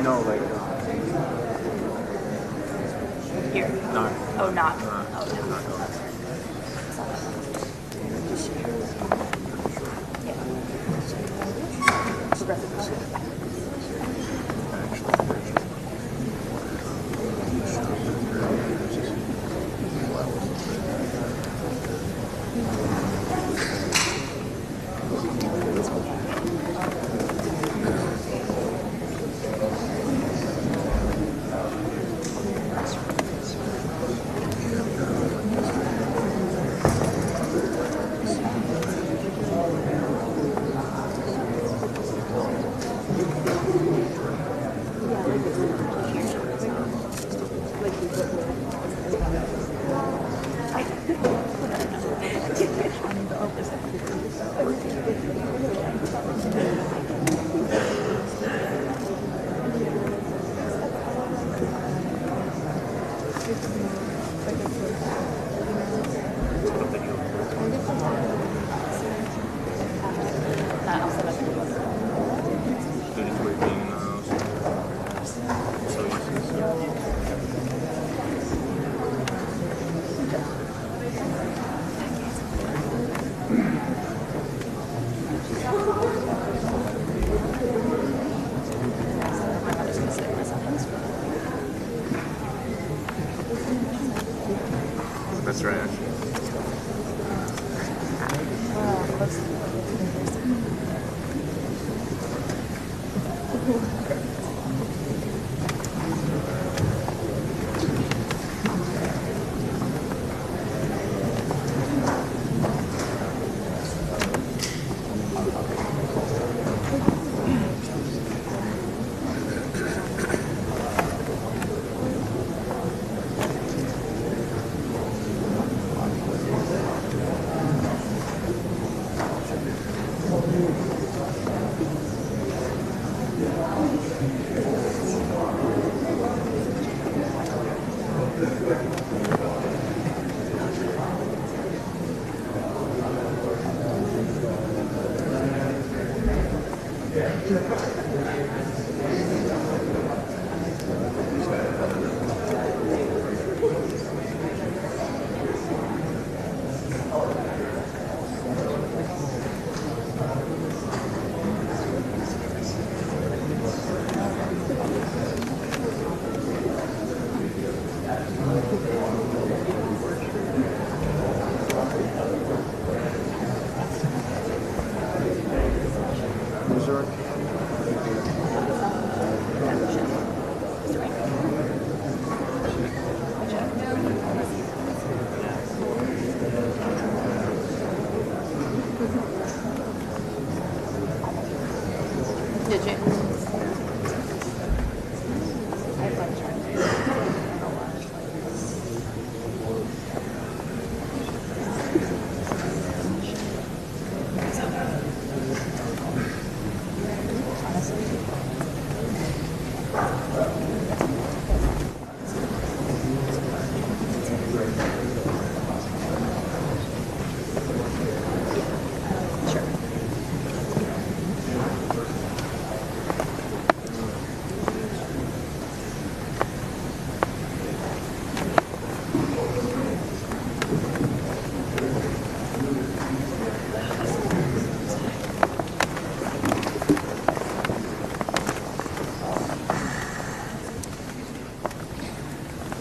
No, like here. no. Oh, not. No. Oh, no. Not going. That's right. Did you?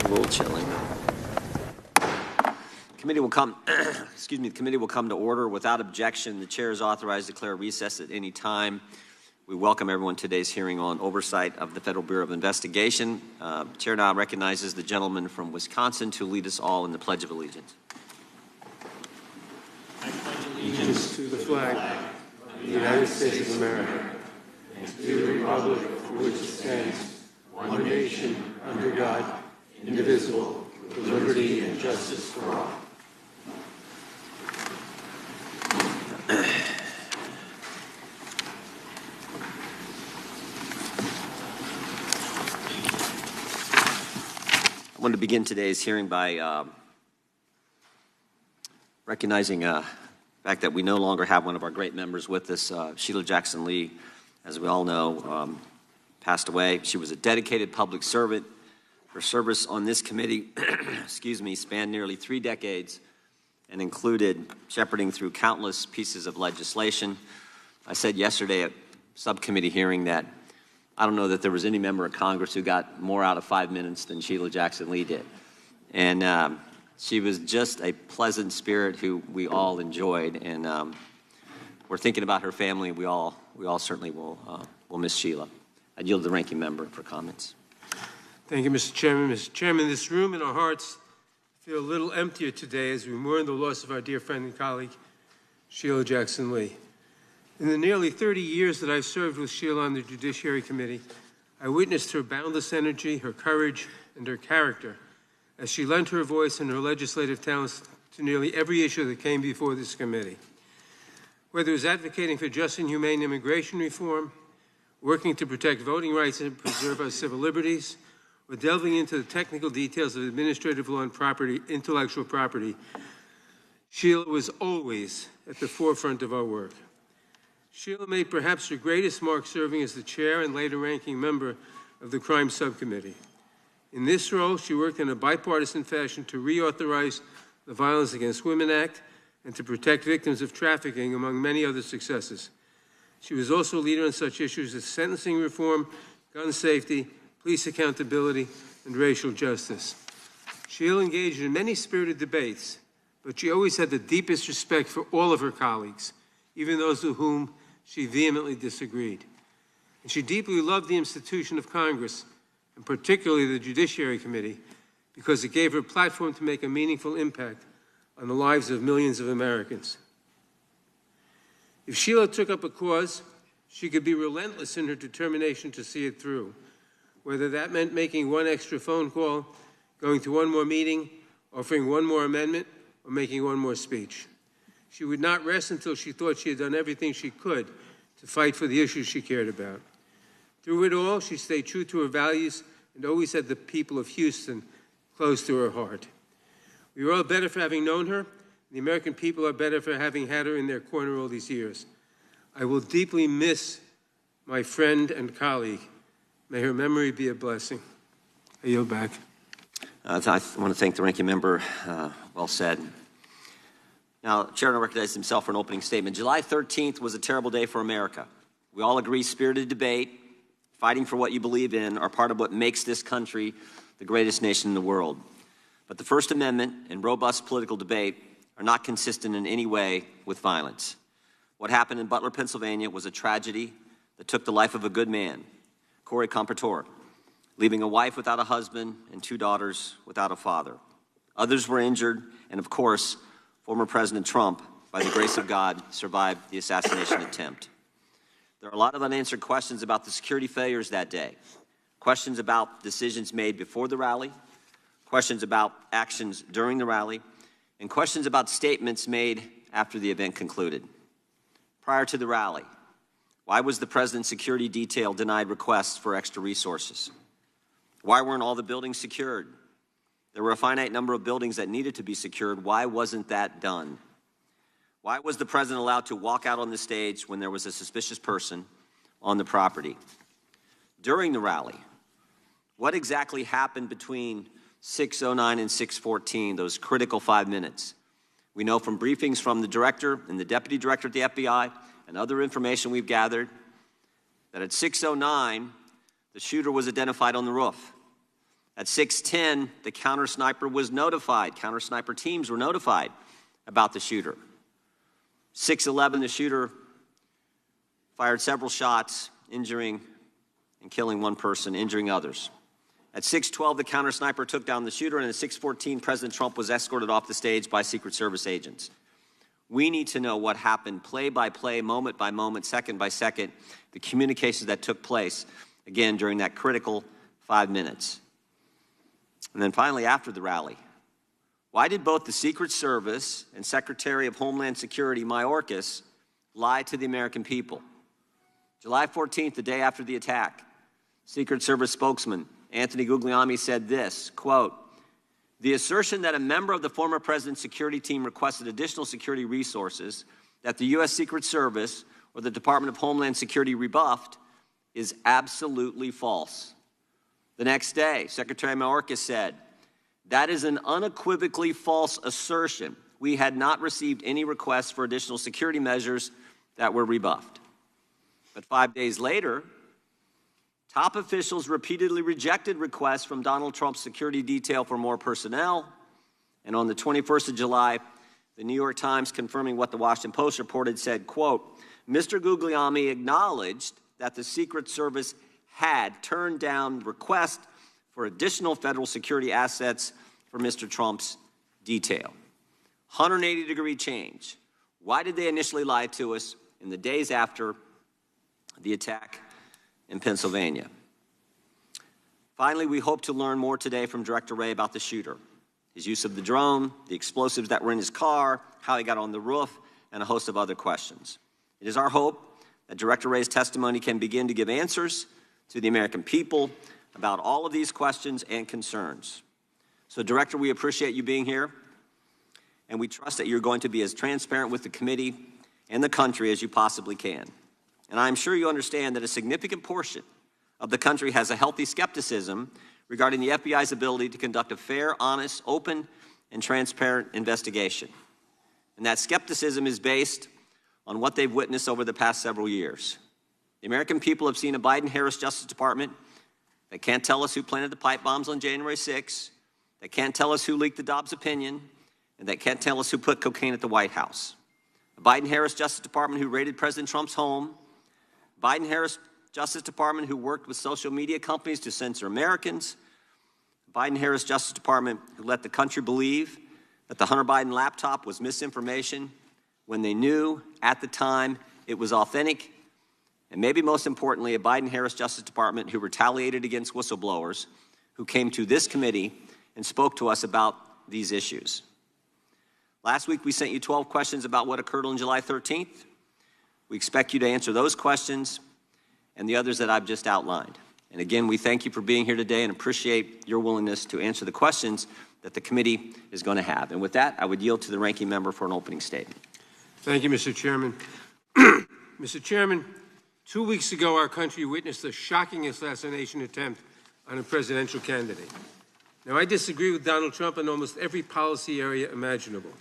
A little chilling. Committee will come, excuse me, the committee will come to order. Without objection, the chair is authorized to declare recess at any time. We welcome everyone to today's hearing on oversight of the Federal Bureau of Investigation. The chair now recognizes the gentleman from Wisconsin to lead us all in the Pledge of Allegiance. I pledge allegiance to the flag of the United States of America and to the republic for which it stands, one nation, under God, indivisible, with liberty and justice for all. I wanted to begin today's hearing by recognizing the fact that we no longer have one of our great members with us. Sheila Jackson Lee, as we all know, passed away. She was a dedicated public servant. Her service on this committee excuse me, spanned nearly 3 decades and included shepherding through countless pieces of legislation. I said yesterday at subcommittee hearing that I don't know that there was any member of Congress who got more out of 5 minutes than Sheila Jackson Lee did. And she was just a pleasant spirit who we all enjoyed. And we're thinking about her family. We all certainly will miss Sheila. I yield to the ranking member for comments. Thank you, Mr. Chairman. Mr. Chairman, this room and our hearts feel a little emptier today as we mourn the loss of our dear friend and colleague, Sheila Jackson Lee. In the nearly 30 years that I've served with Sheila on the Judiciary Committee, I witnessed her boundless energy, her courage, and her character as she lent her voice and her legislative talents to nearly every issue that came before this committee. Whether it was advocating for just and humane immigration reform, working to protect voting rights and preserve our civil liberties, or delving into the technical details of administrative law and intellectual property, Sheila was always at the forefront of our work. Sheila made perhaps her greatest mark serving as the chair and later ranking member of the Crime Subcommittee. In this role, she worked in a bipartisan fashion to reauthorize the Violence Against Women Act and to protect victims of trafficking, among many other successes. She was also a leader on such issues as sentencing reform, gun safety, police accountability, and racial justice. Sheila engaged in many spirited debates, but she always had the deepest respect for all of her colleagues, even those with whom she vehemently disagreed. And she deeply loved the institution of Congress, and particularly the Judiciary Committee, because it gave her a platform to make a meaningful impact on the lives of millions of Americans. If Sheila took up a cause, she could be relentless in her determination to see it through, whether that meant making one extra phone call, going to one more meeting, offering one more amendment, or making one more speech. She would not rest until she thought she had done everything she could to fight for the issues she cared about. Through it all, she stayed true to her values and always had the people of Houston close to her heart. We are all better for having known her. The American people are better for having had her in their corner all these years. I will deeply miss my friend and colleague. May her memory be a blessing. I yield back. I want to thank the ranking member. Well said. Now, the chair recognizes himself for an opening statement. July 13th was a terrible day for America. We all agree spirited debate, fighting for what you believe in, are part of what makes this country the greatest nation in the world. But the First Amendment and robust political debate are not consistent in any way with violence. What happened in Butler, Pennsylvania was a tragedy that took the life of a good man, Corey Compertor, leaving a wife without a husband and 2 daughters without a father. Others were injured, and of course, former President Trump, by the grace of God, survived the assassination attempt. There are a lot of unanswered questions about the security failures that day, questions about decisions made before the rally, questions about actions during the rally, and questions about statements made after the event concluded. Prior to the rally, why was the president's security detail denied requests for extra resources? Why weren't all the buildings secured? There were a finite number of buildings that needed to be secured. Why wasn't that done? Why was the president allowed to walk out on the stage when there was a suspicious person on the property? During the rally, what exactly happened between 6:09 and 6:14, those critical 5 minutes? We know from briefings from the director and the deputy director at the FBI and other information we've gathered that at 6:09, the shooter was identified on the roof. At 6:10, the counter sniper was notified. Counter sniper teams were notified about the shooter. 6:11, the shooter fired several shots, injuring and killing one person, injuring others. At 6:12, the counter sniper took down the shooter, and at 6:14, President Trump was escorted off the stage by Secret Service agents. We need to know what happened play by play, moment by moment, second by second, the communications that took place, again, during that critical 5 minutes. And then finally, after the rally, why did both the Secret Service and Secretary of Homeland Security Mayorkas lie to the American people? July 14th, the day after the attack, Secret Service spokesman Anthony Guglielmi said this, quote, "The assertion that a member of the former president's security team requested additional security resources that the U.S. Secret Service or the Department of Homeland Security rebuffed is absolutely false." The next day, Secretary Mayorkas said, "That is an unequivocally false assertion. We had not received any requests for additional security measures that were rebuffed." But 5 days later, top officials repeatedly rejected requests from Donald Trump's security detail for more personnel. And on the 21st of July, the New York Times, confirming what the Washington Post reported, said, quote, "Mr. Guglielmi acknowledged that the Secret Service had turned down requests for additional federal security assets for Mr. Trump's detail." 180-degree change. Why did they initially lie to us in the days after the attack in Pennsylvania? Finally, we hope to learn more today from Director Wray about the shooter, his use of the drone, the explosives that were in his car, how he got on the roof, and a host of other questions. It is our hope that Director Wray's testimony can begin to give answers to the American people about all of these questions and concerns. So, Director, we appreciate you being here, and we trust that you're going to be as transparent with the committee and the country as you possibly can. And I'm sure you understand that a significant portion of the country has a healthy skepticism regarding the FBI's ability to conduct a fair, honest, open, and transparent investigation. And that skepticism is based on what they've witnessed over the past several years. The American people have seen a Biden-Harris Justice Department that can't tell us who planted the pipe bombs on January 6th, that can't tell us who leaked the Dobbs opinion, and that can't tell us who put cocaine at the White House. A Biden-Harris Justice Department who raided President Trump's home, Biden-Harris Justice Department who worked with social media companies to censor Americans, Biden-Harris Justice Department who let the country believe that the Hunter Biden laptop was misinformation when they knew at the time it was authentic, and maybe most importantly, a Biden-Harris Justice Department who retaliated against whistleblowers who came to this committee and spoke to us about these issues. Last week, we sent you 12 questions about what occurred on July 13th. We expect you to answer those questions and the others that I've just outlined. And again, we thank you for being here today and appreciate your willingness to answer the questions that the committee is going to have. And with that, I would yield to the ranking member for an opening statement. Thank you, Mr. Chairman. Mr. Chairman, 2 weeks ago, our country witnessed a shocking assassination attempt on a presidential candidate. Now, I disagree with Donald Trump in almost every policy area imaginable.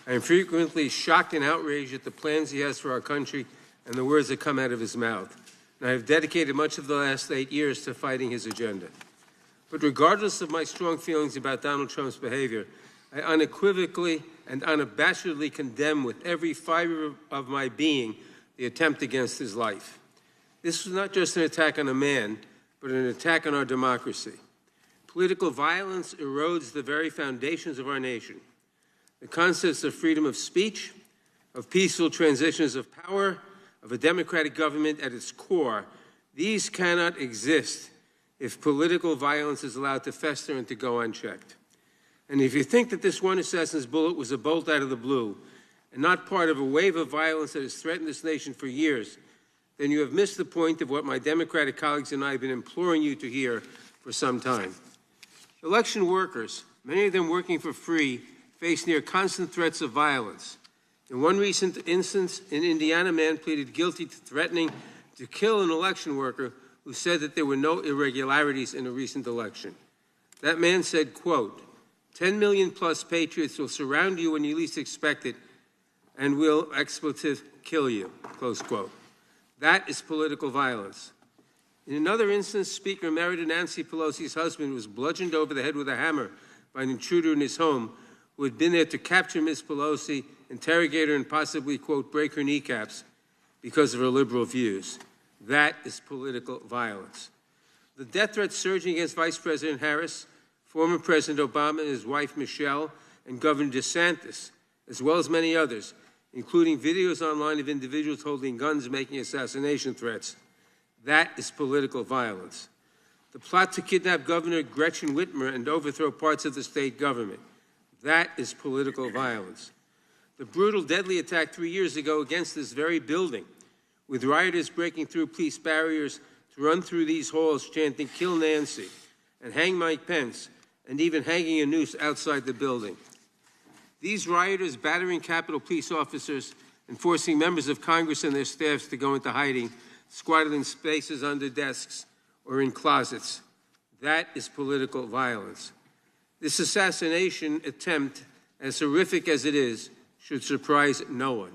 I am frequently shocked and outraged at the plans he has for our country and the words that come out of his mouth. And I have dedicated much of the last 8 years to fighting his agenda. But regardless of my strong feelings about Donald Trump's behavior, I unequivocally and unabashedly condemn with every fiber of my being the attempt against his life. This was not just an attack on a man, but an attack on our democracy. Political violence erodes the very foundations of our nation. The concepts of freedom of speech, of peaceful transitions of power, of a democratic government at its core, these cannot exist if political violence is allowed to fester and to go unchecked. And if you think that this one assassin's bullet was a bolt out of the blue and not part of a wave of violence that has threatened this nation for years, then you have missed the point of what my Democratic colleagues and I have been imploring you to hear for some time. Election workers, many of them working for free, face near constant threats of violence. In one recent instance, an Indiana man pleaded guilty to threatening to kill an election worker who said that there were no irregularities in a recent election. That man said, quote, 10 million plus patriots will surround you when you least expect it and will expletive kill you, close quote. That is political violence. In another instance, Speaker Emerita Nancy Pelosi's husband was bludgeoned over the head with a hammer by an intruder in his home who had been there to capture Ms. Pelosi, interrogate her, and possibly, quote, break her kneecaps because of her liberal views. That is political violence. The death threats surging against Vice President Harris, former President Obama and his wife Michelle, and Governor DeSantis, as well as many others, including videos online of individuals holding guns making assassination threats. That is political violence. The plot to kidnap Governor Gretchen Whitmer and overthrow parts of the state government. That is political violence. The brutal, deadly attack 3 years ago against this very building, with rioters breaking through police barriers to run through these halls chanting, "Kill Nancy," and hang Mike Pence, and even hanging a noose outside the building. These rioters battering Capitol Police officers and forcing members of Congress and their staffs to go into hiding, squatted in spaces under desks or in closets. That is political violence. This assassination attempt, as horrific as it is, should surprise no one.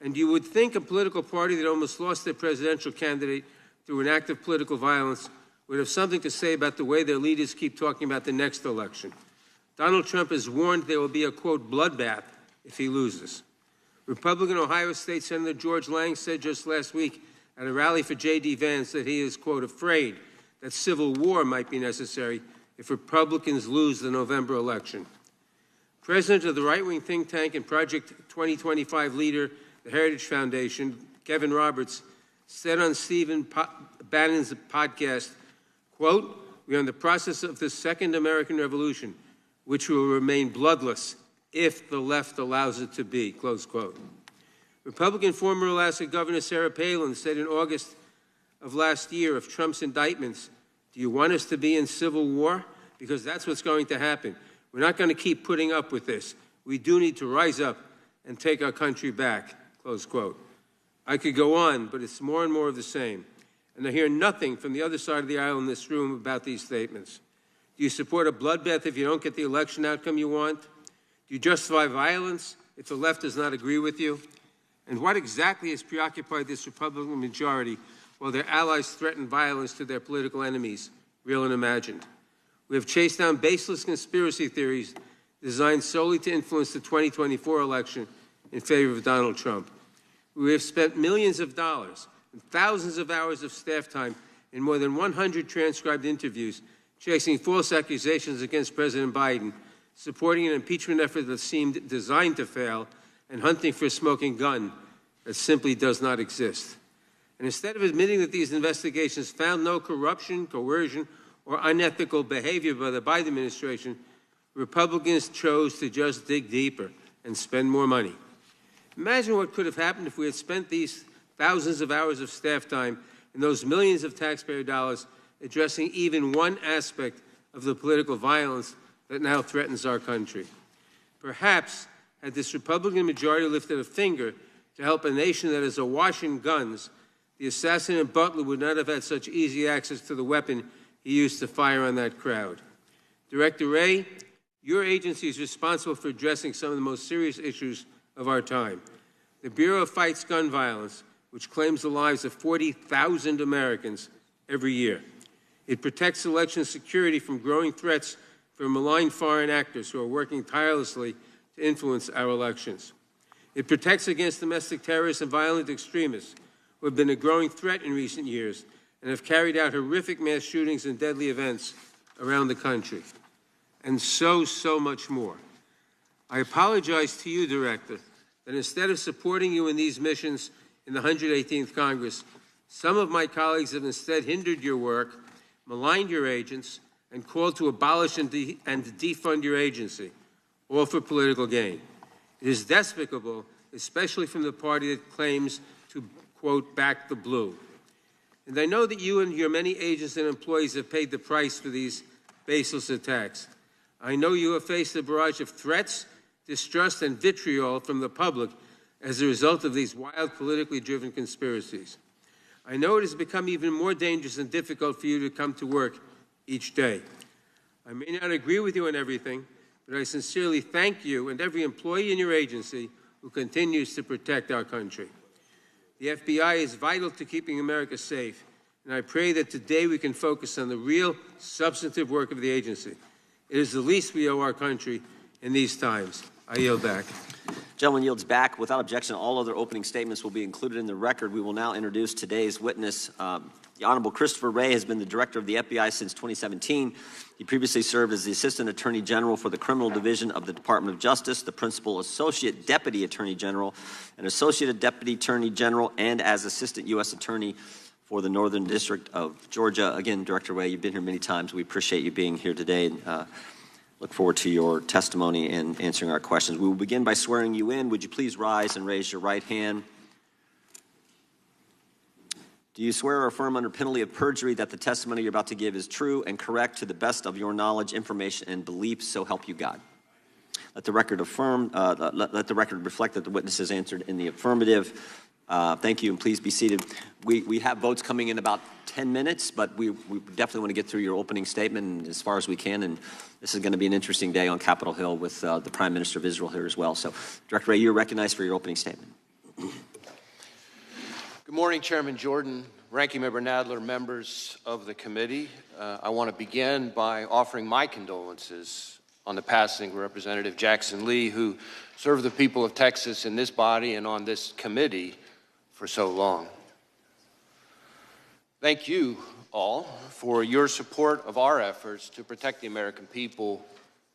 And you would think a political party that almost lost their presidential candidate through an act of political violence would have something to say about the way their leaders keep talking about the next election. Donald Trump has warned there will be a, quote, bloodbath if he loses. Republican Ohio State Senator George Lang said just last week at a rally for J.D. Vance that he is, quote, afraid that civil war might be necessary if Republicans lose the November election. President of the right-wing think tank and Project 2025 leader, the Heritage Foundation, Kevin Roberts, said on Stephen Bannon's podcast, quote, "We are in the process of the second American Revolution, which will remain bloodless if the left allows it to be," close quote. Republican former Alaska Governor Sarah Palin said in August of last year of Trump's indictments, "Do you want us to be in civil war? Because that's what's going to happen. We're not going to keep putting up with this. We do need to rise up and take our country back," close quote. I could go on, but it's more and more of the same. And I hear nothing from the other side of the aisle in this room about these statements. Do you support a bloodbath if you don't get the election outcome you want? Do you justify violence if the left does not agree with you? And what exactly has preoccupied this Republican majority while their allies threaten violence to their political enemies, real and imagined? We have chased down baseless conspiracy theories designed solely to influence the 2024 election in favor of Donald Trump. We have spent millions of dollars and thousands of hours of staff time in more than 100 transcribed interviews chasing false accusations against President Biden, supporting an impeachment effort that seemed designed to fail, and hunting for a smoking gun that simply does not exist. And instead of admitting that these investigations found no corruption, coercion, or unethical behavior by the Biden administration, Republicans chose to just dig deeper and spend more money. Imagine what could have happened if we had spent these thousands of hours of staff time and those millions of taxpayer dollars addressing even one aspect of the political violence that now threatens our country. Perhaps, had this Republican majority lifted a finger to help a nation that is awash in guns, the assassinate Butler would not have had such easy access to the weapon he used to fire on that crowd. Director Wray, your agency is responsible for addressing some of the most serious issues of our time. The Bureau fights gun violence, which claims the lives of 40,000 Americans every year. It protects election security from growing threats from malign foreign actors who are working tirelessly to influence our elections. It protects against domestic terrorists and violent extremists who have been a growing threat in recent years and have carried out horrific mass shootings and deadly events around the country. And so much more. I apologize to you, Director, that instead of supporting you in these missions in the 118th Congress, some of my colleagues have instead hindered your work, maligned your agents, and called to abolish and defund your agency, all for political gain. It is despicable, especially from the party that claims to, quote, back the blue. And I know that you and your many agents and employees have paid the price for these baseless attacks. I know you have faced a barrage of threats, distrust, and vitriol from the public as a result of these wild, politically driven conspiracies. I know it has become even more dangerous and difficult for you to come to work each day. I may not agree with you on everything, but I sincerely thank you and every employee in your agency who continues to protect our country. The FBI is vital to keeping America safe, and I pray that today we can focus on the real substantive work of the agency. It is the least we owe our country in these times. I yield back. Gentleman yields back. Without objection, all other opening statements will be included in the record. We will now introduce today's witness. The Honorable Christopher Wray has been the Director of the FBI since 2017. He previously served as the Assistant Attorney General for the Criminal Division of the Department of Justice, the Principal Associate Deputy Attorney General, and Associate Deputy Attorney General, and as Assistant U.S. Attorney for the Northern District of Georgia. Again, Director Wray, you've been here many times. We appreciate you being here today. Look forward to your testimony and answering our questions. We will begin by swearing you in. Would you please rise and raise your right hand? Do you swear or affirm under penalty of perjury that the testimony you're about to give is true and correct to the best of your knowledge, information, and beliefs, so help you God? Let the record let the record reflect that the witness has answered in the affirmative. Thank you, and please be seated. We have votes coming in about 10 minutes, but we definitely want to get through your opening statement as far as we can, and this is going to be an interesting day on Capitol Hill with the Prime Minister of Israel here as well. So, Director Wray, you're recognized for your opening statement. Good morning, Chairman Jordan, Ranking Member Nadler, members of the committee. I want to begin by offering my condolences on the passing of Representative Jackson Lee, who served the people of Texas in this body and on this committee for so long. Thank you all for your support of our efforts to protect the American people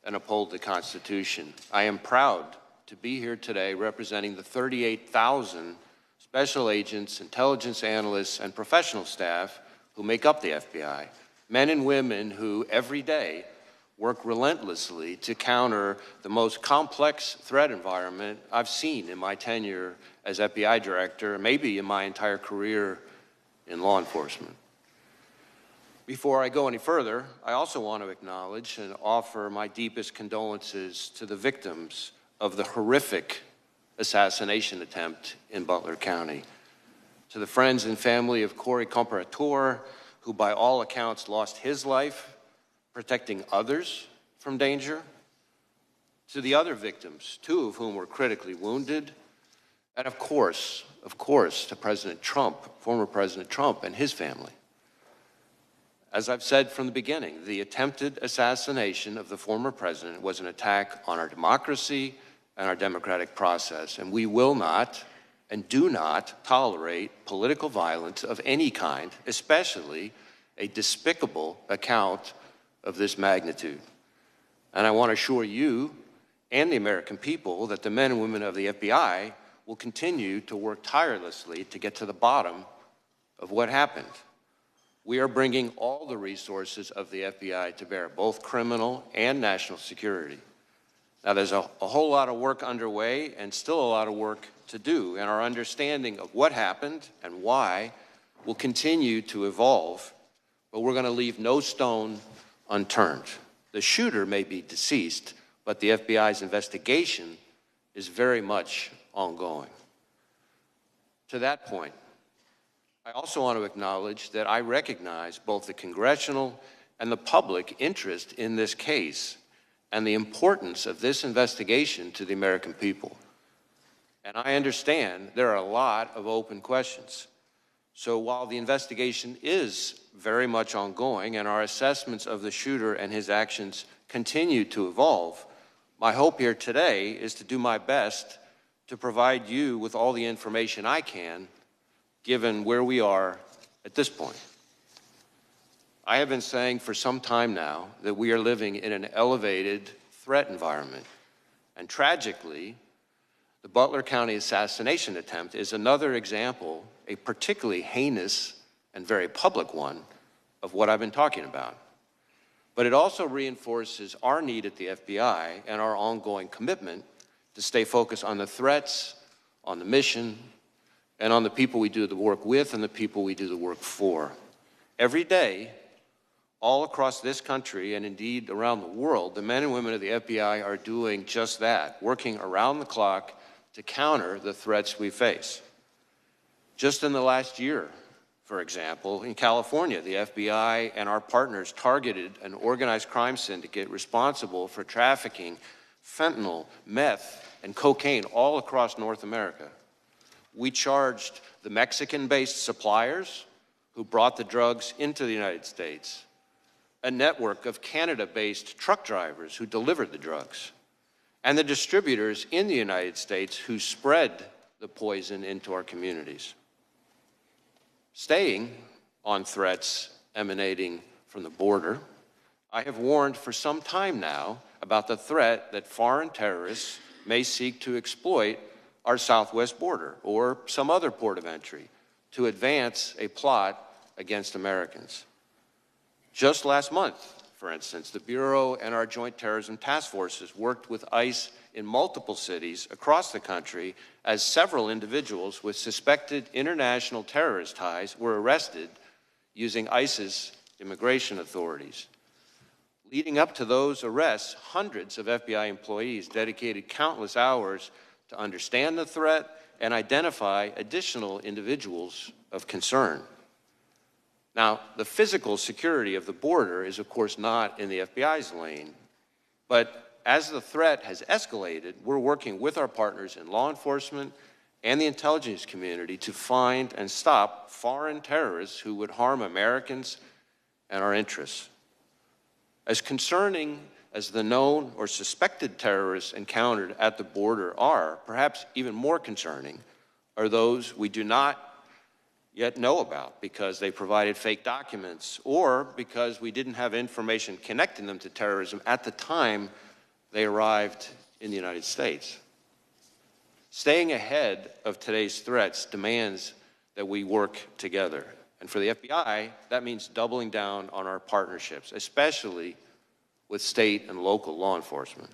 and uphold the Constitution. I am proud to be here today representing the 38,000 special agents, intelligence analysts, and professional staff who make up the FBI, men and women who every day work relentlessly to counter the most complex threat environment I've seen in my tenure as FBI director, maybe in my entire career in law enforcement. Before I go any further, I also want to acknowledge and offer my deepest condolences to the victims of the horrific assassination attempt in Butler County, to the friends and family of Corey Comparator, who by all accounts lost his life protecting others from danger, to the other victims, 2 of whom were critically wounded, and of course, to President Trump, former President Trump and his family. As I've said from the beginning, the attempted assassination of the former president was an attack on our democracy and our democratic process, and we will not and do not tolerate political violence of any kind, especially a despicable account of this magnitude. And I want to assure you and the American people that the men and women of the FBI will continue to work tirelessly to get to the bottom of what happened. We are bringing all the resources of the FBI to bear, both criminal and national security. Now, there's a whole lot of work underway and still a lot of work to do, and our understanding of what happened and why will continue to evolve, but we're going to leave no stone unturned. The shooter may be deceased, but the FBI's investigation is very much ongoing. To that point, I also want to acknowledge that I recognize both the congressional and the public interest in this case and the importance of this investigation to the American people. And I understand there are a lot of open questions. So while the investigation is very much ongoing and our assessments of the shooter and his actions continue to evolve, my hope here today is to do my best to provide you with all the information I can, given where we are at this point. I have been saying for some time now that we are living in an elevated threat environment. And tragically, the Butler County assassination attempt is another example, a particularly heinous and very public one, of what I've been talking about. But it also reinforces our need at the FBI and our ongoing commitment to stay focused on the threats, on the mission, and on the people we do the work with and the people we do the work for. Every day, all across this country and indeed around the world, the men and women of the FBI are doing just that, working around the clock to counter the threats we face. Just in the last year, for example, in California, the FBI and our partners targeted an organized crime syndicate responsible for trafficking fentanyl, meth, and cocaine all across North America. We charged the Mexican-based suppliers who brought the drugs into the United States, a network of Canada-based truck drivers who delivered the drugs, and the distributors in the United States who spread the poison into our communities. Staying on threats emanating from the border, I have warned for some time now about the threat that foreign terrorists may seek to exploit our southwest border or some other port of entry to advance a plot against Americans. Just last month, for instance, the Bureau and our Joint Terrorism Task Forces worked with ICE in multiple cities across the country as several individuals with suspected international terrorist ties were arrested using ICE's immigration authorities. Leading up to those arrests, hundreds of FBI employees dedicated countless hours to understand the threat and identify additional individuals of concern. Now, the physical security of the border is, of course, not in the FBI's lane, but as the threat has escalated, we're working with our partners in law enforcement and the intelligence community to find and stop foreign terrorists who would harm Americans and our interests. As concerning as the known or suspected terrorists encountered at the border are, perhaps even more concerning are those we do not yet know about because they provided fake documents or because we didn't have information connecting them to terrorism at the time they arrived in the United States. Staying ahead of today's threats demands that we work together. And for the FBI, that means doubling down on our partnerships, especially with state and local law enforcement.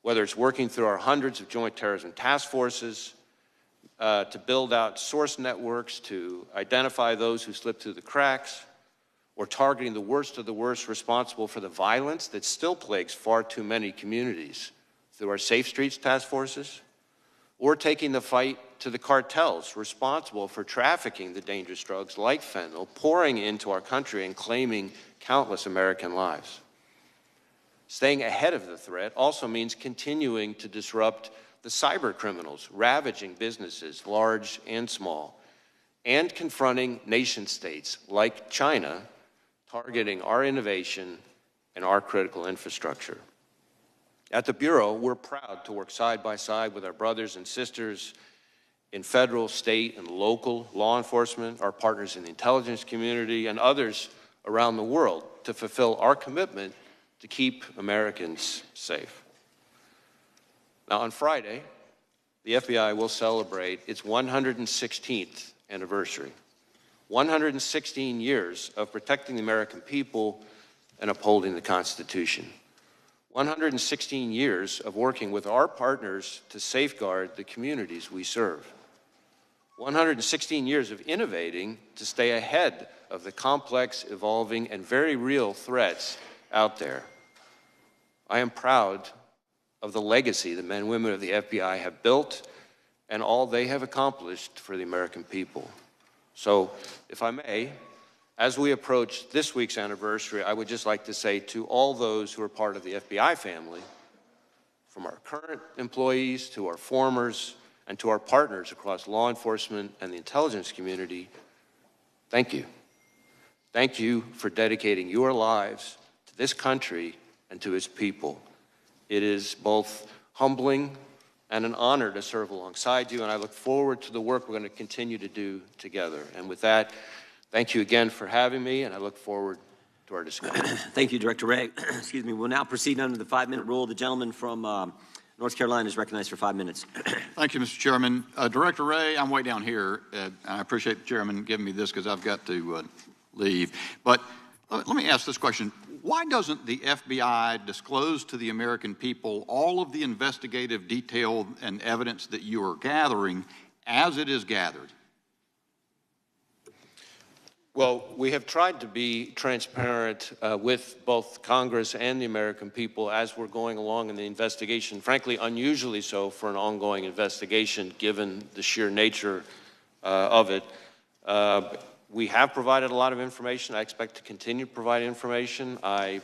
Whether it's working through our hundreds of joint terrorism task forces, to build out source networks to identify those who slip through the cracks, or targeting the worst of the worst responsible for the violence that still plagues far too many communities through our Safe Streets task forces, or taking the fight to the cartels responsible for trafficking the dangerous drugs like fentanyl, pouring into our country and claiming countless American lives. Staying ahead of the threat also means continuing to disrupt the cyber criminals ravaging businesses, large and small, and confronting nation states like China, targeting our innovation and our critical infrastructure. At the Bureau, we're proud to work side by side with our brothers and sisters in federal, state, and local law enforcement, our partners in the intelligence community, and others around the world to fulfill our commitment to keep Americans safe. Now, on Friday, the FBI will celebrate its 116th anniversary. 116 years of protecting the American people and upholding the Constitution. 116 years of working with our partners to safeguard the communities we serve. 116 years of innovating to stay ahead of the complex, evolving, and very real threats out there. I am proud of the legacy the men and women of the FBI have built and all they have accomplished for the American people. So, if I may, as we approach this week's anniversary, I would just like to say to all those who are part of the FBI family, from our current employees to our formers and to our partners across law enforcement and the intelligence community, thank you. Thank you for dedicating your lives to this country and to its people. It is both humbling and an honor to serve alongside you, and I look forward to the work we're going to continue to do together. And with that, thank you again for having me, and I look forward to our discussion. Thank you, Director Wray. Excuse me. We'll now proceed under the 5-minute rule. The gentleman from North Carolina is recognized for 5 minutes. Thank you, Mr. Chairman. Director Wray, I'm way down here. I appreciate the chairman giving me this because I've got to leave. But let me ask this question. Why doesn't the FBI disclose to the American people all of the investigative detail and evidence that you are gathering as it is gathered? Well, we have tried to be transparent with both Congress and the American people as we're going along in the investigation, frankly, unusually so for an ongoing investigation given the sheer nature of it. We have provided a lot of information. I expect to continue to provide information. I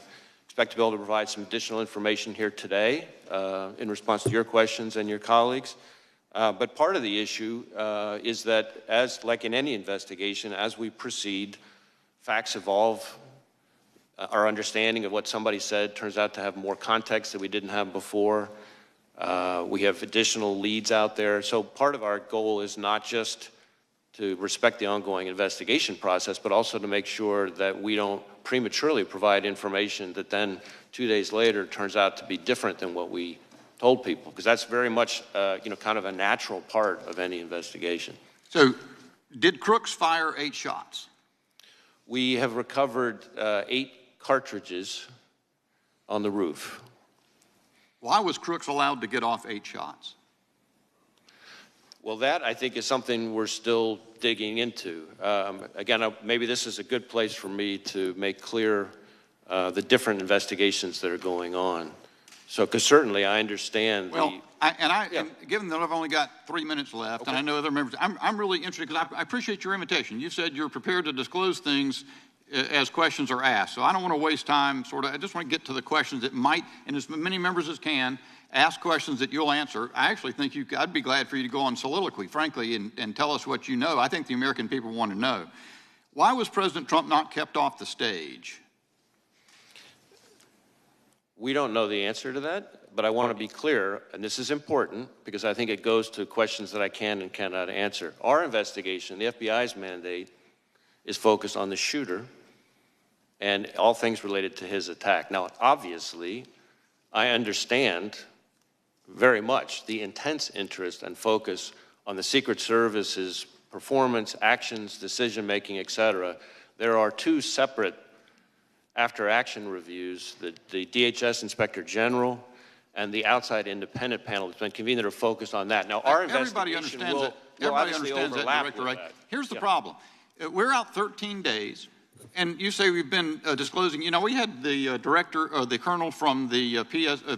expect to be able to provide some additional information here today in response to your questions and your colleagues. But part of the issue is that, as like in any investigation, as we proceed, facts evolve. Our understanding of what somebody said turns out to have more context that we didn't have before. We have additional leads out there. So part of our goal is not just to respect the ongoing investigation process, but also to make sure that we don't prematurely provide information that then 2 days later turns out to be different than what we told people, because that's very much, kind of a natural part of any investigation. So, did Crooks fire 8 shots? We have recovered 8 cartridges on the roof. Why was Crooks allowed to get off 8 shots? Well, that, I think, is something we're still digging into. Again, maybe this is a good place for me to make clear the different investigations that are going on. So, because certainly I understand and given that I've only got 3 minutes left, and I know other members, I'm really interested, because I appreciate your invitation. You said you're prepared to disclose things as questions are asked. So I don't want to waste time, I just want to get to the questions that might, and as many members as can, ask questions that you'll answer. I actually think I'd be glad for you to go on soliloquy, frankly, and tell us what you know. I think the American people want to know. Why was President Trump not kept off the stage? We don't know the answer to that, but I want to be clear, and this is important because I think it goes to questions that I can and cannot answer. Our investigation, the FBI's mandate, is focused on the shooter and all things related to his attack. Now, obviously, I understand very much the intense interest and focus on the Secret Service's performance, actions, decision-making, et cetera. There are 2 separate after-action reviews, the DHS Inspector General and the outside independent panel that's been convened that are focused on that. Now, our investigation will obviously overlap with that. Here's the problem. We're out 13 days, and you say we've been disclosing. We had the the colonel from the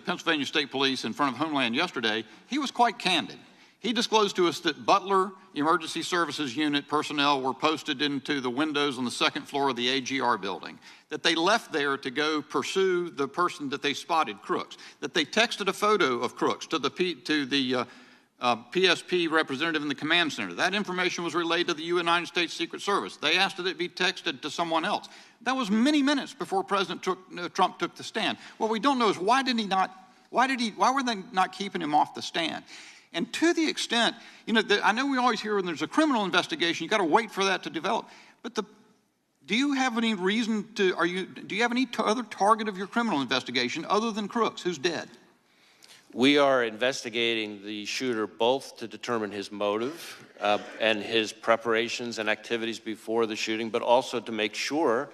Pennsylvania State Police in front of Homeland yesterday. He was quite candid. He disclosed to us that Butler Emergency Services Unit personnel were posted into the windows on the 2nd floor of the AGR building, that they left there to go pursue the person that they spotted, Crooks, that they texted a photo of Crooks to the PSP representative in the command center. That information was relayed to the United States Secret Service. They asked that it be texted to someone else. That was many minutes before President Trump took the stand. What we don't know is why were they not keeping him off the stand? And to the extent, I know we always hear when there's a criminal investigation, you got to wait for that to develop. But do you have any reason to, do you have any other target of your criminal investigation other than Crooks, who's dead? We are investigating the shooter both to determine his motive and his preparations and activities before the shooting, but also to make sure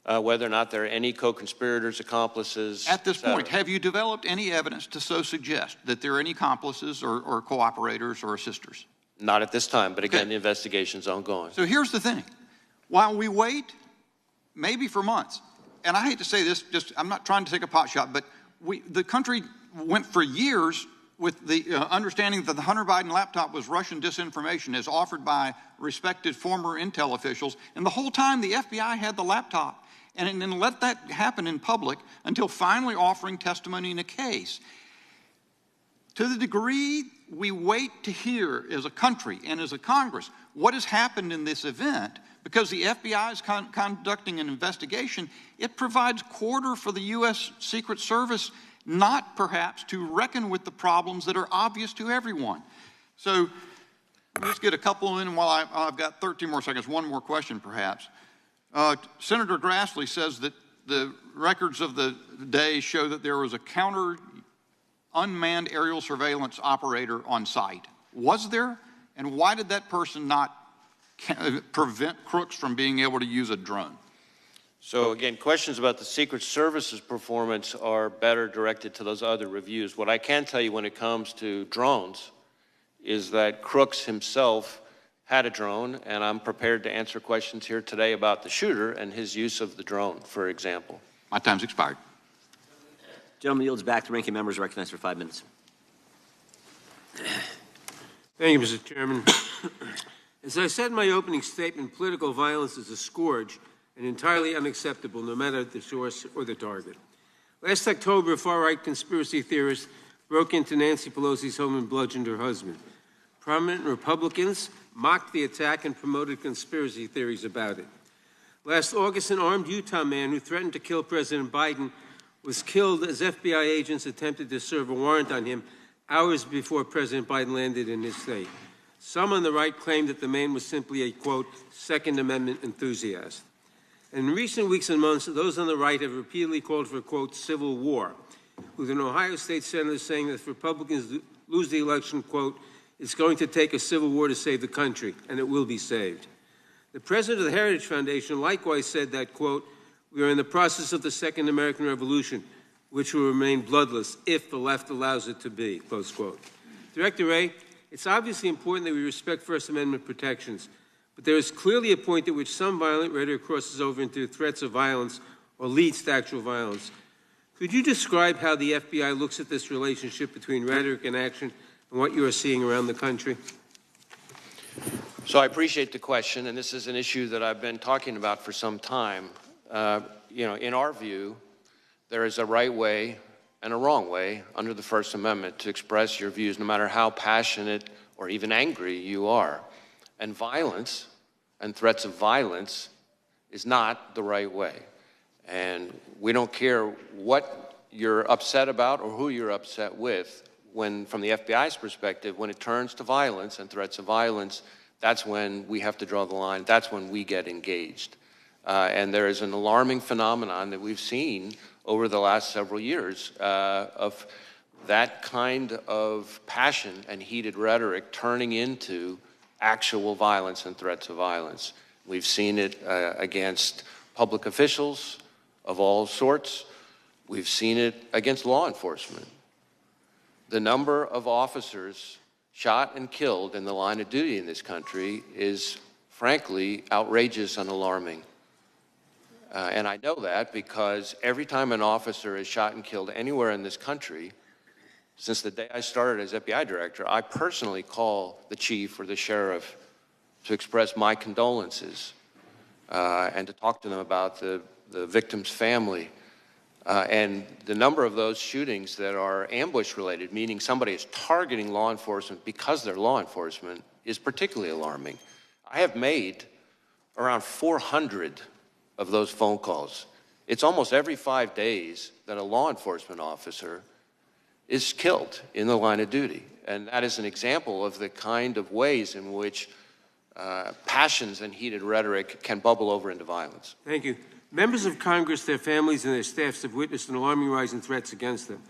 whether or not there are any co-conspirators, accomplices. At this point, have you developed any evidence to so suggest that there are any accomplices or cooperators or assisters? Not at this time, but again, the investigation's ongoing. So here's the thing. While we wait, maybe for months, and I hate to say this, I'm not trying to take a pot shot, but the country went for years with the understanding that the Hunter Biden laptop was Russian disinformation as offered by respected former intel officials, and the whole time the FBI had the laptop, and then let that happen in public until finally offering testimony in a case. To the degree we wait to hear as a country and as a Congress what has happened in this event, because the FBI is conducting an investigation, it provides quarter for the U.S. Secret Service not perhaps to reckon with the problems that are obvious to everyone. So let's get a couple in while I've got 13 more seconds. One more question perhaps. Senator Grassley says that the records of the day show that there was a counter unmanned aerial surveillance operator on site. Was there? And why did that person not prevent Crooks from being able to use a drone? So again, questions about the Secret Service's performance are better directed to those other reviews. What I can tell you when it comes to drones is that Crooks himself had a drone, and I'm prepared to answer questions here today about the shooter and his use of the drone, for example. My time's expired. Gentleman yields back. The ranking member is recognized for 5 minutes. Thank you, Mr. Chairman. As I said in my opening statement, political violence is a scourge and entirely unacceptable, no matter the source or the target. Last October, a far-right conspiracy theorist broke into Nancy Pelosi's home and bludgeoned her husband. Prominent Republicans mocked the attack and promoted conspiracy theories about it. Last August, an armed Utah man who threatened to kill President Biden was killed as FBI agents attempted to serve a warrant on him hours before President Biden landed in his state. Some on the right claimed that the man was simply a, quote, Second Amendment enthusiast. And in recent weeks and months, those on the right have repeatedly called for, quote, civil war, with an Ohio State senator saying that if Republicans lose the election, quote, it's going to take a civil war to save the country, and it will be saved. The president of the Heritage Foundation likewise said that, quote, we are in the process of the Second American Revolution, which will remain bloodless if the left allows it to be, close quote. Director Wray, it's obviously important that we respect First Amendment protections, but there is clearly a point at which some violent rhetoric crosses over into threats of violence or leads to actual violence. Could you describe how the FBI looks at this relationship between rhetoric and action and what you are seeing around the country? So I appreciate the question, and this is an issue that I've been talking about for some time. In our view, there is a right way and a wrong way under the First Amendment to express your views, no matter how passionate or even angry you are. And violence and threats of violence is not the right way. And we don't care what you're upset about or who you're upset with. When, from the FBI's perspective, when it turns to violence and threats of violence, that's when we have to draw the line. That's when we get engaged. And there is an alarming phenomenon that we've seen over the last several years of that kind of passion and heated rhetoric turning into actual violence and threats of violence. We've seen it against public officials of all sorts. We've seen it against law enforcement. The number of officers shot and killed in the line of duty in this country is, frankly, outrageous and alarming. And I know that because every time an officer is shot and killed anywhere in this country, since the day I started as FBI director, I personally call the chief or the sheriff to express my condolences and to talk to them about the victim's family. And the number of those shootings that are ambush-related, meaning somebody is targeting law enforcement because they're law enforcement, is particularly alarming. I have made around 400 of those phone calls. It's almost every 5 days that a law enforcement officer is killed in the line of duty. And that is an example of the kind of ways in which passions and heated rhetoric can bubble over into violence. Thank you. Members of Congress, their families, and their staffs have witnessed an alarming rise in threats against them.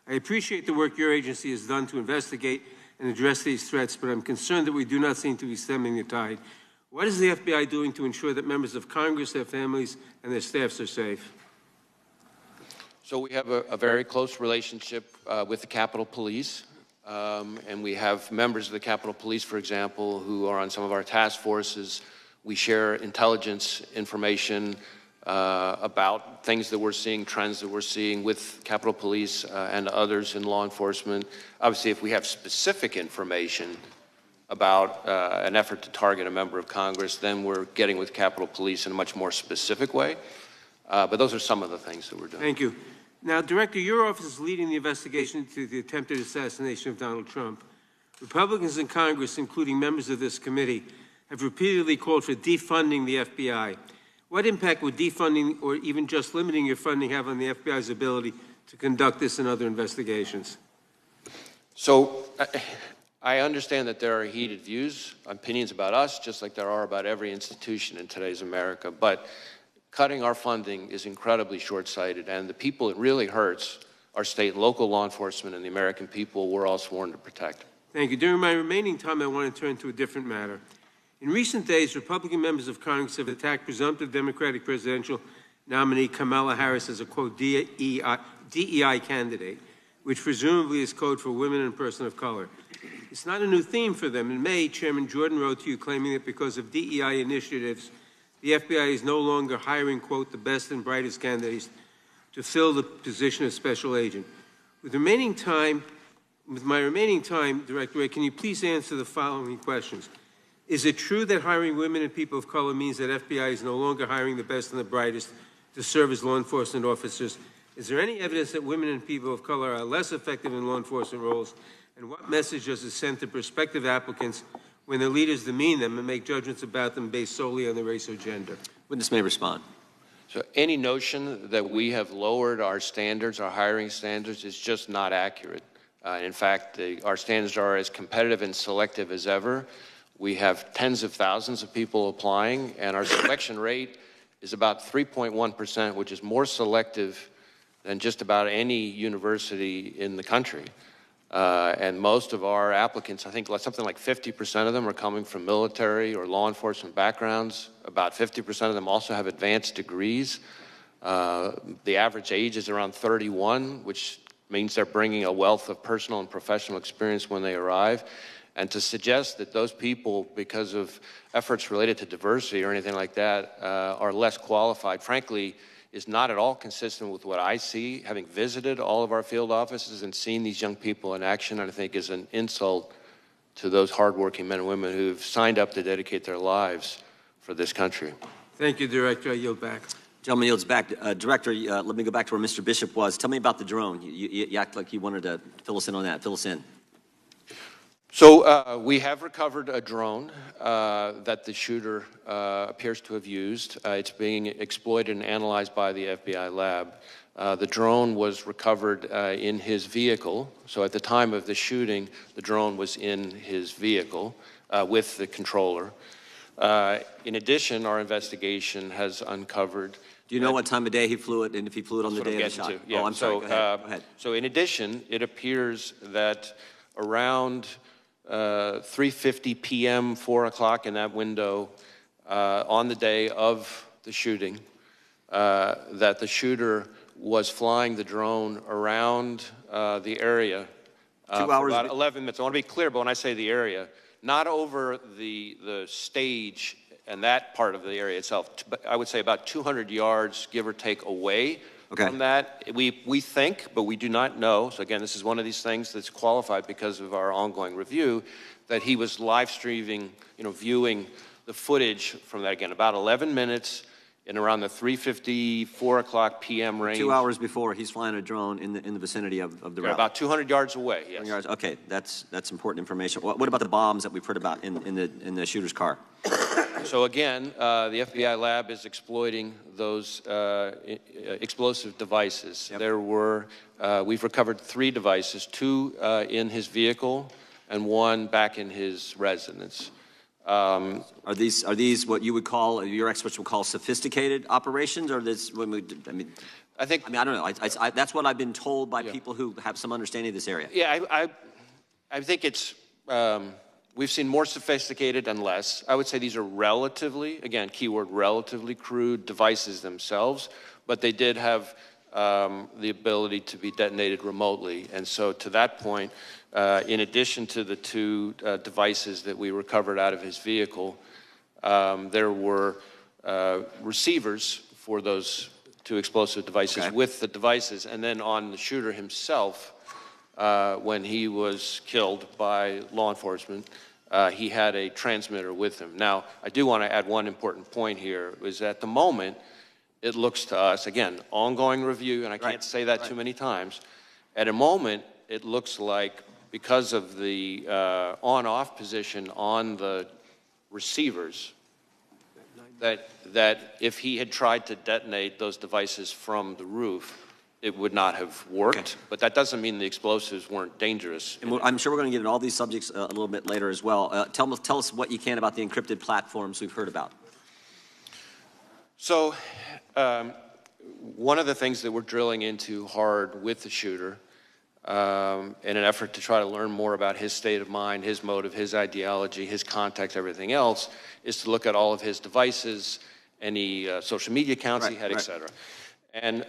I appreciate the work your agency has done to investigate and address these threats, but I'm concerned that we do not seem to be stemming the tide. What is the FBI doing to ensure that members of Congress, their families, and their staffs are safe? So we have a very close relationship with the Capitol Police, and we have members of the Capitol Police, for example, who are on some of our task forces. We share intelligence information about things that we're seeing, trends that we're seeing with Capitol Police and others in law enforcement. Obviously, if we have specific information about an effort to target a member of Congress, then we're getting with Capitol Police in a much more specific way. But those are some of the things that we're doing. Thank you. Now, Director, your office is leading the investigation into the attempted assassination of Donald Trump. Republicans in Congress, including members of this committee, have repeatedly called for defunding the FBI. What impact would defunding or even just limiting your funding have on the FBI's ability to conduct this and other investigations? So I understand that there are heated views, opinions about us, just like there are about every institution in today's America. But cutting our funding is incredibly short-sighted, and the people it really hurts are state and local law enforcement and the American people we're all sworn to protect. Thank you. During my remaining time, I want to turn to a different matter. In recent days, Republican members of Congress have attacked presumptive Democratic presidential nominee Kamala Harris as a, quote, DEI candidate, which presumably is code for women and person of color. It's not a new theme for them. In May, Chairman Jordan wrote to you claiming that because of DEI initiatives, the FBI is no longer hiring, quote, the best and brightest candidates to fill the position of special agent. With my remaining time, Director Wray, can you please answer the following questions? Is it true that hiring women and people of color means that FBI is no longer hiring the best and the brightest to serve as law enforcement officers? Is there any evidence that women and people of color are less effective in law enforcement roles And what message does it send to prospective applicants when their leaders demean them and make judgments about them based solely on their race or gender? Witness may respond. So any notion that we have lowered our standards, our hiring standards, is just not accurate. In fact, our standards are as competitive and selective as ever. We have tens of thousands of people applying, and our selection rate is about 3.1%, which is more selective than just about any university in the country. And most of our applicants, I think something like 50% of them are coming from military or law enforcement backgrounds. About 50% of them also have advanced degrees. The average age is around 31, which means they're bringing a wealth of personal and professional experience when they arrive. And to suggest that those people, because of efforts related to diversity or anything like that, are less qualified, frankly, is not at all consistent with what I see, having visited all of our field offices and seen these young people in action, and I think is an insult to those hardworking men and women who've signed up to dedicate their lives for this country. Thank you, Director. I yield back. Gentleman yields back. Director, let me go back to where Mr. Bishop was. Tell me about the drone. You act like you wanted to fill us in on that. Fill us in. So we have recovered a drone that the shooter appears to have used. It's being exploited and analyzed by the FBI lab. The drone was recovered in his vehicle. So at the time of the shooting, the drone was in his vehicle with the controller. In addition, our investigation has uncovered. Do you know what time of day he flew it, and if he flew it on the day of the shot? Yeah. Oh, I'm sorry. Go ahead. Go ahead. So in addition, it appears that around 3:50 p.m., 4 o'clock in that window on the day of the shooting, that the shooter was flying the drone around the area 2 hours. for about 11 minutes. I want to be clear, but when I say the area, not over the stage and that part of the area itself, but I would say about 200 yards, give or take, away from that. We think, but we do not know, so again, this is one of these things that's qualified because of our ongoing review, that he was live streaming, viewing the footage from that, again, about 11 minutes in around the 3:50, 4 o'clock p.m. range. 2 hours before, he's flying a drone in the vicinity of the route. About 200 yards away, yes. 200 yards. Okay, that's important information. What about the bombs that we've heard about in the shooter's car? So again, the FBI lab is exploiting those explosive devices. Yep. There were, we've recovered 3 devices, 2 in his vehicle and 1 back in his residence. Are these what you would call, your experts would call sophisticated operations, or this? I don't know. That's what I've been told by people who have some understanding of this area. Yeah, I think it's. We've seen more sophisticated and less. I would say these are relatively, again, keyword relatively crude devices themselves, but they did have the ability to be detonated remotely. And so to that point, in addition to the 2 devices that we recovered out of his vehicle, there were receivers for those 2 explosive devices with the devices. And then on the shooter himself, when he was killed by law enforcement, he had a transmitter with him. Now, I do want to add one important point here, is at the moment, it looks to us, again, ongoing review, and I can't say that too many times, at a moment, it looks like because of the on-off position on the receivers, that if he had tried to detonate those devices from the roof, it would not have worked, but that doesn't mean the explosives weren't dangerous. And I'm sure we're going to get into all these subjects a little bit later as well. Tell us what you can about the encrypted platforms we've heard about. So one of the things that we're drilling into hard with the shooter in an effort to try to learn more about his state of mind, his motive, his ideology, his context, everything else, is to look at all of his devices, any social media accounts he had, et cetera. And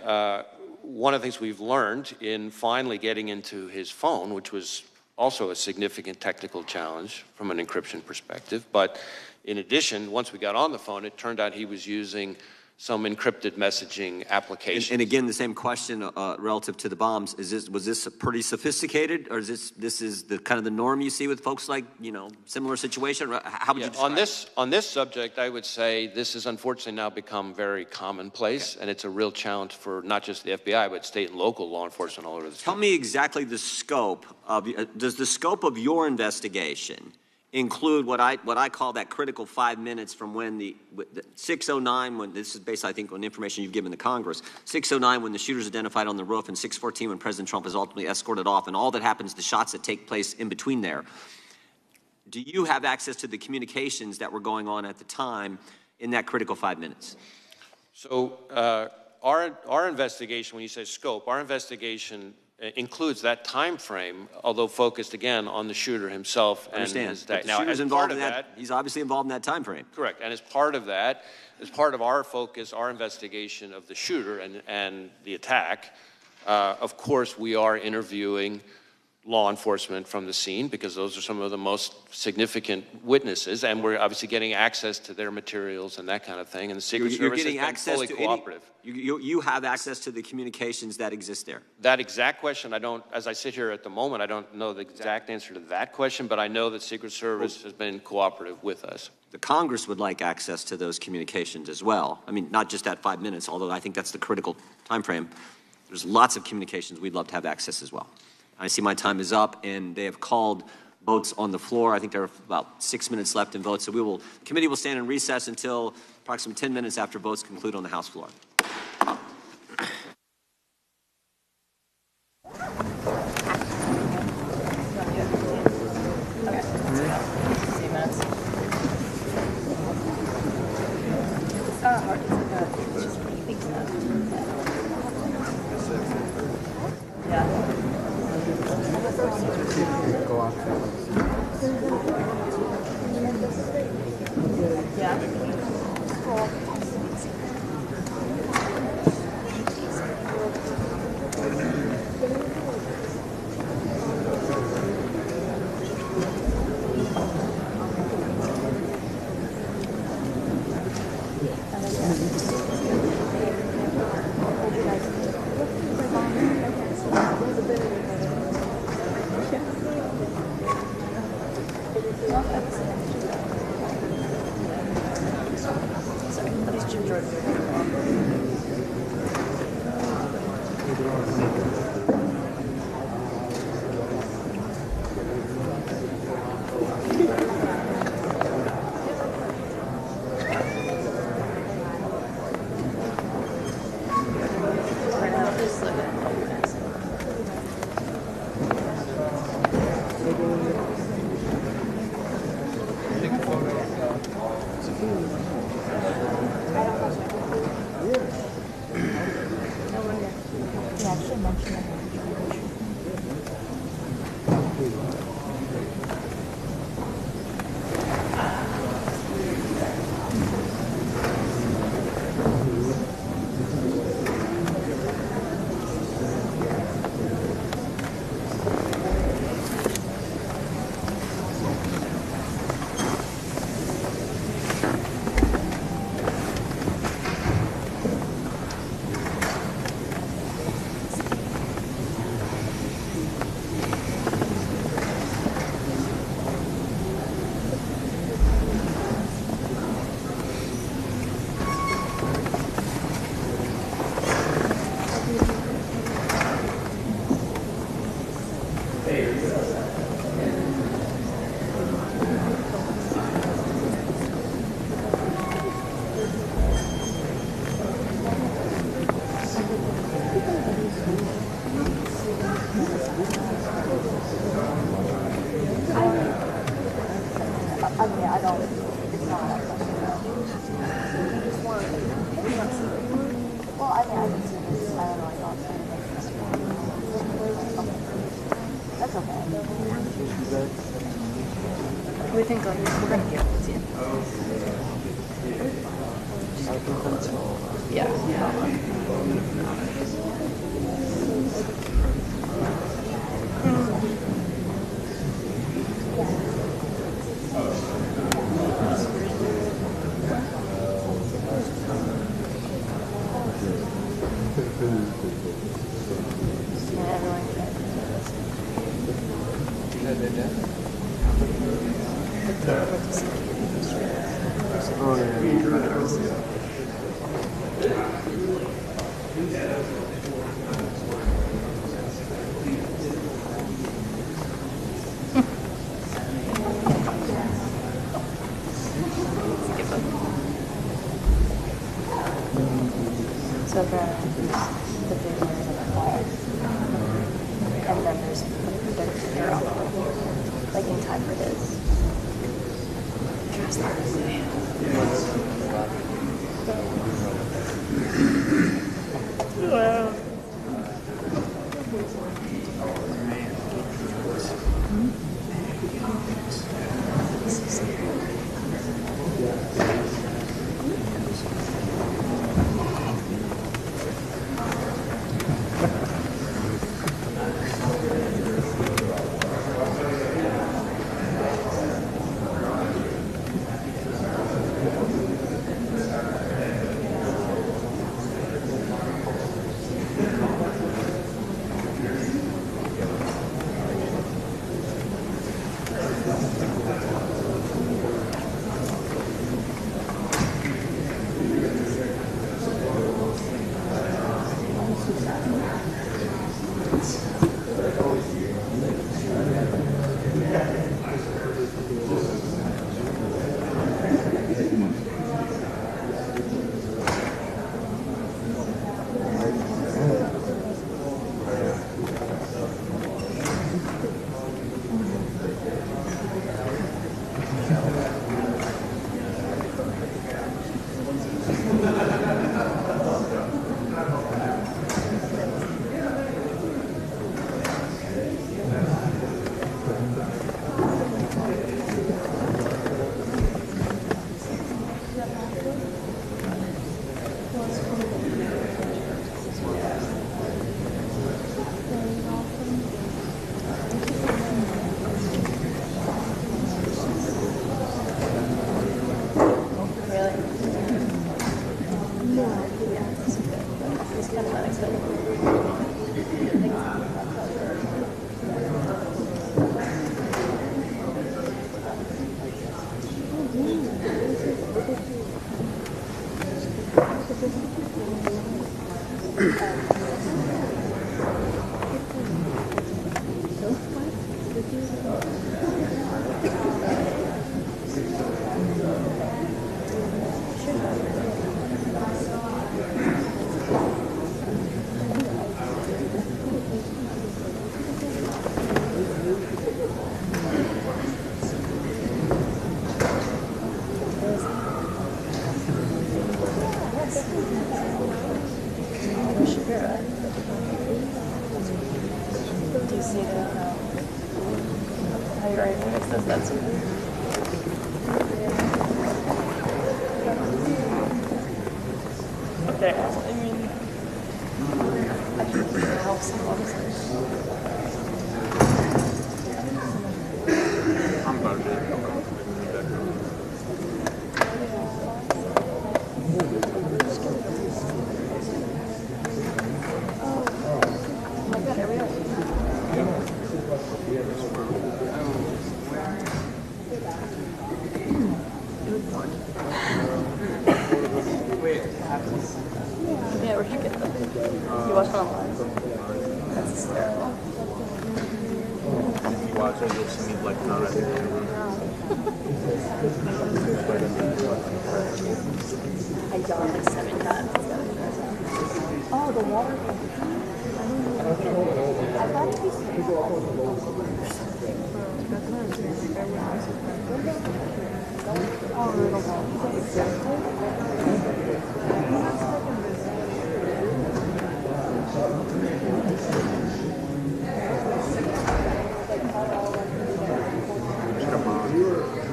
one of the things we've learned in finally getting into his phone, which was also a significant technical challenge from an encryption perspective, but in addition, once we got on the phone, it turned out he was using some encrypted messaging applications. And again, the same question relative to the bombs. Was this pretty sophisticated, or is this is the kind of the norm you see with folks like, similar situation? How would you describe it? On this subject, I would say this has unfortunately now become very commonplace, and it's a real challenge for not just the FBI, but state and local law enforcement all over the state. Tell me exactly the scope of, does the scope of your investigation include what I call that critical 5 minutes from when the 6:09, when this is based, I think, on information you've given to Congress, 6:09 when the shooter's identified on the roof, and 6:14 when President Trump is ultimately escorted off, and all that happens, the shots that take place in between there. Do you have access to the communications that were going on at the time in that critical 5 minutes? So our investigation, when you say scope, our investigation includes that time frame, although focused again on the shooter himself and his day. Now, shooter's involved in that. He's obviously involved in that time frame. Correct, and as part of that, as part of our focus, our investigation of the shooter and the attack, of course, we are interviewing law enforcement from the scene because those are some of the most significant witnesses, and we're obviously getting access to their materials and that kind of thing. And the Secret Service has been fully cooperative. You have access to the communications that exist there. That exact question, as I sit here at the moment, I don't know the exact answer to that question, but I know that Secret Service has been cooperative with us. The Congress would like access to those communications as well. I mean, not just that 5 minutes, although I think that's the critical time frame. There's lots of communications we'd love to have access as well. I see my time is up, and they have called votes on the floor. I think there are about 6 minutes left in votes, so the committee will stand in recess until approximately 10 minutes after votes conclude on the House floor. We think we're going to get it to you. Yeah. Oh, yeah, you're right. I was- So the video is on the wall. And then there's the girl, like in time for his. Wow.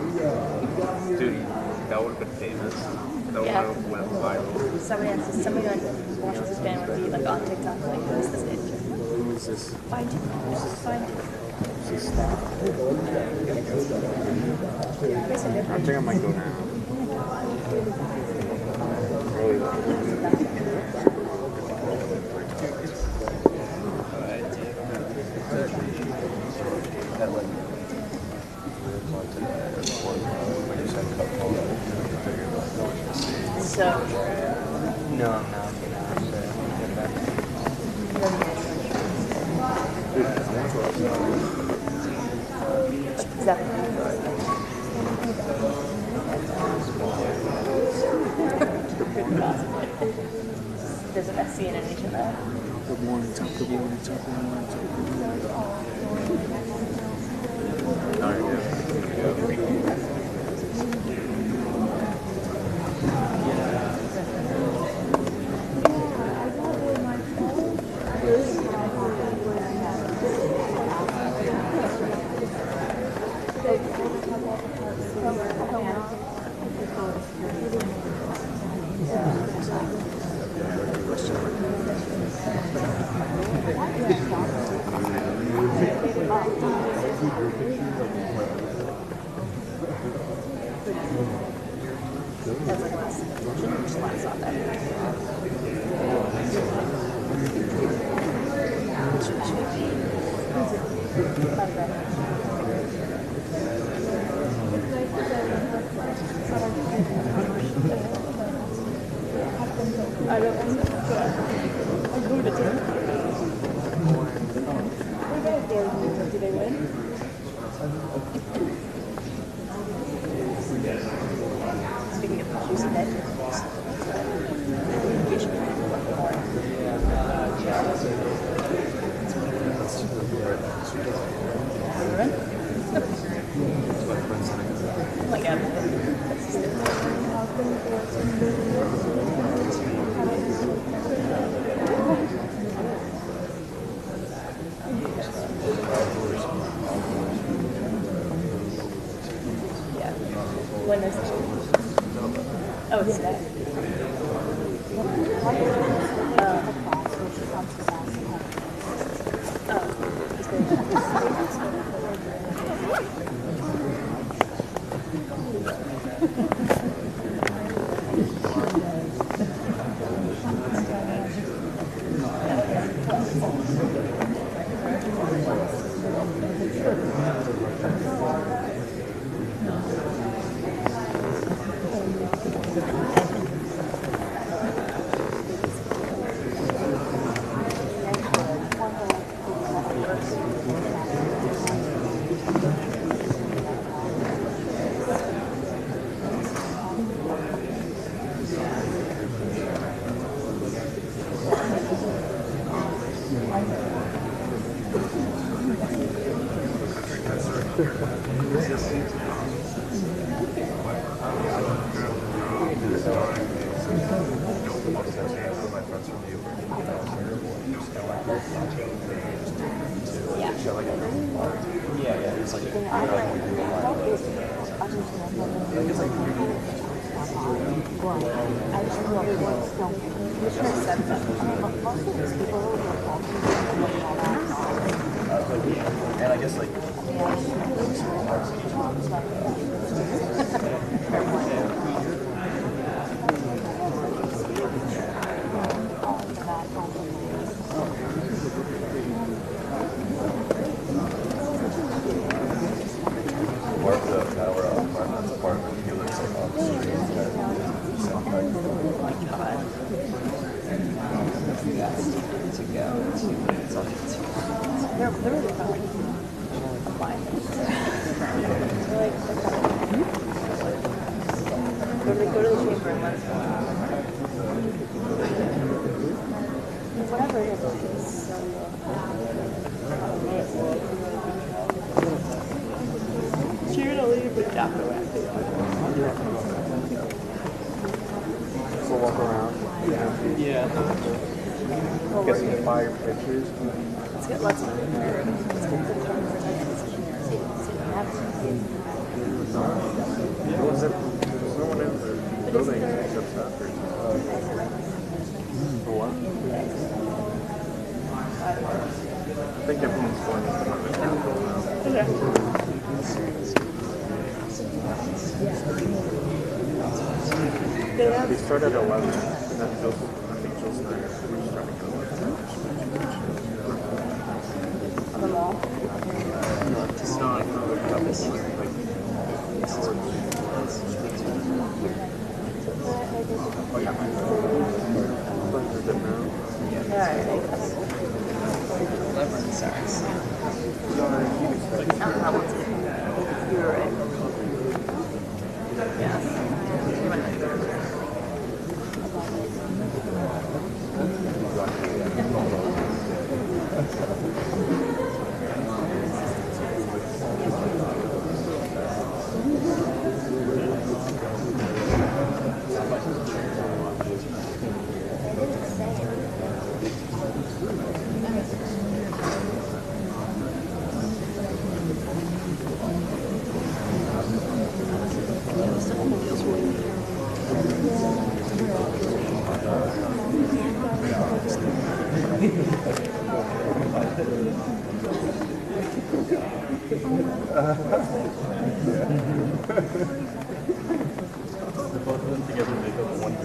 Dude, that would have been famous. That would have went viral. Somebody like watches this band would be like on TikTok like who's this picture? Who is this? Find it. Find it. I think I might go now. Really though. There's an SC and an H in there. Good morning, Tom. Good morning, Tom. Good morning, Tom. No, you're good. I don't think so. I go to dinner. Did they win? Speaking of juicy head. When is it? Oh, it's today. And I guess like We'll walk around. Yeah. Guessing the fire pictures. Let's get lots of let's get the time for like Was it? There's no one in the building except staffers. For what? I think everyone's going to the They start at 11, and then I think Jill's and I are starting at 11. on the mall. No, I know they're coming like Alright, I guess. concerns. Not that one too. You were right. Yeah. You might not be right. Both of them together make up one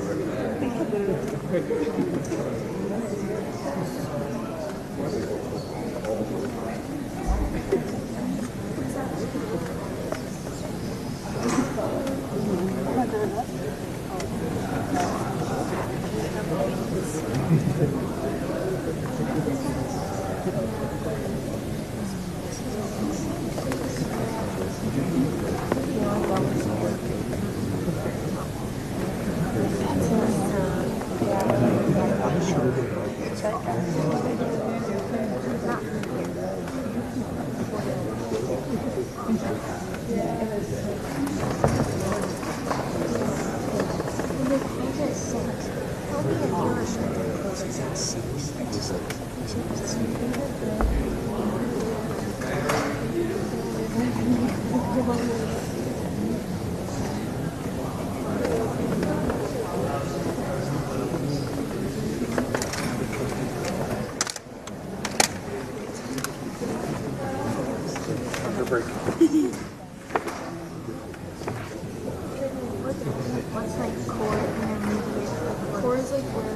What's like core intermediate? Core is like where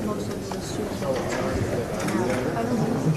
most of the students are. I don't think intermediate is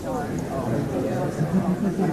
so I don't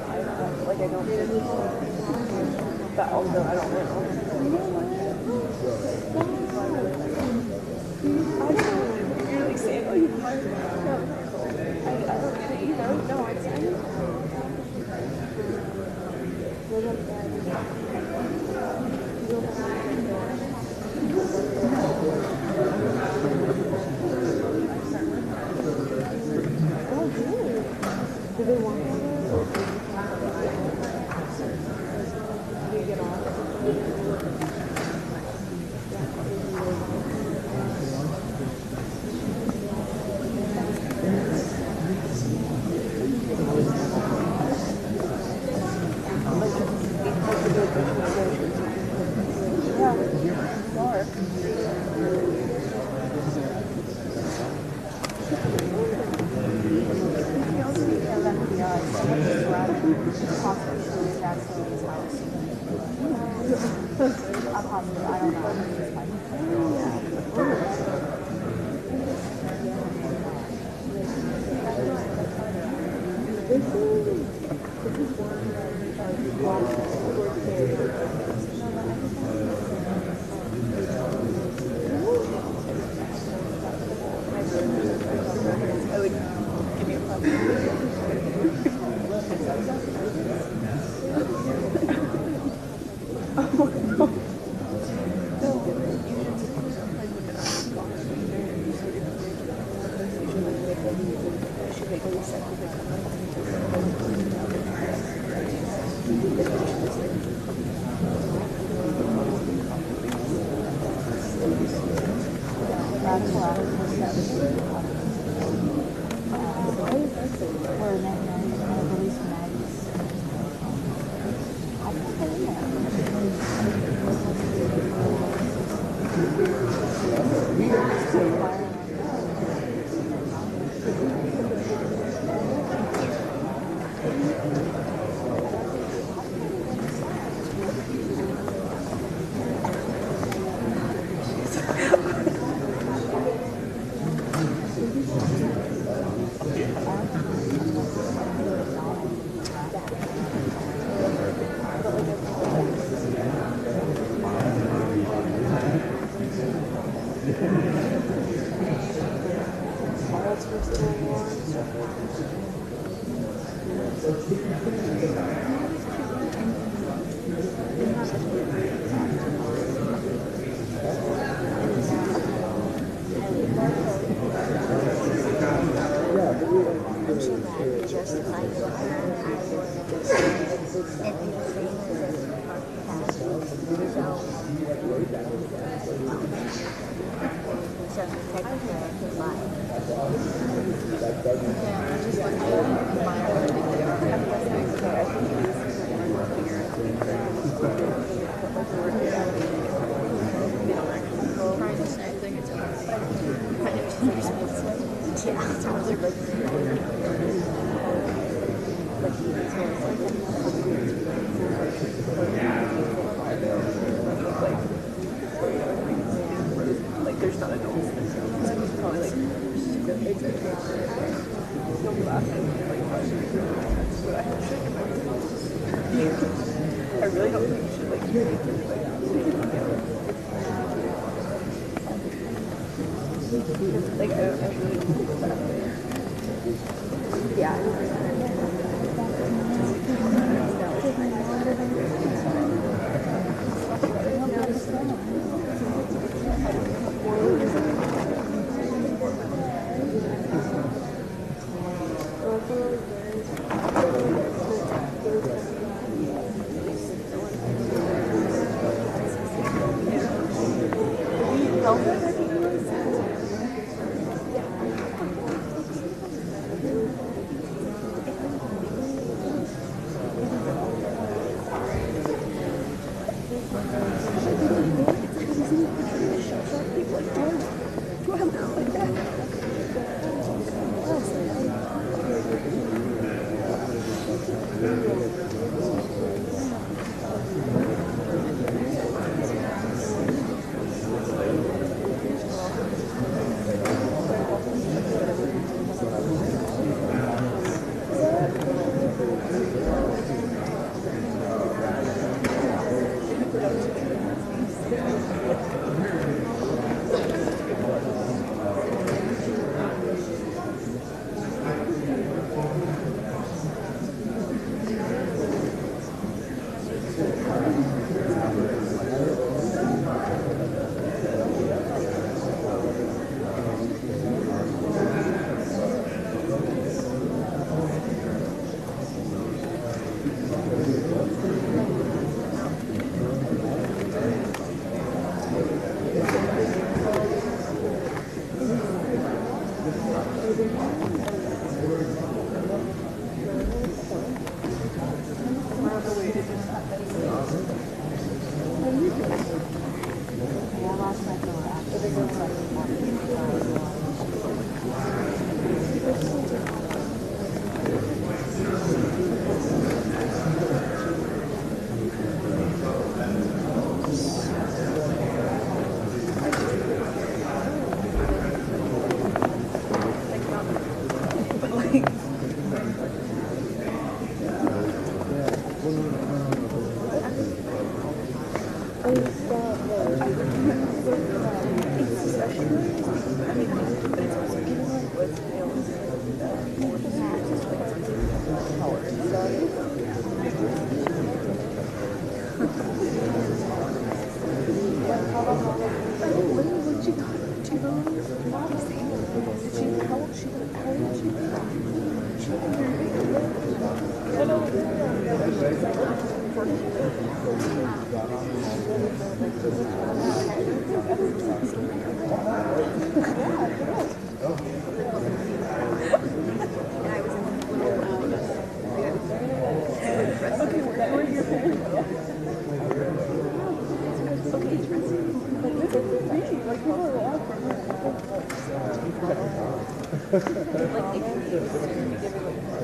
Like, I don't think but also, I don't know. You're like saying, like, I don't get it either. No, it's do they want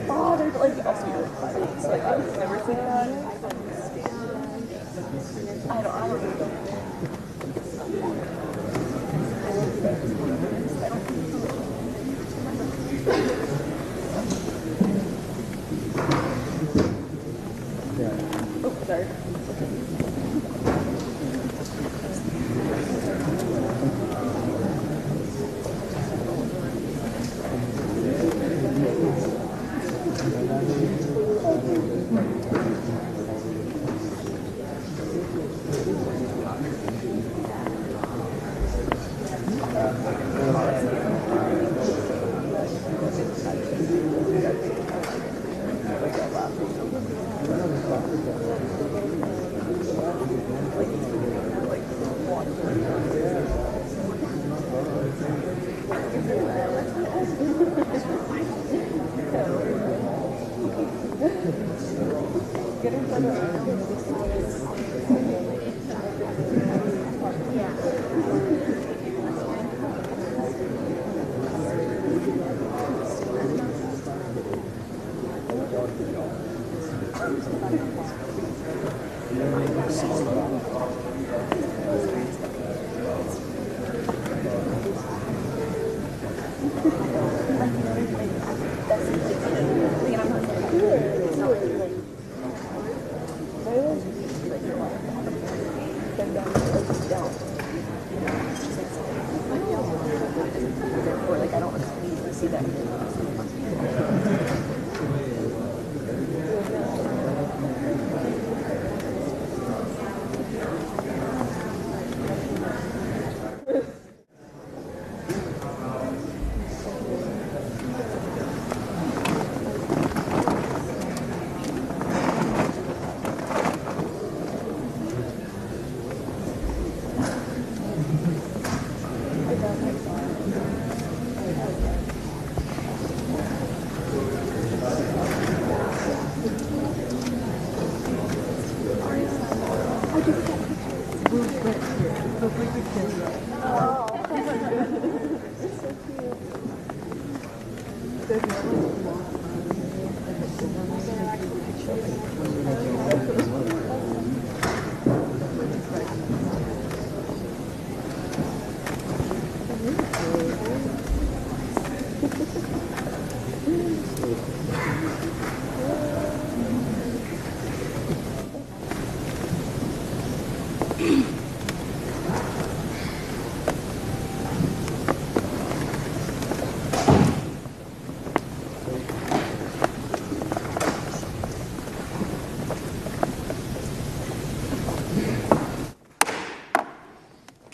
Oh, there's like also your buddies. Like I've never seen that. I don't know. Oh, sorry.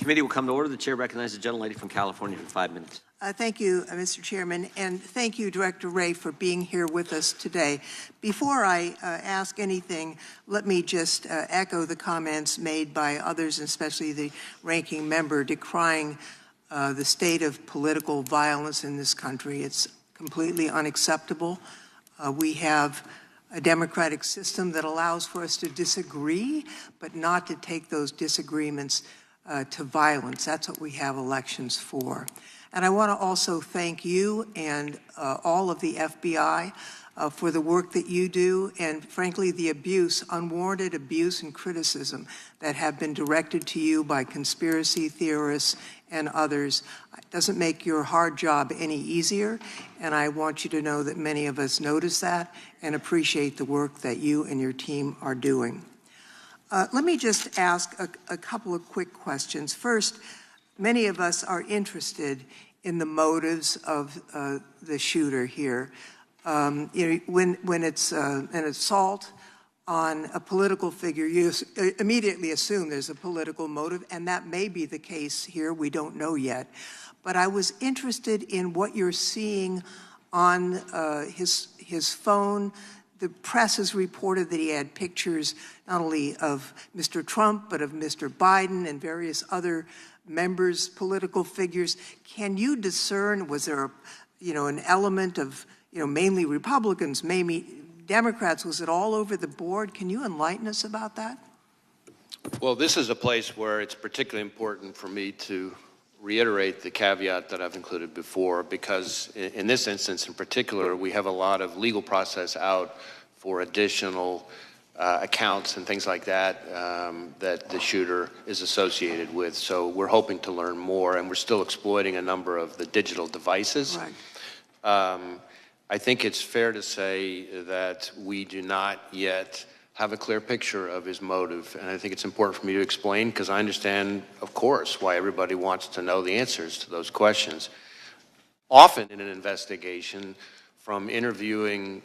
Committee will come to order. The chair recognizes the gentlelady from California for 5 minutes. Thank you, Mr. Chairman, and thank you, Director Wray, for being here with us today. Before I ask anything, let me just echo the comments made by others, especially the ranking member, decrying the state of political violence in this country. It's completely unacceptable. We have a democratic system that allows for us to disagree, but not to take those disagreements to violence. That's what we have elections for. And I want to also thank you and all of the FBI for the work that you do and, frankly, the abuse, unwarranted abuse and criticism that have been directed to you by conspiracy theorists and others. It doesn't make your hard job any easier, and I want you to know that many of us notice that and appreciate the work that you and your team are doing. Let me just ask a couple of quick questions. First, many of us are interested in the motives of the shooter here. When it's an assault on a political figure, you immediately assume there's a political motive, and that may be the case here. We don't know yet. But I was interested in what you're seeing on his phone. The press has reported that he had pictures not only of Mr. Trump, but of Mr. Biden and various other members, political figures. Can you discern, was there an element of mainly Republicans, maybe Democrats? Was it all over the board? Can you enlighten us about that? Well, this is a place where it's particularly important for me to reiterate the caveat that I've included before, because in this instance in particular, we have a lot of legal process out for additional accounts and things like that that the shooter is associated with. So we're hoping to learn more, and we're still exploiting a number of the digital devices. Right. I think it's fair to say that we do not yet have a clear picture of his motive, and I think it's important for me to explain, because I understand, of course, why everybody wants to know the answers to those questions. Often in an investigation, from interviewing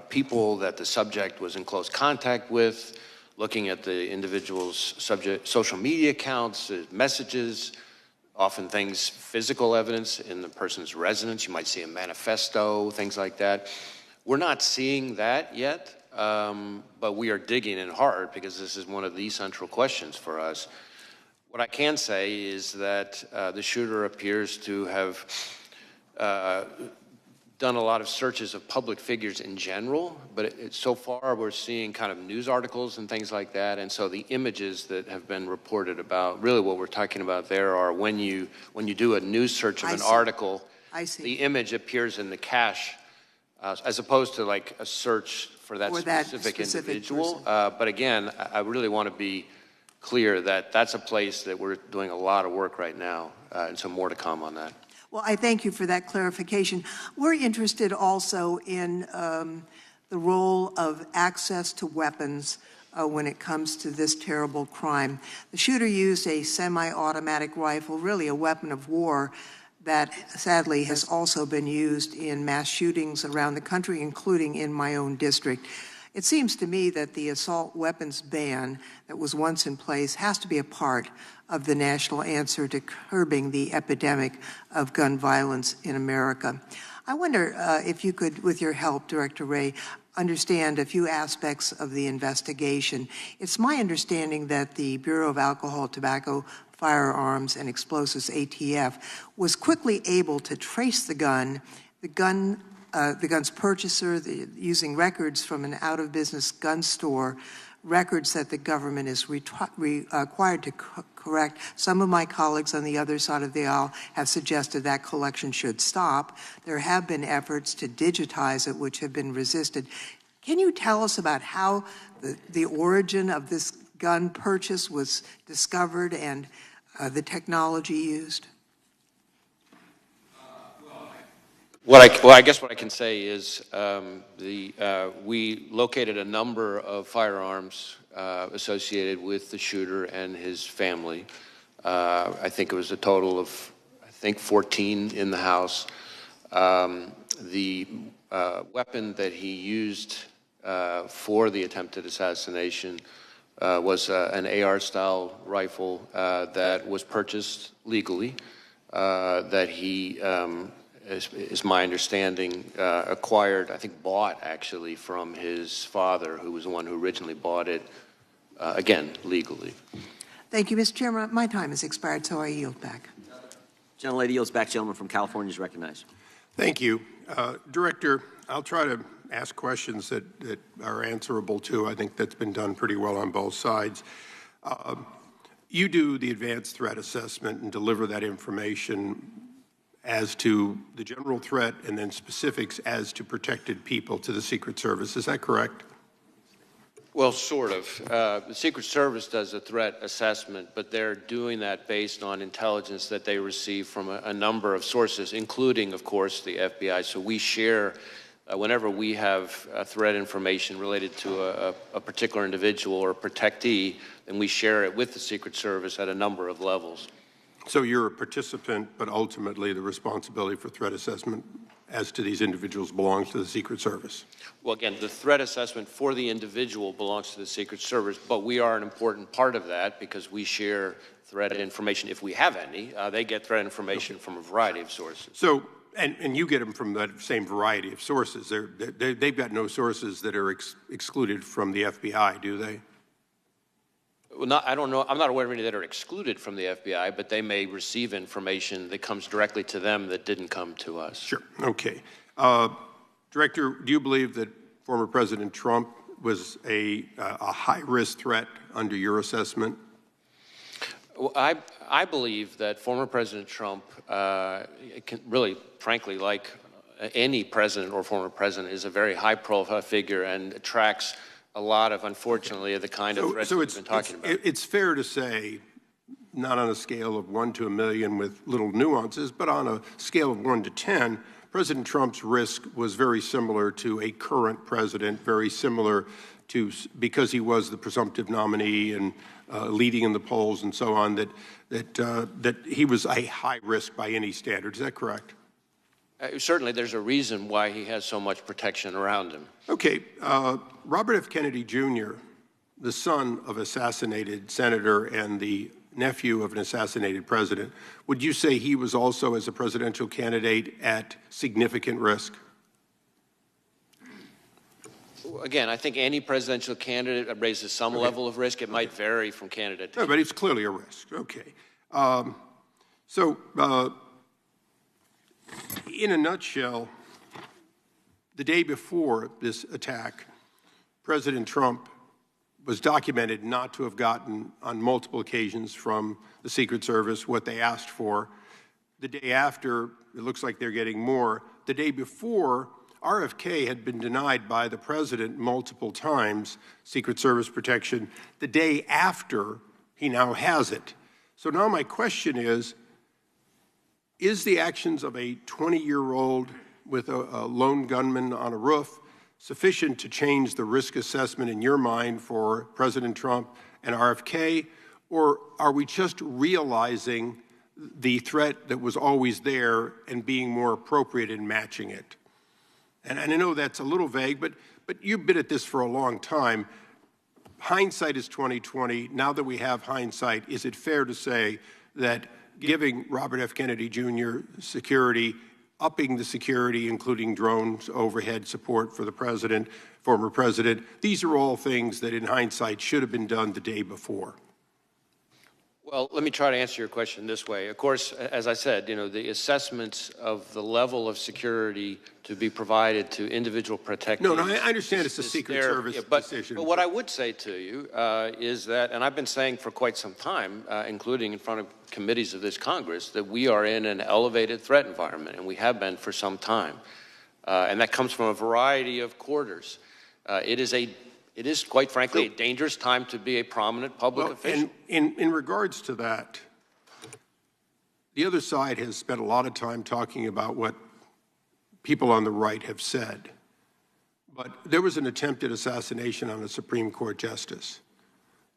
people that the subject was in close contact with, looking at the individual's social media accounts, messages, often things, physical evidence in the person's residence. You might see a manifesto, things like that. We're not seeing that yet, but we are digging in hard, because this is one of the central questions for us. What I can say is that the shooter appears to have done a lot of searches of public figures in general, but so far we're seeing kind of news articles and things like that, and so the images that have been reported about, really what we're talking about there are when you do a news search of an article, the image appears in the cache, as opposed to like a search for that specific individual. But again, I really want to be clear that that's a place that we're doing a lot of work right now, and so more to come on that. Well, I thank you for that clarification. We're interested also in the role of access to weapons when it comes to this terrible crime. The shooter used a semi-automatic rifle, really a weapon of war, that sadly has also been used in mass shootings around the country, including in my own district. It seems to me that the assault weapons ban that was once in place has to be a part of the national answer to curbing the epidemic of gun violence in America. I wonder if you could, with your help, Director Wray, understand a few aspects of the investigation. It's my understanding that the Bureau of Alcohol, Tobacco, Firearms, and Explosives, ATF, was quickly able to trace the gun's purchaser, using records from an out-of-business gun store, records that the government is required to correct. Some of my colleagues on the other side of the aisle have suggested that collection should stop. There have been efforts to digitize it, which have been resisted. Can you tell us about how the origin of this gun purchase was discovered and the technology used? Well, I guess what I can say is we located a number of firearms associated with the shooter and his family. I think it was a total of, 14 in the house. The weapon that he used for the attempted assassination was an AR-style rifle that was purchased legally, that he is my understanding, acquired, bought actually from his father, who was the one who originally bought it, again, legally. Thank you, Mr. Chairman. My time has expired, so I yield back. Gentlelady yields back. Gentleman from California is recognized. Thank you. Director, I'll try to ask questions that are answerable too. I think that's been done pretty well on both sides. You do the advanced threat assessment and deliver that information as to the general threat and then specifics as to protected people to the Secret Service. Is that correct? Well, sort of. The Secret Service does a threat assessment, but they're doing that based on intelligence that they receive from a number of sources, including, of course, the FBI. So we share whenever we have threat information related to a particular individual or a protectee, then we share it with the Secret Service at a number of levels. So you're a participant, but ultimately the responsibility for threat assessment as to these individuals belongs to the Secret Service? Well, again, the threat assessment for the individual belongs to the Secret Service, but we are an important part of that because we share threat information if we have any. They get threat information from a variety of sources. So, and you get them from that same variety of sources. They've got no sources that are excluded from the FBI, do they? Well, I don't know. I'm not aware of any that are excluded from the FBI, but they may receive information that comes directly to them that didn't come to us. Sure. Okay. Director, do you believe that former President Trump was a high-risk threat under your assessment? Well, I believe that former President Trump, really, frankly, like any president or former president, is a very high-profile figure and attracts a lot of, unfortunately, the kind of threats we've been talking about. It's fair to say, not on a scale of 1 to 1,000,000 with little nuances, but on a scale of 1 to 10, President Trump's risk was very similar to a current president, very similar to, because he was the presumptive nominee and leading in the polls and so on, that he was a high risk by any standard. Is that correct? Certainly, there's a reason why he has so much protection around him. Okay. Robert F. Kennedy Jr., the son of assassinated senator and the nephew of an assassinated president, would you say he was also, as a presidential candidate, at significant risk? Again, I think any presidential candidate raises some level of risk. It might vary from candidate to candidate. But it's clearly a risk. Okay. In a nutshell, the day before this attack, President Trump was documented not to have gotten on multiple occasions from the Secret Service what they asked for. The day after, it looks like they're getting more. The day before, RFK had been denied by the president multiple times, Secret Service protection. The day after, he now has it. So now my question is the actions of a 20-year-old with a lone gunman on a roof sufficient to change the risk assessment in your mind for President Trump and RFK, or are we just realizing the threat that was always there and being more appropriate in matching it? And I know that's a little vague, but you've been at this for a long time. Hindsight is 20/20. Now that we have hindsight, is it fair to say that giving Robert F. Kennedy Jr. security, upping the security, including drones, overhead support for the president, former president, these are all things that in hindsight should have been done the day before? Well, let me try to answer your question this way. Of course, as I said, the assessments of the level of security to be provided to individual protectees. No, I understand it's a Secret Service decision. But what I would say to you is that, and I've been saying for quite some time, including in front of committees of this Congress, that we are in an elevated threat environment, and we have been for some time. And that comes from a variety of quarters. It is, quite frankly, a dangerous time to be a prominent public official. And in regards to that, the other side has spent a lot of time talking about what people on the right have said. But there was an attempted assassination on a Supreme Court justice.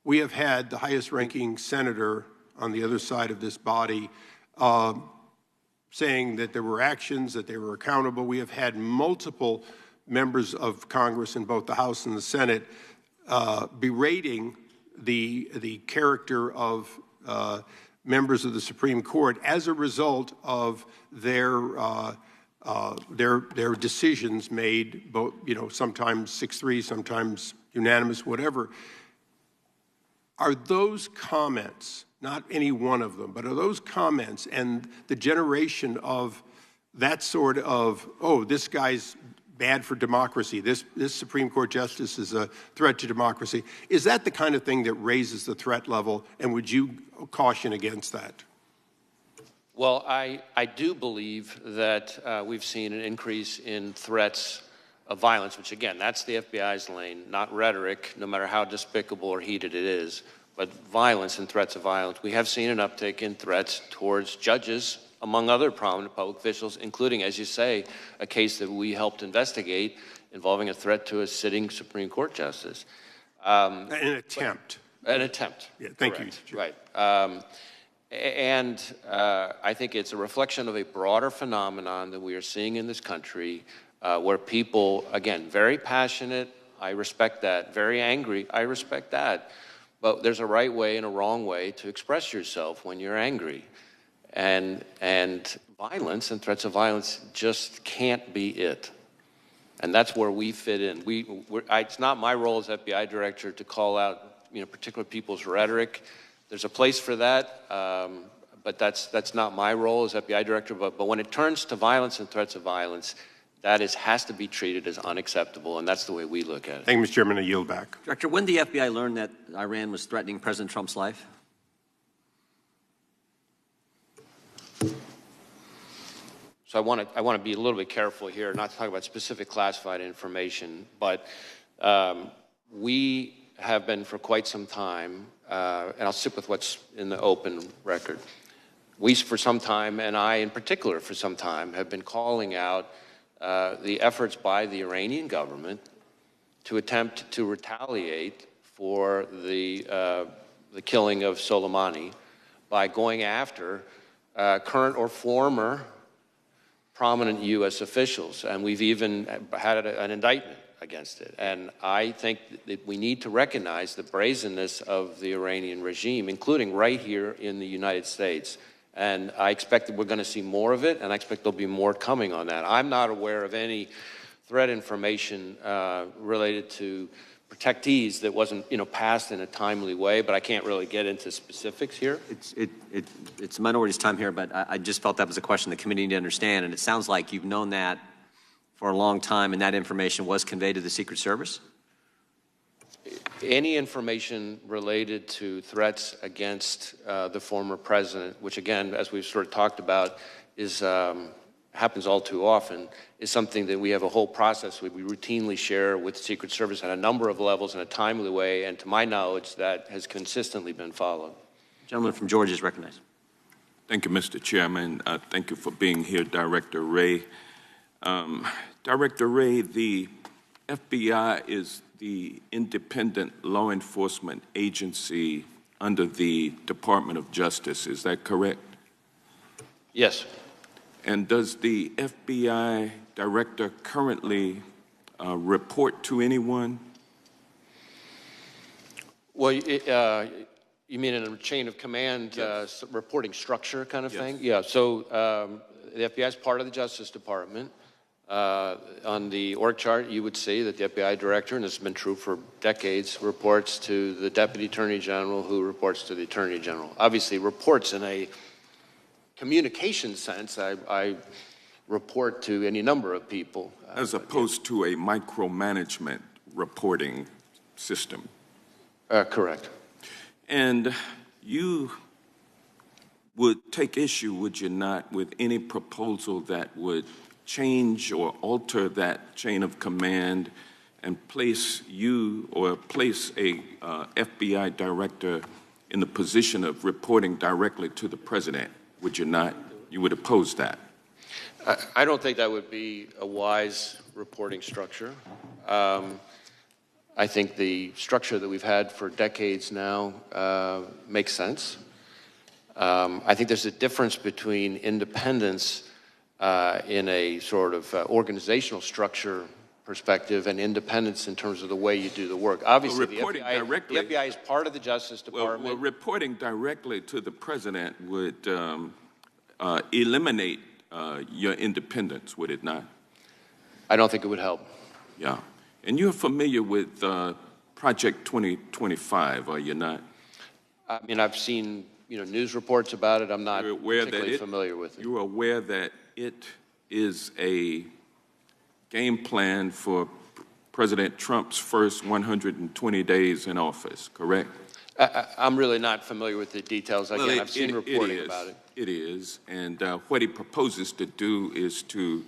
We have had the highest-ranking senator on the other side of this body saying that there were actions, that they were accountable. We have had multiple members of Congress in both the House and the Senate berating the character of members of the Supreme Court as a result of their decisions made, both sometimes 6-3, sometimes unanimous, whatever. Are those comments, not any one of them, but are those comments and the generation of that sort of, oh, this guy's bad for democracy, this Supreme Court justice is a threat to democracy, is that the kind of thing that raises the threat level, and would you caution against that? Well, I do believe that we've seen an increase in threats of violence, which, again, that's the FBI's lane, not rhetoric, no matter how despicable or heated it is, but violence and threats of violence. We have seen an uptick in threats towards judges among other prominent public officials, including, as you say, a case that we helped investigate involving a threat to a sitting Supreme Court justice. An attempt. An attempt. Yeah, thank correct. you. Right. I think it's a reflection of a broader phenomenon that we are seeing in this country, where people, again, very passionate, I respect that, very angry, I respect that, but there's a right way and a wrong way to express yourself when you're angry. And violence and threats of violence just can't be it. And that's where we fit in. It's not my role as FBI director to call out, particular people's rhetoric. There's a place for that, but that's not my role as FBI director. But when it turns to violence and threats of violence, that has to be treated as unacceptable, and that's the way we look at it. Thank you, Mr. Chairman. I yield back. Director, when did the FBI learn that Iran was threatening President Trump's life? So I want to be a little bit careful here, not to talk about specific classified information, but we have been for quite some time, and I'll stick with what's in the open record. We, for some time, and I in particular for some time, have been calling out the efforts by the Iranian government to attempt to retaliate for the killing of Soleimani by going after current or former prominent U.S. officials, and we've even had an indictment against it. And I think that we need to recognize the brazenness of the Iranian regime, including right here in the United States. And I expect that we're going to see more of it, and I expect there'll be more coming on that. I'm not aware of any threat information related to protectees that wasn't, passed in a timely way, but I can't really get into specifics here. It's minority's time here, but I just felt that was a question the committee needed to understand, and it sounds like you've known that for a long time, and that information was conveyed to the Secret Service? Any information related to threats against the former president, which again, as we've sort of talked about, is happens all too often, is something that we have a whole process we routinely share with the Secret Service at a number of levels in a timely way, and to my knowledge, that has consistently been followed. The gentleman from Georgia is recognized. Thank you, Mr. Chairman. Thank you for being here, Director Wray. Director Wray, the FBI is the independent law enforcement agency under the Department of Justice. Is that correct? Yes. And does the FBI director currently report to anyone? Well, you mean in a chain of command, yes. Reporting structure kind of thing? Yeah, so the FBI is part of the Justice Department. On the org chart, you would see that the FBI director, and this has been true for decades, reports to the Deputy Attorney General, who reports to the Attorney General. Obviously, reports in a communication sense, I report to any number of people. As opposed to a micromanagement reporting system. Correct. And you would take issue, would you not, with any proposal that would change or alter that chain of command and place you or place a FBI director in the position of reporting directly to the president? Would you not? You would oppose that? I don't think that would be a wise reporting structure. I think the structure that we've had for decades now makes sense. I think there's a difference between independence in a sort of organizational structure perspective and independence in terms of the way you do the work. Obviously, the FBI is part of the Justice Department. Well, reporting directly to the president would eliminate your independence, would it not? I don't think it would help. Yeah. And you're familiar with Project 2025, are you not? I mean, I've seen news reports about it. I'm not particularly familiar with it. You're aware that it is a game plan for President Trump's first 120 days in office, correct? I'm really not familiar with the details. Again, I've seen reporting about it. It is, and what he proposes to do is to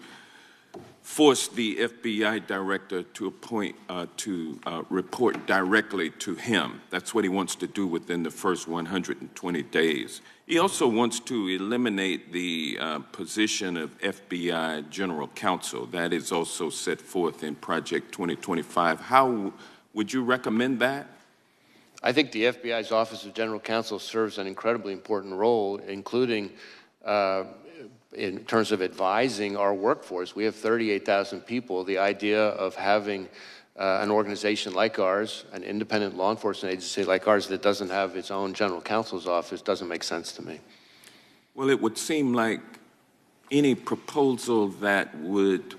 force the FBI director to report directly to him. That's what he wants to do within the first 120 days. He also wants to eliminate the position of FBI General Counsel. That is also set forth in Project 2025. How would you recommend that? I think the FBI's Office of General Counsel serves an incredibly important role, including in terms of advising our workforce. We have 38,000 people. The idea of having an organization like ours, an independent law enforcement agency like ours that doesn't have its own general counsel's office doesn't make sense to me. Well, it would seem like any proposal that would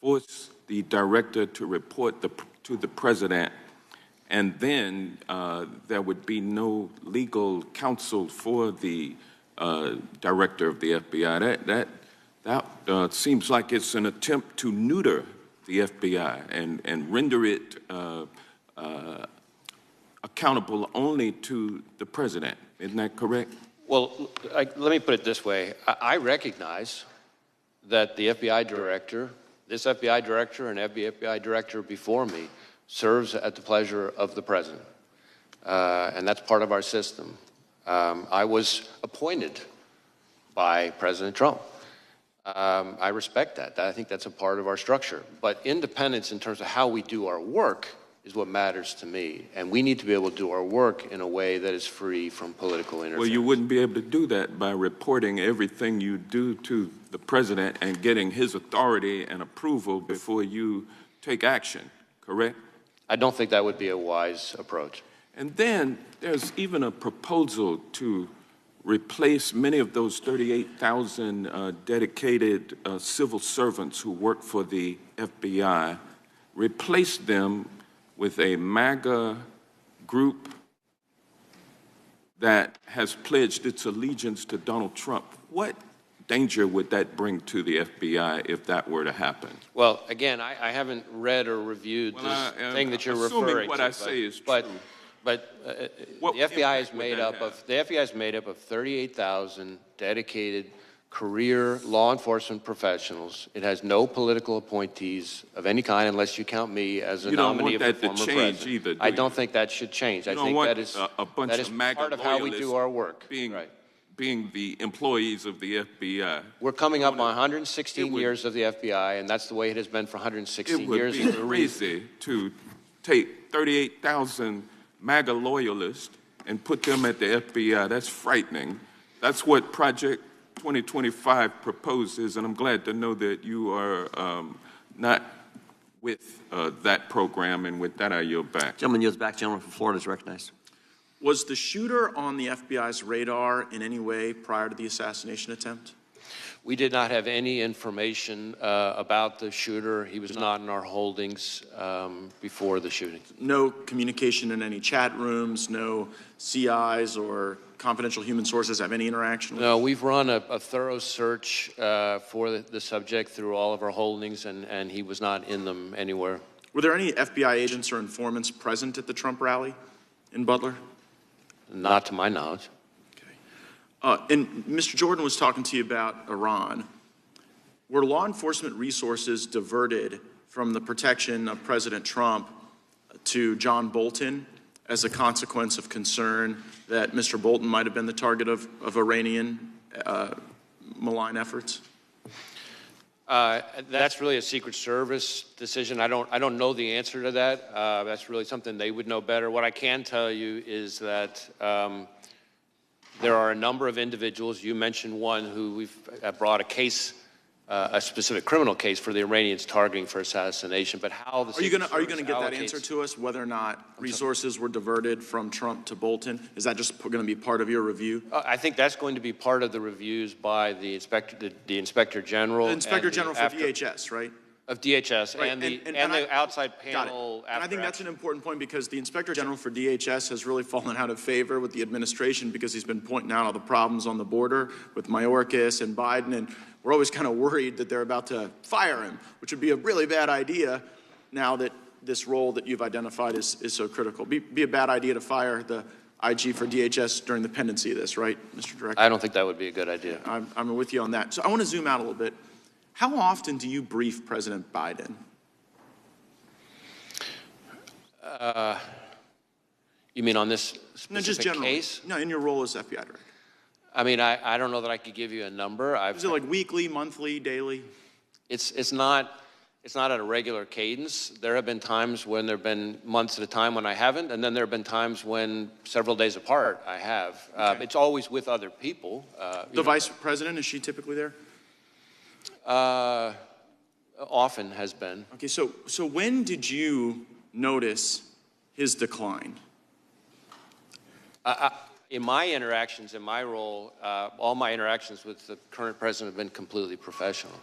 force the director to report to the president, and then there would be no legal counsel for the director of the FBI. That seems like it's an attempt to neuter the FBI and render it accountable only to the president. Isn't that correct? Well, let me put it this way. I recognize that the FBI director, this FBI director and every FBI director before me, serves at the pleasure of the president. And that's part of our system. I was appointed by President Trump. I respect that. I think that's a part of our structure. But independence in terms of how we do our work is what matters to me. And we need to be able to do our work in a way that is free from political interference. Well, you wouldn't be able to do that by reporting everything you do to the president and getting his authority and approval before you take action, correct? I don't think that would be a wise approach. And then there's even a proposal to replace many of those 38,000 dedicated civil servants who work for the FBI, replace them with a MAGA group that has pledged its allegiance to Donald Trump. What danger would that bring to the FBI if that were to happen? Well, again, I haven't read or reviewed this thing that you're referring to. Assuming what I say is true. But the FBI is made up of 38,000 dedicated career law enforcement professionals. It has no political appointees of any kind, unless you count me as a nominee of the former president. Either, I don't think that should change. I think that is part of how we do our work. Being the employees of the FBI. We're coming up on 116 years of the FBI, and that's the way it has been for 116 years. It would be crazy to take 38,000 MAGA loyalists and put them at the FBI. That's frightening. That's what Project 2025 proposes, and I'm glad to know that you are not with that program, and with that I yield back. Gentleman yields back. Gentleman from Florida is recognized. Was the shooter on the FBI's radar in any way prior to the assassination attempt? We did not have any information about the shooter. He was not in our holdings before the shooting. No communication in any chat rooms, no CIs or confidential human sources have any interaction with him? No, we've run a thorough search for the subject through all of our holdings, and he was not in them anywhere. Were there any FBI agents or informants present at the Trump rally in Butler? Not to my knowledge. And Mr. Jordan was talking to you about Iran. Were law enforcement resources diverted from the protection of President Trump to John Bolton as a consequence of concern that Mr. Bolton might have been the target of Iranian malign efforts? That's really a Secret Service decision. I don't know the answer to that. That's really something they would know better. What I can tell you is that there are a number of individuals. You mentioned one who we've brought a case, a specific criminal case for the Iranians targeting for assassination. But how the are you going to get that answer to us? Whether or not resources were diverted from Trump to Bolton? Is that just going to be part of your review? I think that's going to be part of the reviews by the Inspector General. The Inspector General for DHS, right? Of DHS, right. and the outside panel. And I think that's an important point, because the Inspector General for DHS has really fallen out of favor with the administration, because he's been pointing out all the problems on the border with Mayorkas and Biden, and we're always kind of worried that they're about to fire him, which would be a really bad idea now that this role that you've identified is so critical. Be a bad idea to fire the IG for DHS during the pendency of this, right, Mr. Director? I don't think that would be a good idea. I'm with you on that. So I want to zoom out a little bit. How often do you brief President Biden? You mean on this specific No, just generally. case? No, in your role as FBI director. I mean, I don't know that I could give you a number. Is it like weekly, monthly, daily? It's not at a regular cadence. There have been times when there have been months at a time when I haven't, and then there have been times when several days apart I have. Okay. It's always with other people. The vice president, is she typically there? Often has been. Okay, so when did you notice his decline? In my interactions, in my role, all my interactions with the current president have been completely professional.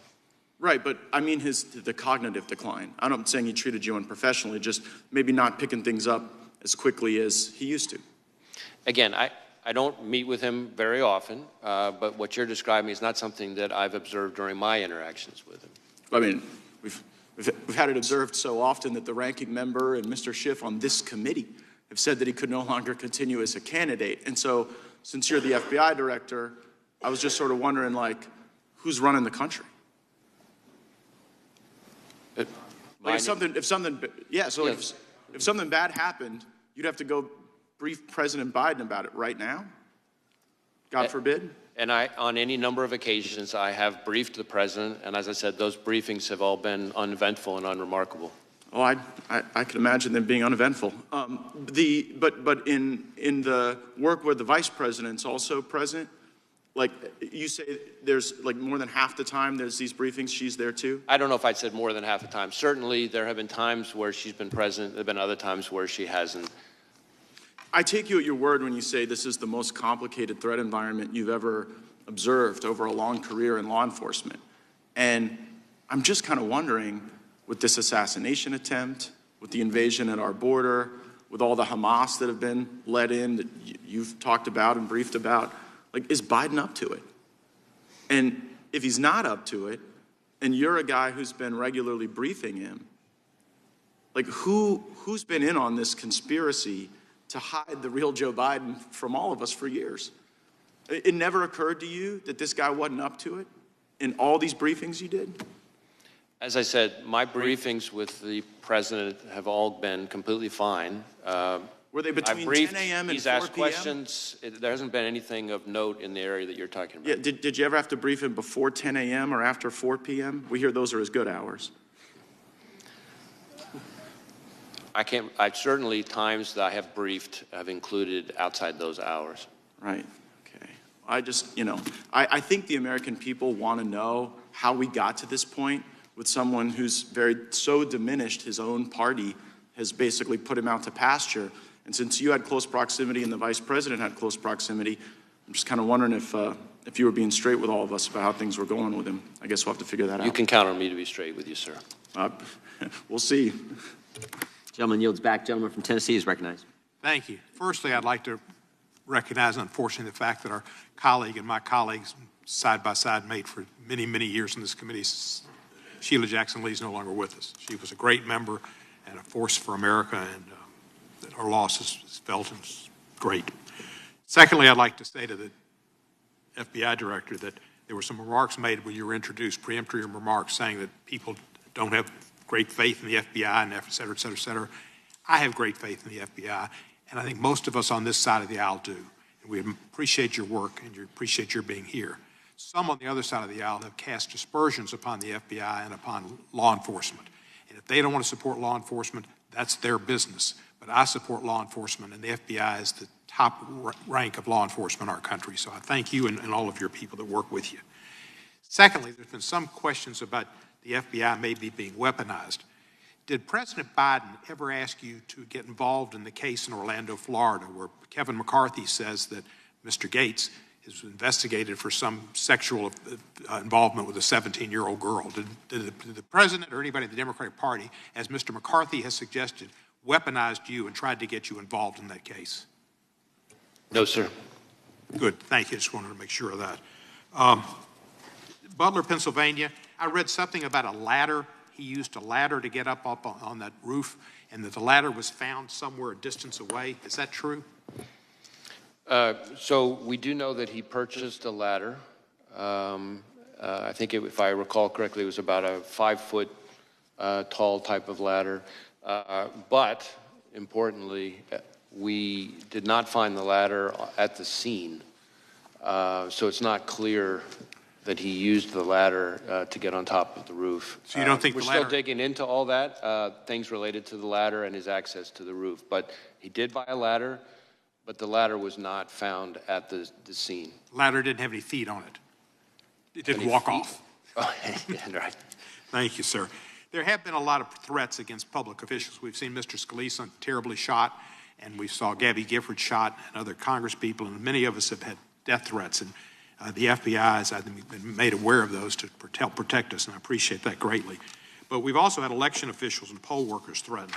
Right, but I mean the cognitive decline. I'm not saying he treated you unprofessionally, just maybe not picking things up as quickly as he used to. Again, I don't meet with him very often, but what you're describing is not something that I've observed during my interactions with him. I mean, we've had it observed so often that the ranking member and Mr. Schiff on this committee have said that he could no longer continue as a candidate. And so, since you're the FBI director, I was just sort of wondering, like, who's running the country? Like if something bad happened, you'd have to go brief President Biden about it right now? God forbid? And on any number of occasions, I have briefed the president, and as I said, those briefings have all been uneventful and unremarkable. Oh, I can imagine them being uneventful. But in the work where the vice president's also present, like you say, there's like more than half the time there's these briefings, she's there too? I don't know if I'd said more than half the time. Certainly, there have been times where she's been present. There have been other times where she hasn't. I take you at your word when you say this is the most complicated threat environment you've ever observed over a long career in law enforcement. And I'm just kind of wondering, with this assassination attempt, with the invasion at our border, with all the Hamas that have been let in that you've talked about and briefed about, like, is Biden up to it? And if he's not up to it, and you're a guy who's been regularly briefing him, like, who's been in on this conspiracy to hide the real Joe Biden from all of us for years? It never occurred to you that this guy wasn't up to it in all these briefings you did? As I said, my briefings with the president have all been completely fine. Were they between 10 a.m. and 4 p.m.? He's asked questions. There hasn't been anything of note in the area that you're talking about. Yeah, did you ever have to brief him before 10 a.m. or after 4 p.m.? We hear those are as good hours. I certainly, times that I have briefed have included outside those hours. Right, okay. I just, I think the American people want to know how we got to this point with someone who's so diminished his own party has basically put him out to pasture. And since you had close proximity and the vice president had close proximity, I'm just kind of wondering if you were being straight with all of us about how things were going with him. I guess we'll have to figure that out. You can count on me to be straight with you, sir. We'll see. Gentleman yields back. Gentleman from Tennessee is recognized. Thank you. Firstly, I'd like to recognize, unfortunately, the fact that our colleague and my colleagues side by side made for many, many years in this committee, Sheila Jackson Lee, is no longer with us. She was a great member and a force for America, and her loss is felt and is great. Secondly, I'd like to say to the FBI director that there were some remarks made when you were introduced, preemptory remarks saying that people don't have great faith in the FBI and et cetera, et cetera, et cetera. I have great faith in the FBI, and I think most of us on this side of the aisle do. And we appreciate your work and appreciate your being here. Some on the other side of the aisle have cast aspersions upon the FBI and upon law enforcement. And if they don't want to support law enforcement, that's their business. But I support law enforcement, and the FBI is the top rank of law enforcement in our country. So I thank you and all of your people that work with you. Secondly, there's been some questions about the FBI maybe being weaponized. Did President Biden ever ask you to get involved in the case in Orlando, Florida, where Kevin McCarthy says that Mr. Gates is investigated for some sexual involvement with a 17-year-old girl? Did the president or anybody in the Democratic Party, as Mr. McCarthy has suggested, weaponized you and tried to get you involved in that case? No, sir. Good. Thank you. Just wanted to make sure of that. Butler, Pennsylvania, I read something about a ladder. He used a ladder to get up on that roof, and that the ladder was found somewhere a distance away. Is that true? So we do know that he purchased a ladder. I think, if I recall correctly, it was about a 5-foot tall type of ladder. But importantly, we did not find the ladder at the scene. So it's not clear that he used the ladder to get on top of the roof. So you don't think we're the ladder... still digging into all that, things related to the ladder and his access to the roof. But he did buy a ladder, but the ladder was not found at the scene. The ladder didn't have any feet on it. It didn't walk off. Oh, yeah, right. Thank you, sir. There have been a lot of threats against public officials. We've seen Mr. Scalise terribly shot, and we saw Gabby Gifford shot, and other Congress people, and many of us have had death threats. And the FBI has, I think, been made aware of those to help protect us, and I appreciate that greatly. But we've also had election officials and poll workers threatened.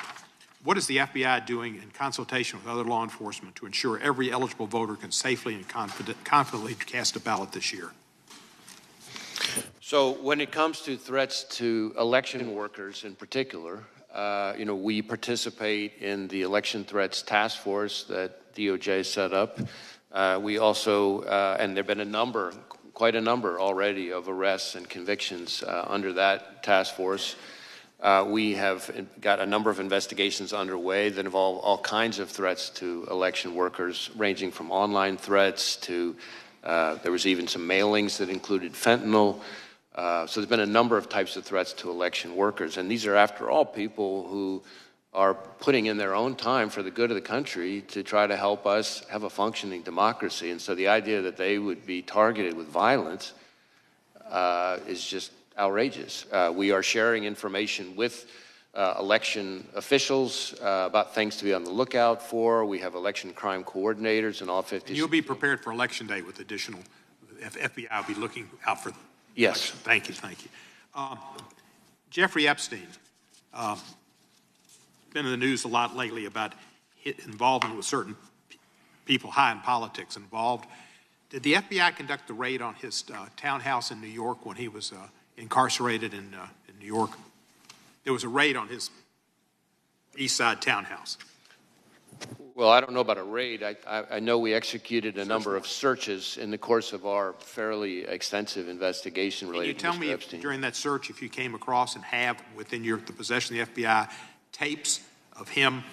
What is the FBI doing in consultation with other law enforcement to ensure every eligible voter can safely and confidently cast a ballot this year? So when it comes to threats to election workers in particular, we participate in the election threats task force that DOJ set up. We also, and there have been quite a number already of arrests and convictions under that task force. We have got a number of investigations underway that involve all kinds of threats to election workers, ranging from online threats to there was even some mailings that included fentanyl. So there's been a number of types of threats to election workers. And these are, after all, people who are putting in their own time for the good of the country to try to help us have a functioning democracy. And so the idea that they would be targeted with violence is just outrageous. We are sharing information with election officials about things to be on the lookout for. We have election crime coordinators in all 50 states. You'll be prepared for Election Day with additional, FBI will be looking out for. Yes. Thank you, thank you. Jeffrey Epstein, been in the news a lot lately about involvement with certain people high in politics involved. Did the FBI conduct the raid on his townhouse in New York when he was incarcerated in New York? There was a raid on his East Side townhouse. Well, I don't know about a raid. I know we executed a number of searches in the course of our fairly extensive investigation related to Mr. Epstein. Can you tell me, during that search, if you came across and have within the possession of the FBI tapes of him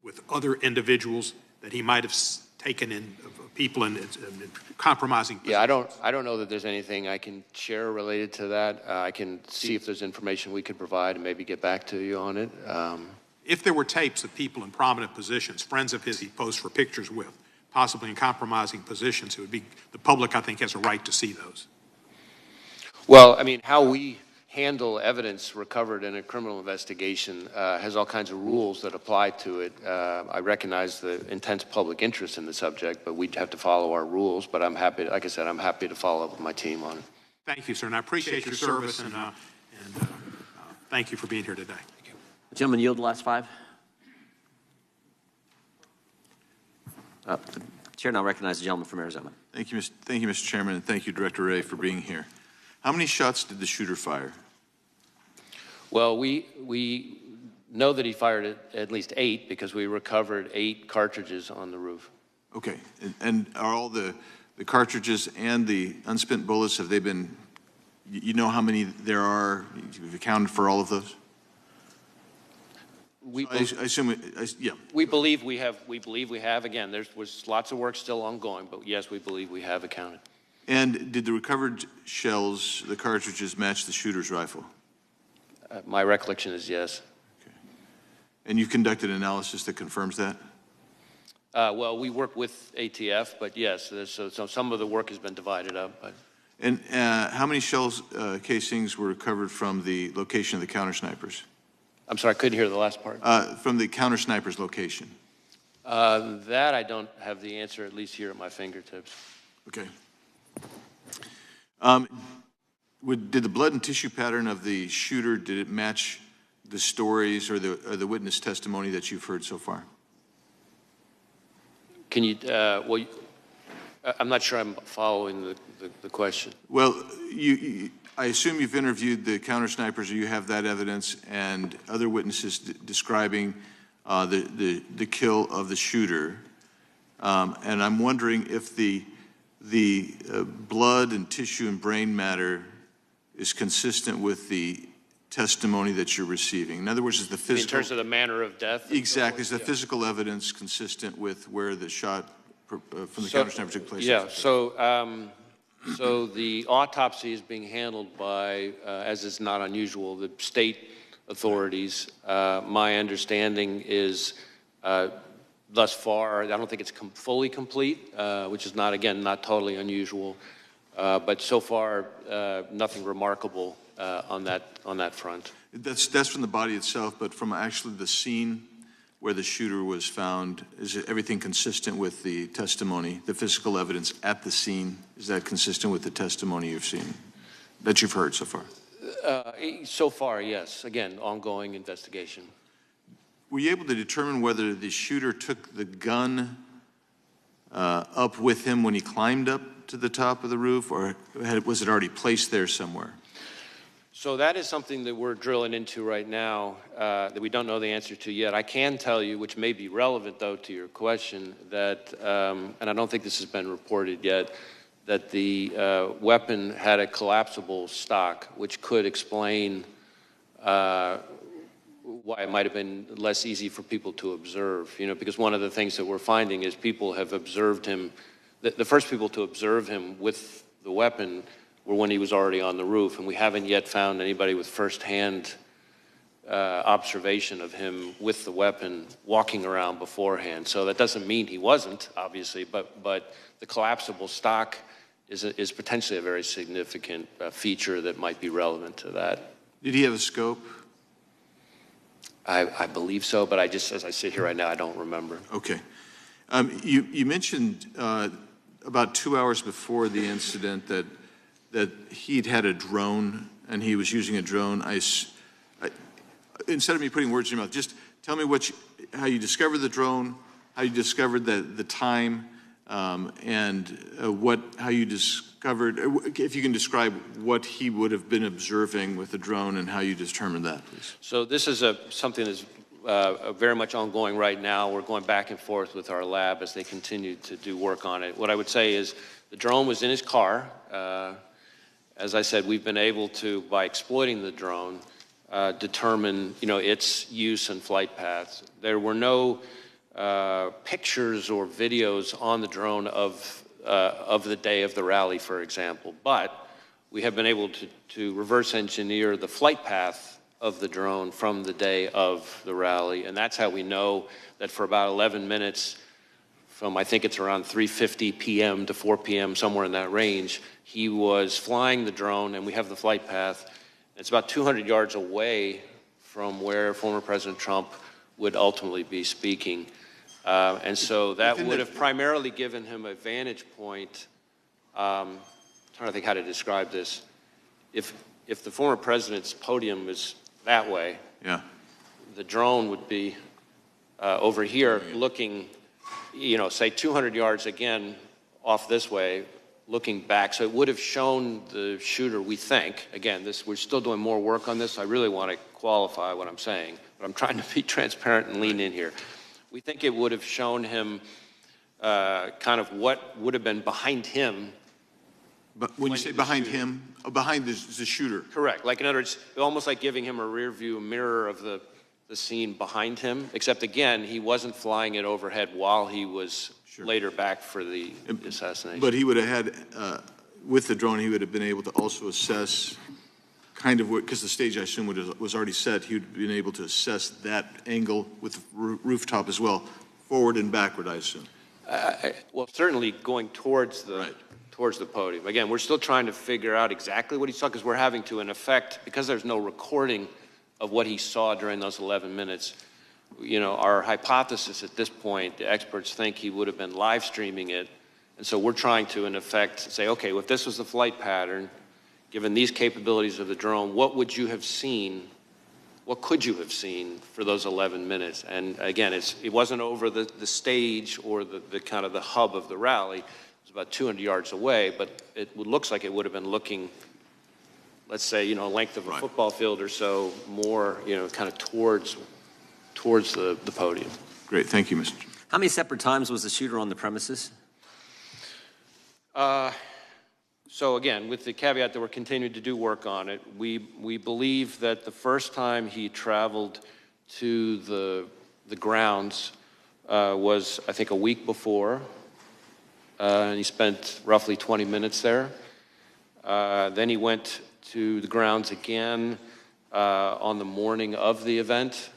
with other individuals that he might have taken in people in compromising positions? Yeah, I don't know that there's anything I can share related to that. I can see if there's information we could provide and maybe get back to you on it. If there were tapes of people in prominent positions, friends of his he posed for pictures with, possibly in compromising positions, it would be, the public, I think, has a right to see those. Well, I mean, how we handle evidence recovered in a criminal investigation has all kinds of rules that apply to it. I recognize the intense public interest in the subject, but we'd have to follow our rules. But I'm happy, like I said, I'm happy to follow up with my team on it. Thank you, sir, and I appreciate your service, and thank you for being here today. Thank you. Gentlemen, yield the last 5. The chair now recognizes the gentleman from Arizona. Thank you, Mr. Chairman, and thank you, Director Wray, for being here. How many shots did the shooter fire? Well, we know that he fired at least 8 because we recovered 8 cartridges on the roof. Okay, and are all the cartridges and the unspent bullets, have they been, you know how many there are? You've accounted for all of those? I assume, yeah. We believe we have. We believe we have. Again, there was lots of work still ongoing, but yes, we believe we have accounted. And did the recovered shells, the cartridges, match the shooter's rifle? My recollection is yes. Okay. And you conducted analysis that confirms that? Well, we work with ATF, but yes, so some of the work has been divided up. But. And how many shells casings were recovered from the location of the counter snipers? I'm sorry, I couldn't hear the last part. From the counter snipers location? That I don't have the answer, at least here at my fingertips. Okay. Did the blood and tissue pattern of the shooter, did it match the stories or the witness testimony that you've heard so far? Can you, well, I'm not sure I'm following the question. Well, I assume you've interviewed the counter snipers, or you have that evidence and other witnesses describing the kill of the shooter. And I'm wondering if the blood and tissue and brain matter is consistent with the testimony that you're receiving? In other words, is the physical... In terms of the manner of death? Exactly. Is the physical evidence consistent with where the shot from the counter sniper took place? Yeah. So the autopsy is being handled by, as is not unusual, the state authorities. My understanding is thus far, I don't think it's fully complete, which is not, again, not totally unusual. But so far, nothing remarkable on that front. That's from the body itself, but from actually the scene where the shooter was found, is everything consistent with the testimony, the physical evidence at the scene? Is that consistent with the testimony you've seen, that you've heard so far? So far, yes. Again, ongoing investigation. Were you able to determine whether the shooter took the gun up with him when he climbed up to the top of the roof, or was it already placed there somewhere? So that is something that we're drilling into right now that we don't know the answer to yet. I can tell you, which may be relevant, though, to your question, that, and I don't think this has been reported yet, that the weapon had a collapsible stock, which could explain why it might have been less easy for people to observe. You know, because one of the things that we're finding is people have observed him, the first people to observe him with the weapon were when he was already on the roof, and we haven't yet found anybody with firsthand observation of him with the weapon walking around beforehand. So that doesn't mean he wasn't, obviously, but the collapsible stock is potentially a very significant feature that might be relevant to that. Did he have a scope? I believe so, but as I sit here right now, I don't remember. Okay. You mentioned about 2 hours before the incident that he'd had a drone and he was using a drone. Instead of me putting words in your mouth, just tell me how you discovered the drone, how you discovered the time, and how you discovered, if you can describe what he would have been observing with the drone and how you determined that, please. So this is something that's very much ongoing right now. We're going back and forth with our lab as they continue to do work on it. What I would say is the drone was in his car. As I said, we've been able to, by exploiting the drone, determine, its use and flight paths. There were no pictures or videos on the drone of the day of the rally, for example, but we have been able to reverse engineer the flight path of the drone from the day of the rally, and that's how we know that for about 11 minutes, from I think it's around 3:50 p.m. to 4 p.m., somewhere in that range, he was flying the drone, and we have the flight path. It's about 200 yards away from where former President Trump would ultimately be speaking. And so that would have primarily given him a vantage point. I'm trying to think how to describe this. If the former president's podium is that way, yeah, the drone would be over here looking, say 200 yards again off this way, looking back. So it would have shown the shooter, we think, again, we're still doing more work on this. I really want to qualify what I'm saying, but I'm trying to be transparent and lean in here. We think it would have shown him kind of what would have been behind him. But when you say behind him, behind the shooter? Correct. Like, in other words, almost like giving him a rear view mirror of the scene behind him, except again, he wasn't flying it overhead while he was later back for the assassination. But he would have had, with the drone, he would have been able to also assess kind of what, because the stage, I assume, was already set, he would have been able to assess that angle with the rooftop as well, forward and backward, I assume. Well, certainly going towards the podium. Again, we're still trying to figure out exactly what he saw, because we're having to, in effect, because there's no recording of what he saw during those 11 minutes, our hypothesis at this point, the experts think he would have been live streaming it. And so we're trying to, in effect, say, okay, well, if this was the flight pattern, given these capabilities of the drone, what would you have seen? What could you have seen for those 11 minutes? And again, it wasn't over the stage or the kind of the hub of the rally. It was about 200 yards away, but it looks like it would have been looking, let's say, length of a football field or so, more, kind of towards the podium. Great, thank you, Mr. How many separate times was the shooter on the premises? So again, with the caveat that we're continuing to do work on it, we believe that the first time he traveled to the grounds was, I think, a week before, and he spent roughly 20 minutes there. Then he went to the grounds again on the morning of the event,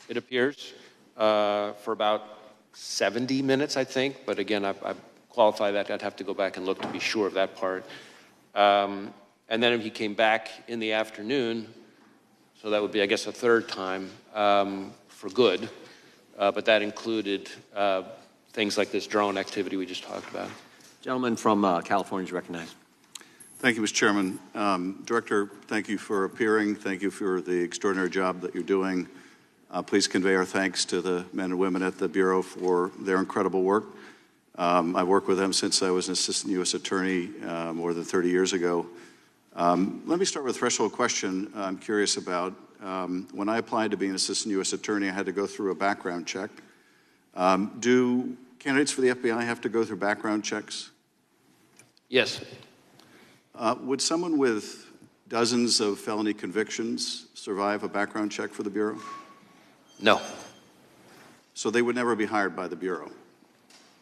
it appears, for about 70 minutes, I think. But again, I qualify that. I'd have to go back and look to be sure of that part. And then he came back in the afternoon, so that would be, I guess, a third time for good. But that included things like this drone activity we just talked about. Gentleman from California is recognized. Thank you, Mr. Chairman. Director, thank you for appearing. Thank you for the extraordinary job that you're doing. Please convey our thanks to the men and women at the Bureau for their incredible work. I've worked with them since I was an assistant U.S. attorney more than 30 years ago. Let me start with a threshold question I'm curious about. When I applied to be an assistant U.S. attorney, I had to go through a background check. Do candidates for the FBI have to go through background checks? Yes. Would someone with dozens of felony convictions survive a background check for the Bureau? No. So they would never be hired by the Bureau?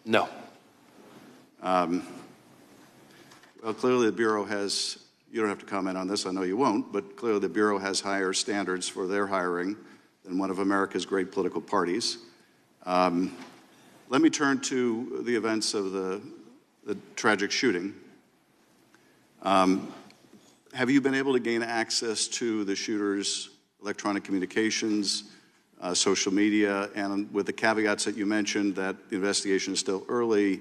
No. Well, clearly the Bureau has, you don't have to comment on this, I know you won't, but clearly the Bureau has higher standards for their hiring than one of America's great political parties. Let me turn to the events of the tragic shooting. Have you been able to gain access to the shooter's electronic communications, social media, and with the caveats that you mentioned that the investigation is still early,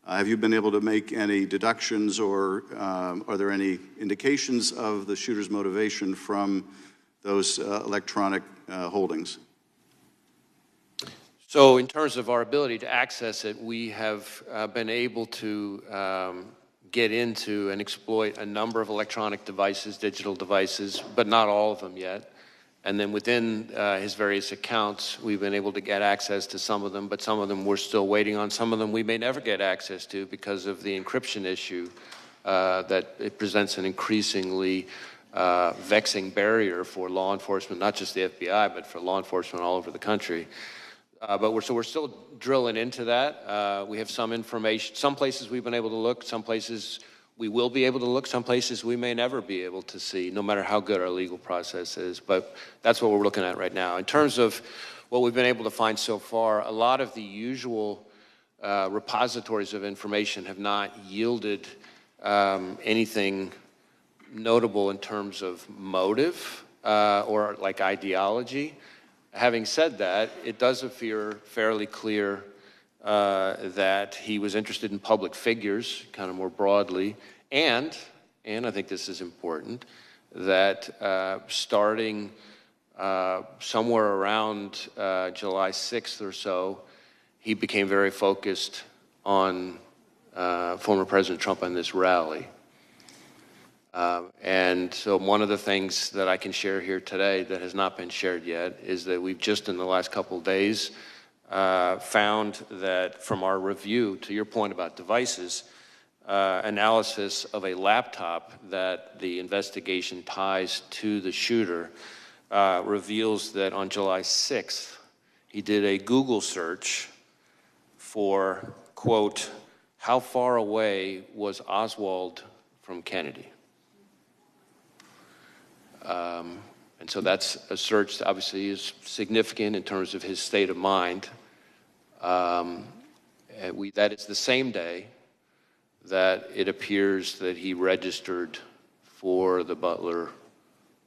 have you been able to make any deductions or are there any indications of the shooter's motivation from those electronic holdings? So in terms of our ability to access it, we have been able to get into and exploit a number of electronic devices, digital devices, but not all of them yet. And then within his various accounts, we've been able to get access to some of them, but some of them we're still waiting on. Some of them we may never get access to because of the encryption issue that it presents an increasingly vexing barrier for law enforcement, not just the FBI, but for law enforcement all over the country. But we're still drilling into that. We have some information. Some places we've been able to look, some places we will be able to look, some places we may never be able to see, no matter how good our legal process is. But that's what we're looking at right now. In terms of what we've been able to find so far, a lot of the usual repositories of information have not yielded anything notable in terms of motive or like ideology. Having said that, it does appear fairly clear that he was interested in public figures, kind of more broadly, and I think this is important, that starting somewhere around July 6th or so, he became very focused on former President Trump and this rally. And so one of the things that I can share here today that has not been shared yet is that we've just in the last couple of days found that from our review, to your point about devices, analysis of a laptop that the investigation ties to the shooter reveals that on July 6th, he did a Google search for, quote, how far away was Oswald from Kennedy? And so that's a search that obviously is significant in terms of his state of mind. That is the same day that it appears that he registered for the Butler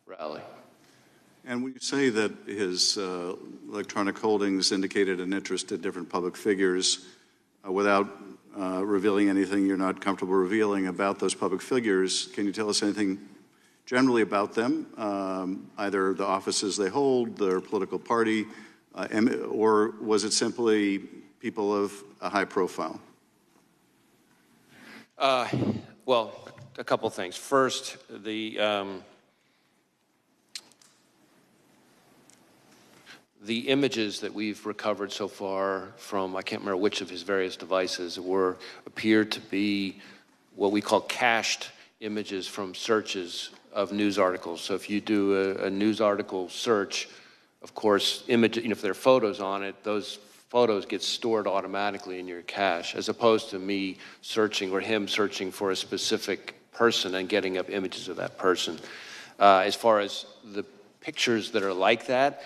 rally. And when you say that his electronic holdings indicated an interest in different public figures, without revealing anything you're not comfortable revealing about those public figures, can you tell us anything generally about them, either the offices they hold, their political party, or was it simply people of a high profile? Well, a couple things. First, the images that we've recovered so far from, I can't remember which of his various devices, appear to be what we call cached images from searches of news articles. So if you do a news article search, of course, if there are photos on it, those photos get stored automatically in your cache, as opposed to me searching or him searching for a specific person and getting up images of that person. As far as the pictures that are like that,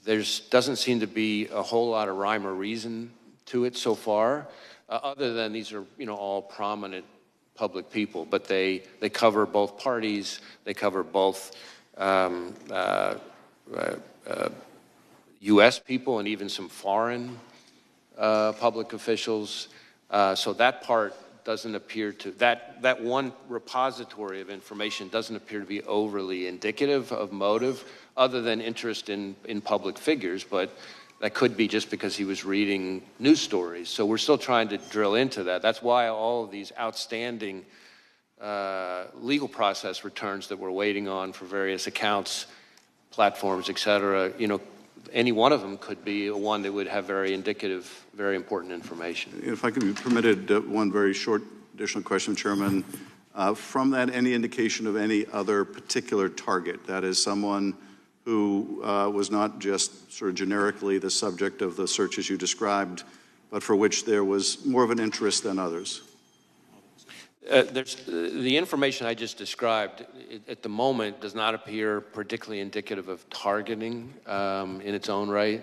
there doesn't seem to be a whole lot of rhyme or reason to it so far, other than these are all prominent public people, but they cover both parties, they cover both U.S. people and even some foreign public officials. So that part doesn't appear to, that one repository of information doesn't appear to be overly indicative of motive, other than interest in public figures, but that could be just because he was reading news stories. So we're still trying to drill into that. That's why all of these outstanding legal process returns that we're waiting on for various accounts, platforms, et cetera, any one of them could be one that would have very indicative, very important information. If I could be permitted one very short additional question, Chairman. From that, any indication of any other particular target, that is someone who was not just sort of generically the subject of the searches you described, but for which there was more of an interest than others? The information I just described at the moment does not appear particularly indicative of targeting in its own right.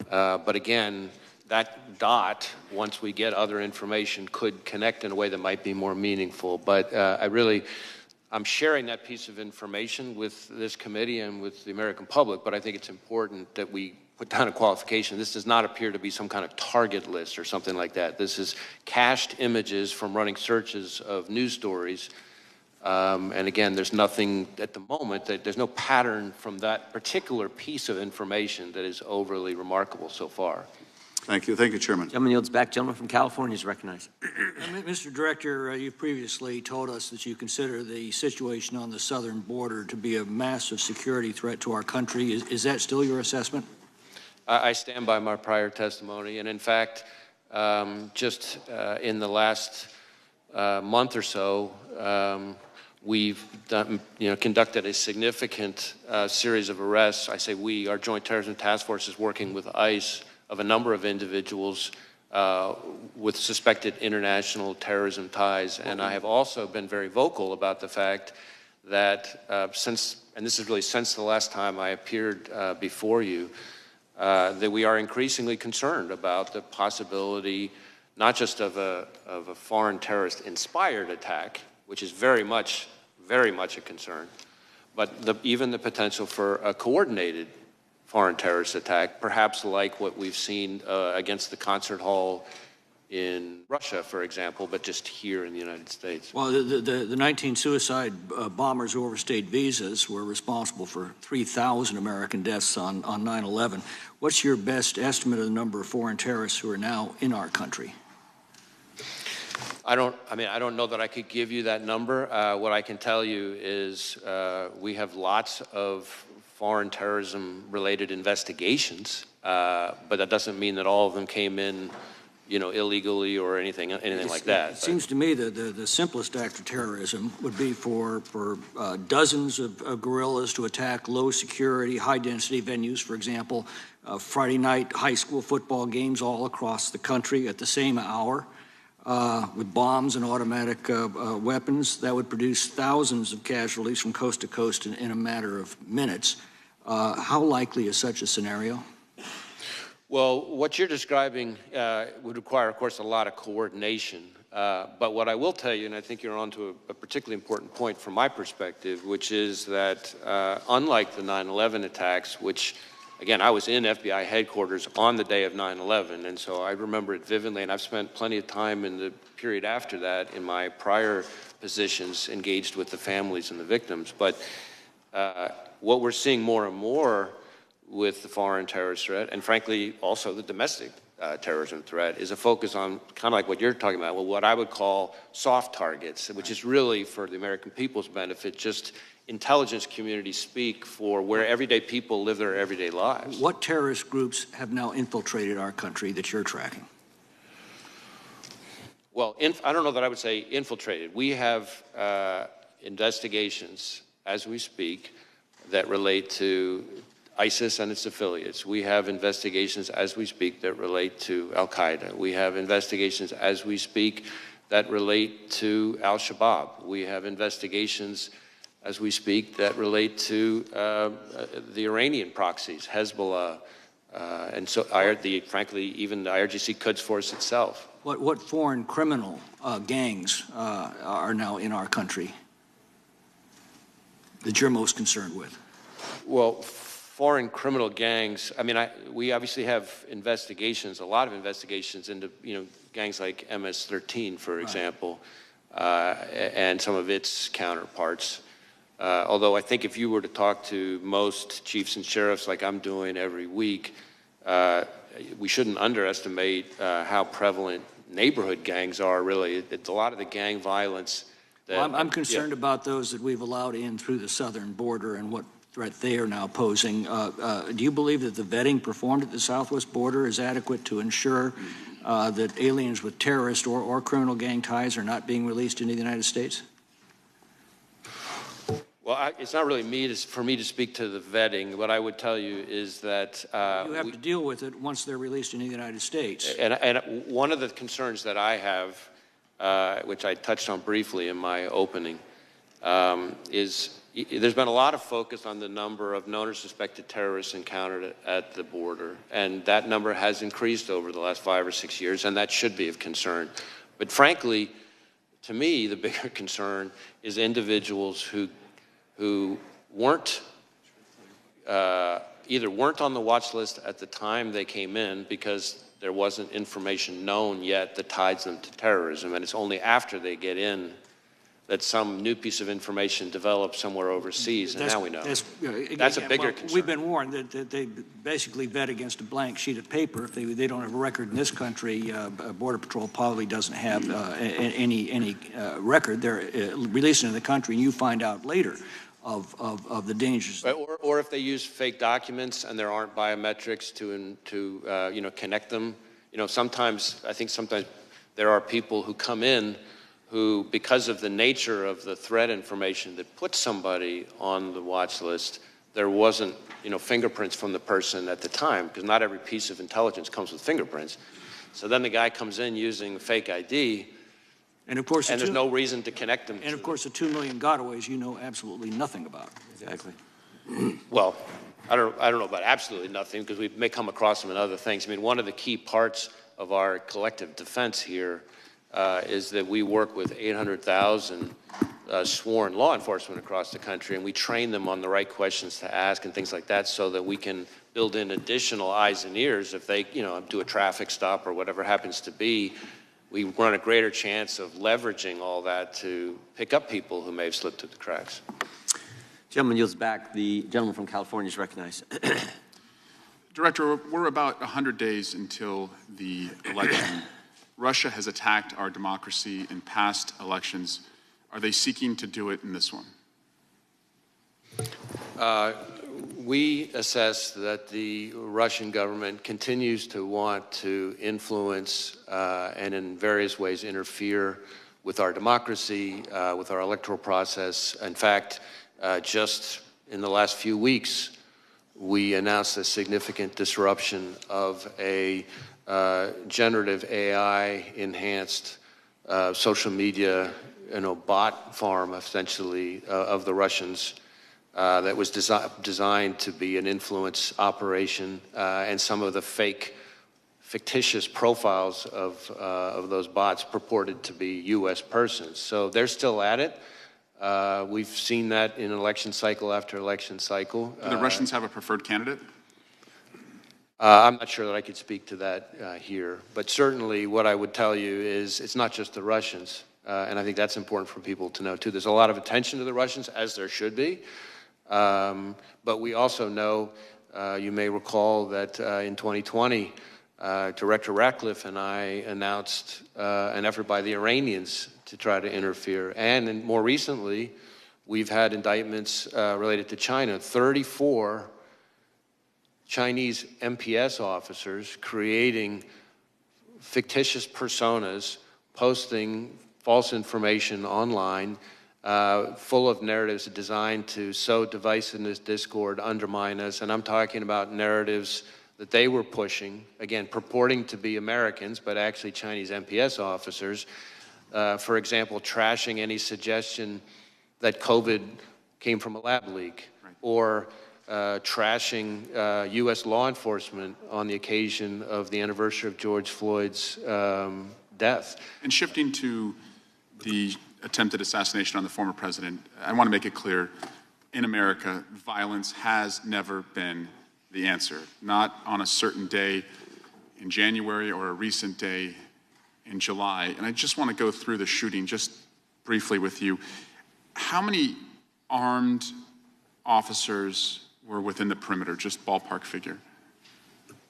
But again, that dot, once we get other information, could connect in a way that might be more meaningful. But I'm sharing that piece of information with this committee and with the American public, but I think it's important that we put down a qualification. This does not appear to be some kind of target list or something like that. This is cached images from running searches of news stories. And again, there's nothing at the moment, there's no pattern from that particular piece of information that is overly remarkable so far. Thank you. Thank you, Chairman. Gentleman yields back. Gentleman from California is recognized. Mr. Director, you previously told us that you consider the situation on the southern border to be a massive security threat to our country. Is that still your assessment? I stand by my prior testimony, and in fact, just in the last month or so, we've done, conducted a significant series of arrests. I say we, our Joint Terrorism Task Force is working with ICE of a number of individuals with suspected international terrorism ties, and I have also been very vocal about the fact that and this is really since the last time I appeared before you, that we are increasingly concerned about the possibility not just of a foreign terrorist-inspired attack, which is very much a concern, but even the potential for a coordinated foreign terrorist attack, perhaps like what we've seen against the concert hall in Russia, for example, but just here in the United States. Well, the 19 suicide bombers who overstayed visas were responsible for 3,000 American deaths on 9/11. What's your best estimate of the number of foreign terrorists who are now in our country? I don't know that I could give you that number. What I can tell you is we have lots of foreign terrorism-related investigations, but that doesn't mean that all of them came in, illegally or anything like that. It seems to me that the simplest act of terrorism would be for dozens of guerrillas to attack low-security, high-density venues, for example, Friday night high school football games all across the country at the same hour. With bombs and automatic weapons, that would produce thousands of casualties from coast to coast in a matter of minutes. How likely is such a scenario? Well, what you're describing would require, of course, a lot of coordination. But what I will tell you, and I think you're onto a particularly important point from my perspective, which is that unlike the 9/11 attacks, which again, I was in FBI headquarters on the day of 9/11, and so I remember it vividly, and I've spent plenty of time in the period after that in my prior positions engaged with the families and the victims. But what we're seeing more and more with the foreign terrorist threat, and frankly also the domestic terrorism threat, is a focus on kind of like what you're talking about, well, what I would call soft targets, which is really for the American people's benefit, just intelligence community speak for where everyday people live their everyday lives. What terrorist groups have now infiltrated our country that you're tracking? Well, I don't know that I would say infiltrated. We have investigations as we speak that relate to ISIS and its affiliates. We have investigations as we speak that relate to Al-Qaeda. We have investigations as we speak that relate to Al-Shabaab. We have investigations as we speak that relate to the Iranian proxies, Hezbollah, and so frankly, even the IRGC Quds Force itself. What foreign criminal gangs are now in our country that you're most concerned with? Well, foreign criminal gangs, I mean, we obviously have investigations, a lot of investigations into, gangs like MS-13, for example, and some of its counterparts. Although I think if you were to talk to most chiefs and sheriffs like I'm doing every week, we shouldn't underestimate how prevalent neighborhood gangs are, really. It's a lot of the gang violence. I'm concerned about those that we've allowed in through the southern border and what threat they are now posing. Do you believe that the vetting performed at the southwest border is adequate to ensure that aliens with terrorist or criminal gang ties are not being released into the United States? Well, it's not really for me to speak to the vetting. What I would tell you is that you have to deal with it once they're released in the United States. And one of the concerns that I have, which I touched on briefly in my opening, is there's been a lot of focus on the number of known or suspected terrorists encountered at the border, and that number has increased over the last 5 or 6 years, and that should be of concern. But frankly, to me, the bigger concern is individuals who weren't either weren't on the watch list at the time they came in because there wasn't information known yet that ties them to terrorism, and it's only after they get in that some new piece of information develops somewhere overseas, and now we know. That's a bigger concern. We've been warned that they basically vet against a blank sheet of paper. If they don't have a record in this country, Border Patrol probably doesn't have any record. They're released into the country, and you find out later of the dangers. Or if they use fake documents and there aren't biometrics to connect them. Sometimes there are people who come in who, because of the nature of the threat information that puts somebody on the watch list, there wasn't, fingerprints from the person at the time, because not every piece of intelligence comes with fingerprints. So then the guy comes in using fake ID, and of course, there's no reason to connect them. And of course, the 2 million gotaways you know absolutely nothing about. Exactly. Well, I don't know about absolutely nothing, because we may come across them in other things. I mean, one of the key parts of our collective defense here is that we work with 800,000 sworn law enforcement across the country, and we train them on the right questions to ask and things like that, so that we can build in additional eyes and ears if they, do a traffic stop or whatever happens to be. We run a greater chance of leveraging all that to pick up people who may have slipped through the cracks. Gentleman yields back. The gentleman from California is recognized. Director, we're about 100 days until the election. Russia has attacked our democracy in past elections. Are they seeking to do it in this one? We assess that the Russian government continues to want to influence and in various ways interfere with our democracy, with our electoral process. In fact, just in the last few weeks, we announced a significant disruption of a generative AI-enhanced social media, bot farm, essentially, of the Russians that was designed to be an influence operation, and some of the fictitious profiles of those bots purported to be U.S. persons. So they're still at it. We've seen that in election cycle after election cycle. Do the Russians have a preferred candidate? I'm not sure that I could speak to that here, but certainly what I would tell you is it's not just the Russians, and I think that's important for people to know too. There's a lot of attention to the Russians, as there should be, but we also know, you may recall that in 2020, Director Ratcliffe and I announced an effort by the Iranians to try to interfere, and more recently, we've had indictments related to China. 34 Chinese MPS officers creating fictitious personas posting false information online, full of narratives designed to sow divisiveness, discord, undermine us. And I'm talking about narratives that they were pushing, again, purporting to be Americans, but actually Chinese MPS officers. For example, trashing any suggestion that COVID came from a lab leak, or trashing U.S. law enforcement on the occasion of the anniversary of George Floyd's death. And shifting to the attempted assassination on the former president, I want to make it clear, in America, violence has never been the answer. Not on a certain day in January or a recent day in July. And I just want to go through the shooting just briefly with you. How many armed officers were within the perimeter, just ballpark figure?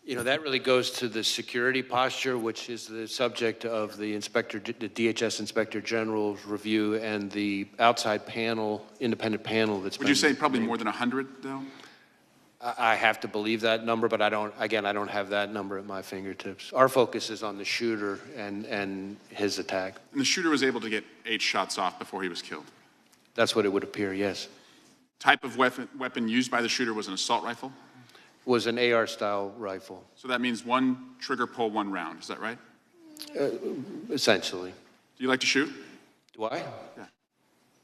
You know, that really goes to the security posture, which is the subject of the DHS Inspector General's review and the outside panel, independent panel that's Would you say probably more than 100, though? I have to believe that number, but I don't have that number at my fingertips. Our focus is on the shooter and his attack. And the shooter was able to get 8 shots off before he was killed? That's what it would appear, yes. Type of weapon used by the shooter was an assault rifle? Was an AR-style rifle. So that means one trigger pull, 1 round, is that right? Essentially. Do you like to shoot? Do I?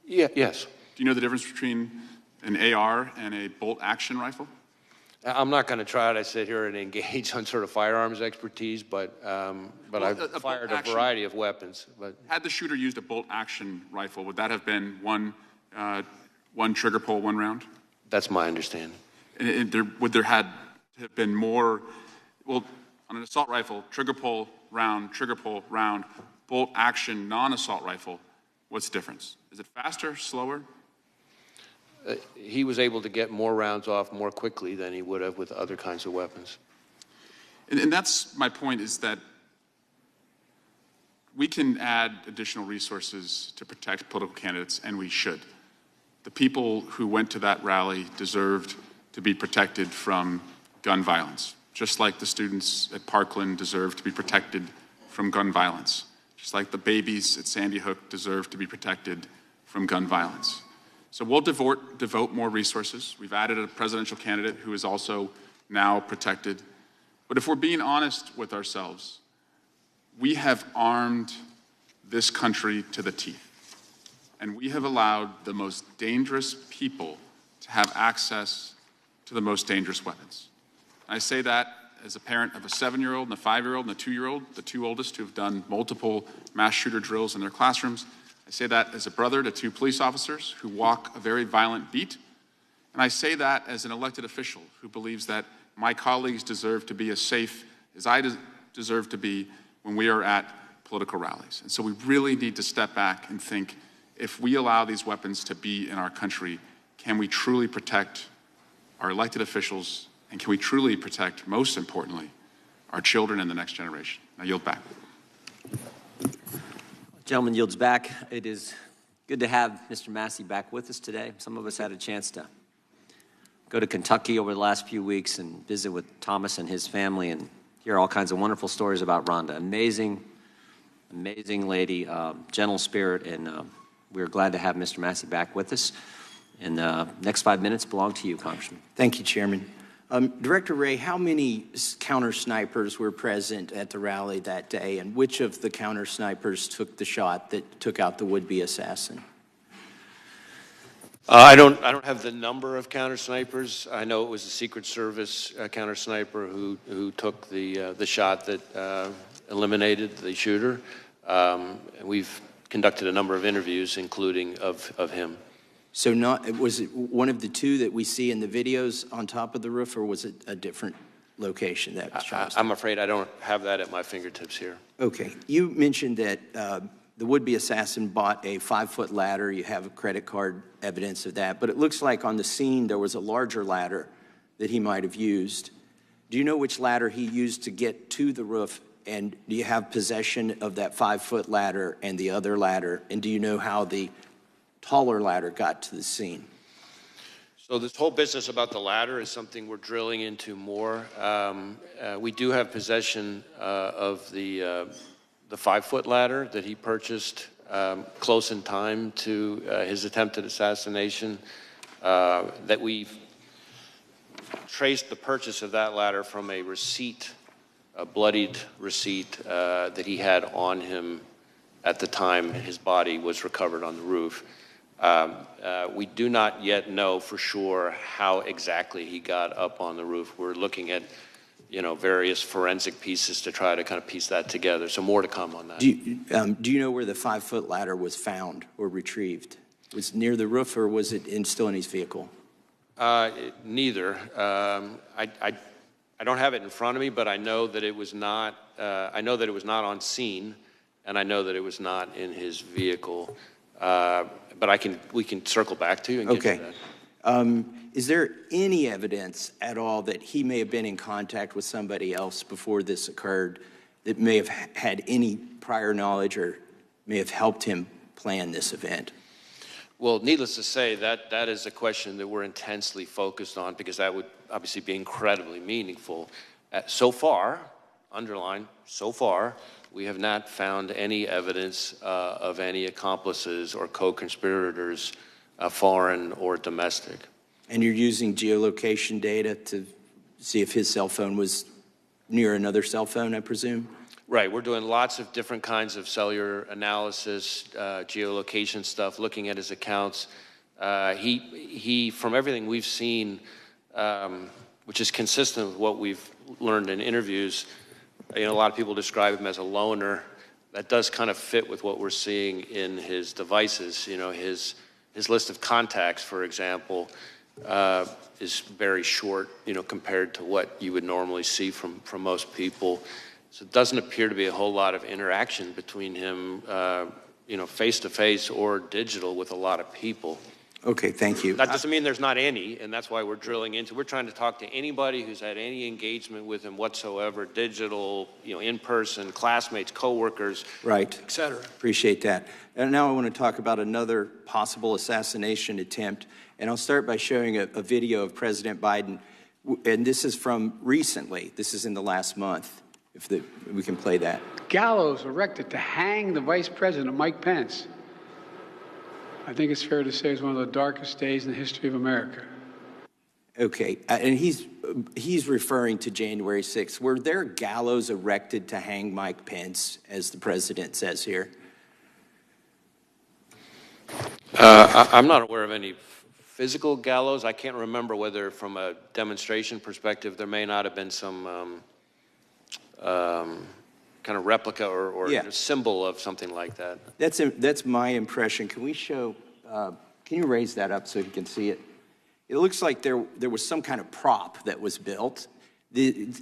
Yeah. Yes. Do you know the difference between an AR and a bolt-action rifle? I'm not going to try to sit here and engage on sort of firearms expertise, but I've fired a variety of weapons. But had the shooter used a bolt-action rifle, would that have been one trigger pull, 1 round? That's my understanding. And would there have been more? Well, on an assault rifle, trigger pull, round, bolt-action, non-assault rifle. What's the difference? Is it faster, slower? He was able to get more rounds off more quickly than he would have with other kinds of weapons. And that's my point, is that we can add additional resources to protect political candidates, and we should. The people who went to that rally deserved to be protected from gun violence, just like the students at Parkland deserve to be protected from gun violence, just like the babies at Sandy Hook deserve to be protected from gun violence. So we'll devote more resources. We've added a presidential candidate who is also now protected. But if we're being honest with ourselves, we have armed this country to the teeth. And we have allowed the most dangerous people to have access to the most dangerous weapons. I say that as a parent of a 7-year-old and a 5-year-old and a 2-year-old, the 2 oldest who have done multiple mass shooter drills in their classrooms. I say that as a brother to 2 police officers who walk a very violent beat. And I say that as an elected official who believes that my colleagues deserve to be as safe as I deserve to be when we are at political rallies. And so we really need to step back and think, if we allow these weapons to be in our country, can we truly protect our elected officials, and can we truly protect, most importantly, our children and the next generation? I yield back. Gentleman yields back. It is good to have Mr. Massey back with us today. Some of us had a chance to go to Kentucky over the last few weeks and visit with Thomas and his family and hear all kinds of wonderful stories about Rhonda. Amazing lady, gentle spirit, and we're glad to have Mr. Massey back with us. And the next 5 minutes belong to you, Congressman. Thank you, Chairman. Director Wray, how many counter snipers were present at the rally that day, and which of the counter snipers took the shot that took out the would-be assassin? I don't have the number of counter snipers. I know it was a Secret Service counter sniper who took the shot that eliminated the shooter. And we've conducted a number of interviews, including of him. So was it one of the 2 that we see in the videos on top of the roof, or was it a different location that was shot? I'm afraid I don't have that at my fingertips here. Okay. You mentioned that the would-be assassin bought a 5-foot ladder. You have a credit card evidence of that. But it looks like on the scene there was a larger ladder that he might have used. Do you know which ladder he used to get to the roof? And do you have possession of that 5-foot ladder and the other ladder? And do you know how the taller ladder got to the scene? So this whole business about the ladder is something we're drilling into more. We do have possession of the the 5-foot ladder that he purchased close in time to his attempted assassination, that we've traced the purchase of that ladder from a receipt, a bloodied receipt that he had on him at the time his body was recovered on the roof. We do not yet know for sure how exactly he got up on the roof. We're looking at, various forensic pieces to try to kind of piece that together. So more to come on that. Do you know where the 5-foot ladder was found or retrieved? Was it near the roof, or was it still in his vehicle? Neither. I don't have it in front of me, but I know that it was not. I know that it was not on scene, and I know that it was not in his vehicle. But we can circle back to you and get to that. Is there any evidence at all that he may have been in contact with somebody else before this occurred that may have had any prior knowledge or may have helped him plan this event? Well, needless to say, that is a question that we're intensely focused on, because that would obviously be incredibly meaningful. So far, underline, so far, we have not found any evidence of any accomplices or co-conspirators, foreign or domestic. And you're using geolocation data to see if his cell phone was near another cell phone, I presume? Right, we're doing lots of different kinds of cellular analysis, geolocation stuff, looking at his accounts. He, from everything we've seen, which is consistent with what we've learned in interviews, a lot of people describe him as a loner. That does kind of fit with what we're seeing in his devices. His list of contacts, for example, is very short, compared to what you would normally see from most people. So it doesn't appear to be a whole lot of interaction between him, face-to-face or digital with a lot of people. Okay, thank you. That doesn't mean there's not any, and that's why we're drilling into. We're trying to talk to anybody who's had any engagement with him whatsoever, digital, in person, classmates, coworkers, right, et cetera. Appreciate that. And now I want to talk about another possible assassination attempt, and I'll start by showing a video of President Biden, and this is from recently. This is in the last month. If we can play that. Gallows erected to hang the Vice President, Mike Pence. I think it's fair to say it's one of the darkest days in the history of America. Okay, and he's referring to January 6th. Were there gallows erected to hang Mike Pence, as the president says here? I'm not aware of any physical gallows. I can't remember whether, from a demonstration perspective, there may not have been some kind of replica or symbol of something like that. That's my impression. Can we show? Can you raise that up so you can see it? It looks like there was some kind of prop that was built. The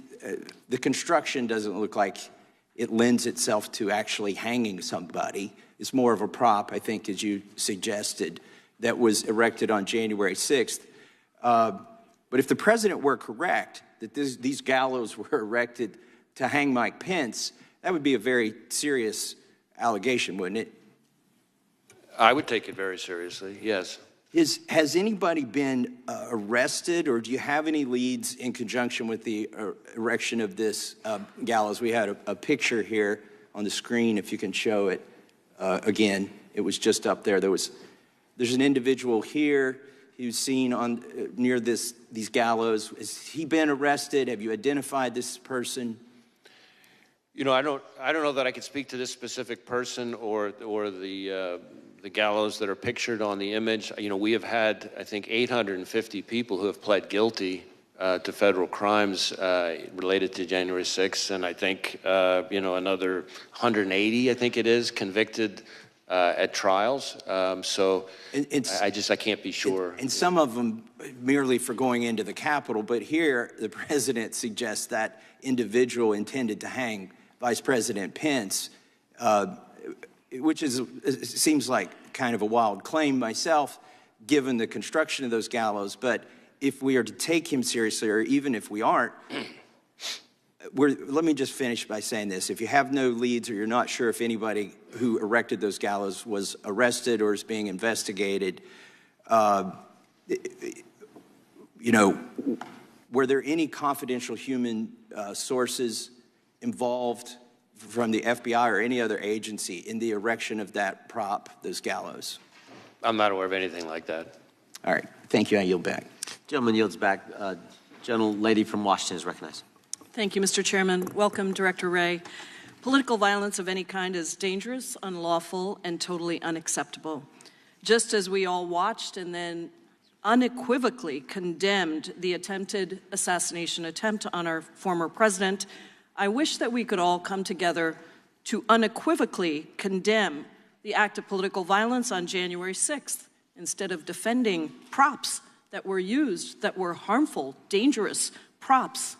construction doesn't look like it lends itself to actually hanging somebody. It's more of a prop, I think, as you suggested, that was erected on January 6th. But if the president were correct that these gallows were erected to hang Mike Pence, that would be a very serious allegation, wouldn't it? I would take it very seriously, yes. Has anybody been arrested, or do you have any leads in conjunction with the erection of this gallows? We had a picture here on the screen, if you can show it again. It was just up there. There's an individual here who's seen near these gallows. Has he been arrested? Have you identified this person? I don't know that I could speak to this specific person or the gallows that are pictured on the image. We have had, I think, 850 people who have pled guilty to federal crimes related to January 6th, and I think another 180, I think it is, convicted at trials. So I can't be sure. And some of them merely for going into the Capitol, but here the president suggests that individual intended to hang Vice President Pence, which seems like kind of a wild claim myself, given the construction of those gallows. But if we are to take him seriously, or even if we aren't, let me just finish by saying this. If you have no leads, or you're not sure if anybody who erected those gallows was arrested or is being investigated, were there any confidential human sources involved from the FBI or any other agency in the erection of that prop, those gallows? I'm not aware of anything like that. All right. Thank you. I yield back. Gentleman yields back. Gentlelady from Washington is recognized. Thank you, Mr. Chairman. Welcome, Director Wray. Political violence of any kind is dangerous, unlawful, and totally unacceptable. Just as we all watched and then unequivocally condemned the attempted assassination attempt on our former president, I wish that we could all come together to unequivocally condemn the act of political violence on January 6th, instead of defending props that were used, that were harmful, dangerous props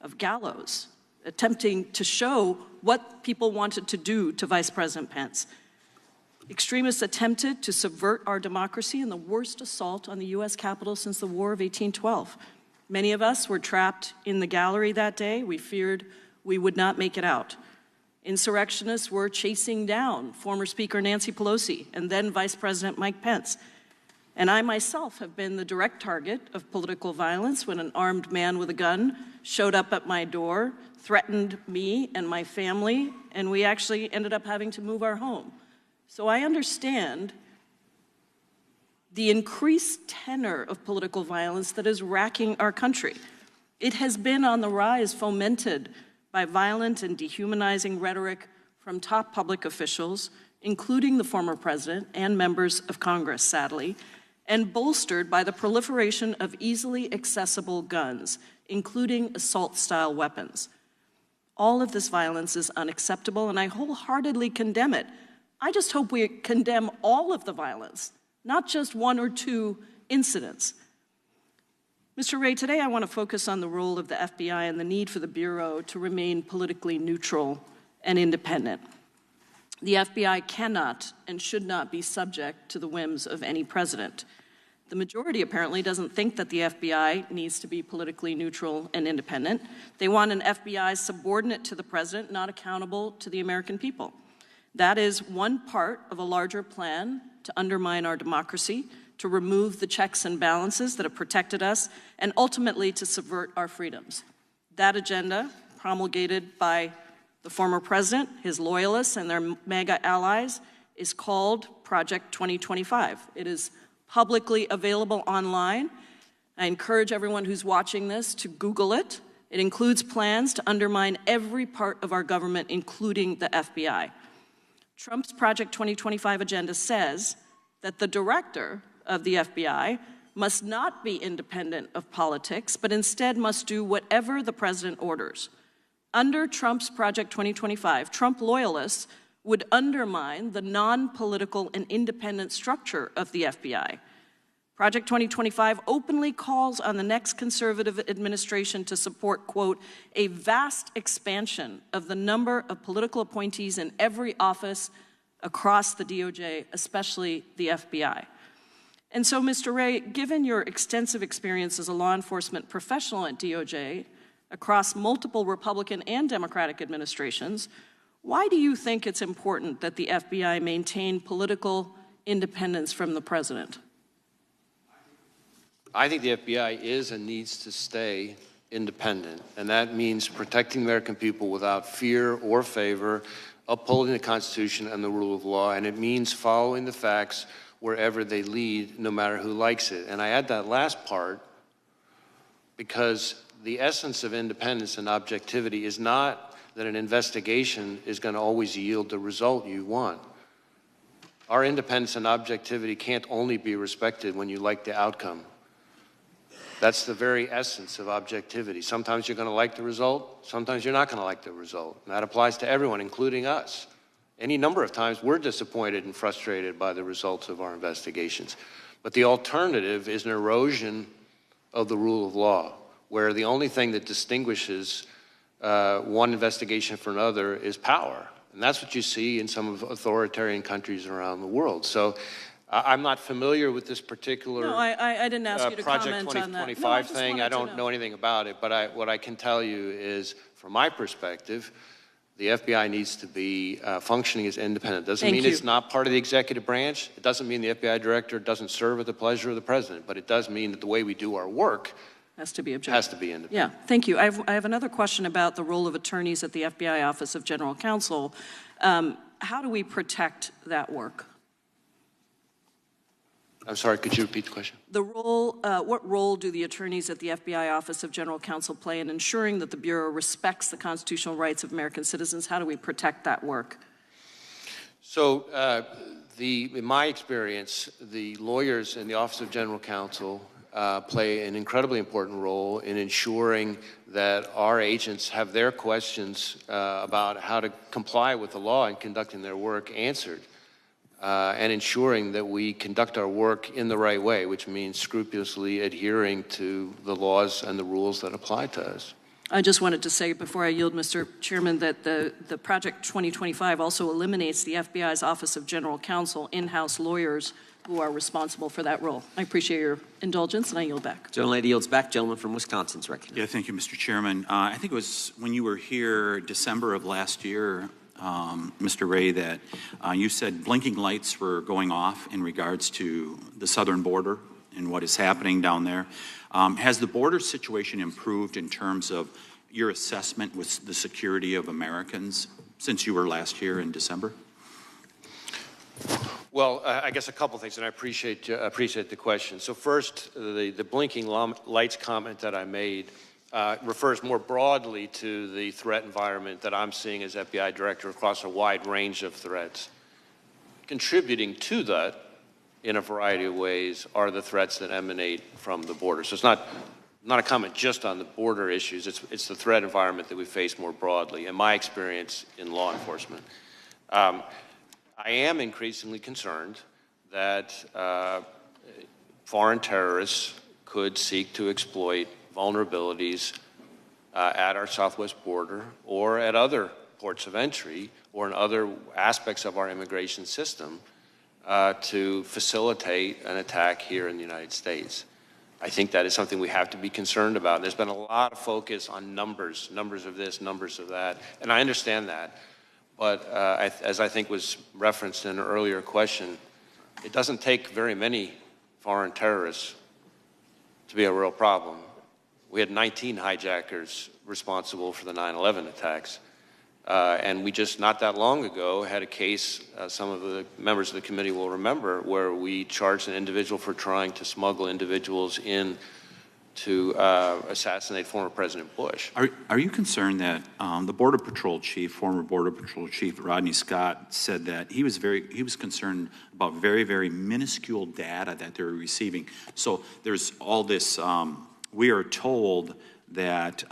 of gallows, attempting to show what people wanted to do to Vice President Pence. Extremists attempted to subvert our democracy in the worst assault on the U.S. Capitol since the War of 1812. Many of us were trapped in the gallery that day. We feared we would not make it out. Insurrectionists were chasing down former Speaker Nancy Pelosi and then Vice President Mike Pence. And I myself have been the direct target of political violence when an armed man with a gun showed up at my door, threatened me and my family, and we actually ended up having to move our home. So I understand the increased tenor of political violence that is racking our country. It has been on the rise, fomented by violent and dehumanizing rhetoric from top public officials, including the former president and members of Congress, sadly, and bolstered by the proliferation of easily accessible guns, including assault-style weapons. All of this violence is unacceptable, and I wholeheartedly condemn it. I just hope we condemn all of the violence, not just one or two incidents. Mr. Wray, today I want to focus on the role of the FBI and the need for the Bureau to remain politically neutral and independent. The FBI cannot and should not be subject to the whims of any president. The majority apparently doesn't think that the FBI needs to be politically neutral and independent. They want an FBI subordinate to the president, not accountable to the American people. That is one part of a larger plan to undermine our democracy, to remove the checks and balances that have protected us, and ultimately to subvert our freedoms. That agenda, promulgated by the former president, his loyalists, and their MAGA allies, is called Project 2025. It is publicly available online. I encourage everyone who's watching this to Google it. It includes plans to undermine every part of our government, including the FBI. Trump's Project 2025 agenda says that the director of the FBI must not be independent of politics, but instead must do whatever the president orders. Under Trump's Project 2025, Trump loyalists would undermine the non-political and independent structure of the FBI. Project 2025 openly calls on the next conservative administration to support, quote, a vast expansion of the number of political appointees in every office across the DOJ, especially the FBI. And so, Mr. Wray, given your extensive experience as a law enforcement professional at DOJ across multiple Republican and Democratic administrations, why do you think it's important that the FBI maintain political independence from the president? I think the FBI is and needs to stay independent, and that means protecting the American people without fear or favor, upholding the Constitution and the rule of law, and it means following the facts wherever they lead, no matter who likes it. And I add that last part because the essence of independence and objectivity is not that an investigation is going to always yield the result you want. Our independence and objectivity can't only be respected when you like the outcome. That's the very essence of objectivity. Sometimes you're going to like the result, sometimes you're not going to like the result. And that applies to everyone, including us. Any number of times we're disappointed and frustrated by the results of our investigations. But the alternative is an erosion of the rule of law, where the only thing that distinguishes one investigation from another is power. And that's what you see in some of authoritarian countries around the world. So I'm not familiar with this particular I didn't ask you to Project comment on that. 2025 thing. I don't know anything about it, but what I can tell you is, from my perspective, the FBI needs to be functioning as independent. Doesn't mean it's not part of the executive branch. It doesn't mean the FBI director doesn't serve at the pleasure of the president, but it does mean that the way we do our work Has to be objective. Has to be independent. Yeah, thank you. I have another question about the role of attorneys at the FBI Office of General Counsel. How do we protect that work? I'm sorry, could you repeat the question? The role, what role do the attorneys at the FBI Office of General Counsel play in ensuring that the Bureau respects the constitutional rights of American citizens? How do we protect that work? So, in my experience, the lawyers in the Office of General Counsel play an incredibly important role in ensuring that our agents have their questions about how to comply with the law and conducting their work answered. And ensuring that we conduct our work in the right way, which means scrupulously adhering to the laws and the rules that apply to us. I just wanted to say before I yield, Mr. Chairman, that the Project 2025 also eliminates the FBI's Office of General Counsel in-house lawyers who are responsible for that role. I appreciate your indulgence, and I yield back. Gentlelady yields back. Gentleman from Wisconsin's recognized. Yeah, thank you, Mr. Chairman. I think it was when you were here December of last year, Mr. Wray, that you said blinking lights were going off in regards to the southern border and what is happening down there. Has the border situation improved in terms of your assessment with the security of Americans since you were last here in December? Well, I guess a couple things, and I appreciate the question. So first, the blinking lights comment that I made refers more broadly to the threat environment that I'm seeing as FBI director across a wide range of threats. Contributing to that in a variety of ways are the threats that emanate from the border. So it's not a comment just on the border issues, it's the threat environment that we face more broadly, in my experience in law enforcement. I am increasingly concerned that foreign terrorists could seek to exploit vulnerabilities at our southwest border or at other ports of entry or in other aspects of our immigration system to facilitate an attack here in the United States. I think that is something we have to be concerned about. There's been a lot of focus on numbers of this, numbers of that, and I understand that. But as I think was referenced in an earlier question, it doesn't take very many foreign terrorists to be a real problem. We had 19 hijackers responsible for the 9/11 attacks. And we just not that long ago had a case, some of the members of the committee will remember, where we charged an individual for trying to smuggle individuals in to assassinate former President Bush. Are you concerned that the Border Patrol chief, former Border Patrol chief Rodney Scott, said that he was concerned about very, very minuscule data that they were receiving? So there's all this, we are told that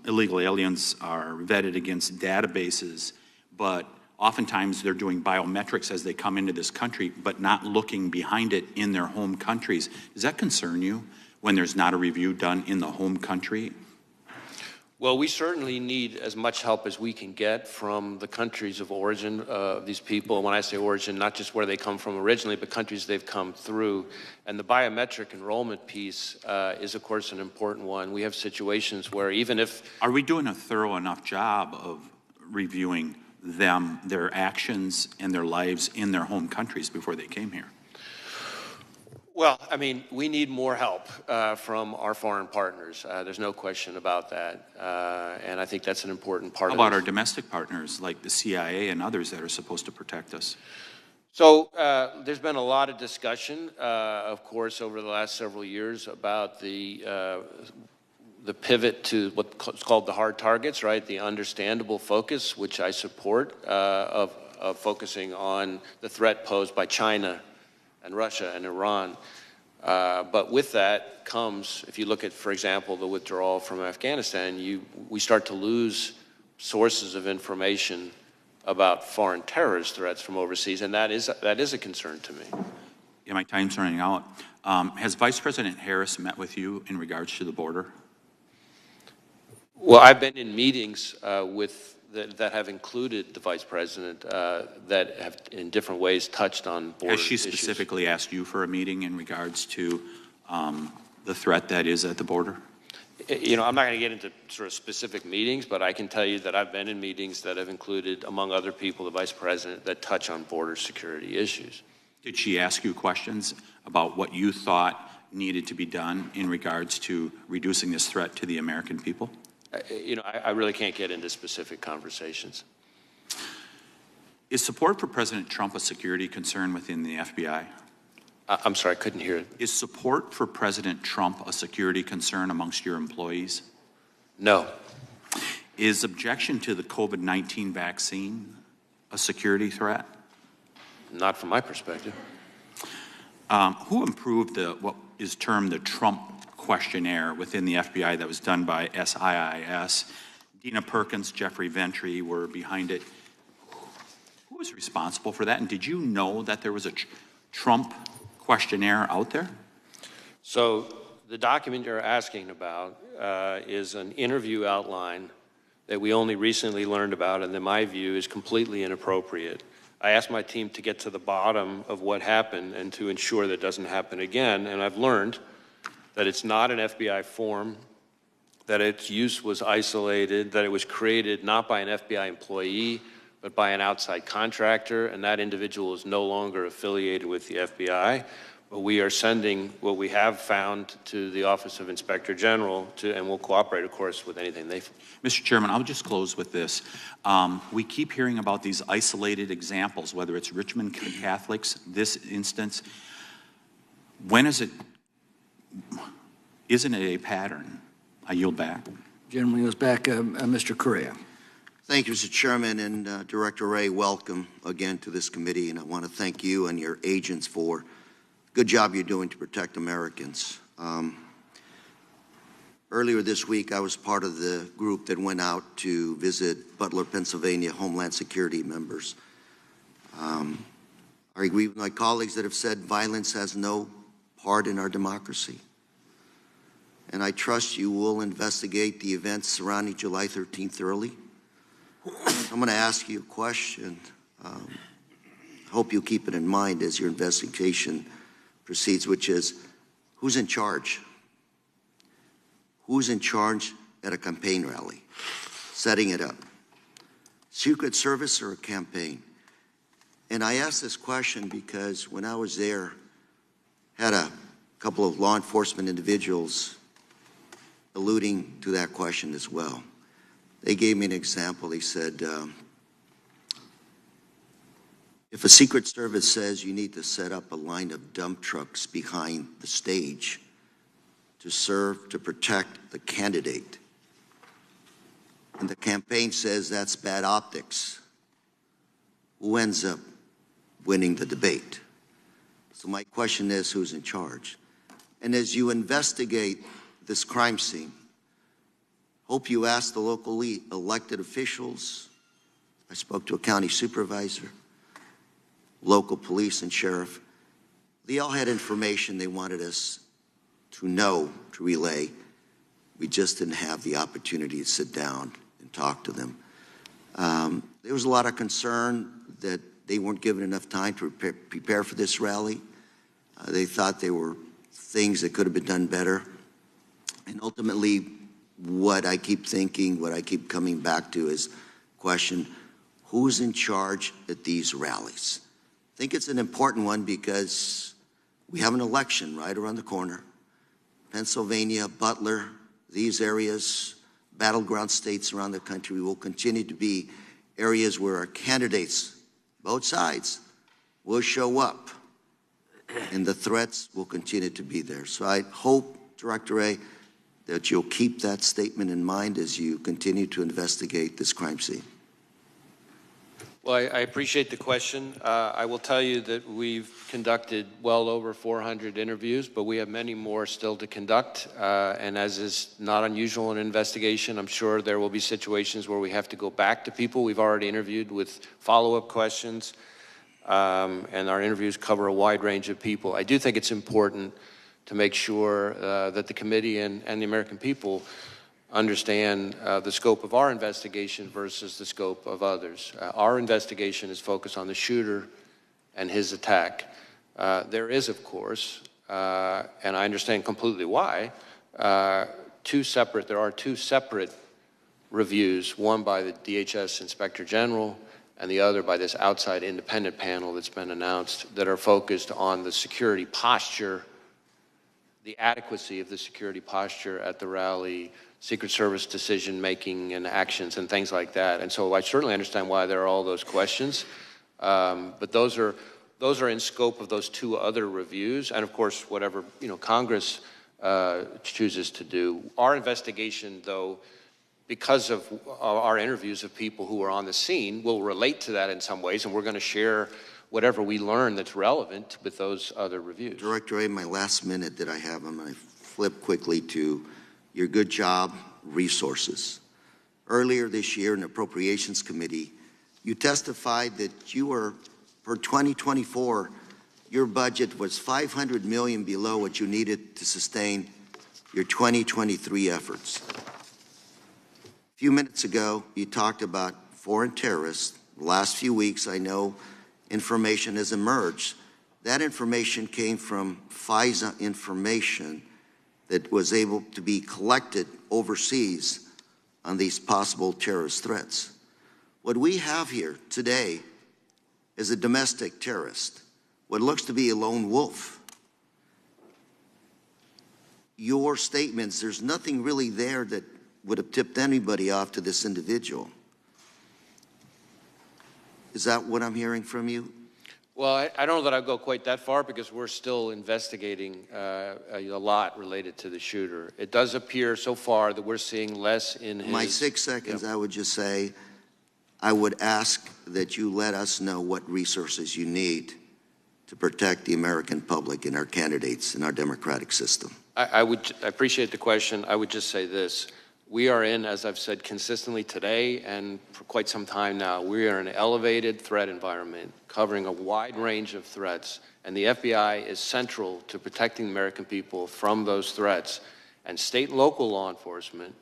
illegal aliens are vetted against databases, but oftentimes they're doing biometrics as they come into this country, but not looking behind it in their home countries. Does that concern you when there's not a review done in the home country? Well, we certainly need as much help as we can get from the countries of origin of these people. And when I say origin, not just where they come from originally, but countries they've come through. And the biometric enrollment piece is, of course, an important one. We have situations where even if... Are we doing a thorough enough job of reviewing them, their actions, and their lives in their home countries before they came here? Well, I mean, we need more help from our foreign partners. There's no question about that. And I think that's an important part of it. How about our domestic partners, like the CIA and others that are supposed to protect us? So there's been a lot of discussion, of course, over the last several years about the pivot to what's called the hard targets, right? The understandable focus, which I support, of focusing on the threat posed by China and Russia and Iran. But with that comes, if you look at, for example, the withdrawal from Afghanistan, we start to lose sources of information about foreign terrorist threats from overseas, and that is a concern to me. Yeah, my time's running out. Has Vice President Harris met with you in regards to the border? Well, I've been in meetings that have included the Vice President that have in different ways touched on border issues. Has she issues. specifically asked you for a meeting in regards to the threat that is at the border? You know, I'm not going to get into sort of specific meetings, but I can tell you that I've been in meetings that have included, among other people, the Vice President that touch on border security issues. Did she ask you questions about what you thought needed to be done in regards to reducing this threat to the American people? I really can't get into specific conversations. Is support for President Trump a security concern within the FBI? I'm sorry, I couldn't hear it. Is support for President Trump a security concern amongst your employees? No. Is objection to the COVID-19 vaccine a security threat? Not from my perspective. Who improved what is termed the Trump questionnaire within the FBI that was done by SIIS? Dina Perkins, Jeffrey Ventry were behind it. Who was responsible for that? And did you know that there was a Trump questionnaire out there? So the document you're asking about is an interview outline that we only recently learned about, and in my view is completely inappropriate. I asked my team to get to the bottom of what happened and to ensure that it doesn't happen again, and I've learned that it's not an FBI form, that its use was isolated, that it was created not by an FBI employee, but by an outside contractor, and that individual is no longer affiliated with the FBI. But we are sending what we have found to the Office of Inspector General, and we'll cooperate, of course, with anything they find. Mr. Chairman, I'll just close with this. We keep hearing about these isolated examples, whether it's Richmond Catholics, this instance. Isn't it a pattern? I yield back. Gentleman goes back, Mr. Correa. Thank you, Mr. Chairman, and Director Wray, welcome again to this committee, and I want to thank you and your agents for the good job you're doing to protect Americans. Earlier this week, I was part of the group that went out to visit Butler, Pennsylvania Homeland Security members. I agree with my colleagues that have said violence has no part in our democracy. And I trust you will investigate the events surrounding July 13th early. I'm going to ask you a question. I hope you'll keep it in mind as your investigation proceeds, which is, who's in charge? Who's in charge at a campaign rally, setting it up? Secret Service or a campaign? And I ask this question because when I was there, had a couple of law enforcement individuals alluding to that question as well. They gave me an example. They said, if a Secret Service says you need to set up a line of dump trucks behind the stage to serve, to protect the candidate, and the campaign says that's bad optics, who ends up winning the debate? So my question is, who's in charge? And as you investigate this crime scene, hope you ask the locally elected officials. I spoke to a county supervisor, local police and sheriff. They all had information they wanted us to know, to relay. We just didn't have the opportunity to sit down and talk to them. There was a lot of concern that they weren't given enough time to prepare for this rally. They thought there were things that could have been done better. And ultimately, what I keep thinking, what I keep coming back to is question, who's in charge at these rallies? I think it's an important one because we have an election right around the corner. Pennsylvania, Butler, these areas, battleground states around the country will continue to be areas where our candidates, both sides, will show up, and the threats will continue to be there. So I hope, Director Wray, that you'll keep that statement in mind as you continue to investigate this crime scene. Well, I appreciate the question. I will tell you that we've conducted well over 400 interviews, but we have many more still to conduct. And as is not unusual in an investigation, I'm sure there will be situations where we have to go back to people we've already interviewed with follow-up questions. And our interviews cover a wide range of people. I do think it's important to make sure that the committee and the American people understand the scope of our investigation versus the scope of others. Our investigation is focused on the shooter and his attack. There is, of course, and I understand completely why, there are two separate reviews, one by the DHS Inspector General and the other by this outside independent panel that's been announced, that are focused on the security posture, the adequacy of the security posture at the rally, Secret Service decision-making and actions and things like that. And so I certainly understand why there are all those questions, but those are in scope of those two other reviews, and of course, whatever Congress chooses to do. Our investigation, though, because of our interviews of people who are on the scene, will relate to that in some ways, and we're going to share whatever we learn that's relevant with those other reviews. Director Wray, my last minute that I have, I'm going to flip quickly to your good job resources. Earlier this year in the Appropriations Committee, you testified that you were, for 2024, your budget was $500 million below what you needed to sustain your 2023 efforts. A few minutes ago, you talked about foreign terrorists. The last few weeks, I know information has emerged. That information came from FISA information that was able to be collected overseas on these possible terrorist threats. What we have here today is a domestic terrorist, what looks to be a lone wolf. Your statements, there's nothing really there that would have tipped anybody off to this individual. Is that what I'm hearing from you? Well, I don't know that I'd go quite that far because we're still investigating a lot related to the shooter. It does appear so far that we're seeing less in his... My 6 seconds, I would just say, I would ask that you let us know what resources you need to protect the American public and our candidates in our democratic system. I appreciate the question. I would just say this. We are in, as I've said consistently today and for quite some time now, we are in an elevated threat environment covering a wide range of threats, and the FBI is central to protecting the American people from those threats. And state and local law enforcement,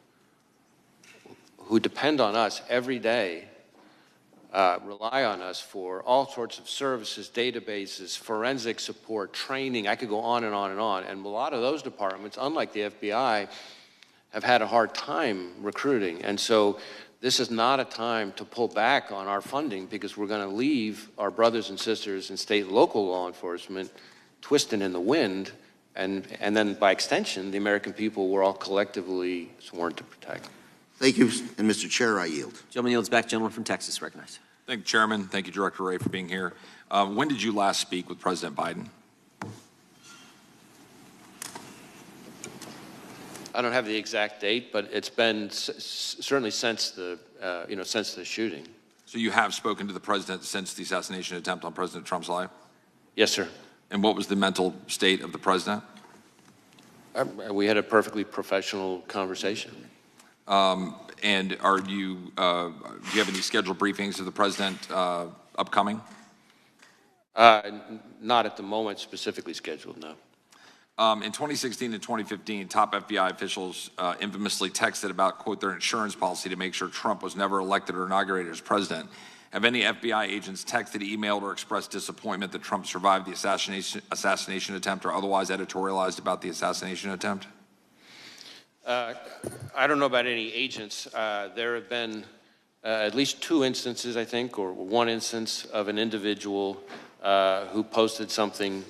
who depend on us every day, rely on us for all sorts of services, databases, forensic support, training. I could go on and on and on. And a lot of those departments, unlike the FBI, have had a hard time recruiting. And so this is not a time to pull back on our funding because we're going to leave our brothers and sisters in state and local law enforcement twisting in the wind, and then by extension, the American people we're all collectively sworn to protect. Thank you, and Mr. Chair, I yield. Gentleman yields back. Gentleman from Texas, recognized. Thank you, Chairman. Thank you, Director Wray, for being here. When did you last speak with President Biden? I don't have the exact date, but it's been certainly since the since the shooting. So you have spoken to the president since the assassination attempt on President Trump's life? Yes, sir. And what was the mental state of the president? We had a perfectly professional conversation. And are you? Do you have any scheduled briefings of the president upcoming? Not at the moment, specifically scheduled. No. In 2016 and 2015, top FBI officials infamously texted about, quote, their insurance policy to make sure Trump was never elected or inaugurated as president. Have any FBI agents texted, emailed, or expressed disappointment that Trump survived the assassination attempt or otherwise editorialized about the assassination attempt? I don't know about any agents. There have been at least 2 instances, I think, or 1 instance of an individual who posted something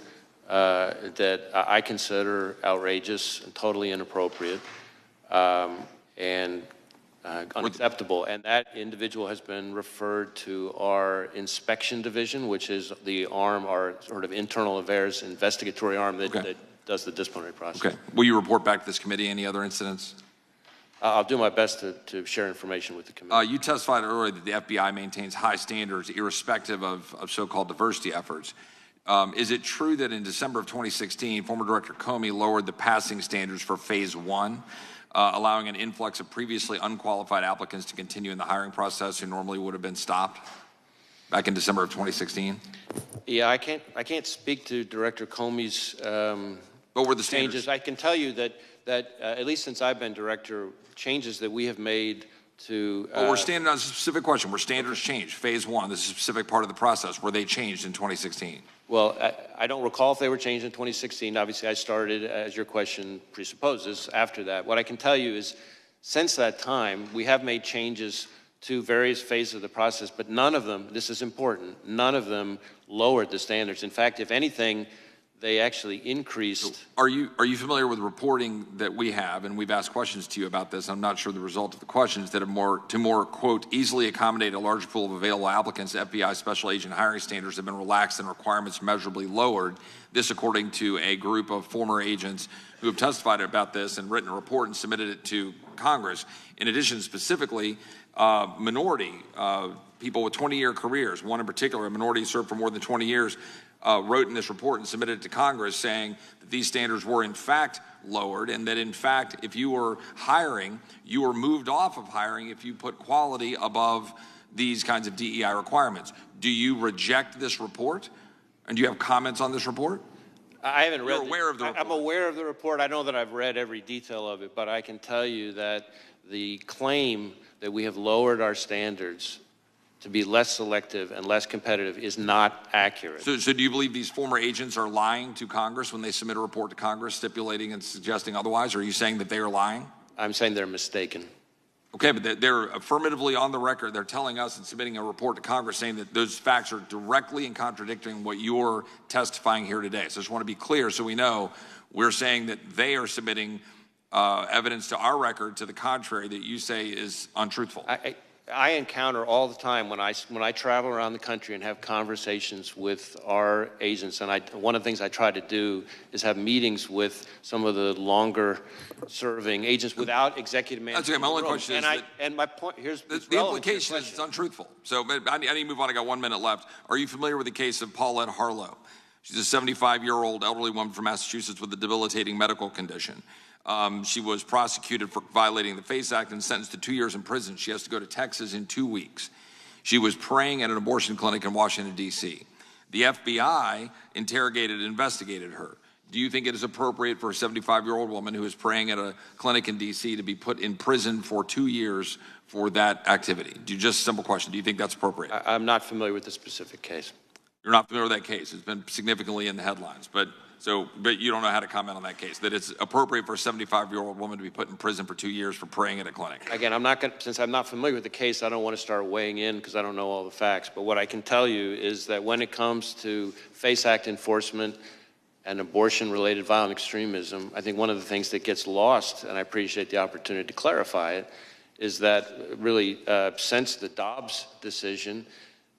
that I consider outrageous and totally inappropriate and unacceptable. And that individual has been referred to our inspection division, which is the arm, our sort of internal affairs investigatory arm that does the disciplinary process. Okay. Will you report back to this committee any other incidents? I'll do my best to share information with the committee. You testified earlier that the FBI maintains high standards irrespective of so-called diversity efforts. Is it true that in December of 2016, former Director Comey lowered the passing standards for Phase 1, allowing an influx of previously unqualified applicants to continue in the hiring process who normally would have been stopped back in December of 2016? Yeah, I can't speak to Director Comey's what were the changes. standards? I can tell you that at least since I've been director, changes that we have made to... Well, we're standing on a specific question. Were standards changed? Phase 1, this is a specific part of the process. Were they changed in 2016? Well, I don't recall if they were changed in 2016. Obviously, I started, as your question presupposes, after that. What I can tell you is, since that time, we have made changes to various phases of the process, but none of them, this is important, none of them lowered the standards. In fact, if anything, they actually increased. Are you familiar with reporting that we have, and we've asked questions to you about this? I'm not sure the result of the questions that are more quote easily accommodate a large pool of available applicants. FBI special agent hiring standards have been relaxed and requirements measurably lowered. This, according to a group of former agents who have testified about this and written a report and submitted it to Congress. In addition, specifically, minority people with 20-year careers, one in particular, a minority who served for more than 20 years. Wrote in this report and submitted it to Congress saying that these standards were in fact lowered, and that in fact if you were hiring, you were moved off of hiring if you put quality above these kinds of DEI requirements. Do you reject this report? And do you have comments on this report? I haven't read. You're aware of the report. I'm aware of the report. I know that I've read every detail of it, but I can tell you that the claim that we have lowered our standards to be less selective and less competitive is not accurate. So do you believe these former agents are lying to Congress when they submit a report to Congress stipulating and suggesting otherwise? Or are you saying that they are lying? I'm saying they're mistaken. Okay, but they're affirmatively on the record. They're telling us and submitting a report to Congress saying that those facts are directly in contradicting what you're testifying here today. So I just want to be clear so we know we're saying that they are submitting evidence to our record to the contrary that you say is untruthful. I encounter all the time when I travel around the country and have conversations with our agents, and one of the things I try to do is have meetings with some of the longer-serving agents without executive management. That's okay. My only question is and my point here's the implication is it's untruthful. So I need to move on. I got 1 minute left. Are you familiar with the case of Paulette Harlow? She's a 75-year-old elderly woman from Massachusetts with a debilitating medical condition. She was prosecuted for violating the FACE Act and sentenced to 2 years in prison. She has to go to Texas in 2 weeks. She was praying at an abortion clinic in Washington, D.C. The FBI interrogated and investigated her. Do you think it is appropriate for a 75-year-old woman who is praying at a clinic in D.C. to be put in prison for 2 years for that activity? Just a simple question. Do you think that's appropriate? I'm not familiar with the specific case. You're not familiar with that case. It's been significantly in the headlines. But you don't know how to comment on that case, that it's appropriate for a 75-year-old woman to be put in prison for 2 years for praying at a clinic. Again, since I'm not familiar with the case, I don't want to start weighing in because I don't know all the facts. But what I can tell you is that when it comes to FACE Act enforcement and abortion-related violent extremism, I think one of the things that gets lost, and I appreciate the opportunity to clarify it, is that really since the Dobbs decision,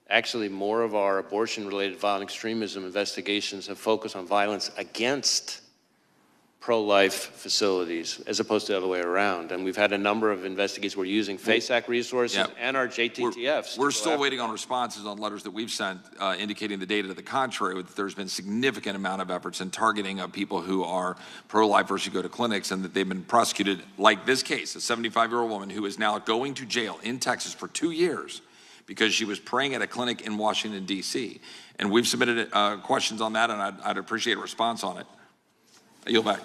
actually, more of our abortion-related violent extremism investigations have focused on violence against pro-life facilities as opposed to the other way around. And we've had a number of investigations. We're using FACE Act resources and our JTTFs. We're still waiting on responses on letters that we've sent indicating the data to the contrary, that there's been significant amount of efforts in targeting of people who are pro-life versus go to clinics, and that they've been prosecuted, like this case, a 75-year-old woman who is now going to jail in Texas for 2 years because she was praying at a clinic in Washington, D.C. And we've submitted questions on that, and I'd appreciate a response on it. I yield back.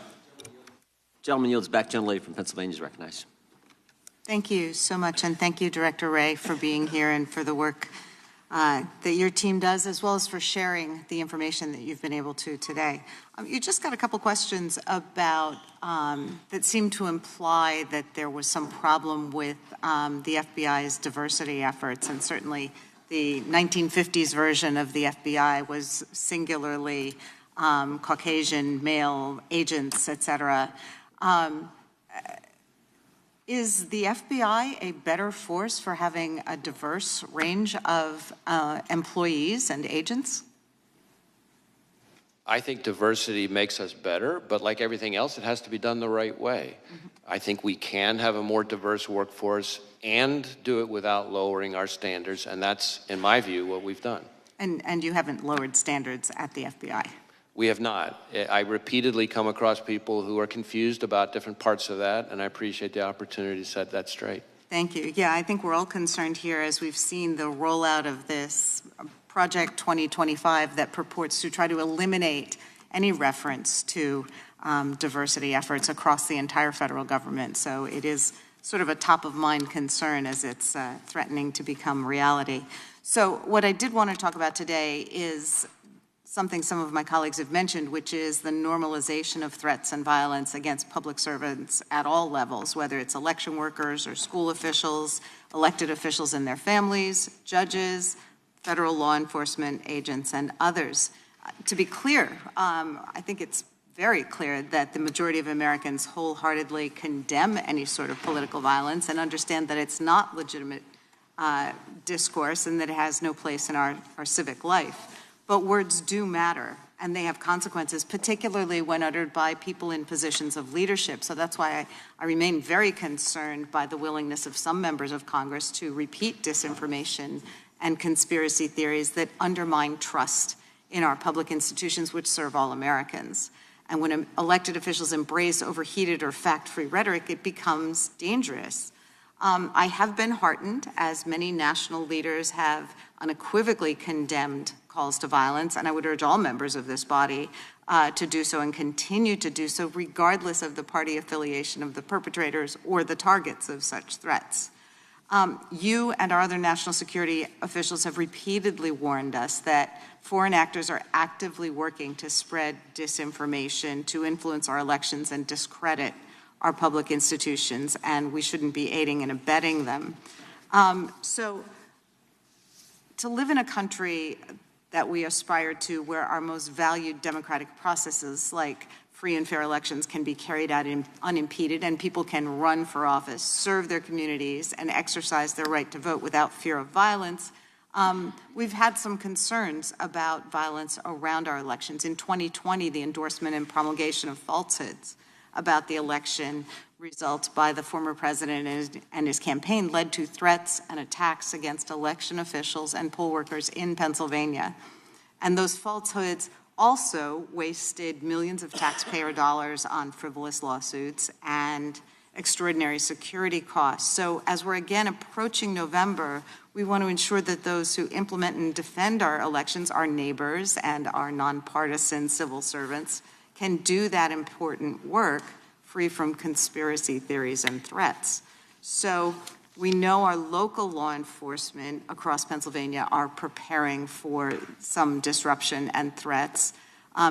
Gentleman yields back. Gentlelady from Pennsylvania is recognized. Thank you so much, and thank you, Director Wray, for being here and for the work that your team does, as well as for sharing the information that you've been able to today. You just got a couple questions about that seem to imply that there was some problem with the FBI's diversity efforts, and certainly the 1950s version of the FBI was singularly Caucasian male agents, et cetera. Is the FBI a better force for having a diverse range of employees and agents? I think diversity makes us better, but like everything else, it has to be done the right way. I think we can have a more diverse workforce and do it without lowering our standards, and that's, in my view, what we've done. And you haven't lowered standards at the FBI? We have not. I repeatedly come across people who are confused about different parts of that, and I appreciate the opportunity to set that straight. Thank you. Yeah, I think we're all concerned here as we've seen the rollout of this Project 2025 that purports to try to eliminate any reference to diversity efforts across the entire federal government. So it is sort of a top-of-mind concern as it's threatening to become reality. So what I did want to talk about today is something some of my colleagues have mentioned, which is the normalization of threats and violence against public servants at all levels, whether it's election workers or school officials, elected officials and their families, judges, federal law enforcement agents, and others. To be clear, I think it's very clear that the majority of Americans wholeheartedly condemn any sort of political violence and understand that it's not legitimate discourse and that it has no place in our civic life. But words do matter, and they have consequences, particularly when uttered by people in positions of leadership. So that's why I remain very concerned by the willingness of some members of Congress to repeat disinformation and conspiracy theories that undermine trust in our public institutions, which serve all Americans. And when elected officials embrace overheated or fact-free rhetoric, it becomes dangerous. I have been heartened, as many national leaders have unequivocally condemned calls to violence, and I would urge all members of this body to do so and continue to do so, regardless of the party affiliation of the perpetrators or the targets of such threats. You and our other national security officials have repeatedly warned us that foreign actors are actively working to spread disinformation, to influence our elections and discredit our public institutions, and we shouldn't be aiding and abetting them. So to live in a country that we aspire to, where our most valued democratic processes like free and fair elections can be carried out unimpeded, and people can run for office, serve their communities, and exercise their right to vote without fear of violence, we've had some concerns about violence around our elections. In 2020, the endorsement and promulgation of falsehoods about the election results by the former president and his campaign led to threats and attacks against election officials and poll workers in Pennsylvania. And those falsehoods also wasted millions of taxpayer dollars on frivolous lawsuits and extraordinary security costs. So as we're again approaching November, we want to ensure that those who implement and defend our elections, our neighbors and our nonpartisan civil servants, can do that important work free from conspiracy theories and threats. So we know our local law enforcement across Pennsylvania are preparing for some disruption and threats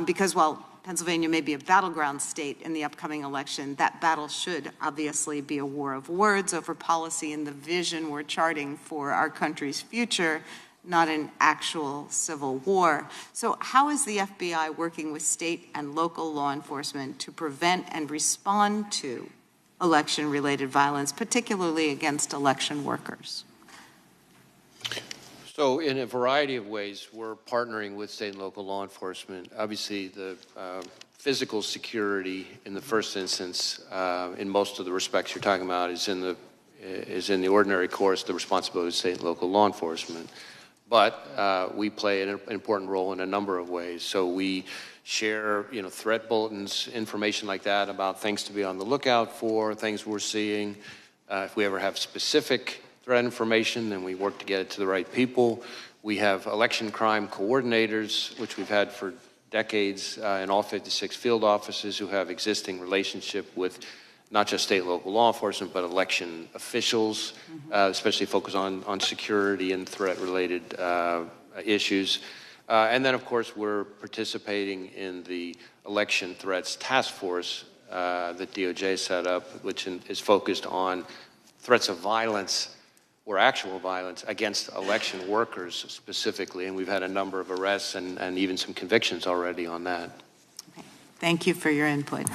because while Pennsylvania may be a battleground state in the upcoming election, that battle should obviously be a war of words over policy and the vision we're charting for our country's future, not an actual civil war. So how is the FBI working with state and local law enforcement to prevent and respond to election-related violence, particularly against election workers? So in a variety of ways, we're partnering with state and local law enforcement. Obviously, the physical security in the first instance, in most of the respects you're talking about, is in the ordinary course, the responsibility of state and local law enforcement. But we play an important role in a number of ways. So we share, threat bulletins, information like that about things to be on the lookout for, things we're seeing. If we ever have specific threat information, then we work to get it to the right people. We have election crime coordinators, which we've had for decades in all 56 field offices who have existing relationship with not just state and local law enforcement, but election officials, especially focus on security and threat-related issues. And then, of course, we're participating in the election threats task force that DOJ set up, which is focused on threats of violence or actual violence against election workers specifically. And we've had a number of arrests and even some convictions already on that. Okay. Thank you for your input.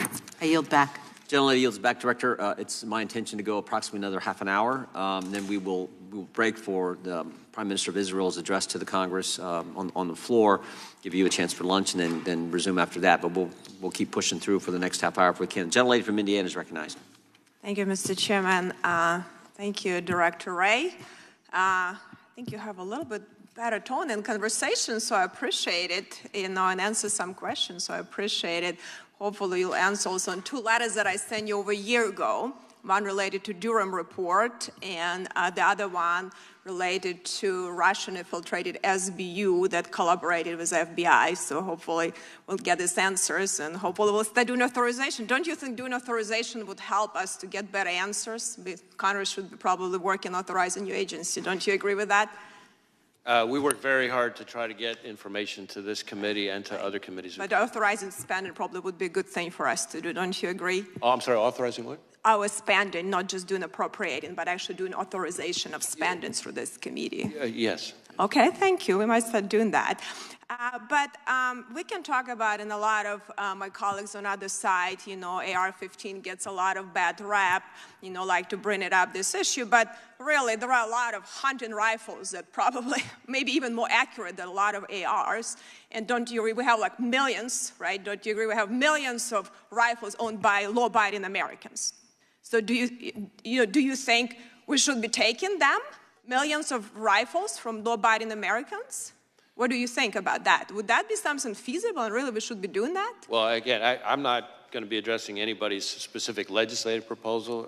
I yield back. Gentleman yields back, Director. It's my intention to go approximately another half an hour. Then we will break for the Prime Minister of Israel's address to the Congress on the floor, give you a chance for lunch, and then resume after that. But we'll keep pushing through for the next half hour if we can. Gentlelady from Indiana is recognized. Thank you, Mr. Chairman. Thank you, Director Wray. I think you have a little bit better tone in conversation, so I appreciate it, and answer some questions, so I appreciate it. Hopefully you'll answer also on 2 letters that I sent you over a year ago, one related to Durham report and the other one related to Russian-infiltrated SBU that collaborated with FBI. So hopefully we'll get these answers and hopefully we'll start doing authorization. Don't you think doing authorization would help us to get better answers? Congress should be probably working on authorizing new agency. Don't you agree with that? We work very hard to try to get information to this committee and to other committees. But authorizing spending probably would be a good thing for us to do. Don't you agree? Oh, I'm sorry, authorizing what? Our spending, not just doing appropriating, but actually doing authorization of spending through this committee. Yes. Okay, thank you. We might start doing that. But we can talk about, and a lot of my colleagues on the other side, you know, AR-15 gets a lot of bad rap, you know, like to bring it up, this issue. But really, there are a lot of hunting rifles that probably, maybe even more accurate than a lot of ARs. And don't you agree? We have like millions, right? Don't you agree? We have millions of rifles owned by law-abiding Americans. So do you think we should be taking them, millions of rifles from law-abiding Americans? What do you think about that? Would that be something feasible, and really we should be doing that? Well, again, I'm not going to be addressing anybody's specific legislative proposal.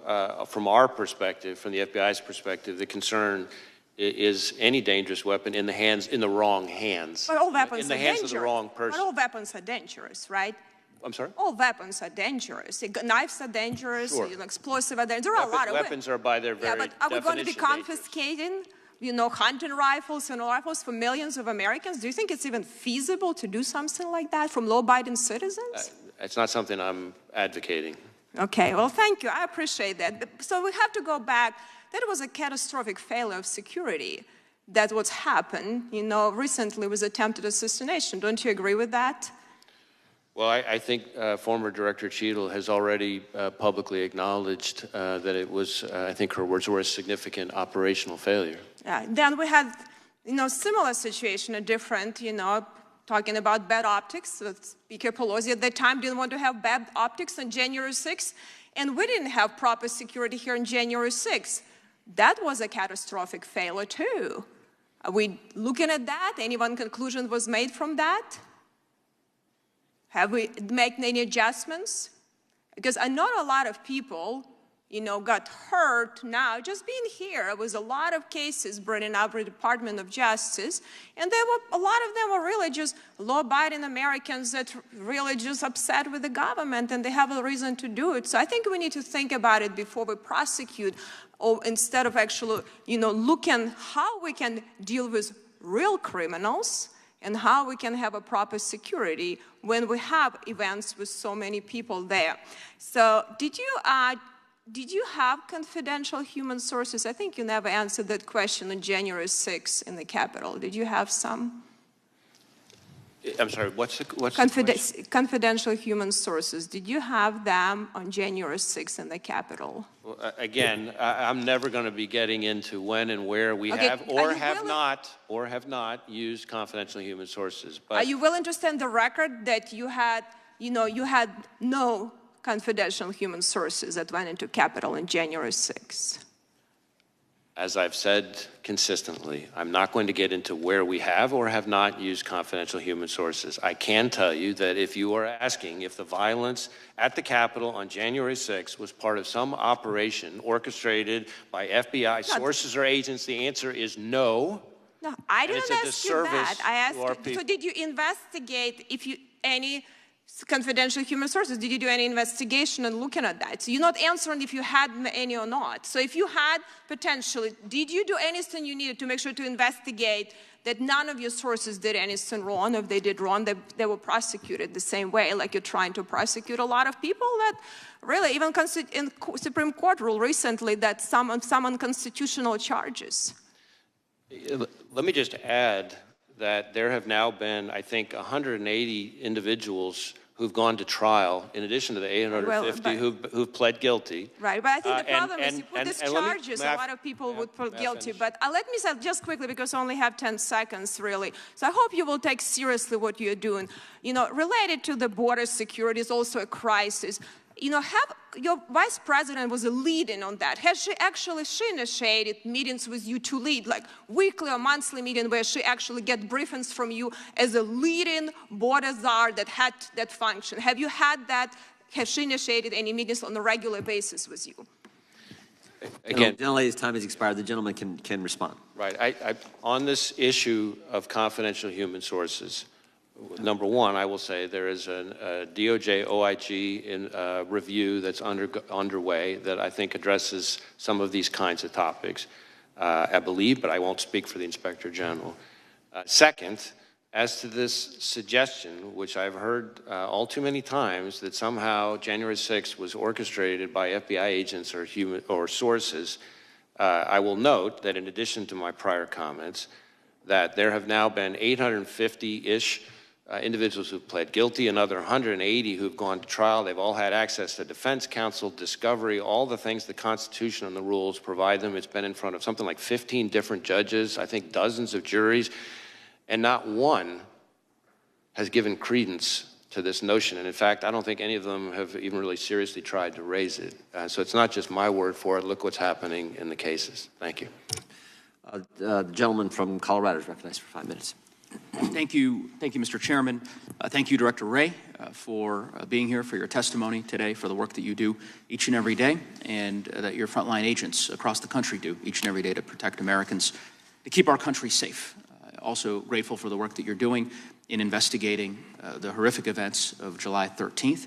From our perspective, from the FBI's perspective, the concern is any dangerous weapon in the wrong hands. But all weapons in the hands of the wrong person. But all weapons are dangerous, right? I'm sorry? All weapons are dangerous. Knives are dangerous, Sure. Explosives are dangerous. There are a lot of weapons are by their very but are we going to be definition confiscating, you know, hunting rifles and rifles for millions of Americans? Do you think it's even feasible to do something like that from law-abiding citizens? It's not something I'm advocating. Okay, well, thank you. I appreciate that. So we have to go back. That was a catastrophic failure of security. That's what's happened, you know, recently with attempted assassination. Don't you agree with that? Well, I think former Director Cheadle has already publicly acknowledged that it was, I think her words were, a significant operational failure. Then we had, you know, similar situation, a different, you know, talking about bad optics. Speaker Pelosi at that time didn't want to have bad optics on January 6th, and we didn't have proper security here on January 6th. That was a catastrophic failure too. Are we looking at that? Any one conclusion was made from that? Have we made any adjustments? Because I know a lot of people, you know, got hurt now just being here. There was a lot of cases bringing up the Department of Justice, and a lot of them were really just law-abiding Americans that really just upset with the government, and they have a reason to do it. So I think we need to think about it before we prosecute, or instead of actually, you know, looking how we can deal with real criminals and how we can have a proper security when we have events with so many people there. So did you have confidential human sources? I think you never answered that question on January 6th in the Capitol. Did you have some? I'm sorry, what's the question? Confidential human sources. Did you have them on January 6th in the Capitol? Well, again, I'm never going to be getting into when and where we have or have not used confidential human sources. But are you willing to stand the record that you had, you know, you had no confidential human sources that went into Capitol on January 6th? As I've said consistently, I'm not going to get into where we have or have not used confidential human sources. I can tell you that if you are asking if the violence at the Capitol on January 6th was part of some operation orchestrated by FBI sources or agents, the answer is no. No, I didn't ask you that. I asked, so did you investigate any confidential human sources? Did you do any investigation and looking at that? So you're not answering if you had any or not. So if you had potentially, did you do anything you needed to make sure to investigate that none of your sources did anything wrong? If they did wrong, they were prosecuted the same way, like you're trying to prosecute a lot of people that really, even in Supreme Court ruled recently that some unconstitutional charges. Let me just add that there have now been, I think, 180 individuals who've gone to trial, in addition to the 850 who've pled guilty. Right, but I think the problem is you put these charges, a lot of people would put guilty. But let me say just quickly, because I only have 10 seconds, really. So I hope you will take seriously what you're doing. You know, related to the border security is also a crisis. You know, your vice president was a lead-in on that. Has she initiated meetings with you to lead, like weekly or monthly meeting where she actually gets briefings from you as a lead-in border czar that had that function? Have you had that? Has she initiated any meetings on a regular basis with you? Again, gentlelady's time has expired. The gentleman can respond. Right. On this issue of confidential human sources, number one, I will say there is a DOJ OIG review that's underway that I think addresses some of these kinds of topics, I believe, but I won't speak for the Inspector General. Second, as to this suggestion, which I've heard all too many times, that somehow January 6th was orchestrated by FBI agents or sources, I will note that in addition to my prior comments, that there have now been 850-ish individuals who've pled guilty, another 180 who've gone to trial. They've all had access to defense counsel, discovery, all the things the Constitution and the rules provide them. It's been in front of something like 15 different judges, I think dozens of juries, and not one has given credence to this notion. And in fact, I don't think any of them have even really seriously tried to raise it. So it's not just my word for it. Look what's happening in the cases. Thank you. The gentleman from Colorado is recognized for 5 minutes. Thank you, Mr. Chairman. Thank you, Director Wray, for being here, for your testimony today, for the work that you do each and every day, and that your frontline agents across the country do each and every day to protect Americans, to keep our country safe. Also grateful for the work that you're doing in investigating the horrific events of July 13th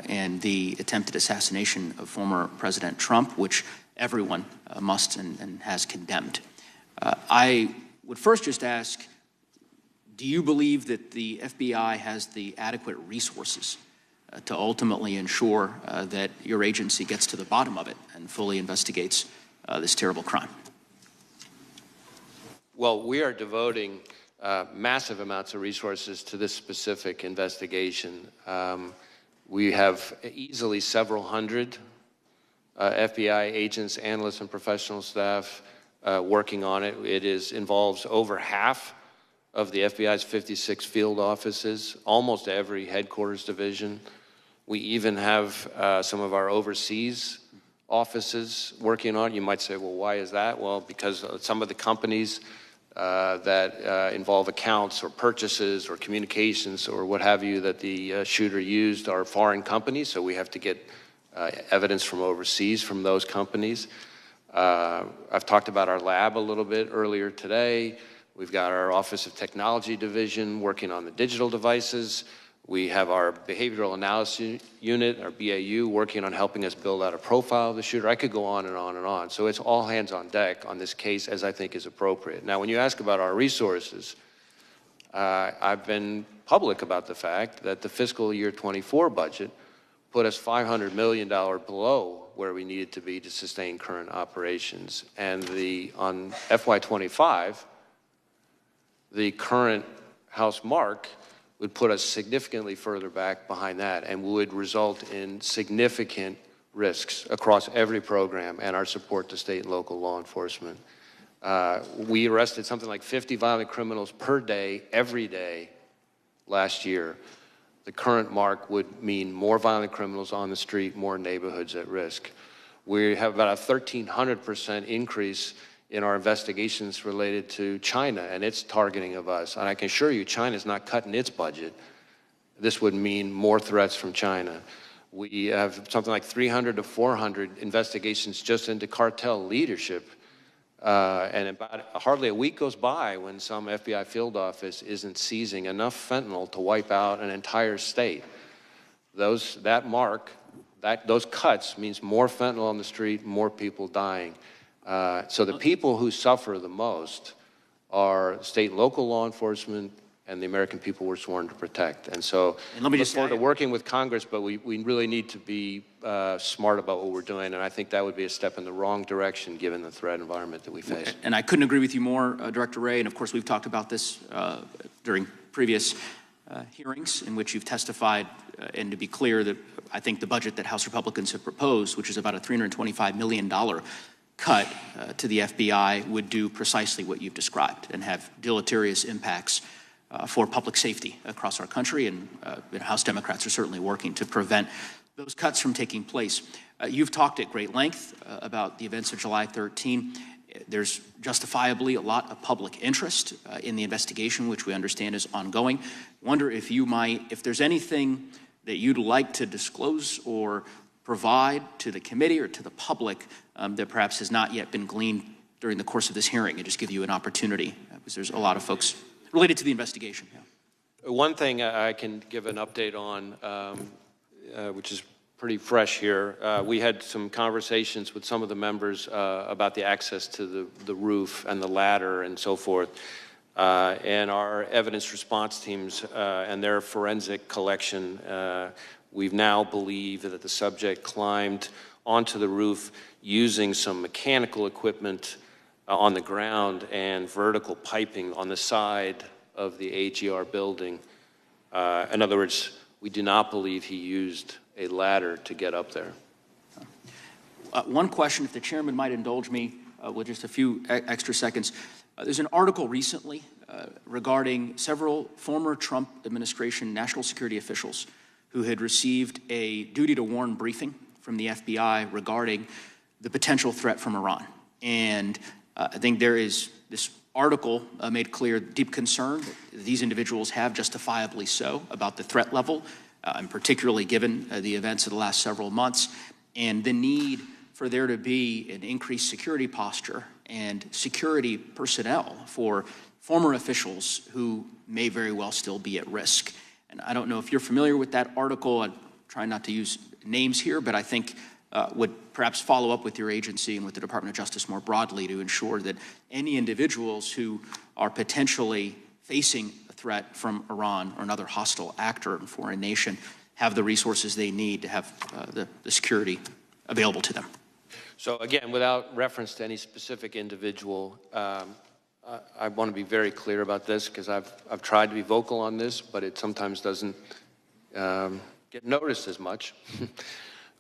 and the attempted assassination of former President Trump, which everyone must and has condemned. I would first just ask, do you believe that the FBI has the adequate resources to ultimately ensure that your agency gets to the bottom of it and fully investigates this terrible crime? Well, we are devoting massive amounts of resources to this specific investigation. We have easily several hundred FBI agents, analysts, and professional staff working on it. It involves over half of the FBI's 56 field offices, almost every headquarters division. We even have some of our overseas offices working on it. You might say, well, why is that? Well, because some of the companies that involve accounts or purchases or communications or what have you that the shooter used are foreign companies, so we have to get evidence from overseas from those companies. I've talked about our lab a little bit earlier today. We've got our Office of Technology Division working on the digital devices. We have our Behavioral Analysis Unit, our BAU, working on helping us build out a profile of the shooter. I could go on and on and on. So it's all hands on deck on this case, as I think is appropriate. Now, when you ask about our resources, I've been public about the fact that the fiscal year 24 budget put us $500 million below where we needed to be to sustain current operations. And on FY25, the current House mark would put us significantly further back behind that and would result in significant risks across every program and our support to state and local law enforcement. We arrested something like 50 violent criminals per day, every day, last year. The current mark would mean more violent criminals on the street, more neighborhoods at risk. We have about a 1,300% increase in our investigations related to China and its targeting of us. And I can assure you, China's not cutting its budget. This would mean more threats from China. We have something like 300 to 400 investigations just into cartel leadership. And about hardly a week goes by when some FBI field office isn't seizing enough fentanyl to wipe out an entire state. Those cuts means more fentanyl on the street, more people dying. So the people who suffer the most are state and local law enforcement and the American people we're sworn to protect. And so let me just look forward to working with Congress, but we really need to be smart about what we're doing, and I think that would be a step in the wrong direction given the threat environment that we face. And I couldn't agree with you more, Director Wray, and of course we've talked about this during previous hearings in which you've testified, and to be clear, that I think the budget that House Republicans have proposed, which is about a $325 million cut to the FBI, would do precisely what you've described and have deleterious impacts for public safety across our country, and House Democrats are certainly working to prevent those cuts from taking place. You've talked at great length about the events of July 13. There's justifiably a lot of public interest in the investigation, which we understand is ongoing. Wonder if there's anything that you'd like to disclose or provide to the committee or to the public that perhaps has not yet been gleaned during the course of this hearing, and just give you an opportunity, because there's a lot of folks related to the investigation. Yeah. One thing I can give an update on, which is pretty fresh here, we had some conversations with some of the members about the access to the roof and the ladder and so forth. And our evidence response teams and their forensic collection, we now believe that the subject climbed onto the roof using some mechanical equipment on the ground and vertical piping on the side of the AGR building. In other words, we do not believe he used a ladder to get up there. One question, if the chairman might indulge me with just a few extra seconds. There's an article recently regarding several former Trump administration national security officials who had received a duty to warn briefing from the FBI regarding the potential threat from Iran. And I think there is this article made clear deep concern that these individuals have, justifiably so, about the threat level, and particularly given the events of the last several months, and the need for there to be an increased security posture and security personnel for former officials who may very well still be at risk. And I don't know if you're familiar with that article. I'm trying not to use names here, but I think would perhaps follow up with your agency and with the Department of Justice more broadly to ensure that any individuals who are potentially facing a threat from Iran or another hostile actor in a foreign nation have the resources they need to have the security available to them. So again, without reference to any specific individual, I want to be very clear about this because I've tried to be vocal on this, but it sometimes doesn't get noticed as much,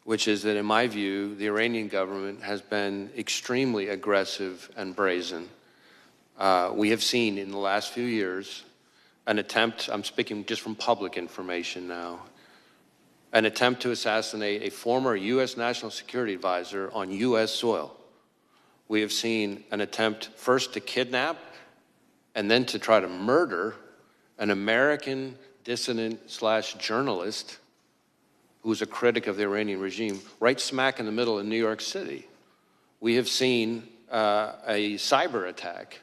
which is that in my view, the Iranian government has been extremely aggressive and brazen. We have seen in the last few years an attempt, I'm speaking just from public information now, an attempt to assassinate a former U.S. National Security Advisor on U.S. soil. We have seen an attempt first to kidnap and then to try to murder an American dissident/journalist who was a critic of the Iranian regime right smack in the middle of New York City. We have seen a cyber attack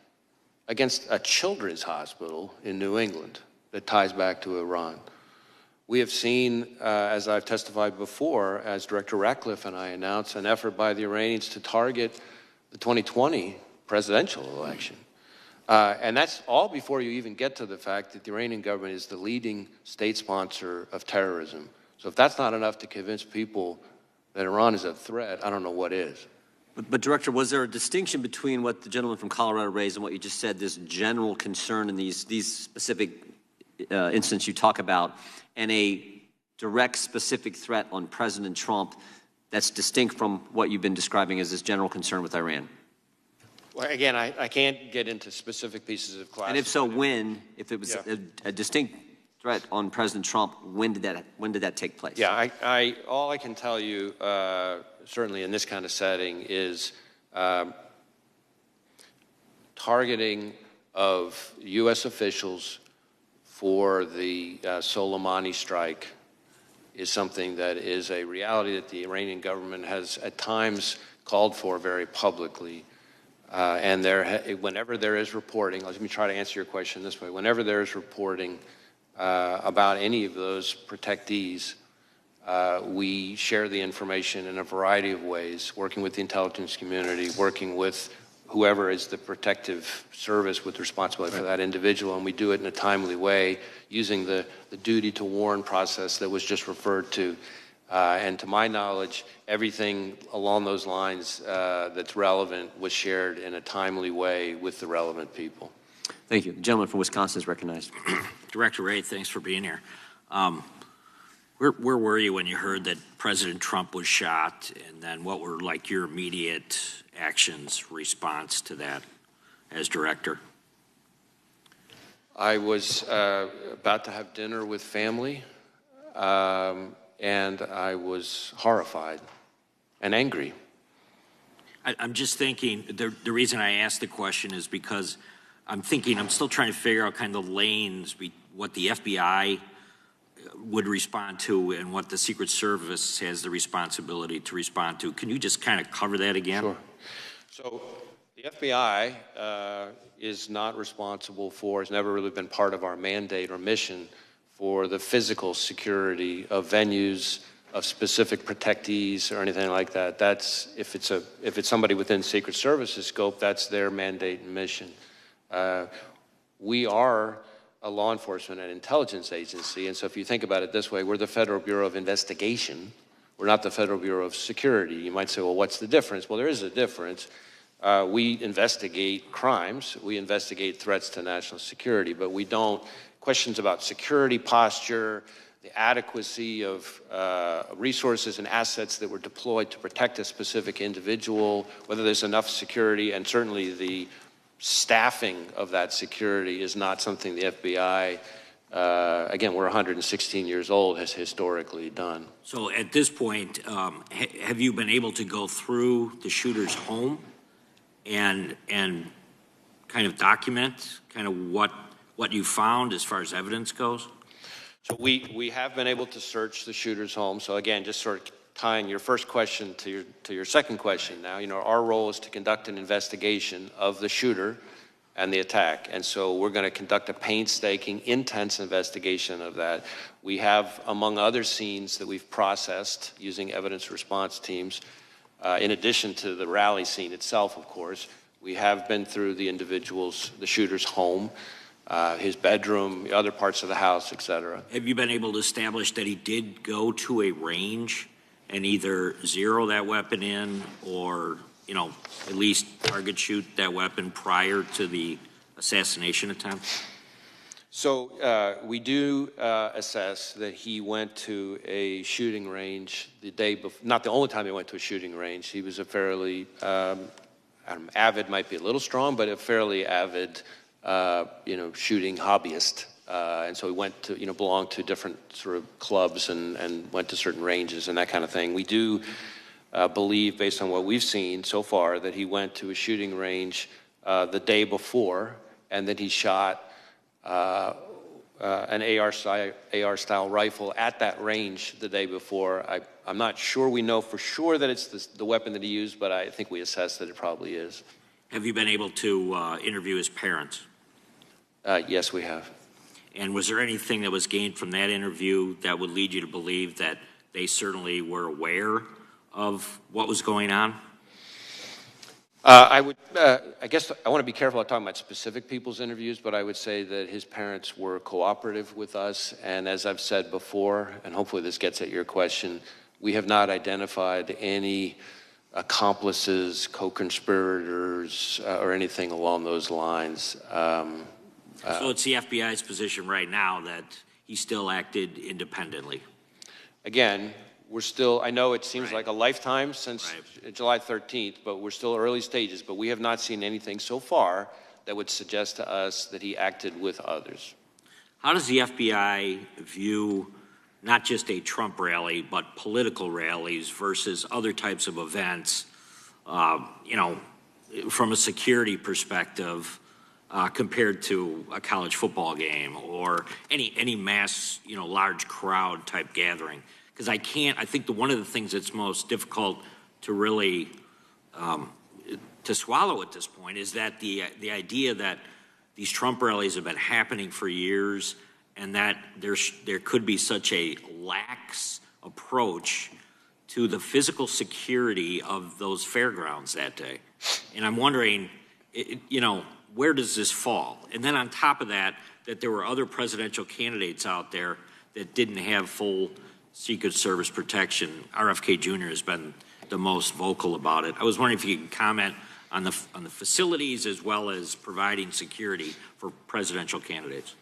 against a children's hospital in New England that ties back to Iran. We have seen, as I've testified before, as Director Ratcliffe and I announced, an effort by the Iranians to target the 2020 presidential election. And that's all before you even get to the fact that the Iranian government is the leading state sponsor of terrorism. So if that's not enough to convince people that Iran is a threat, I don't know what is. But Director, was there a distinction between what the gentleman from Colorado raised and what you just said, this general concern in these specific instances you talk about, and a direct, specific threat on President Trump that's distinct from what you've been describing as this general concern with Iran? Well, again, I can't get into specific pieces of classified. And if so, when? If it was a distinct threat on President Trump, when did that take place? Yeah, all I can tell you, certainly in this kind of setting, is targeting of U.S. officials for the Soleimani strike is something that is a reality that the Iranian government has at times called for very publicly. And whenever there is reporting, let me try to answer your question this way. Whenever there is reporting about any of those protectees, we share the information in a variety of ways, working with the intelligence community, working with whoever is the protective service with responsibility for that individual, and we do it in a timely way using the duty to warn process that was just referred to. And to my knowledge, everything along those lines that's relevant was shared in a timely way with the relevant people. Thank you. The gentleman from Wisconsin is recognized. Director Wray, thanks for being here. Where were you when you heard that President Trump was shot, and then what were like your immediate actions, response to that as director? I was about to have dinner with family, and I was horrified and angry. I'm just thinking, the reason I asked the question is because I'm still trying to figure out kind of lanes, what the FBI would respond to and what the Secret Service has the responsibility to respond to. Can you just kind of cover that again? Sure. So the FBI is not responsible for, has never really been part of our mandate or mission for the physical security of venues, of specific protectees or anything like that. That's, if it's somebody within Secret Service's scope, that's their mandate and mission. We are a law enforcement and intelligence agency, and so if you think about it this way, we're the Federal Bureau of Investigation. We're not the Federal Bureau of Security. You might say, well, what's the difference? Well, there is a difference. We investigate crimes, we investigate threats to national security, but we don't, questions about security posture, the adequacy of resources and assets that were deployed to protect a specific individual, whether there's enough security, and certainly the staffing of that security is not something the FBI, again, we're 116 years old, has historically done. So at this point, have you been able to go through the shooter's home and kind of document kind of what you found as far as evidence goes? So we have been able to search the shooter's home. So again, just sort of tying your first question to your second question now, our role is to conduct an investigation of the shooter and the attack. And so we're going to conduct a painstaking, intense investigation of that. We have, among other scenes that we've processed using evidence response teams, in addition to the rally scene itself, of course, we have been through the shooter's home, his bedroom, other parts of the house, et cetera. Have you been able to establish that he did go to a range and either zero that weapon in or, at least target shoot that weapon prior to the assassination attempt? So we do assess that he went to a shooting range the day before, not the only time he went to a shooting range. He was a fairly, avid might be a little strong, but a fairly avid, shooting hobbyist. And so he went to, belonged to different sort of clubs and went to certain ranges and that kind of thing. We do believe, based on what we've seen so far, that he went to a shooting range the day before and that he shot an AR-style rifle at that range the day before. I'm not sure we know for sure that it's the weapon that he used, but I think we assess that it probably is. Have you been able to interview his parents? Yes, we have. And was there anything that was gained from that interview that would lead you to believe that they certainly were aware of what was going on? I guess I want to be careful about talking about specific people's interviews, but I would say that his parents were cooperative with us. And as I've said before, and hopefully this gets at your question, we have not identified any accomplices, co-conspirators, or anything along those lines. So it's the FBI's position right now that he still acted independently. Again, we're still, I know it seems like a lifetime since July 13th, but we're still early stages. But we have not seen anything so far that would suggest to us that he acted with others. How does the FBI view not just a Trump rally, but political rallies versus other types of events, from a security perspective, compared to a college football game or any mass, large crowd type gathering? Because I think one of the things that's most difficult to really to swallow at this point is that the idea that these Trump rallies have been happening for years and that there could be such a lax approach to the physical security of those fairgrounds that day. And I'm wondering, where does this fall? And then on top of that there were other presidential candidates out there that didn't have full Secret Service protection. RFK Jr. has been the most vocal about it. I was wondering if you could comment on the facilities as well as providing security for presidential candidates.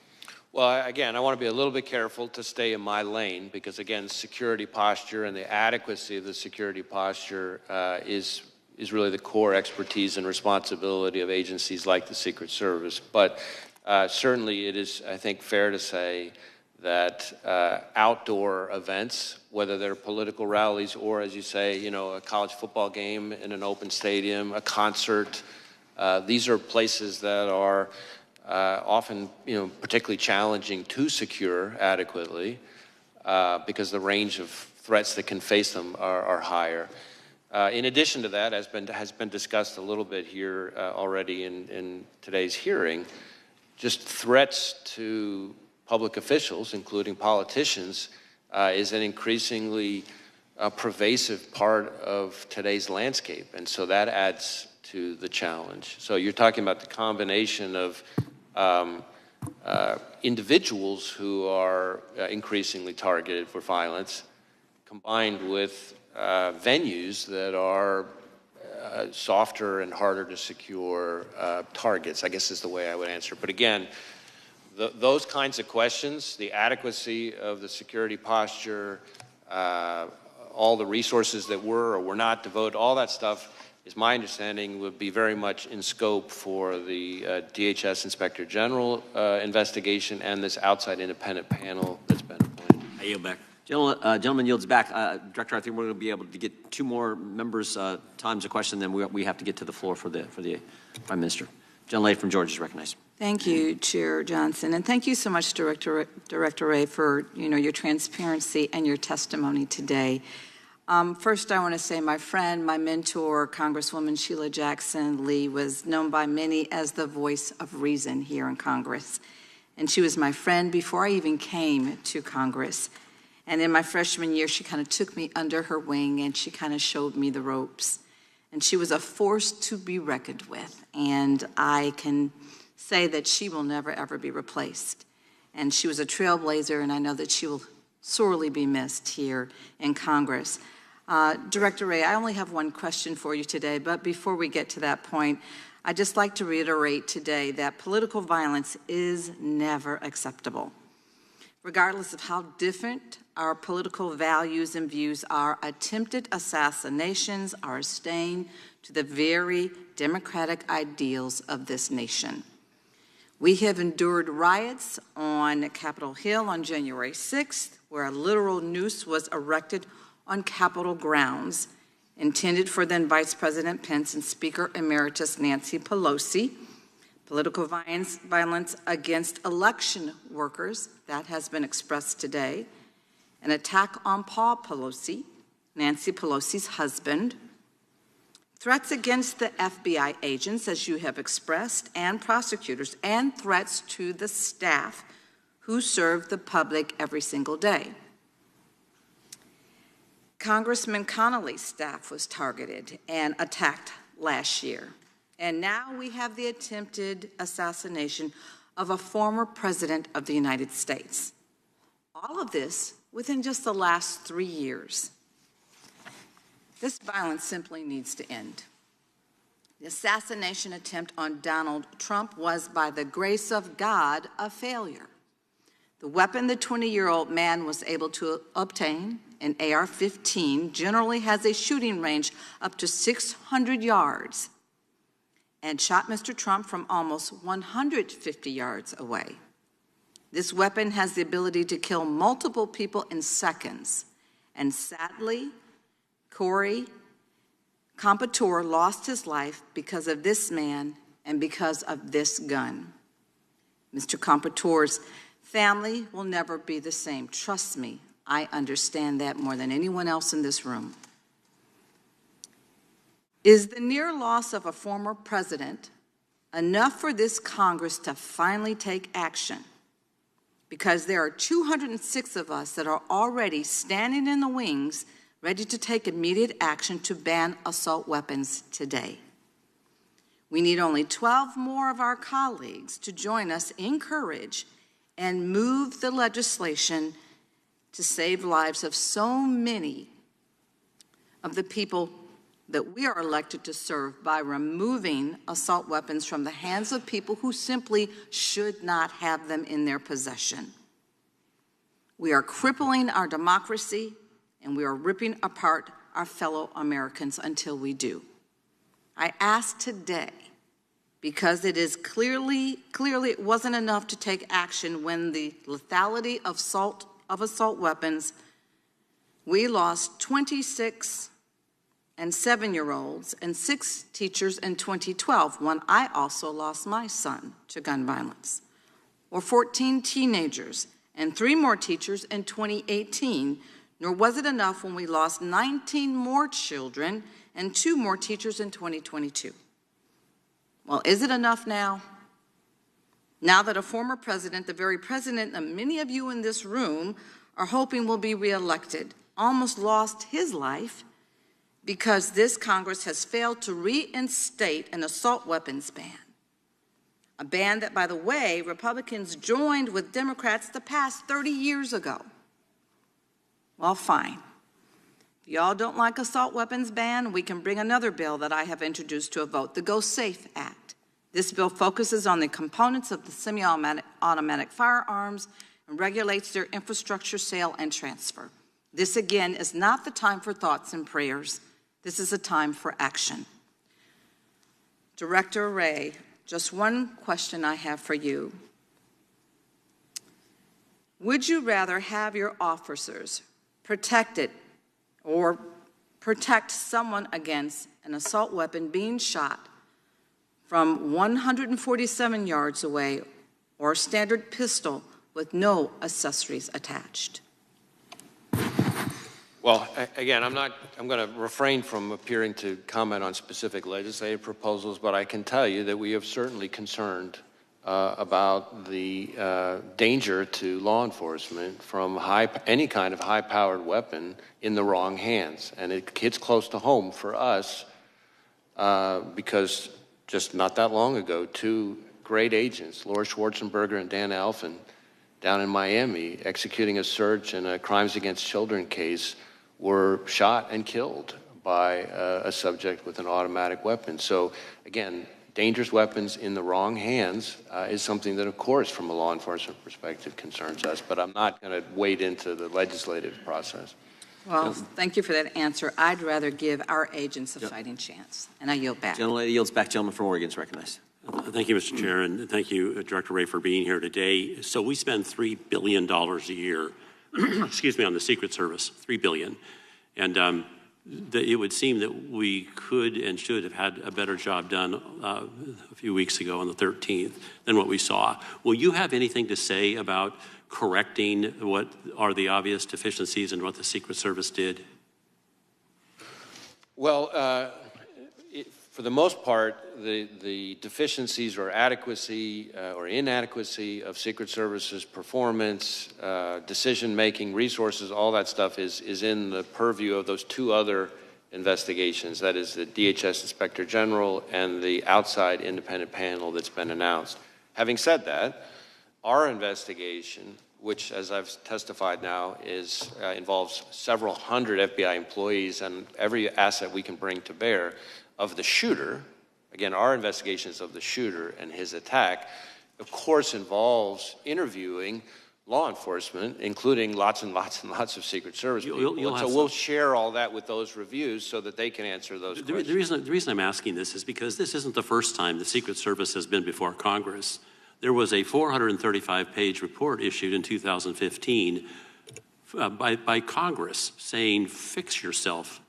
Well, again, I want to be a little bit careful to stay in my lane because, again, security posture and the adequacy of the security posture is really the core expertise and responsibility of agencies like the Secret Service. But certainly it is, I think, fair to say that outdoor events, whether they're political rallies or, as you say, a college football game in an open stadium, a concert, these are places that are often, particularly challenging to secure adequately because the range of threats that can face them are higher. In addition to that, as has been discussed a little bit here already in today's hearing, just threats to public officials, including politicians, is an increasingly pervasive part of today's landscape. And so that adds to the challenge. So you're talking about the combination of individuals who are increasingly targeted for violence, combined with venues that are softer and harder to secure targets, I guess is the way I would answer. But again, those kinds of questions, the adequacy of the security posture, all the resources that were or were not devoted, all that stuff, is my understanding, would be very much in scope for the DHS Inspector General investigation and this outside independent panel that's been appointed. I yield back. Gentleman yields back. Director, I think we're going to be able to get two more members' times of question, then we have to get to the floor for the Prime Minister. Gentlelady from Georgia is recognized. Thank you, Chair Johnson, and thank you so much, Director Wray, for your transparency and your testimony today. First, I want to say my friend, my mentor, Congresswoman Sheila Jackson Lee, was known by many as the voice of reason here in Congress. And she was my friend before I even came to Congress. And in my freshman year, she kind of took me under her wing and she kind of showed me the ropes. And she was a force to be reckoned with. And I can say that she will never, ever be replaced. And she was a trailblazer, and I know that she will sorely be missed here in Congress. Director Wray, I only have one question for you today, but before we get to that point, I'd just like to reiterate today that political violence is never acceptable. Regardless of how different our political values and views are, attempted assassinations are a stain to the very democratic ideals of this nation. We have endured riots on Capitol Hill on January 6th, where a literal noose was erected on Capitol grounds, intended for then Vice President Pence and Speaker Emeritus Nancy Pelosi. Political violence against election workers, that has been expressed today. An attack on Paul Pelosi, Nancy Pelosi's husband. Threats against the FBI agents, as you have expressed, and prosecutors, and threats to the staff who serve the public every single day. Congressman Connolly's staff was targeted and attacked last year. And now we have the attempted assassination of a former president of the United States. All of this within just the last 3 years. This violence simply needs to end. The assassination attempt on Donald Trump was, by the grace of God, a failure. The weapon the 20-year-old man was able to obtain, an AR-15, generally has a shooting range up to 600 yards and shot Mr. Trump from almost 150 yards away. This weapon has the ability to kill multiple people in seconds. And sadly, Corey Compouture lost his life because of this man and because of this gun. Mr. Compouture's family will never be the same. Trust me, I understand that more than anyone else in this room. Is the near loss of a former president enough for this Congress to finally take action? Because there are 206 of us that are already standing in the wings, ready to take immediate action to ban assault weapons today. We need only 12 more of our colleagues to join us in courage and move the legislation to save lives of so many of the people that we are elected to serve by removing assault weapons from the hands of people who simply should not have them in their possession. We are crippling our democracy, and we are ripping apart our fellow Americans until we do. I ask today, because it is clearly it wasn't enough to take action when the lethality of assault weapons, we lost 26 and 7-year-olds and 6 teachers in 2012, when I also lost my son to gun violence, or 14 teenagers and 3 more teachers in 2018, nor was it enough when we lost 19 more children and 2 more teachers in 2022. Well, is it enough now? Now that a former president, the very president that many of you in this room are hoping will be reelected, almost lost his life because this Congress has failed to reinstate an assault weapons ban. A ban that, by the way, Republicans joined with Democrats to pass 30 years ago. Well, fine. If y'all don't like assault weapons ban, we can bring another bill that I have introduced to a vote, the Go Safe Act. This bill focuses on the components of the semi-automatic firearms and regulates their infrastructure, sale, and transfer. This, again, is not the time for thoughts and prayers. This is a time for action. Director Wray, just one question I have for you. Would you rather have your officers protected or protect someone against an assault weapon being shot from 147 yards away, or a standard pistol with no accessories attached? Well, again, I'm going to refrain from appearing to comment on specific legislative proposals, but I can tell you that we are certainly concerned about the danger to law enforcement from any kind of high-powered weapon in the wrong hands. And it hits close to home for us because just not that long ago, two great agents, Laura Schwarzenberger and Dan Alphen, down in Miami, executing a search in a crimes against children case, were shot and killed by a subject with an automatic weapon. So, again, dangerous weapons in the wrong hands is something that, of course, from a law enforcement perspective, concerns us. But I'm not going to wade into the legislative process. Well, thank you for that answer. I'd rather give our agents a fighting chance. And I yield back. Gentlelady yields back. Gentleman from Oregon is recognized. Thank you, Mr. Chair, and thank you, Director Wray, for being here today. So we spend $3 billion a year, excuse me, on the Secret Service, $3 billion. And it would seem that we could and should have had a better job done a few weeks ago on the 13th than what we saw. Will you have anything to say about correcting what are the obvious deficiencies in what the Secret Service did? Well, for the most part, the deficiencies or adequacy or inadequacy of Secret Service's performance, decision-making, resources, all that stuff is in the purview of those two other investigations. That is the DHS Inspector General and the outside independent panel that's been announced. Having said that, our investigation, which, as I've testified now, involves several hundred FBI employees and every asset we can bring to bear, of the shooter, again, our investigations of the shooter and his attack, of course, involves interviewing law enforcement, including lots and lots and lots of Secret Service people. So we'll share all that with those reviews so that they can answer those questions. The reason I'm asking this is because this isn't the first time the Secret Service has been before Congress. There was a 435-page report issued in 2015 by Congress saying, fix yourself.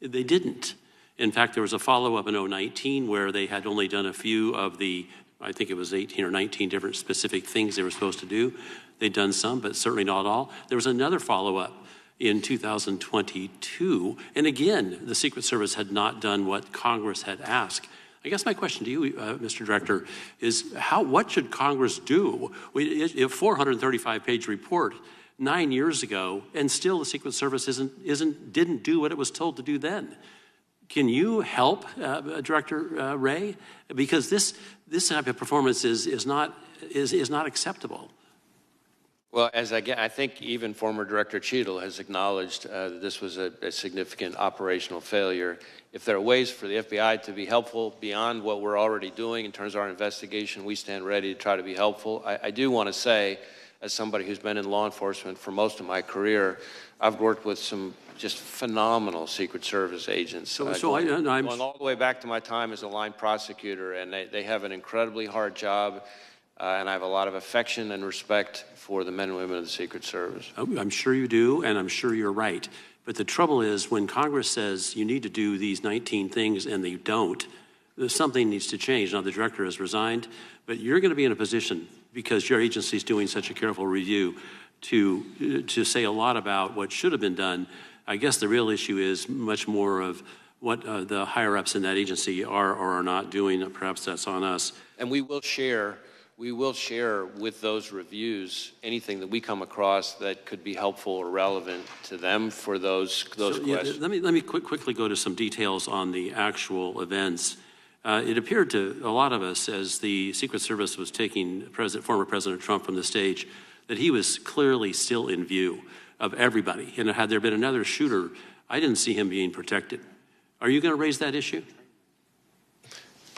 They didn't. In fact, there was a follow-up in 2019 where they had only done a few of the, I think it was 18 or 19 different specific things they were supposed to do. They'd done some, but certainly not all. There was another follow-up in 2022. And again, the Secret Service had not done what Congress had asked. I guess my question to you, Mr. Director, is what should Congress do? A 435-page report 9 years ago, and still the Secret Service didn't do what it was told to do then. Can you help, Director Wray? Because this type of performance is not acceptable. Well, I think even former Director Cheadle has acknowledged that this was a significant operational failure. If there are ways for the FBI to be helpful beyond what we're already doing in terms of our investigation, we stand ready to try to be helpful. I do want to say, as somebody who's been in law enforcement for most of my career, I've worked with some just phenomenal Secret Service agents. Going all the way back to my time as a line prosecutor, and they have an incredibly hard job, and I have a lot of affection and respect for the men and women of the Secret Service. I'm sure you do, and I'm sure you're right. But the trouble is, when Congress says you need to do these 19 things and they don't, something needs to change. Now, the director has resigned, but you're going to be in a position, because your agency is doing such a careful review, to say a lot about what should have been done. I guess the real issue is much more of what the higher-ups in that agency are or are not doing. Perhaps that's on us. And we will share with those reviews anything that we come across that could be helpful or relevant to them for those questions. Yeah, let me quickly go to some details on the actual events. It appeared to a lot of us, as the Secret Service was taking former President Trump from the stage, that he was clearly still in view of everybody. And had there been another shooter I didn't see him being protected. Are you going to raise that issue?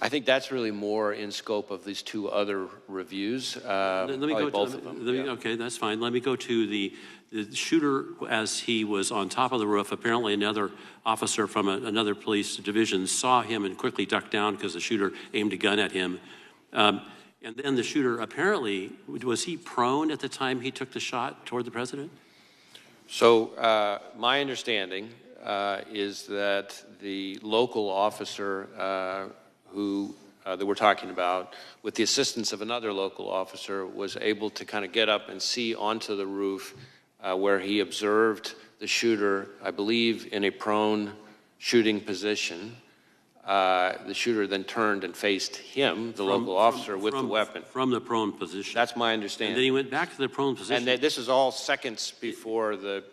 I think that's really more in scope of these two other reviews, both of them. Okay, that's fine. Let me go to the shooter as he was on top of the roof. Apparently another officer from another police division saw him and quickly ducked down because the shooter aimed a gun at him. And then the shooter apparently, was he prone at the time he took the shot toward the president? So my understanding is that the local officer that we're talking about, with the assistance of another local officer, was able to kind of get up and see onto the roof where he observed the shooter, I believe, in a prone shooting position. The shooter then turned and faced him, the local officer, with the weapon. From the prone position. That's my understanding. And then he went back to the prone position. And this is all seconds before the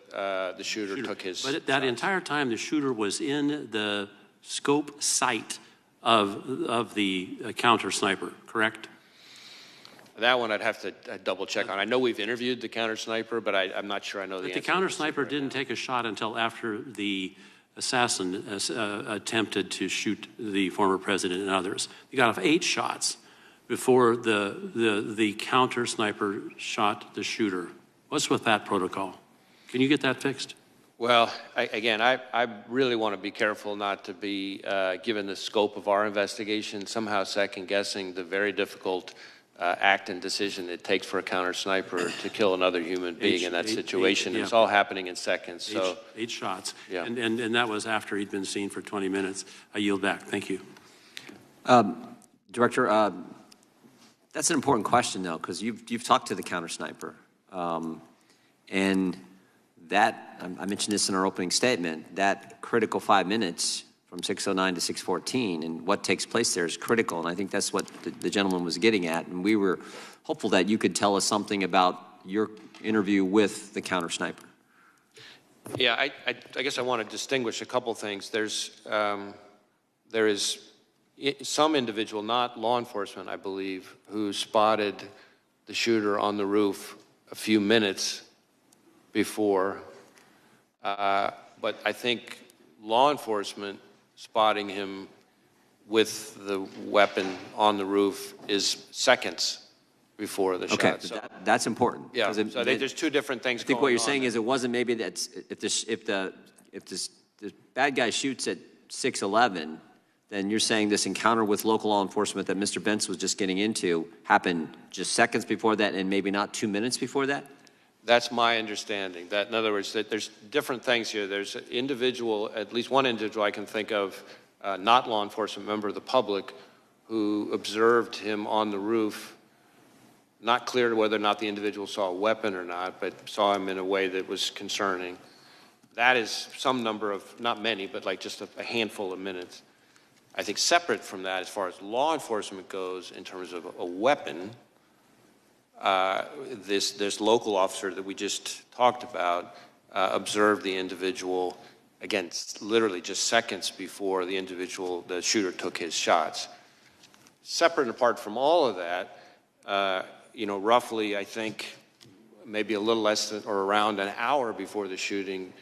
shooter took his But that entire time, the shooter was in the scope sight of the counter sniper, correct? That one I'd have to double check on. I know we've interviewed the counter sniper, but I'm not sure I know the answer. The counter sniper didn't take a shot until after the assassin attempted to shoot the former president and others. He got off 8 shots before the counter sniper shot the shooter. What's with that protocol? Can you get that fixed? Well, I really want to be careful not to be, given the scope of our investigation, somehow second-guessing the very difficult act and decision it takes for a counter sniper to kill another human being in that situation. It's all happening in seconds. So 8 shots. Yeah. And that was after he'd been seen for 20 minutes. I yield back. Thank you. Director, that's an important question, though, because you've talked to the counter sniper. And that, I mentioned this in our opening statement, that critical 5 minutes from 6:09 to 6:14 and what takes place there is critical. And I think that's what the gentleman was getting at. And we were hopeful that you could tell us something about your interview with the counter sniper. Yeah, I guess I want to distinguish a couple things. There is some individual, not law enforcement, I believe, who spotted the shooter on the roof a few minutes before. But I think law enforcement spotting him with the weapon on the roof is seconds before the shot. Okay, so that's important. Yeah, so I think there's two different things going on. I think what you're saying is it wasn't maybe that if the bad guy shoots at 6:11, then you're saying this encounter with local law enforcement that Mr. Bentz was just getting into happened just seconds before that and maybe not 2 minutes before that? That's my understanding. That, in other words, that there's different things here. There's an individual, at least one individual I can think of, not law enforcement, member of the public, who observed him on the roof. Not clear whether or not the individual saw a weapon or not, but saw him in a way that was concerning. That is some number of, not many, but like just a handful of minutes. I think separate from that, as far as law enforcement goes, in terms of a weapon, this local officer that we just talked about observed the individual, again, literally just seconds before the shooter took his shots. Separate and apart from all of that, roughly, I think, maybe a little less than or around an hour before the shooting,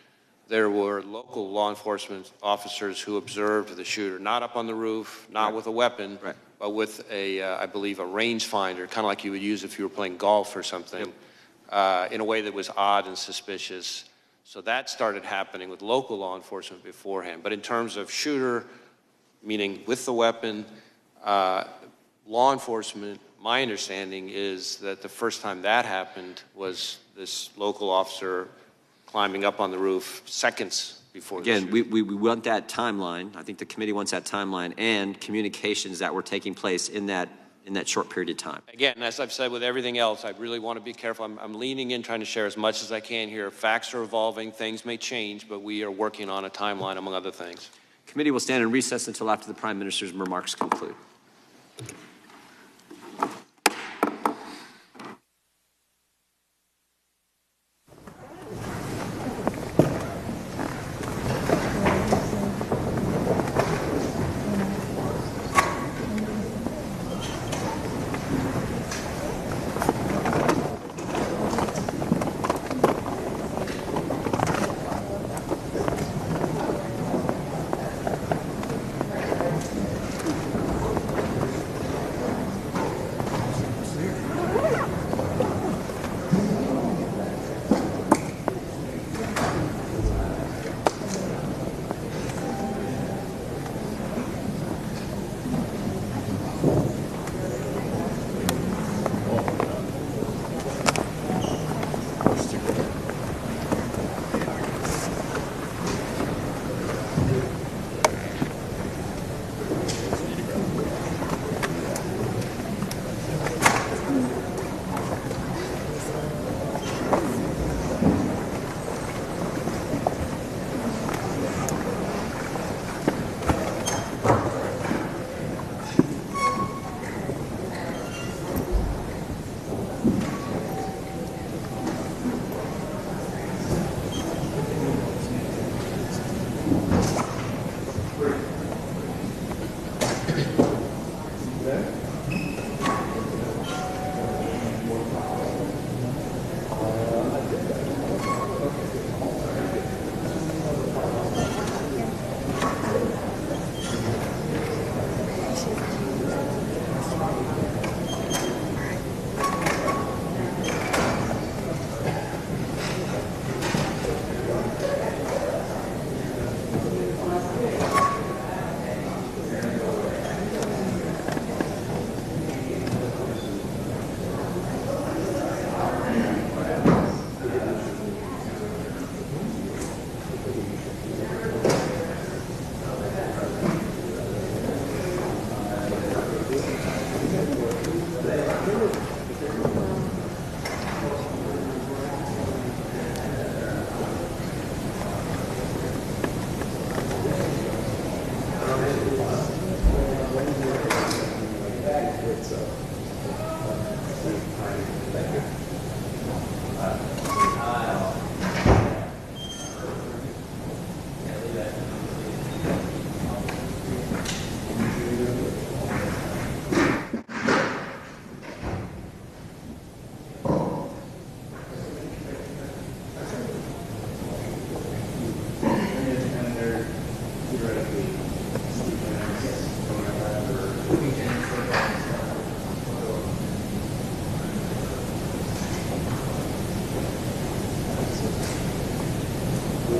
there were local law enforcement officers who observed the shooter, not up on the roof, not with a weapon, but with I believe, a rangefinder, kind of like you would use if you were playing golf or something, in a way that was odd and suspicious. So that started happening with local law enforcement beforehand. But in terms of shooter, meaning with the weapon, law enforcement, my understanding is that the first time that happened was this local officer climbing up on the roof seconds before the shooting. Again, we want that timeline. I think the committee wants that timeline and communications that were taking place in that short period of time. Again, as I've said with everything else, I really want to be careful. I'm leaning in, trying to share as much as I can here. Facts are evolving, things may change, but we are working on a timeline, among other things. Committee will stand in recess until after the Prime Minister's remarks conclude.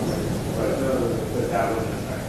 but that wouldn't affect.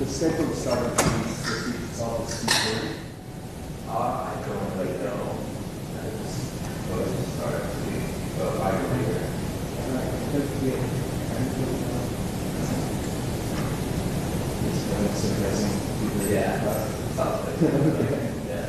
The schedule started to be it's all security. I don't really know. It started to be, but I don't hear. It's suggesting, yeah, sounds like yeah.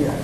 Yeah.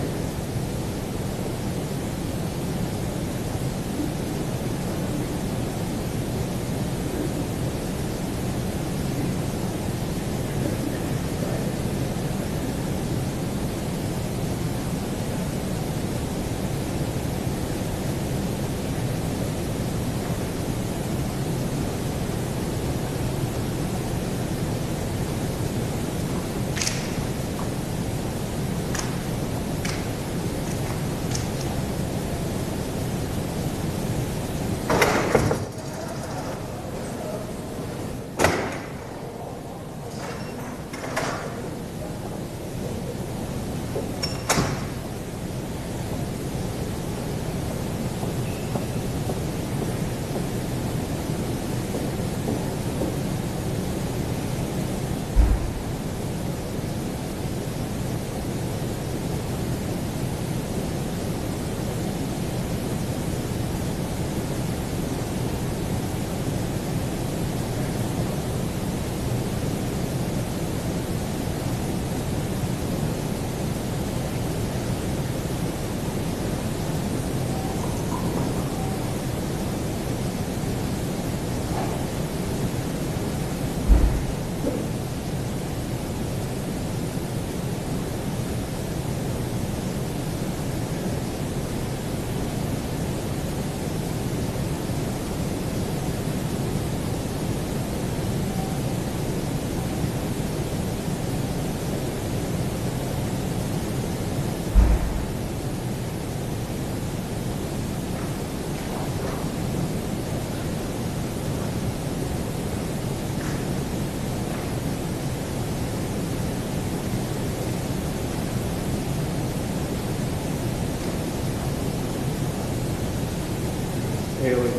Haley, are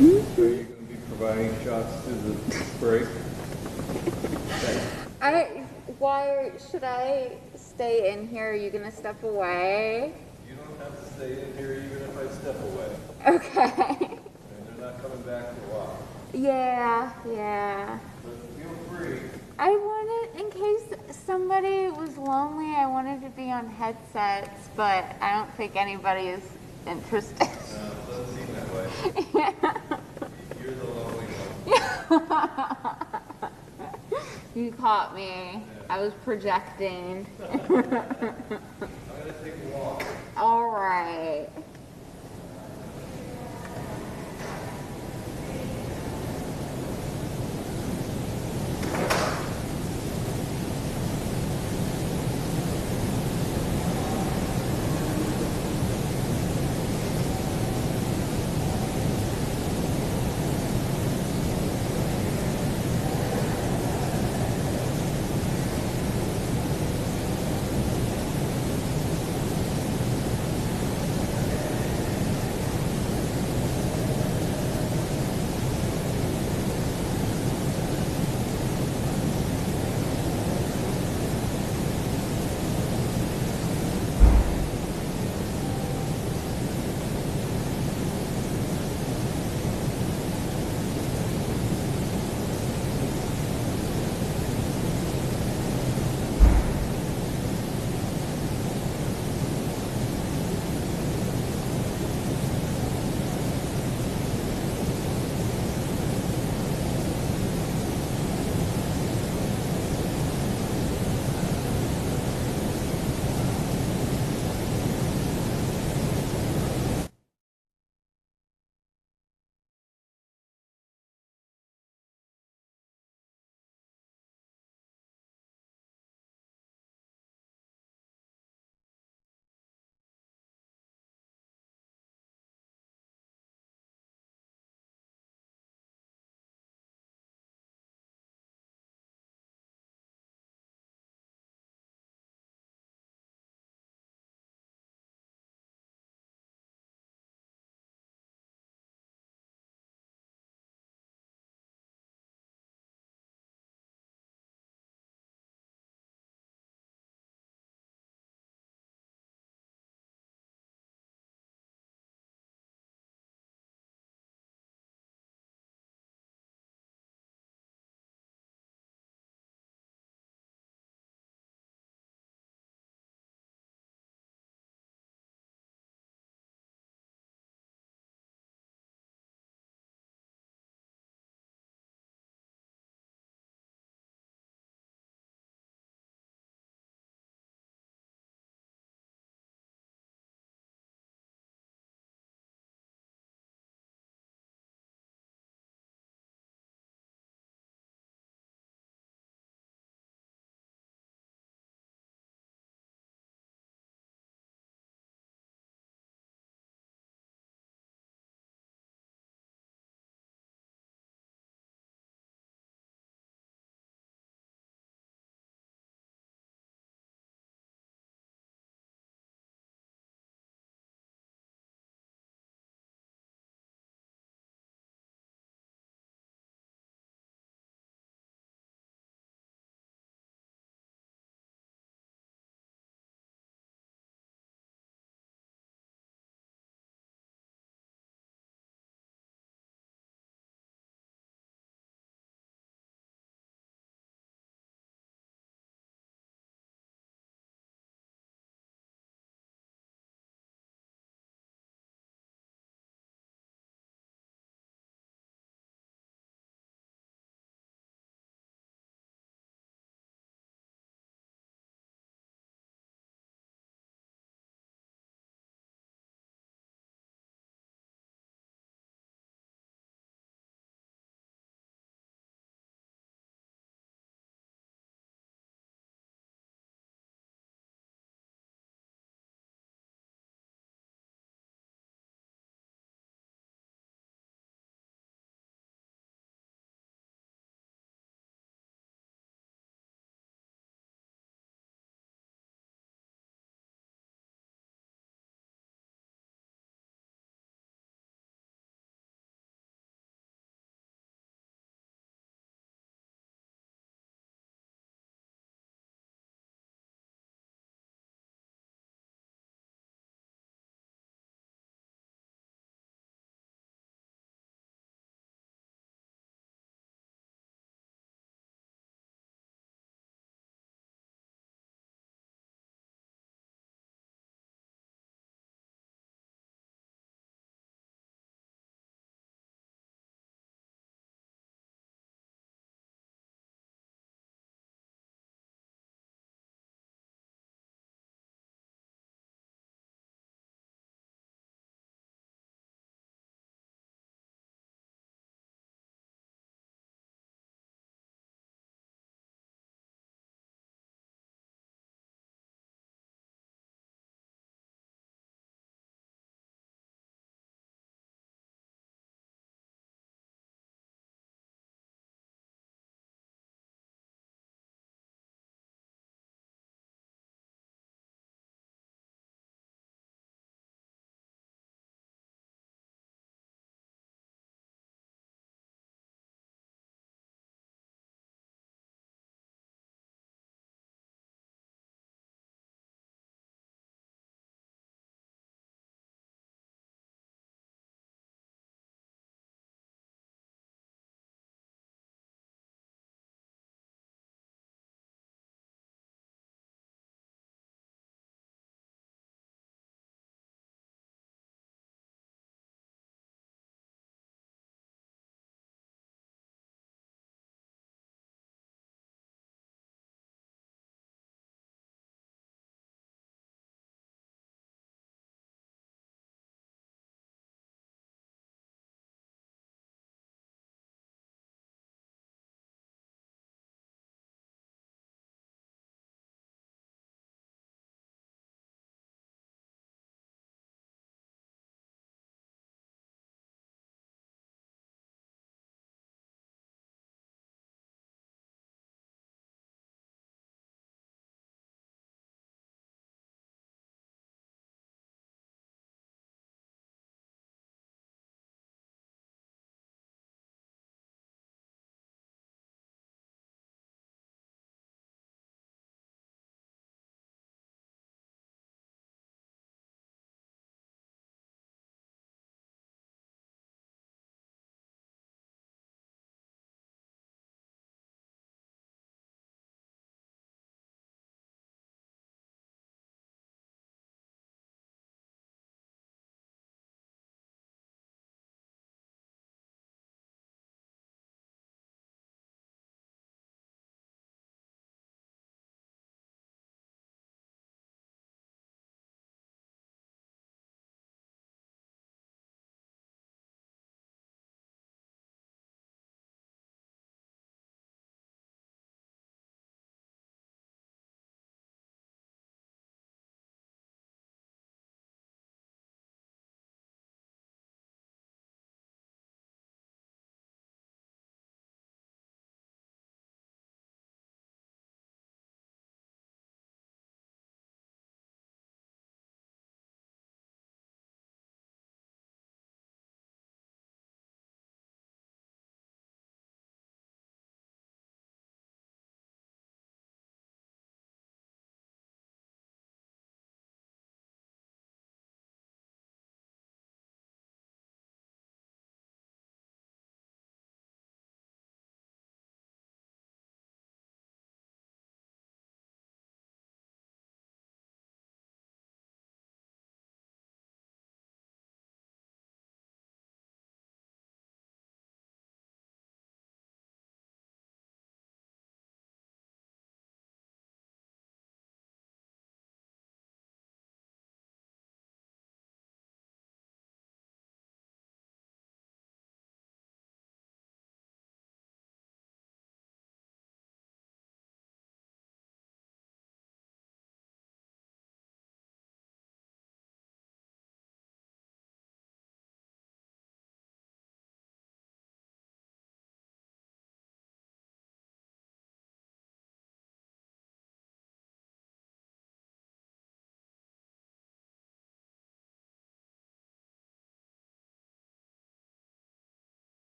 you going to be providing shots to the break? Why should I stay in here? Are you going to step away? You don't have to stay in here even if I step away. Okay. And they're not coming back for a while. Yeah. But feel free. I wanted, in case somebody was lonely, I wanted to be on headsets, but I don't think anybody is interested. No, it doesn't seem that way. Yeah. You're the lonely one. You caught me. I was projecting. I'm going to take a walk. All right.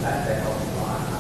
that helps a lot.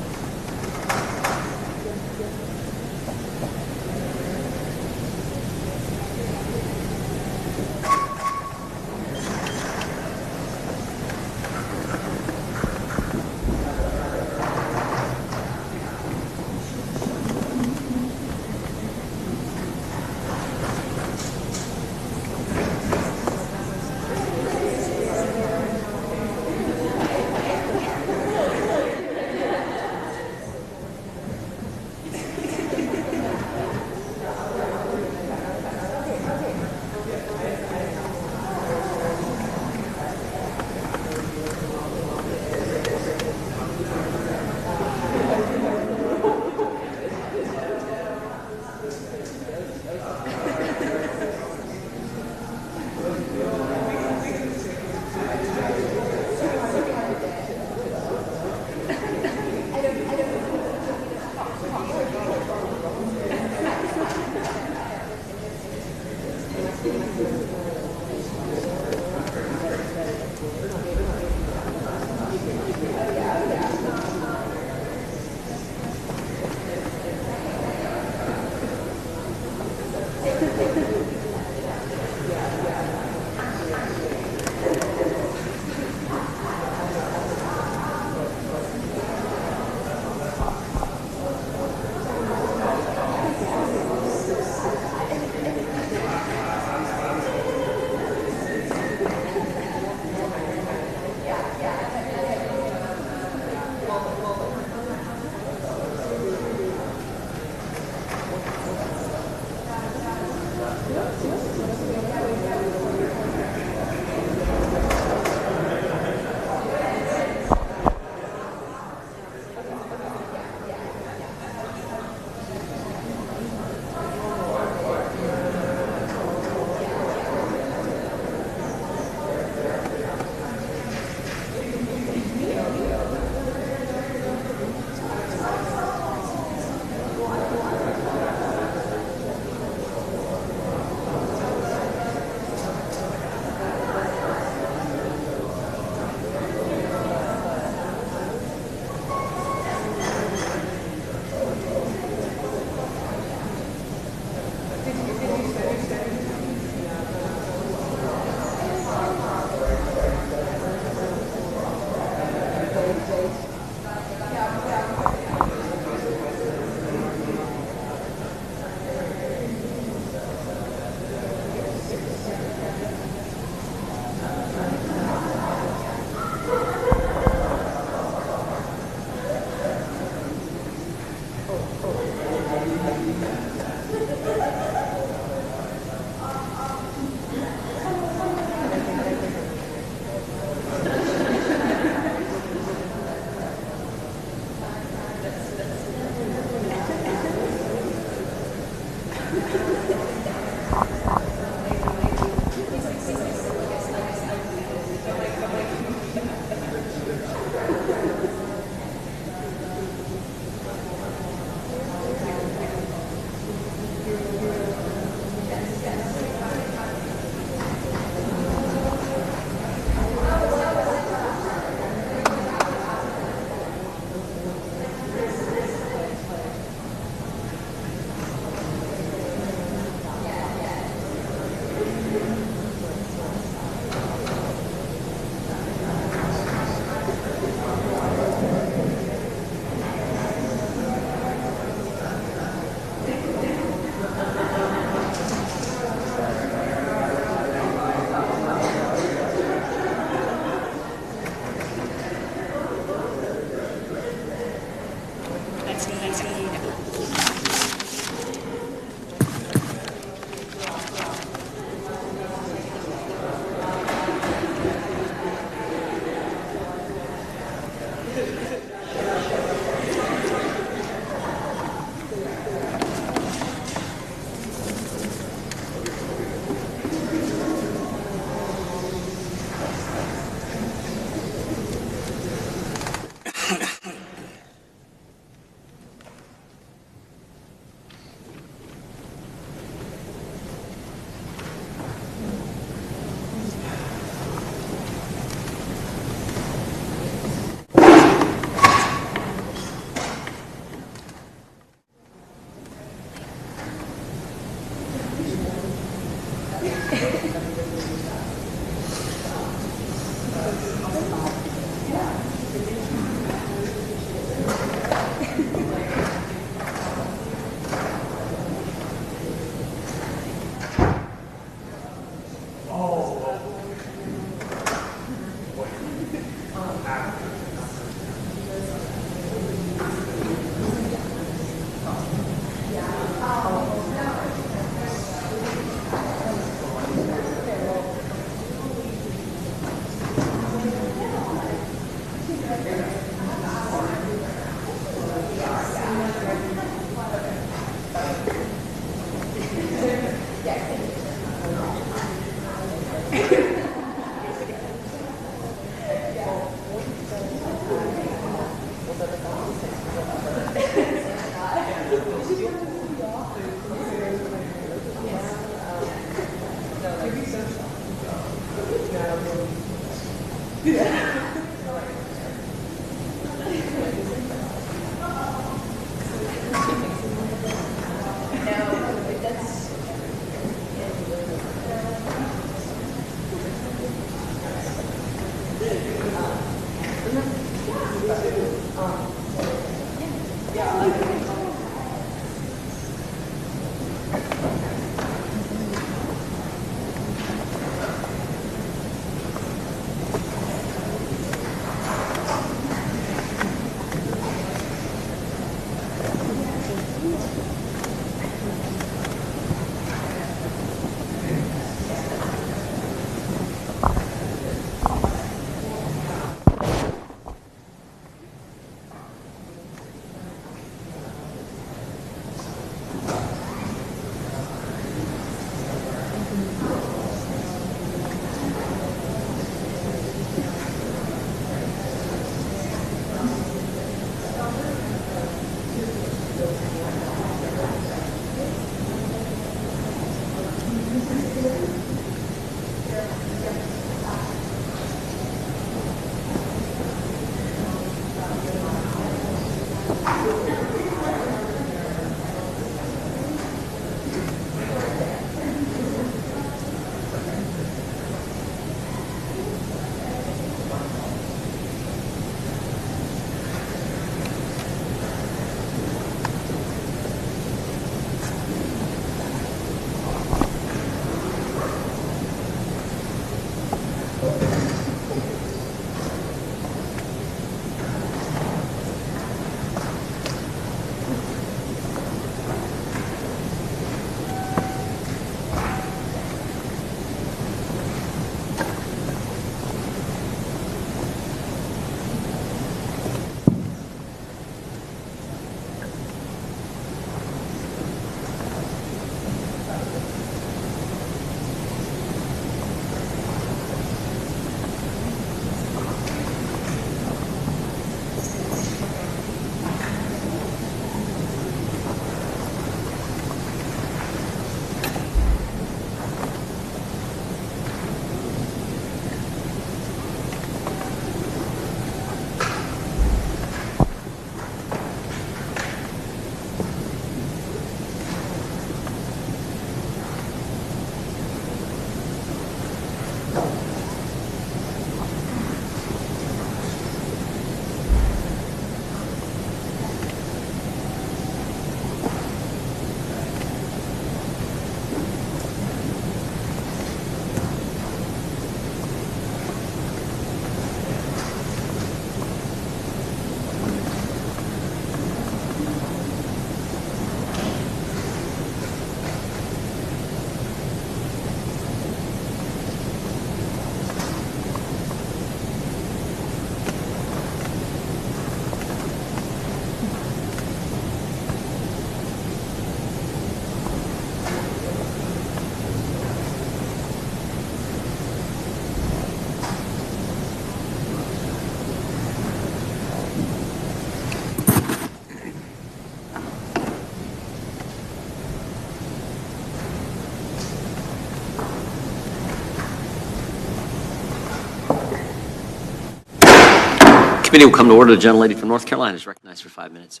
Committee will come to order. The gentlelady from North Carolina is recognized for 5 minutes.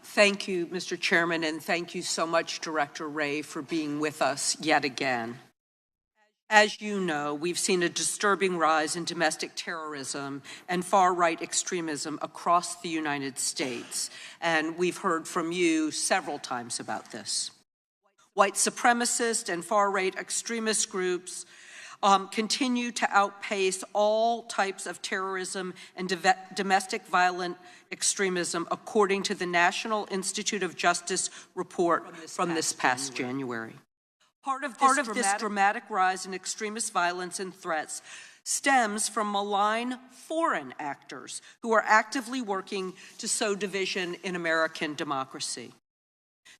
Thank you, Mr. Chairman, and thank you so much, Director Wray, for being with us yet again. As you know, we've seen a disturbing rise in domestic terrorism and far-right extremism across the United States, and we've heard from you several times about this. White supremacist and far-right extremist groups continue to outpace all types of terrorism and domestic violent extremism, according to the National Institute of Justice report from this past January. Part of this dramatic rise in extremist violence and threats stems from malign foreign actors who are actively working to sow division in American democracy.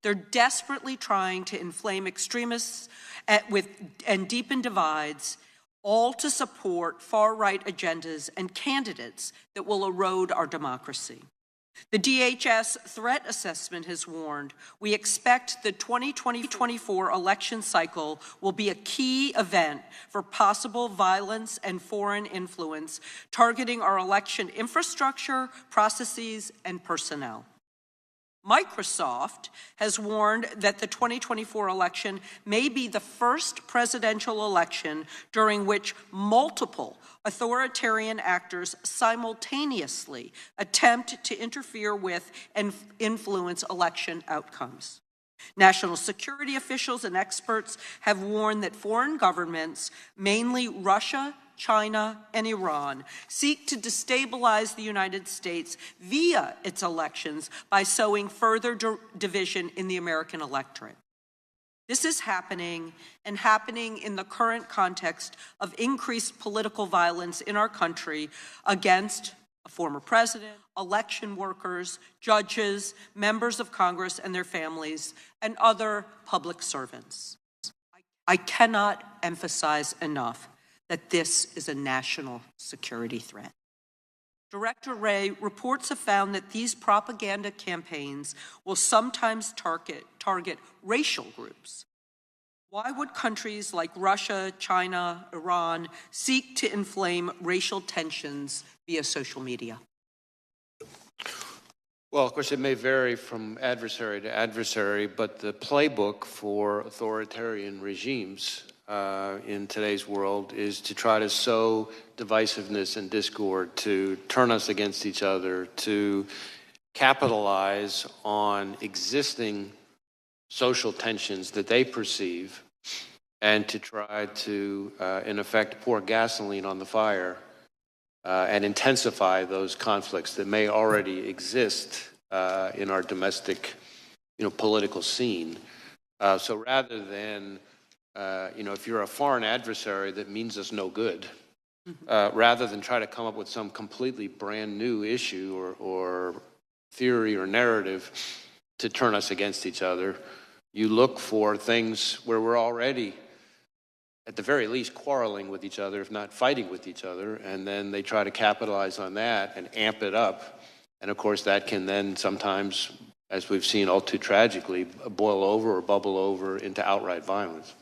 They're desperately trying to inflame extremists and deepen divides, all to support far-right agendas and candidates that will erode our democracy. The DHS threat assessment has warned we expect the 2024 election cycle will be a key event for possible violence and foreign influence targeting our election infrastructure, processes, and personnel. Microsoft has warned that the 2024 election may be the first presidential election during which multiple authoritarian actors simultaneously attempt to interfere with and influence election outcomes. National security officials and experts have warned that foreign governments, mainly Russia, China, and Iran, seek to destabilize the United States via its elections by sowing further division in the American electorate. This is happening, and happening in the current context of increased political violence in our country against a former president, election workers, judges, members of Congress and their families, and other public servants. I cannot emphasize enough that this is a national security threat. Director Wray, reports have found that these propaganda campaigns will sometimes target racial groups. Why would countries like Russia, China, Iran seek to inflame racial tensions via social media? Well, of course, it may vary from adversary to adversary, but the playbook for authoritarian regimes in today's world is to try to sow divisiveness and discord, to turn us against each other, to capitalize on existing social tensions that they perceive, and to try to, in effect, pour gasoline on the fire and intensify those conflicts that may already exist in our domestic, political scene. So rather than if you're a foreign adversary that means us no good, rather than try to come up with some completely brand new issue or theory or narrative to turn us against each other, you look for things where we're already, at the very least, quarreling with each other, if not fighting with each other, and then they try to capitalize on that and amp it up. And of course, that can then sometimes, as we've seen all too tragically, boil over or bubble over into outright violence.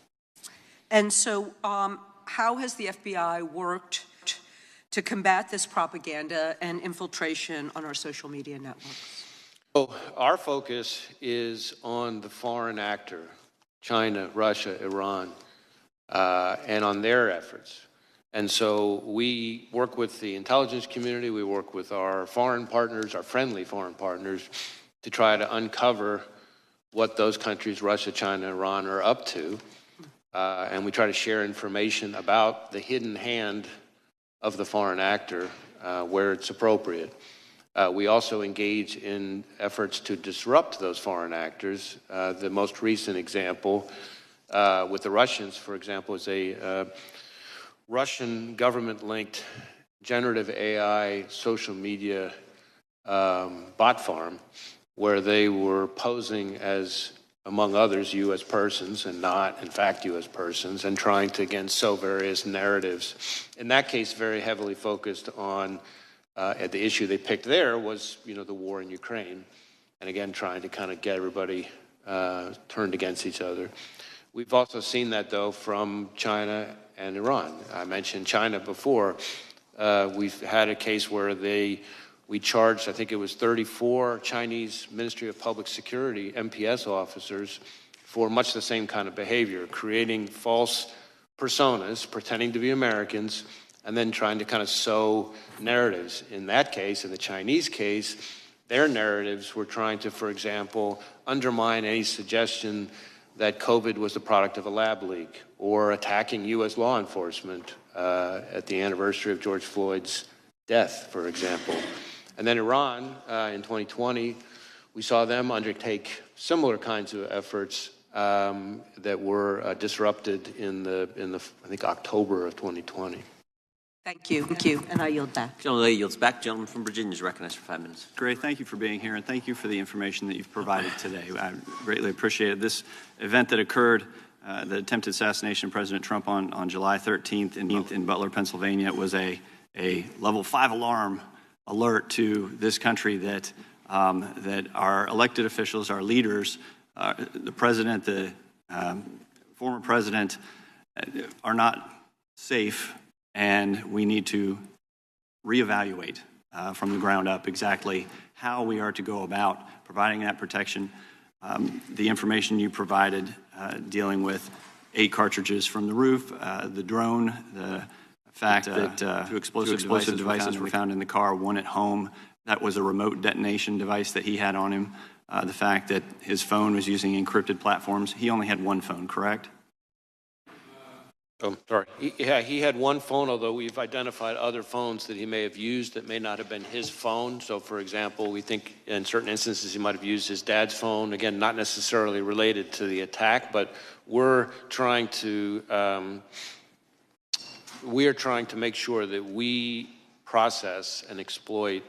And so how has the FBI worked to combat this propaganda and infiltration on our social media networks? So our focus is on the foreign actor, China, Russia, Iran, and on their efforts. And so we work with the intelligence community, we work with our foreign partners, our friendly foreign partners, to try to uncover what those countries, Russia, China, Iran, are up to. And we try to share information about the hidden hand of the foreign actor where it's appropriate. We also engage in efforts to disrupt those foreign actors. The most recent example with the Russians, for example, is a Russian government-linked generative AI social media bot farm where they were posing as, among others, U.S. persons and not, in fact, U.S. persons, and trying to, again, sow various narratives. In that case, very heavily focused on the issue they picked there was, the war in Ukraine, and again, trying to kind of get everybody turned against each other. We've also seen that, though, from China and Iran. I mentioned China before. We've had a case where we charged, I think it was 34 Chinese Ministry of Public Security, MPS officers, for much the same kind of behavior, creating false personas, pretending to be Americans, and then trying to kind of sow narratives. In that case, in the Chinese case, their narratives were trying to, for example, undermine any suggestion that COVID was the product of a lab leak, or attacking U.S. law enforcement at the anniversary of George Floyd's death, for example. And then Iran, in 2020, we saw them undertake similar kinds of efforts that were disrupted in the I think October of 2020. Thank you. Thank you. And I yield back. Gentleman yields back. Gentleman from Virginia is recognized for 5 minutes. Great. Thank you for being here, and thank you for the information that you've provided today. I greatly appreciate it. This event that occurred, the attempted assassination of President Trump on July 13th in Butler, Pennsylvania, was a level 5 alarm alert to this country that our elected officials, our leaders, the president, the former president, are not safe. And we need to reevaluate from the ground up exactly how we are to go about providing that protection. The information you provided dealing with 8 cartridges from the roof, the drone, the fact that 2 explosive devices were found in the car, 1 at home. That was a remote detonation device that he had on him. The fact that his phone was using encrypted platforms. He only had 1 phone, correct? Oh, sorry. He had 1 phone, although we've identified other phones that he may have used that may not have been his phone. So, for example, we think in certain instances he might have used his dad's phone. Again, not necessarily related to the attack, but we're trying to make sure that we process and exploit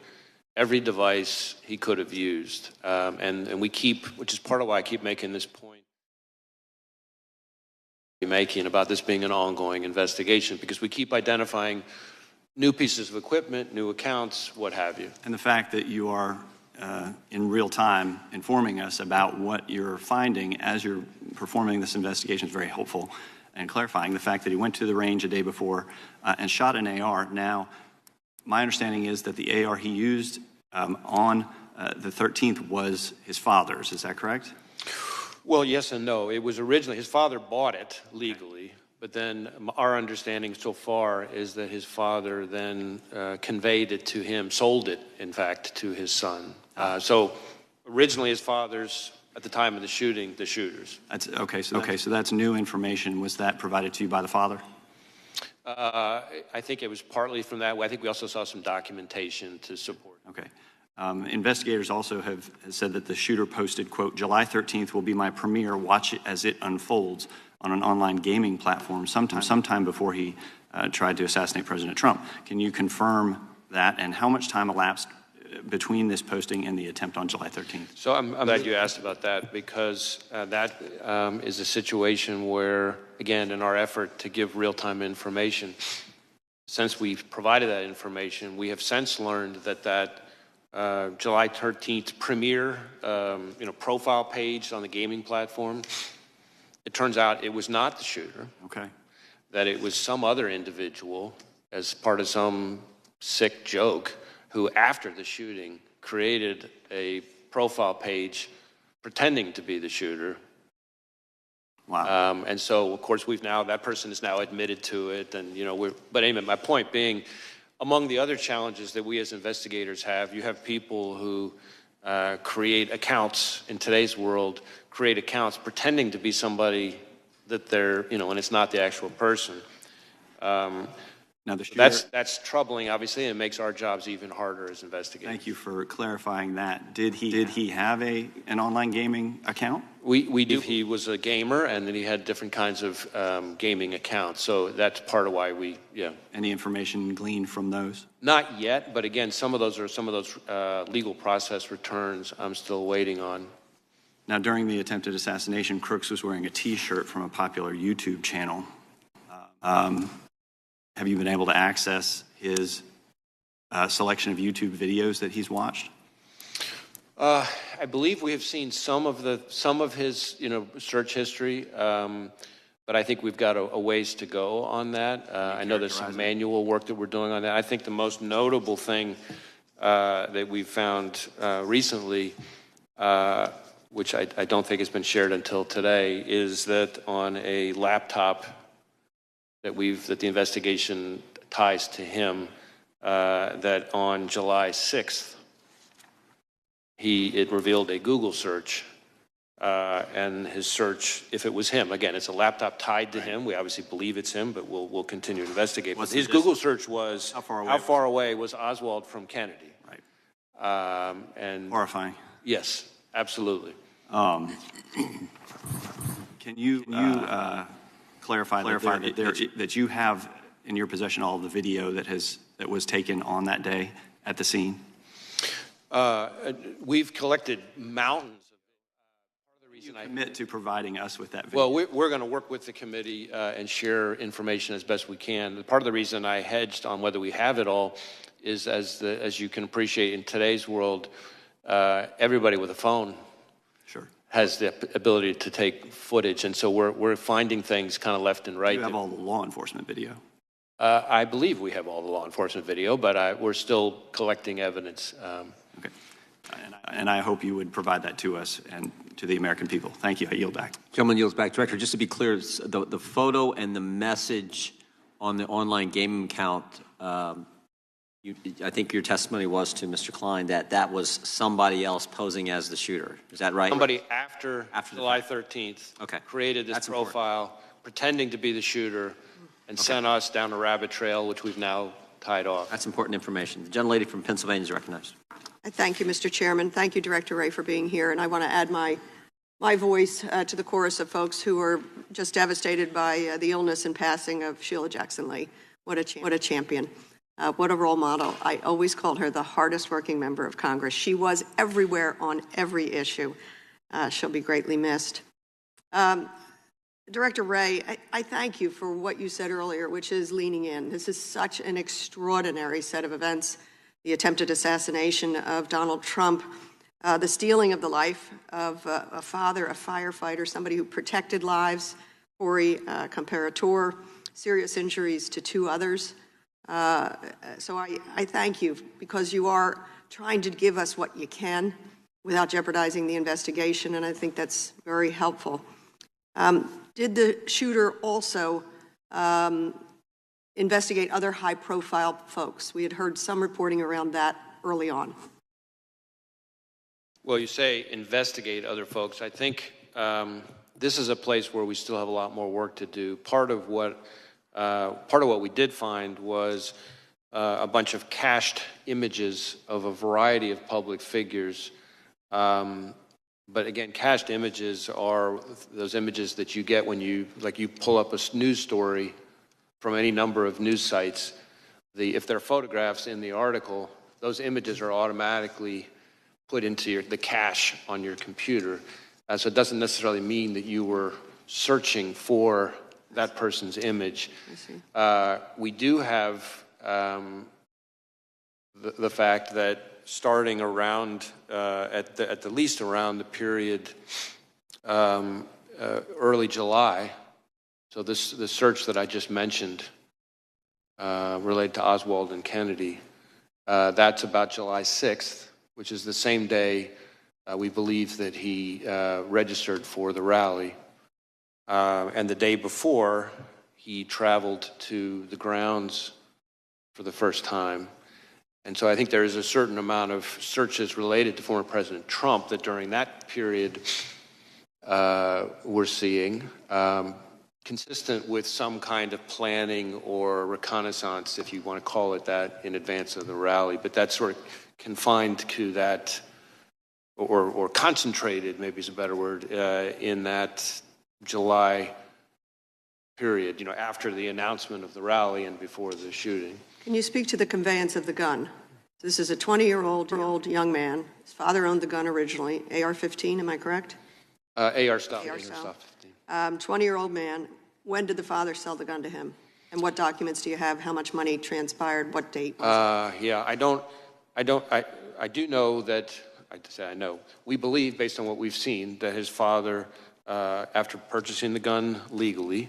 every device he could have used. And we keep, which is part of why I keep making this point, about this being an ongoing investigation, because we keep identifying new pieces of equipment, new accounts, what have you. And the fact that you are in real time informing us about what you're finding as you're performing this investigation is very helpful, and clarifying the fact that he went to the range a day before and shot an AR. Now, my understanding is that the AR he used on the 13th was his father's. Is that correct? Well, yes and no. It was originally, his father bought it legally, but then our understanding so far is that his father then conveyed it to him, sold it, in fact, to his son. So originally his father's, at the time of the shooting, the shooter's. That's, so that's new information. Was that provided to you by the father? I think it was partly from that. I think we also saw some documentation to support. Okay. Investigators also have said that the shooter posted, quote, July 13th will be my premiere, watch it as it unfolds, on an online gaming platform sometime before he tried to assassinate President Trump. Can you confirm that, and how much time elapsed between this posting and the attempt on July 13th? So I'm glad you asked about that, because that is a situation where, again, in our effort to give real-time information, since we've provided that information, we have since learned that July 13th premiere, profile page on the gaming platform, it turns out it was not the shooter. Okay. That it was some other individual as part of some sick joke who, after the shooting, created a profile page pretending to be the shooter. Wow. And so, of course, that person is now admitted to it, and but anyway, my point being, among the other challenges that we as investigators have, you have people who create accounts in today's world, create accounts pretending to be somebody that they're, and it's not the actual person. Now the shooter, that's troubling, obviously, and it makes our jobs even harder as investigators. Thank you for clarifying that. Did he have an online gaming account? We do. He was a gamer, and then he had different kinds of gaming accounts. So that's part of why Any information gleaned from those? Not yet, but again, some of those legal process returns I'm still waiting on. Now, during the attempted assassination, Crooks was wearing a T-shirt from a popular YouTube channel. Have you been able to access his selection of YouTube videos that he's watched? I believe we have seen some of his, search history. but I think we've got a ways to go on that. I know there's some manual work that we're doing on that. I think the most notable thing that we've found recently, which I don't think has been shared until today, is that on a laptop that the investigation ties to him, that on July 6th, it revealed a Google search, and his search, if it was him, again, it's a laptop tied to him. We obviously believe it's him, but we'll continue to investigate. But his Google search was, how far away was Oswald from Kennedy? Right. And horrifying. Yes, absolutely. Can you clarify that you have in your possession all of the video that was taken on that day at the scene? We've collected mountains. You commit to providing us with that video? Well, we're going to work with the committee and share information as best we can. Part of the reason I hedged on whether we have it all is, as you can appreciate in today's world, everybody with a phone has the ability to take footage, and so we're finding things kind of left and right. You have all the law enforcement video? I believe we have all the law enforcement video, but we're still collecting evidence. Okay. And I hope you would provide that to us and to the American people. Thank you. I yield back. Gentleman yields back. Director, just to be clear, the photo and the message on the online gaming account, I think your testimony was to Mr. Klein that was somebody else posing as the shooter. Is that right? Somebody after July 13th created this profile, pretending to be the shooter, and sent us down a rabbit trail, which we've now tied off. That's important information. The gentlelady from Pennsylvania is recognized. Thank you, Mr. Chairman. Thank you, Director Wray, for being here. And I want to add my voice to the chorus of folks who are just devastated by the illness and passing of Sheila Jackson Lee. What a champion. What a role model. I always called her the hardest working member of Congress. She was everywhere on every issue. She'll be greatly missed. Director Wray, I thank you for what you said earlier, which is leaning in. This is such an extraordinary set of events. The attempted assassination of Donald Trump, the stealing of the life of a father, a firefighter, somebody who protected lives, Corey Comparator, serious injuries to 2 others. So I thank you because you are trying to give us what you can without jeopardizing the investigation, and I think that's very helpful. Did the shooter also investigate other high-profile folks? We had heard some reporting around that early on. Well, you say investigate other folks. I think this is a place where we still have a lot more work to do. Part of what we did find was a bunch of cached images of a variety of public figures. But again, cached images are those images that you get when you pull up a news story from any number of news sites. If there are photographs in the article, those images are automatically put into the cache on your computer. So it doesn't necessarily mean that you were searching for that person's image. We do have the fact that starting around, at the least around the period early July, so the search that I just mentioned related to Oswald and Kennedy, that's about July 6th, which is the same day we believe that he registered for the rally. And the day before, he traveled to the grounds for the first time. And so I think there is a certain amount of searches related to former President Trump that during that period we're seeing, consistent with some kind of planning or reconnaissance, if you want to call it that, in advance of the rally. But that's sort of confined to that, or concentrated, maybe is a better word, in that July period, after the announcement of the rally and before the shooting. Can you speak to the conveyance of the gun? This is a 20-year-old young man. His father owned the gun originally, AR-15, am I correct? AR style. 20-year-old man. When did the father sell the gun to him? And what documents do you have? How much money transpired? What date? Yeah, I do know that, I know, we believe, based on what we've seen, that his father after purchasing the gun legally,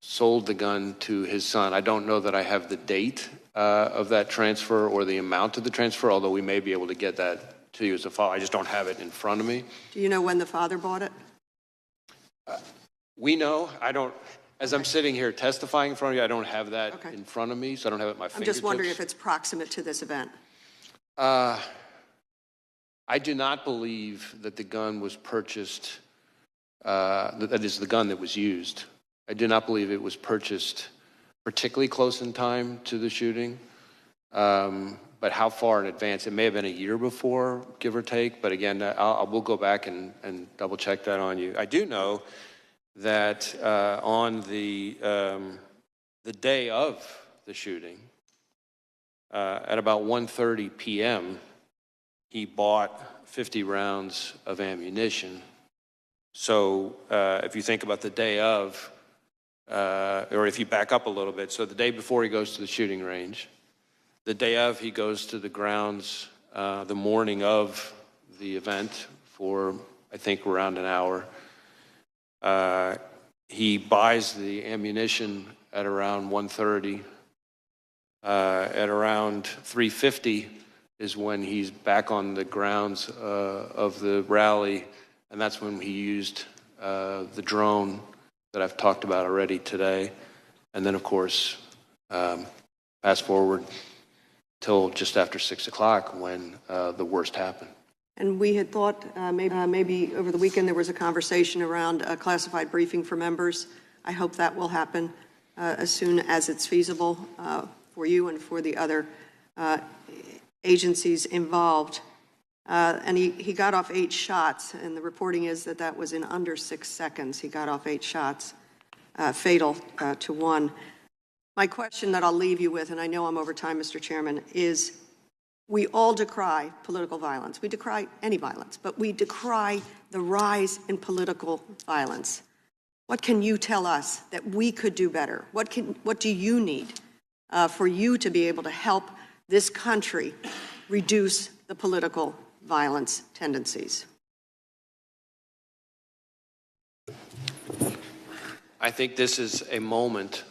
sold the gun to his son. I don't know that I have the date of that transfer or the amount of the transfer, although we may be able to get that to you as a file. I just don't have it in front of me. Do you know when the father bought it? We know. I don't. As I'm sitting here testifying in front of you, I don't have that in front of me, so I don't have it at my fingertips. I'm just wondering if it's proximate to this event. I do not believe that the gun was purchased, that is the gun that was used. I do not believe it was purchased particularly close in time to the shooting. But how far in advance? It may have been a year before, give or take. But again, we'll go back and double check that on you. I do know that on the day of the shooting, at about 1:30 p.m., he bought 50 rounds of ammunition. So if you think about the day of, or if you back up a little bit, so the day before he goes to the shooting range, the day of he goes to the grounds the morning of the event for, I think, around an hour. He buys the ammunition at around 1:30. At around 3:50 is when he's back on the grounds of the rally, and that's when he used the drone that I've talked about already today. And then, of course, fast forward till just after 6 o'clock when the worst happened. And we had thought maybe over the weekend there was a conversation around a classified briefing for members. I hope that will happen as soon as it's feasible for you and for the other agencies involved. And he got off 8 shots, and the reporting is that that was in under 6 seconds. He got off 8 shots, fatal to one. My question that I'll leave you with, and I know I'm over time, Mr. Chairman, is we all decry political violence. We decry any violence, but we decry the rise in political violence. What can you tell us that we could do better? What do you need for you to be able to help this country reduce the political violence tendencies? I think this is a moment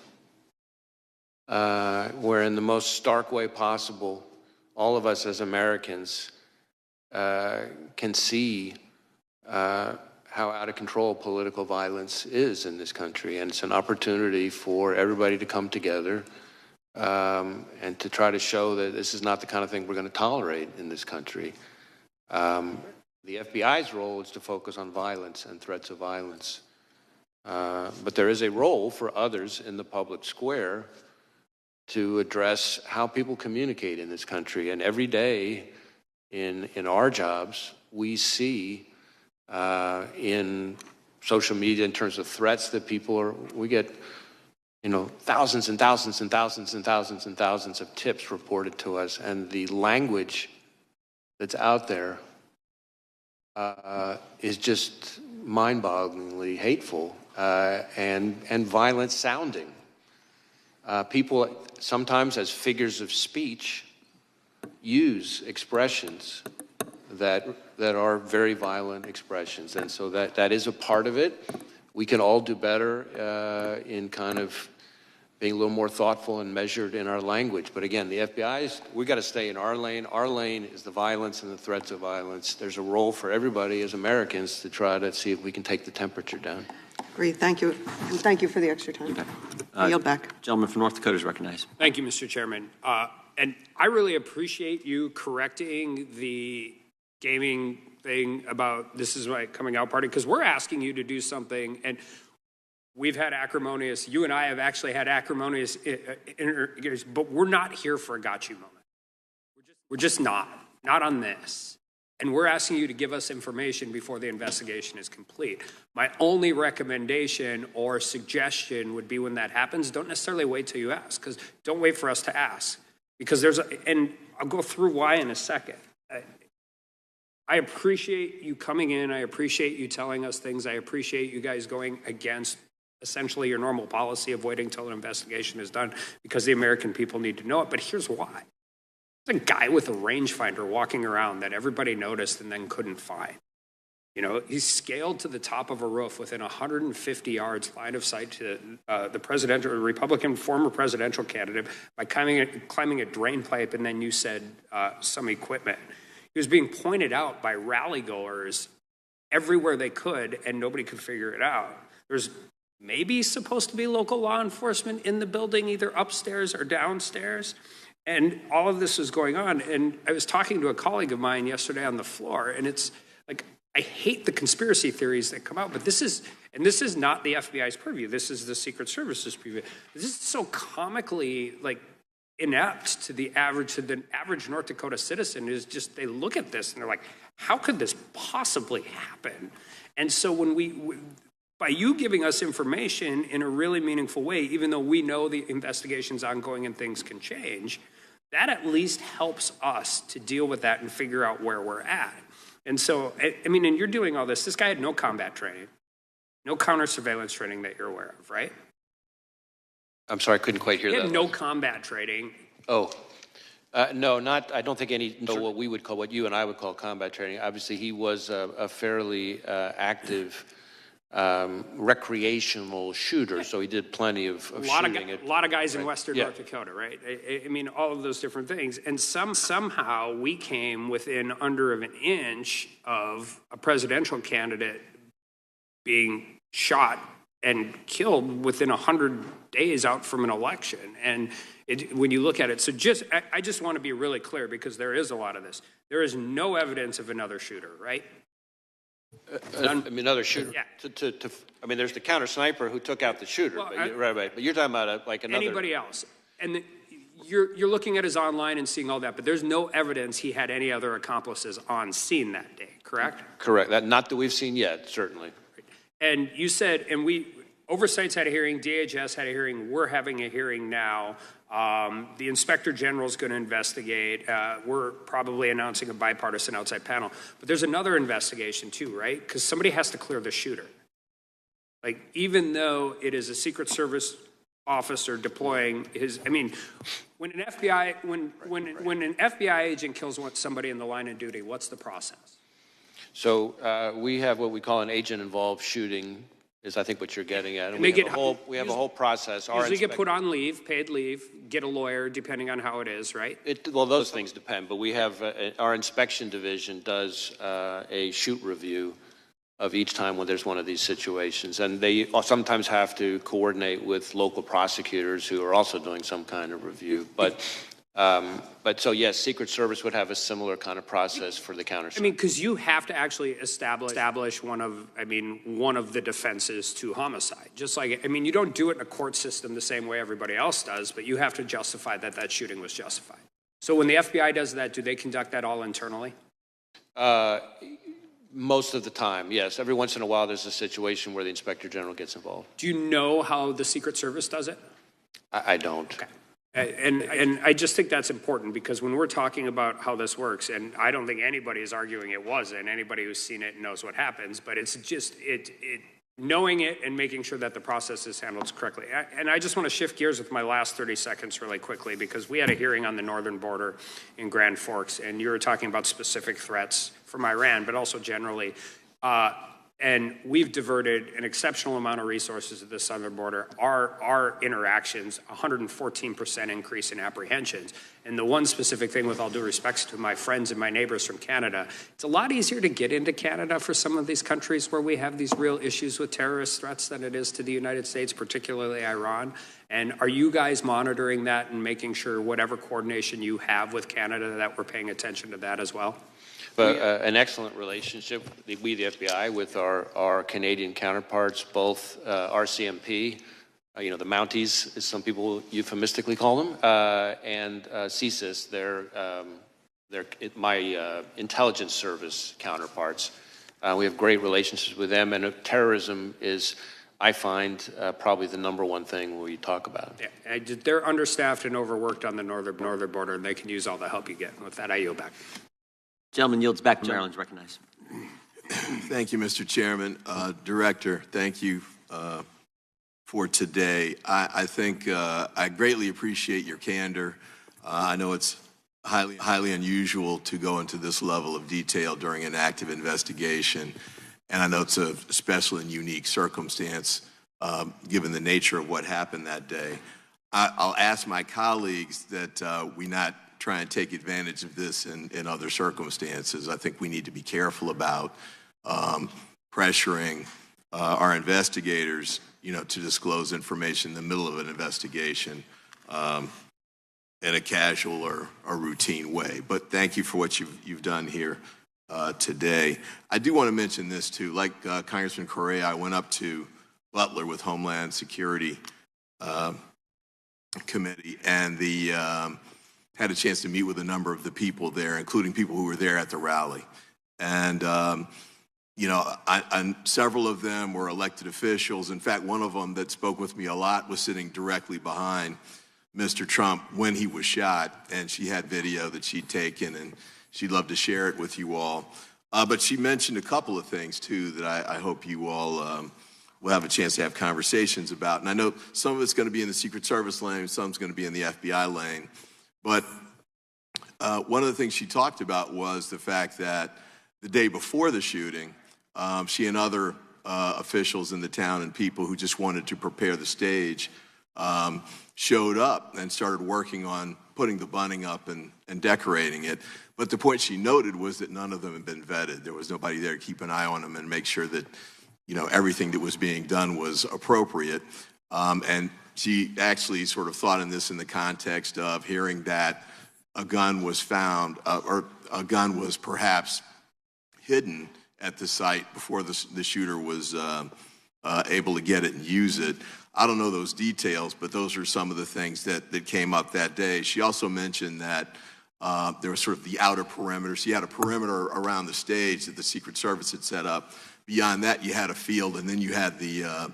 where, in the most stark way possible, all of us as Americans can see how out of control political violence is in this country. And it's an opportunity for everybody to come together and to try to show that this is not the kind of thing we're going to tolerate in this country. The FBI's role is to focus on violence and threats of violence. But there is a role for others in the public square to address how people communicate in this country. And every day in our jobs, we see in social media, in terms of threats that we get, thousands and thousands and thousands and thousands and thousands of tips reported to us. And the language that's out there is just mind-bogglingly hateful and violent sounding. People sometimes, as figures of speech, use expressions that are very violent expressions. And so that is a part of it. We can all do better in kind of being a little more thoughtful and measured in our language. But again, the FBI's, we got to stay in our lane. Our lane is the violence and the threats of violence. There's a role for everybody as Americans to try to see if we can take the temperature down. Great, thank you. And thank you for the extra time. I yield back. Gentleman from North Dakota is recognized. Thank you, Mr. Chairman. And I really appreciate you correcting the gaming thing about this is my coming out party, because we're asking you to do something, and we've had acrimonious, you and I have actually had acrimonious interviews, but we're not here for a got you moment. We're just not on this. And we're asking you to give us information before the investigation is complete. My only recommendation or suggestion would be when that happens, don't necessarily wait till you ask, because don't wait for us to ask. Because and I'll go through why in a second. I appreciate you coming in. I appreciate you telling us things. I appreciate you guys going against essentially your normal policy of waiting till an investigation is done, because the American people need to know it. But here's why. There's a guy with a rangefinder walking around that everybody noticed and then couldn't find. You know, he scaled to the top of a roof within 150 yards line of sight to the presidential, Republican former presidential candidate by climbing a drain pipe, and then you said some equipment. He was being pointed out by rally goers everywhere they could, and nobody could figure it out. There's maybe supposed to be local law enforcement in the building, either upstairs or downstairs. And all of this was going on. And I was talking to a colleague of mine yesterday on the floor, and it's like, I hate the conspiracy theories that come out, but this is not the FBI's purview. This is the Secret Service's purview. This is so comically like inept to the average North Dakota citizen. Is just, they look at this and they're like, how could this possibly happen? And so when by you giving us information in a really meaningful way, even though we know the investigation's ongoing and things can change, that at least helps us to deal with that and figure out where we're at. And so, I mean, and you're doing all this. This guy had no combat training, no counter surveillance training that you're aware of, right? I'm sorry, I couldn't quite hear He that. had no combat training. Oh, no, not. I don't think any. No, what we would call, what you and I would call combat training. Obviously, he was a fairly active recreational shooter, so he did plenty of shooting. A lot of guys in Western North Dakota, right? I mean, all of those different things. And somehow we came within under of an inch of a presidential candidate being shot and killed within 100 days out from an election. And when you look at it, so I just want to be really clear, because there is a lot of this. There is no evidence of another shooter, right? I mean, another shooter. Yeah. I mean, there's the counter sniper who took out the shooter. Well, right. But you're talking about like another. Anybody else. And you're looking at his online and seeing all that, but there's no evidence he had any other accomplices on scene that day, correct? Correct. Not that we've seen yet, certainly. And you said, and Oversight's had a hearing, DHS had a hearing, we're having a hearing now. The Inspector General's going to investigate. We're probably announcing a bipartisan outside panel. But there's another investigation too, right? Because somebody has to clear the shooter. Like, even though it is a Secret Service officer deploying his, I mean, when an FBI agent kills somebody in the line of duty, what's the process? So we have what we call an agent-involved shooting, is I think what you're getting at. And we have a whole process. Usually get put on leave, paid leave, get a lawyer, depending on how it is, right? Well, those things depend, but we have, our inspection division does a shoot review of each time when there's one of these situations. And they sometimes have to coordinate with local prosecutors who are also doing some kind of review. But so yes, Secret Service would have a similar kind of process for the counter. I mean, because you have to actually establish one of the defenses to homicide. Just like, I mean, you don't do it in a court system the same way everybody else does, but you have to justify that shooting was justified. So when the FBI does that, do they conduct that all internally? Most of the time, yes. Every once in a while, there's a situation where the Inspector General gets involved. Do you know how the Secret Service does it? I don't. Okay. And I just think that's important, because when we're talking about how this works, and I don't think anybody is arguing it wasn't, anybody who's seen it knows what happens, but it's just knowing it and making sure that the process is handled correctly. And I just want to shift gears with my last 30 seconds really quickly, because we had a hearing on the northern border in Grand Forks, and you were talking about specific threats from Iran, but also generally. And we've diverted an exceptional amount of resources at the southern border. Our interactions, 114% increase in apprehensions. And the one specific thing, with all due respect to my friends and my neighbors from Canada, it's a lot easier to get into Canada for some of these countries where we have these real issues with terrorist threats than it is to the United States, particularly Iran. And are you guys monitoring that and making sure whatever coordination you have with Canada that we're paying attention to that as well? An excellent relationship, we, the FBI, with our Canadian counterparts, both RCMP, the Mounties, as some people euphemistically call them, and CSIS, my intelligence service counterparts. We have great relationships with them, and terrorism is, I find, probably the #1 thing we talk about. Yeah, they're understaffed and overworked on the northern border, and they can use all the help you get. And with that, I yield back. Gentleman yields back. Maryland's recognized. Thank you, Mr. Chairman. Director, thank you for today. I think I greatly appreciate your candor. I know it's highly unusual to go into this level of detail during an active investigation. And I know it's a special and unique circumstance given the nature of what happened that day. I'll ask my colleagues that we not try and take advantage of this in other circumstances. I think we need to be careful about pressuring our investigators, to disclose information in the middle of an investigation in a casual or routine way. But thank you for what you've done here today. I do want to mention this too. Like Congressman Correa, I went up to Butler with Homeland Security Committee, and had a chance to meet with a number of the people there, including people who were there at the rally. And several of them were elected officials. In fact, one of them that spoke with me a lot was sitting directly behind Mr. Trump when he was shot, and she had video that she'd taken, and she'd love to share it with you all. But she mentioned a couple of things, too, that I hope you all will have a chance to have conversations about. And I know some of it's going to be in the Secret Service lane, some's going to be in the FBI lane. But one of the things she talked about was the fact that the day before the shooting, she and other officials in the town and people who just wanted to prepare the stage showed up and started working on putting the bunting up and decorating it. But the point she noted was that none of them had been vetted. There was nobody there to keep an eye on them and make sure that everything that was being done was appropriate. And she actually sort of thought in the context of hearing that a gun was found, or a gun was perhaps hidden at the site before the shooter was able to get it and use it. I don't know those details, but those are some of the things that came up that day. She also mentioned that there was sort of the outer perimeter. So you had a perimeter around the stage that the Secret Service had set up. Beyond that, you had a field, and then you had the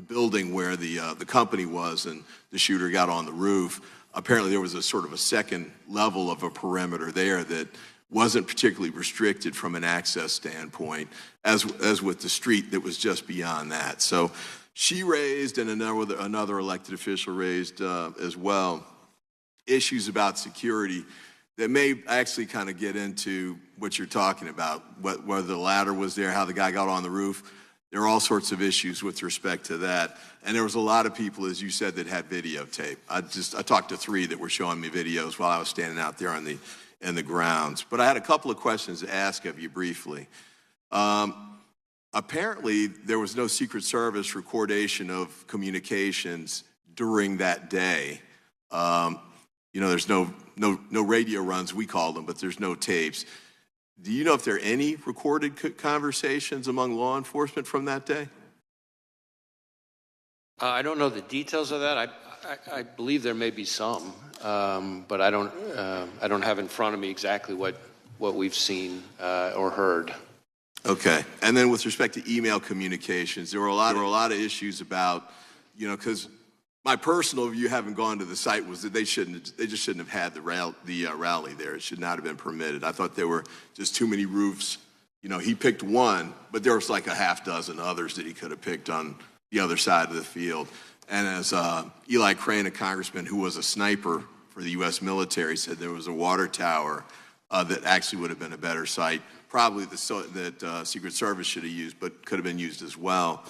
building where the company was, and the shooter got on the roof. Apparently, there was a sort of a second level of a perimeter there that wasn't particularly restricted from an access standpoint, as with the street that was just beyond that. So she raised, and another elected official raised as well, issues about security that may actually kind of get into what you're talking about, whether the ladder was there, how the guy got on the roof. There are all sorts of issues with respect to that. And there was a lot of people, as you said, that had videotape. I talked to 3 that were showing me videos while I was standing out there in the grounds. But I had a couple of questions to ask of you briefly. Apparently, there was no Secret Service recordation of communications during that day. There's no radio runs, we call them, but there's no tapes. Do you know if there are any recorded conversations among law enforcement from that day? I don't know the details of that. I believe there may be some, but I don't have in front of me exactly what we've seen or heard. Okay. And then with respect to email communications, there were a lot of issues about, because my personal view, having gone to the site, was that they just shouldn't have had the rally there. It should not have been permitted. I thought there were just too many roofs. He picked one, but there was like a half dozen others that he could have picked on the other side of the field. And as Eli Crane, a congressman who was a sniper for the U.S. military, said, there was a water tower that actually would have been a better site, probably that Secret Service should have used, but could have been used as well.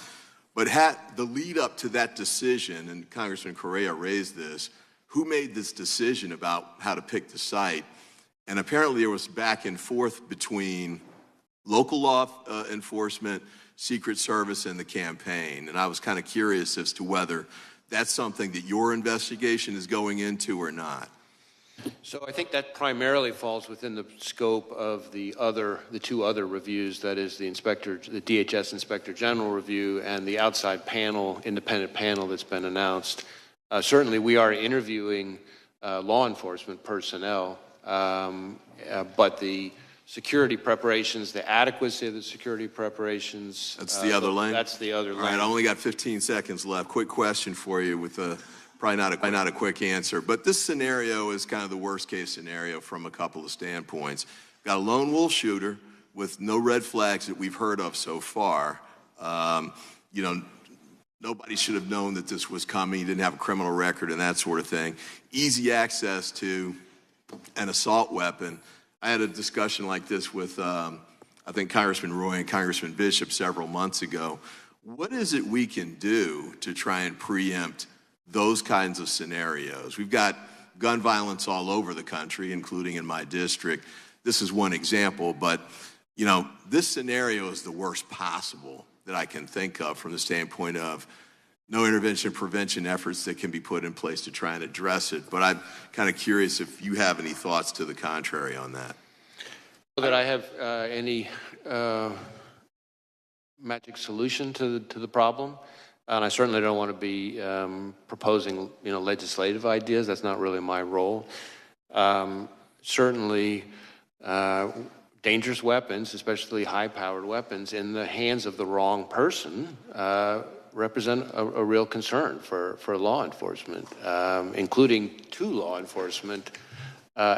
But had the lead up to that decision, and Congressman Correa raised this, who made this decision about how to pick the site? And apparently there was back and forth between local law enforcement, Secret Service, and the campaign. And I was kind of curious as to whether that's something that your investigation is going into or not. So I think that primarily falls within the scope of the 2 other reviews, that is the DHS Inspector General review and the outside panel, independent panel that's been announced. Certainly we are interviewing law enforcement personnel, but the security preparations, the adequacy of the security preparations. That's the other lane? That's the other lane. All right, I only got 15 seconds left. Quick question for you with probably not a quick answer, but this scenario is kind of the worst case scenario from a couple of standpoints. Got a lone wolf shooter with no red flags that we've heard of so far. Nobody should have known that this was coming. He didn't have a criminal record and that sort of thing. Easy access to an assault weapon. I had a discussion like this with I think, Congressman Roy and Congressman Bishop several months ago. What is it we can do to try and preempt those kinds of scenarios? We've got gun violence all over the country, including in my district. This is one example, but you know, this scenario is the worst possible that I can think of from the standpoint of no intervention prevention efforts that can be put in place to try and address it. But I'm kind of curious if you have any thoughts to the contrary on that. That I have any magic solution to the problem, and I certainly don't want to be proposing, you know, legislative ideas. That's not really my role. Certainly, dangerous weapons, especially high-powered weapons, in the hands of the wrong person represent a real concern for law enforcement, including to law enforcement,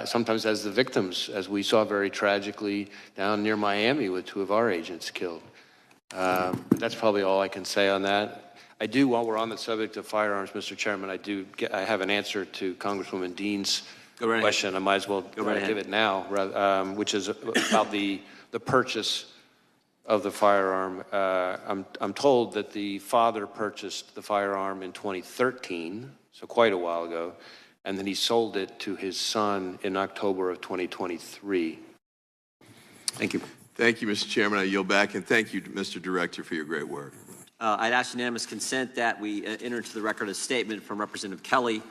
sometimes as the victims, as we saw very tragically down near Miami with 2 of our agents killed. But that's probably all I can say on that. I do, while we're on the subject of firearms, Mr. Chairman, I have an answer to Congresswoman Dean's question. I might as well give it now, which is about the purchase of the firearm. I'm told that the father purchased the firearm in 2013, so quite a while ago, and then he sold it to his son in October of 2023. Thank you. Thank you, Mr. Chairman. I yield back, and thank you, Mr. Director, for your great work. I'd ask unanimous consent that we enter into the record a statement from Representative Kelly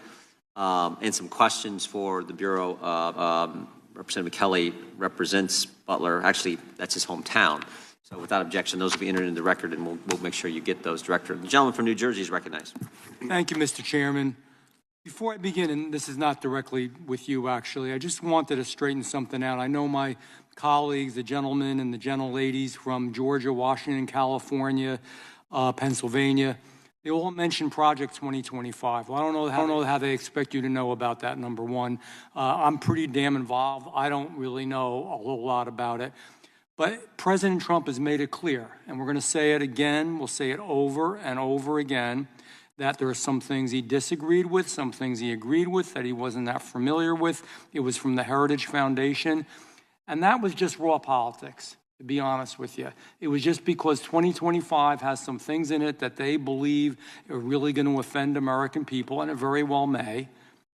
and some questions for the Bureau. Representative Kelly represents Butler. Actually, that's his hometown. So without objection, those will be entered into the record, and we'll make sure you get those, Director. The gentleman from New Jersey is recognized. Thank you, Mr. Chairman. Before I begin, and this is not directly with you, actually, I just wanted to straighten something out. I know my colleagues, the gentlemen and the gentleladies from Georgia, Washington, California, Pennsylvania, they all mentioned Project 2025. Well, I don't know how they expect you to know about that, number one. I'm pretty damn involved. I don't really know a whole lot about it. But President Trump has made it clear, and we're going to say it again, we'll say it over and over again, that there are some things he disagreed with, some things he agreed with that he wasn't that familiar with. It was from the Heritage Foundation. And that was just raw politics, to be honest with you. It was just because 2025 has some things in it that they believe are really going to offend American people, and it very well may.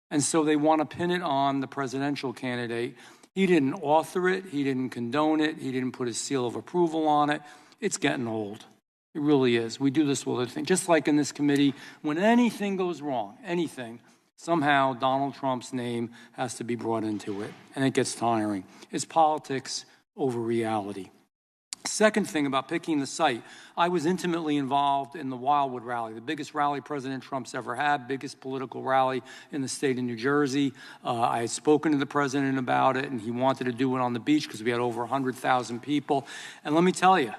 And so they want to pin it on the presidential candidate. He didn't author it. He didn't condone it. He didn't put his seal of approval on it. It's getting old. It really is. We do this with other things. Just like in this committee, when anything goes wrong, anything, somehow Donald Trump's name has to be brought into it, and it gets tiring. It's politics over reality. Second thing about picking the site, I was intimately involved in the Wildwood rally, the biggest rally President Trump's ever had, biggest political rally in the state of New Jersey. I had spoken to the president about it, and he wanted to do it on the beach because we had over 100,000 people. And let me tell you,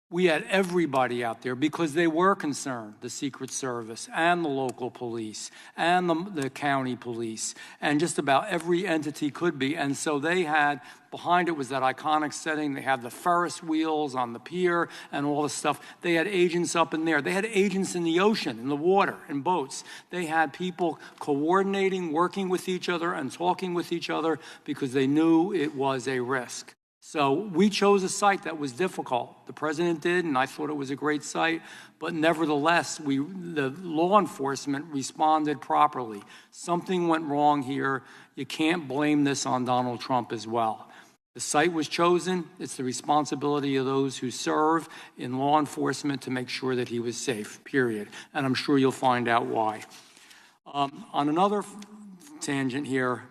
we had everybody out there because they were concerned, the Secret Service and the local police and the county police and just about every entity could be. And so they had, behind it was that iconic setting. They had the Ferris wheels on the pier and all the stuff. They had agents up in there. They had agents in the ocean, in the water, in boats. They had people coordinating, working with each other and talking with each other because they knew it was a risk. So we chose a site that was difficult. The president did, and I thought it was a great site. But nevertheless, the law enforcement responded properly. Something went wrong here. You can't blame this on Donald Trump as well. The site was chosen. It's the responsibility of those who serve in law enforcement to make sure that he was safe, period. And I'm sure you'll find out why. On another tangent here,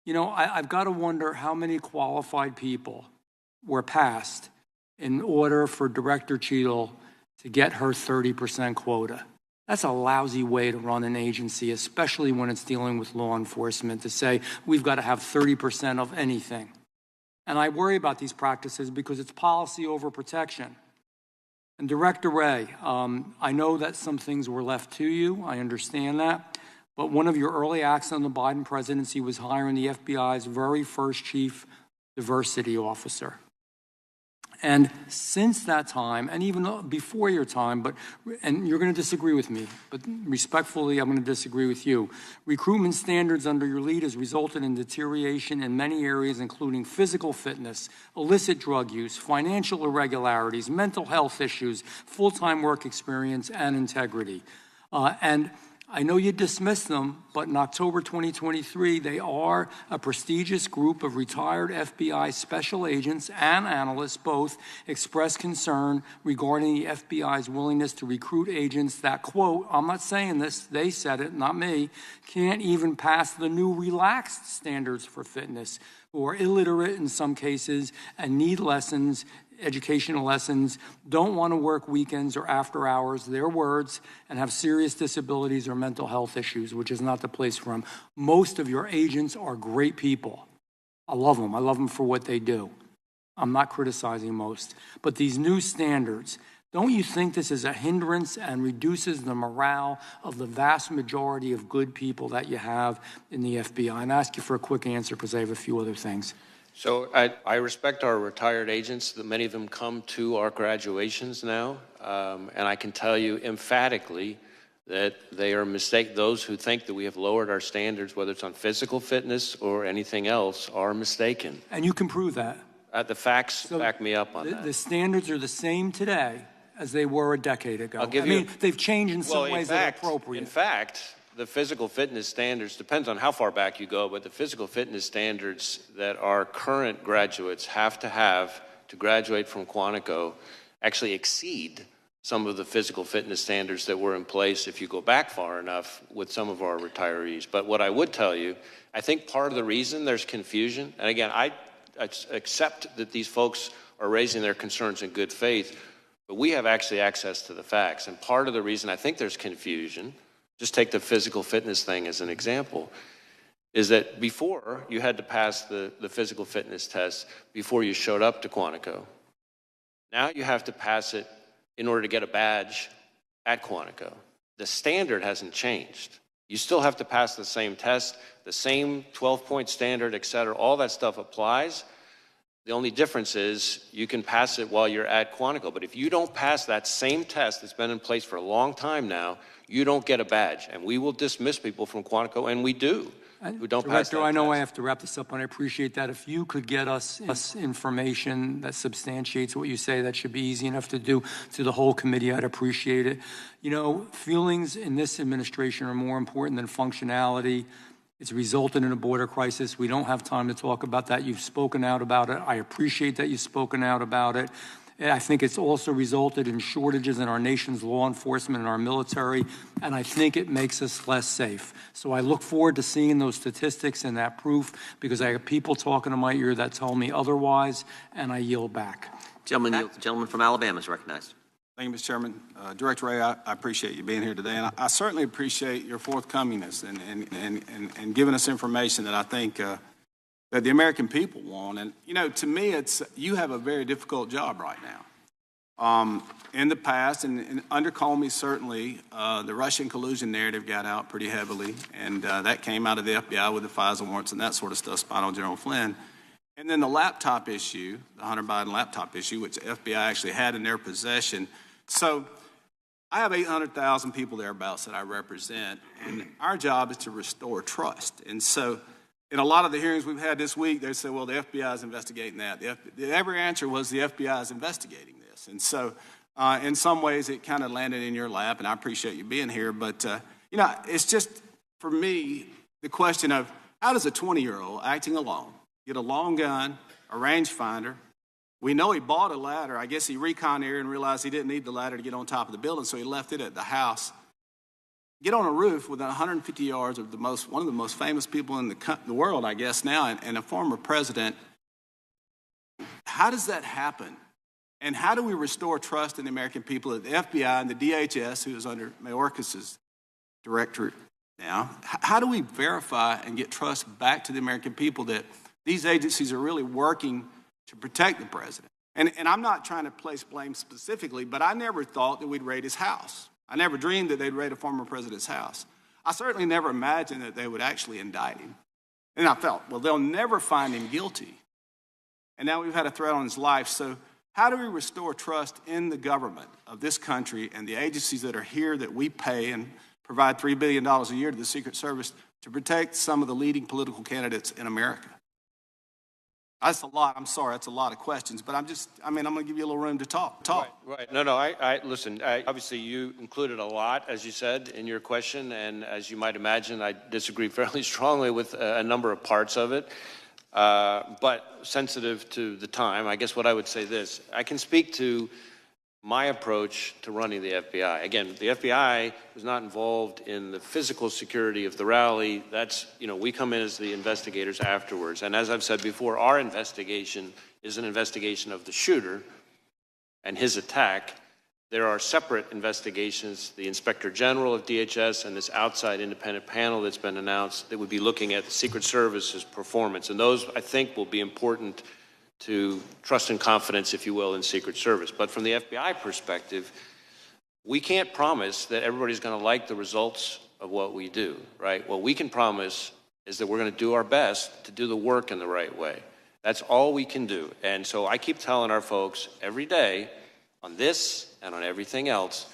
you know, I've got to wonder how many qualified people were passed in order for Director Cheadle to get her 30% quota. That's a lousy way to run an agency, especially when it's dealing with law enforcement, to say we've got to have 30% of anything. And I worry about these practices because it's policy over protection. And Director Wray, I know that some things were left to you. I understand that. But one of your early acts on the Biden presidency was hiring the FBI's very first chief diversity officer. And since that time, and even before your time, and you're going to disagree with me, but respectfully, I'm going to disagree with you. Recruitment standards under your lead has resulted in deterioration in many areas, including physical fitness, illicit drug use, financial irregularities, mental health issues, full-time work experience, and integrity. And I know you dismissed them, but in October 2023, they are a prestigious group of retired FBI special agents and analysts both expressed concern regarding the FBI's willingness to recruit agents that, quote, I'm not saying this, they said it, not me, can't even pass the new relaxed standards for fitness, who are illiterate in some cases and need lessons, educational lessons, don't want to work weekends or after hours, their words, and have serious disabilities or mental health issues, which is not the place for them. Most of your agents are great people. I love them. I love them for what they do. I'm not criticizing most. But these new standards, don't you think this is a hindrance and reduces the morale of the vast majority of good people that you have in the FBI? And I ask you for a quick answer because I have a few other things. So I respect our retired agents. Many of them come to our graduations now, and I can tell you emphatically that they are mistaken. Those who think that we have lowered our standards, whether it's on physical fitness or anything else, are mistaken. And you can prove that. The facts back me up on that. The standards are the same today as they were a decade ago. I mean, they've changed in some ways that are appropriate. In fact, the physical fitness standards, depends on how far back you go, but the physical fitness standards that our current graduates have to graduate from Quantico actually exceed some of the physical fitness standards that were in place if you go back far enough with some of our retirees. But what I would tell you, I think part of the reason there's confusion, and again, I accept that these folks are raising their concerns in good faith, but we have actually access to the facts. And part of the reason I think there's confusion, just take the physical fitness thing as an example, is that before you had to pass the physical fitness test before you showed up to Quantico. Now you have to pass it in order to get a badge at Quantico. The standard hasn't changed. You still have to pass the same test, the same 12-point standard, et cetera. All that stuff applies. The only difference is you can pass it while you're at Quantico. But if you don't pass that same test that's been in place for a long time now, you don't get a badge. And we will dismiss people from Quantico, and we do, who don't pass that Director, I know test. I have to wrap this up, and I appreciate that. If you could get us information that substantiates what you say, that should be easy enough to do to the whole committee. I'd appreciate it. You know, feelings in this administration are more important than functionality. It's resulted in a border crisis. We don't have time to talk about that. You've spoken out about it. I appreciate that you've spoken out about it. I think it's also resulted in shortages in our nation's law enforcement and our military, and I think it makes us less safe. So I look forward to seeing those statistics and that proof, because I have people talking to my ear that tell me otherwise, and I yield back. Gentleman from Alabama is recognized. Thank you, Mr. Chairman. Director Wray, I appreciate you being here today, and I certainly appreciate your forthcomingness and giving us information that I think that the American people want. And, you know, to me, you have a very difficult job right now. In the past, and under Comey, certainly, the Russian collusion narrative got out pretty heavily, and that came out of the FBI with the FISA warrants and that sort of stuff, spying on General Flynn. And then the laptop issue, the Hunter Biden laptop issue, which the FBI actually had in their possession. So I have 800,000 people thereabouts that I represent, and our job is to restore trust. And so in a lot of the hearings we've had this week, they say, well, the FBI is investigating that. Every answer was the FBI is investigating this. And so in some ways it kind of landed in your lap, and I appreciate you being here. But, you know, it's just, for me, the question of how does a 20-year-old acting alone get a long gun, a rangefinder? We know he bought a ladder. I guess he reconned here and realized he didn't need the ladder to get on top of the building, so he left it at the house. Get on a roof within 150 yards of one of the most famous people in the world, I guess now, and a former president. How does that happen? And how do we restore trust in the American people that the FBI and the DHS, who is under Mayorkas's directorate now, how do we verify and get trust back to the American people that these agencies are really working to protect the president? And I'm not trying to place blame specifically, but I never thought that we'd raid his house. I never dreamed that they'd raid a former president's house. I certainly never imagined that they would actually indict him. And I felt, well, they'll never find him guilty. And now we've had a threat on his life. So How do we restore trust in the government of this country and the agencies that are here that we pay and provide $3 billion a year to the Secret Service to protect some of the leading political candidates in America? That's a lot. I'm sorry, that's a lot of questions, but I'm going to give you a little room to talk. Right. No, listen, obviously you included a lot, as you said, in your question, and as you might imagine, I disagree fairly strongly with a number of parts of it. But sensitive to the time, I guess what I would say this, I can speak to my approach to running the FBI. Again, the FBI was not involved in the physical security of the rally. That's, we come in as the investigators afterwards. And as I've said before, our investigation is an investigation of the shooter and his attack. There are separate investigations, the Inspector General of DHS and this outside independent panel that's been announced that would be looking at the Secret Service's performance. And those, I think, will be important to trust and confidence, if you will, in Secret Service. But from the FBI perspective, we can't promise that everybody's going to like the results of what we do, right? What we can promise is that we're going to do our best to do the work in the right way. That's all we can do. And so I keep telling our folks every day on this and on everything else,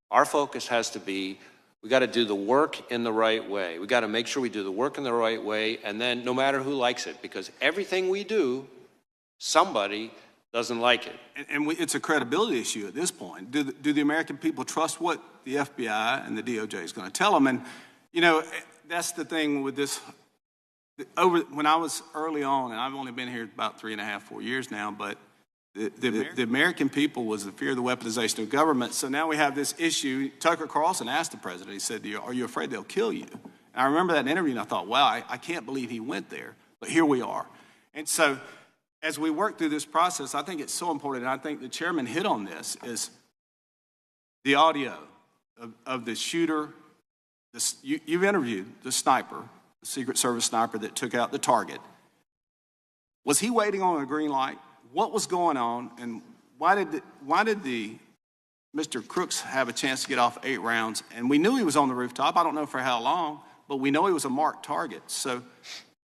our focus has to be, we got to do the work in the right way. We got to make sure we do the work in the right way, and then no matter who likes it, because everything we do, somebody doesn't like it. And it's a credibility issue at this point. Do the American people trust what the FBI and the DOJ is going to tell them? And, that's the thing with this. When I was early on, and I've only been here about 3.5, 4 years now, but the American people was the fear of the weaponization of government. So now we have this issue. Tucker Carlson asked the president, he said, are you afraid they'll kill you? And I remember that interview, and I thought, wow, I can't believe he went there. But here we are. And so as we work through this process, I think it's so important, and I think the chairman hit on this, is the audio of the shooter. You've interviewed the sniper, the Secret Service sniper that took out the target. Was he waiting on a green light? What was going on, and why did Mr. Crooks have a chance to get off 8 rounds? And we knew he was on the rooftop. I don't know for how long, but we know he was a marked target. So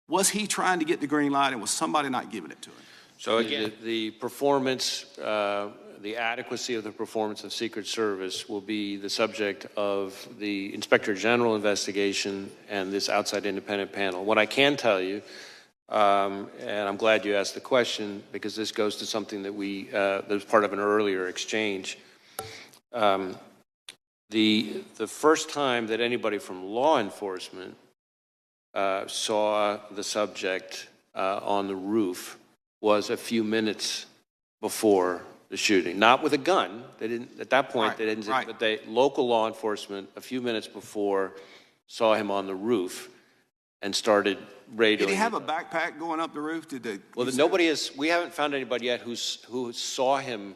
was he trying to get the green light, and was somebody not giving it to him? So again, the performance, the adequacy of the performance of Secret Service will be the subject of the Inspector General investigation and this outside independent panel. What I can tell you, and I'm glad you asked the question, because this goes to something that that was part of an earlier exchange. The first time that anybody from law enforcement saw the subject on the roof was a few minutes before the shooting. Not with a gun. They didn't, at that point, they didn't, but local law enforcement, a few minutes before, saw him on the roof and started radioing. Did he have a backpack going up the roof? Well, we haven't found anybody yet who saw him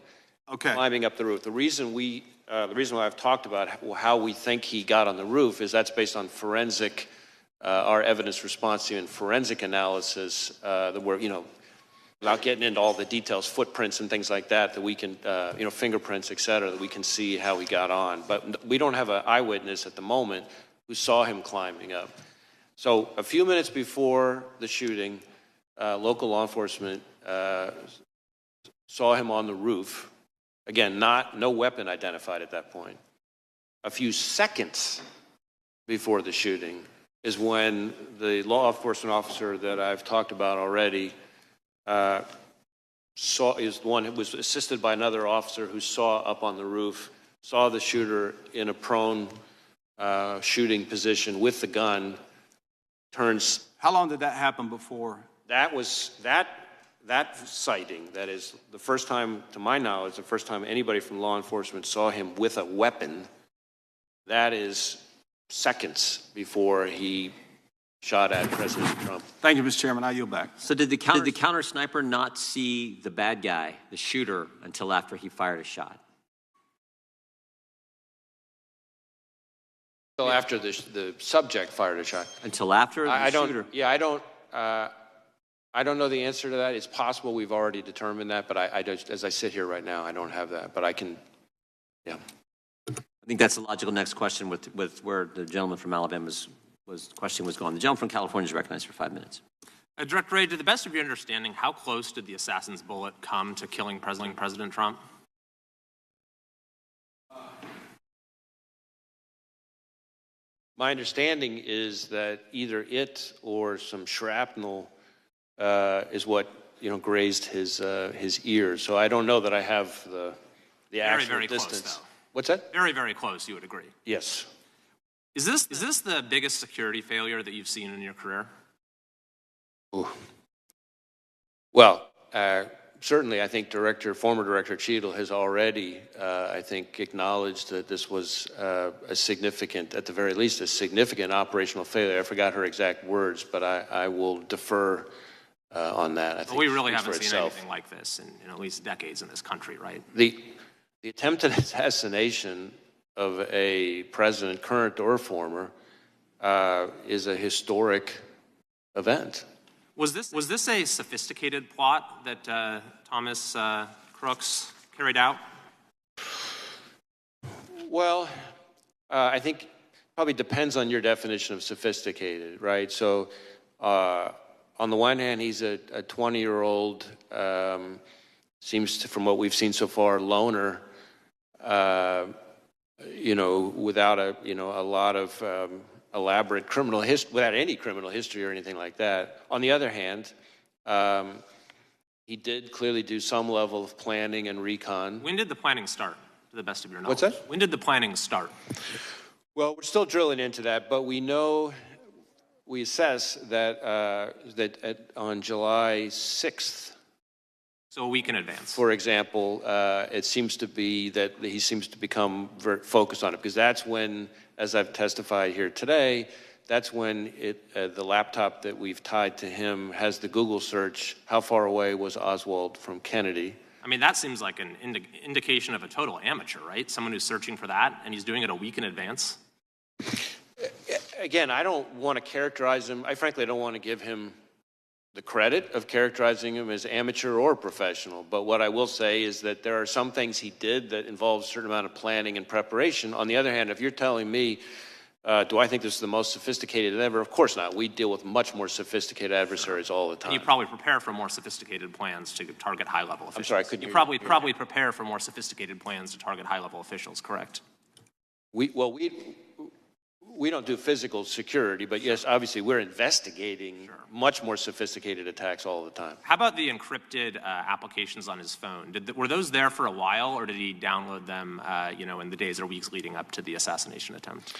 climbing up the roof. The reason why I've talked about how we think he got on the roof is that's based on forensic, our evidence response team and forensic analysis, that we're, without getting into all the details, footprints and things like that we can, fingerprints, et cetera, that we can see how he got on. But we don't have an eyewitness at the moment who saw him climbing up. So a few minutes before the shooting, local law enforcement saw him on the roof. Again, no weapon identified at that point. A few seconds before the shooting is when the law enforcement officer that I've talked about already is the one who was assisted by another officer who saw up on the roof, saw the shooter in a prone shooting position with the gun, turns. How long did that happen before? That was that sighting, that is the first time, to my knowledge, the first time anybody from law enforcement saw him with a weapon. That is seconds before he shot at President Trump. Thank you, Mr. Chairman. I yield back. So did the counter sniper not see the bad guy, the shooter, until after he fired a shot? Until after the subject fired a shot. Until after the shooter? Yeah, I don't know the answer to that. It's possible we've already determined that, but I just, as I sit here right now, I don't have that. But I can, yeah. I think that's a logical next question with where the gentleman from Alabama's question was going. The gentleman from California is recognized for 5 minutes. Director Wray, to the best of your understanding, how close did the assassin's bullet come to killing President Trump? My understanding is that either it or some shrapnel is what grazed his ear. So I don't know that I have the actual very distance. Close, though. What's that? Very, very close. You would agree. Yes. Is this the biggest security failure that you've seen in your career? Ooh. Well, certainly, I think former Director Cheadle has already, I think, acknowledged that this was a significant, at the very least, a significant operational failure. I forgot her exact words, but I will defer on that. I think we really haven't seen anything like this in at least decades in this country, right? The attempted assassination of a president, current or former, is a historic event. Was this a sophisticated plot that Thomas Crooks carried out? Well, I think it probably depends on your definition of sophisticated, right? So on the one hand, he's a 20-year-old, seems to, from what we've seen so far, loner, without a lot of elaborate criminal history, without any criminal history or anything like that. On the other hand, he did clearly do some level of planning and recon. When did the planning start, to the best of your knowledge? What's that? When did the planning start? Well, we're still drilling into that, but we assess that on July 6th, so a week in advance. For example, it seems to be that he seems to become very focused on it, because that's when, as I've testified here today, that's when the laptop that we've tied to him has the Google search, how far away was Oswald from Kennedy? I mean, that seems like an indication of a total amateur, right? Someone who's searching for that, and he's doing it a week in advance. Again, I don't want to characterize him. I frankly don't want to give him the credit of characterizing him as amateur or professional. But what I will say is that there are some things he did that involve a certain amount of planning and preparation. On the other hand, if you're telling me, do I think this is the most sophisticated ever? Of course not. We deal with much more sophisticated adversaries all the time. You probably prepare for more sophisticated plans to target high-level officials. I'm sorry, I couldn't hear you. Probably prepare for more sophisticated plans to target high-level officials, correct? We don't do physical security, but yes, obviously we're investigating much more sophisticated attacks all the time. How about the encrypted applications on his phone? Were those there for a while, or did he download them, in the days or weeks leading up to the assassination attempt?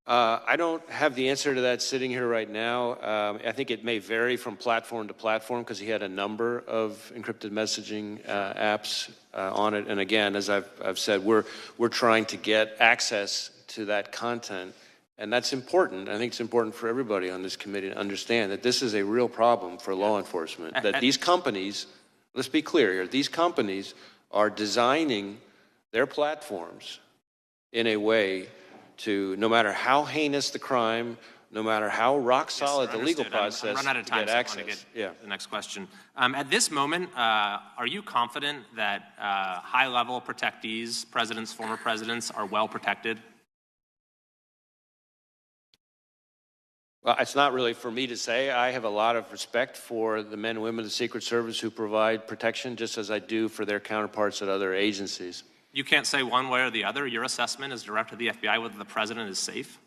I don't have the answer to that sitting here right now. I think it may vary from platform to platform, because he had a number of encrypted messaging apps on it. And again, as I've said, we're trying to get access to that content. And that's important. I think it's important for everybody on this committee to understand that this is a real problem for law enforcement. That these companies, let's be clear here, these companies are designing their platforms in a way to, no matter how heinous the crime, no matter how rock solid the legal process, I'm run out of time, to get so access. I want to get the next question. At this moment, are you confident that high-level protectees, presidents, former presidents, are well protected? Well, it's not really for me to say. I have a lot of respect for the men and women of the Secret Service who provide protection, just as I do for their counterparts at other agencies. You can't say one way or the other. Your assessment as director of the FBI whether the president is safe?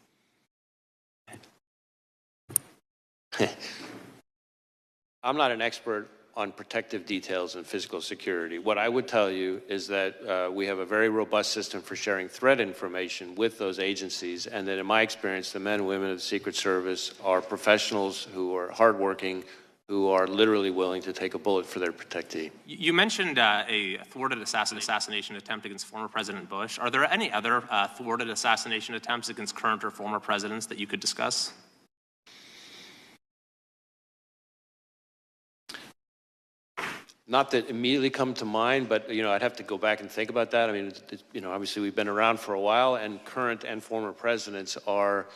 I'm not an expert on protective details and physical security. What I would tell you is that we have a very robust system for sharing threat information with those agencies, and that in my experience, the men and women of the Secret Service are professionals who are hardworking, who are literally willing to take a bullet for their protectee. You mentioned a thwarted assassination attempt against former President Bush. Are there any other thwarted assassination attempts against current or former presidents that you could discuss? Not that immediately come to mind, but I'd have to go back and think about that. I mean, obviously we've been around for a while, and current and former presidents are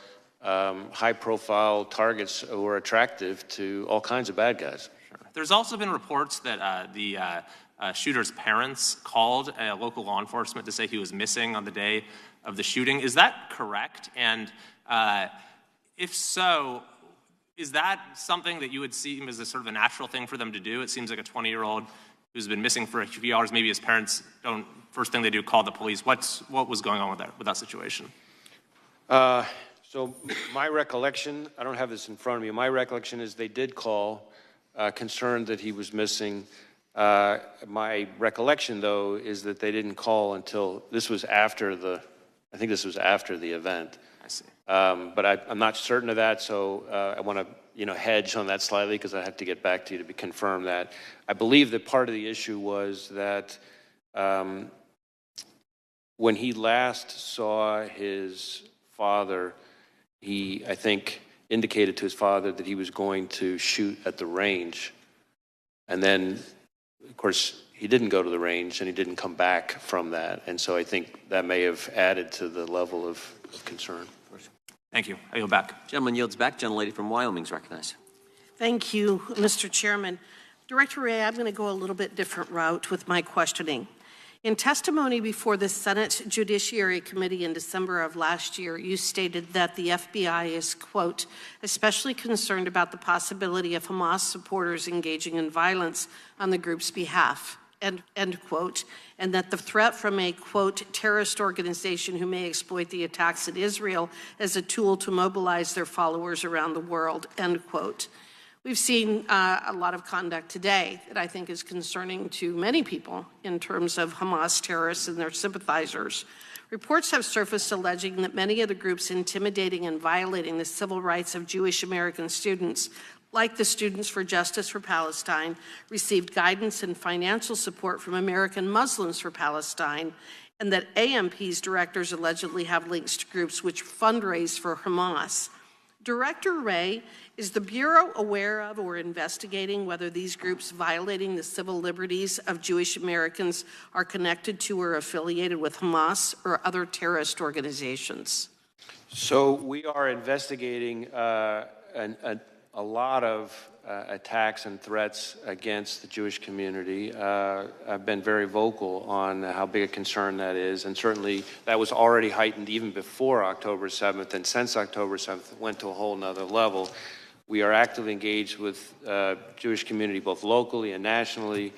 high-profile targets who are attractive to all kinds of bad guys. Sure. There's also been reports that the shooter's parents called local law enforcement to say he was missing on the day of the shooting. Is that correct? And if so, Is that something that you would see as a sort of a natural thing for them to do? It seems like a 20-year-old who's been missing for a few hours, maybe his parents don't, first thing they do, call the police. What was going on with that situation? So my recollection, I don't have this in front of me, my recollection is they did call, concerned that he was missing. My recollection, though, is that they didn't call until this was after I think this was after the event. I see. But I'm not certain of that, so I want to, hedge on that slightly because I have to get back to you to confirm that. I believe that part of the issue was that when he last saw his father, he, I think, indicated to his father that he was going to shoot at the range. And then, of course, he didn't go to the range and he didn't come back from that. And so I think that may have added to the level of concern. Thank you. I yield back. Gentleman yields back. Gentlelady from Wyoming is recognized. Thank you, Mr. Chairman. Director Wray, I'm going to go a little bit different route with my questioning. In testimony before the Senate Judiciary Committee in December of last year, you stated that the FBI is, quote, especially concerned about the possibility of Hamas supporters engaging in violence on the group's behalf, end quote, and that the threat from a, quote, terrorist organization who may exploit the attacks in Israel as a tool to mobilize their followers around the world, end quote. We've seen a lot of conduct today that I think is concerning to many people in terms of Hamas terrorists and their sympathizers. Reports have surfaced alleging that many of the groups intimidating and violating the civil rights of Jewish American students, like the Students for Justice for Palestine, received guidance and financial support from American Muslims for Palestine, and that AMP's directors allegedly have links to groups which fundraise for Hamas. Director Wray, is the Bureau aware of or investigating whether these groups violating the civil liberties of Jewish Americans are connected to or affiliated with Hamas or other terrorist organizations? So we are investigating a lot of attacks and threats against the Jewish community. I've been very vocal on how big a concern that is, and certainly that was already heightened even before October 7th, and since October 7th it went to a whole nother level. We are actively engaged with Jewish community both locally and nationally.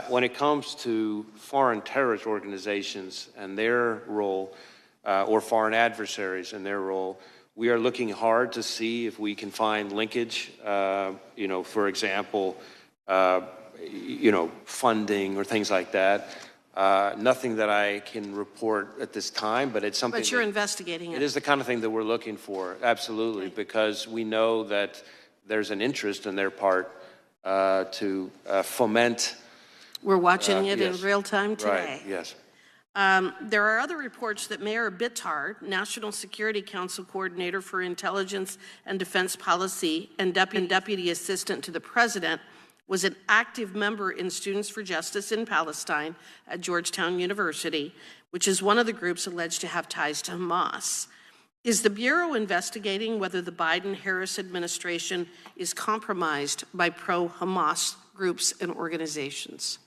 When it comes to foreign terrorist organizations and their role, or foreign adversaries and their role, we are looking hard to see if we can find linkage, for example, funding or things like that. Nothing that I can report at this time, but it's something. But you're investigating it. It is the kind of thing that we're looking for, absolutely, because we know that there's an interest in their part to foment. We're watching it yes. in real time today. Right, yes. There are other reports that Mayor Bitar, National Security Council Coordinator for Intelligence and Defense Policy and Deputy Assistant to the President, was an active member in Students for Justice in Palestine at Georgetown University, which is one of the groups alleged to have ties to Hamas. Is the Bureau investigating whether the Biden-Harris administration is compromised by pro-Hamas groups and organizations?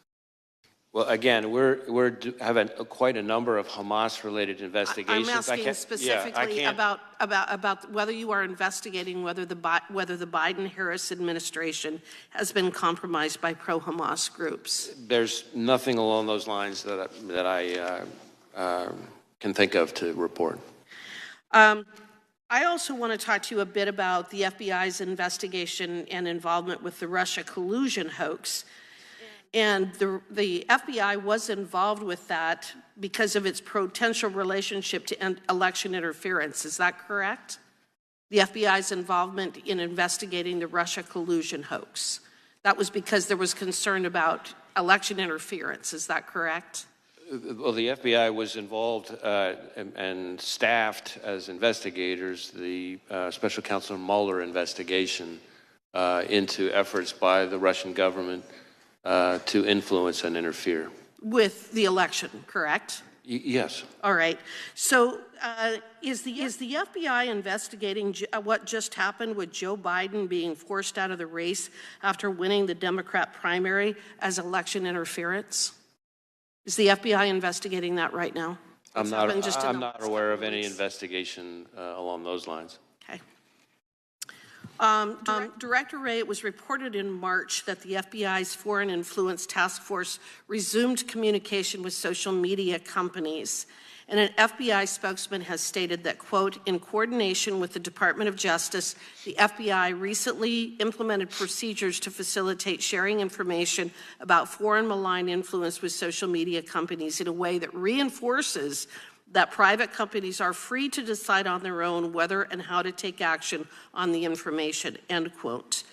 Well, again, we're having quite a number of Hamas-related investigations. I'm asking specifically about whether you are investigating whether the Biden-Harris administration has been compromised by pro-Hamas groups. There's nothing along those lines that I can think of to report. I also want to talk to you a bit about the FBI's investigation and involvement with the Russia collusion hoax. And the FBI was involved with that because of its potential relationship to election interference. Is that correct? The FBI's involvement in investigating the Russia collusion hoax. That was because there was concern about election interference. Is that correct? Well, the FBI was involved and staffed as investigators the Special Counsel Mueller investigation into efforts by the Russian government to influence and interfere. With the election, correct? Yes. All right. So is the FBI investigating what just happened with Joe Biden being forced out of the race after winning the Democrat primary as election interference? Is the FBI investigating that right now? I'm not aware of any investigation along those lines. Okay. Director Wray, it was reported in March that the FBI's Foreign Influence Task Force resumed communication with social media companies. And an FBI spokesman has stated that, quote, in coordination with the Department of Justice, the FBI recently implemented procedures to facilitate sharing information about foreign malign influence with social media companies in a way that reinforces that private companies are free to decide on their own whether and how to take action on the information, end quote.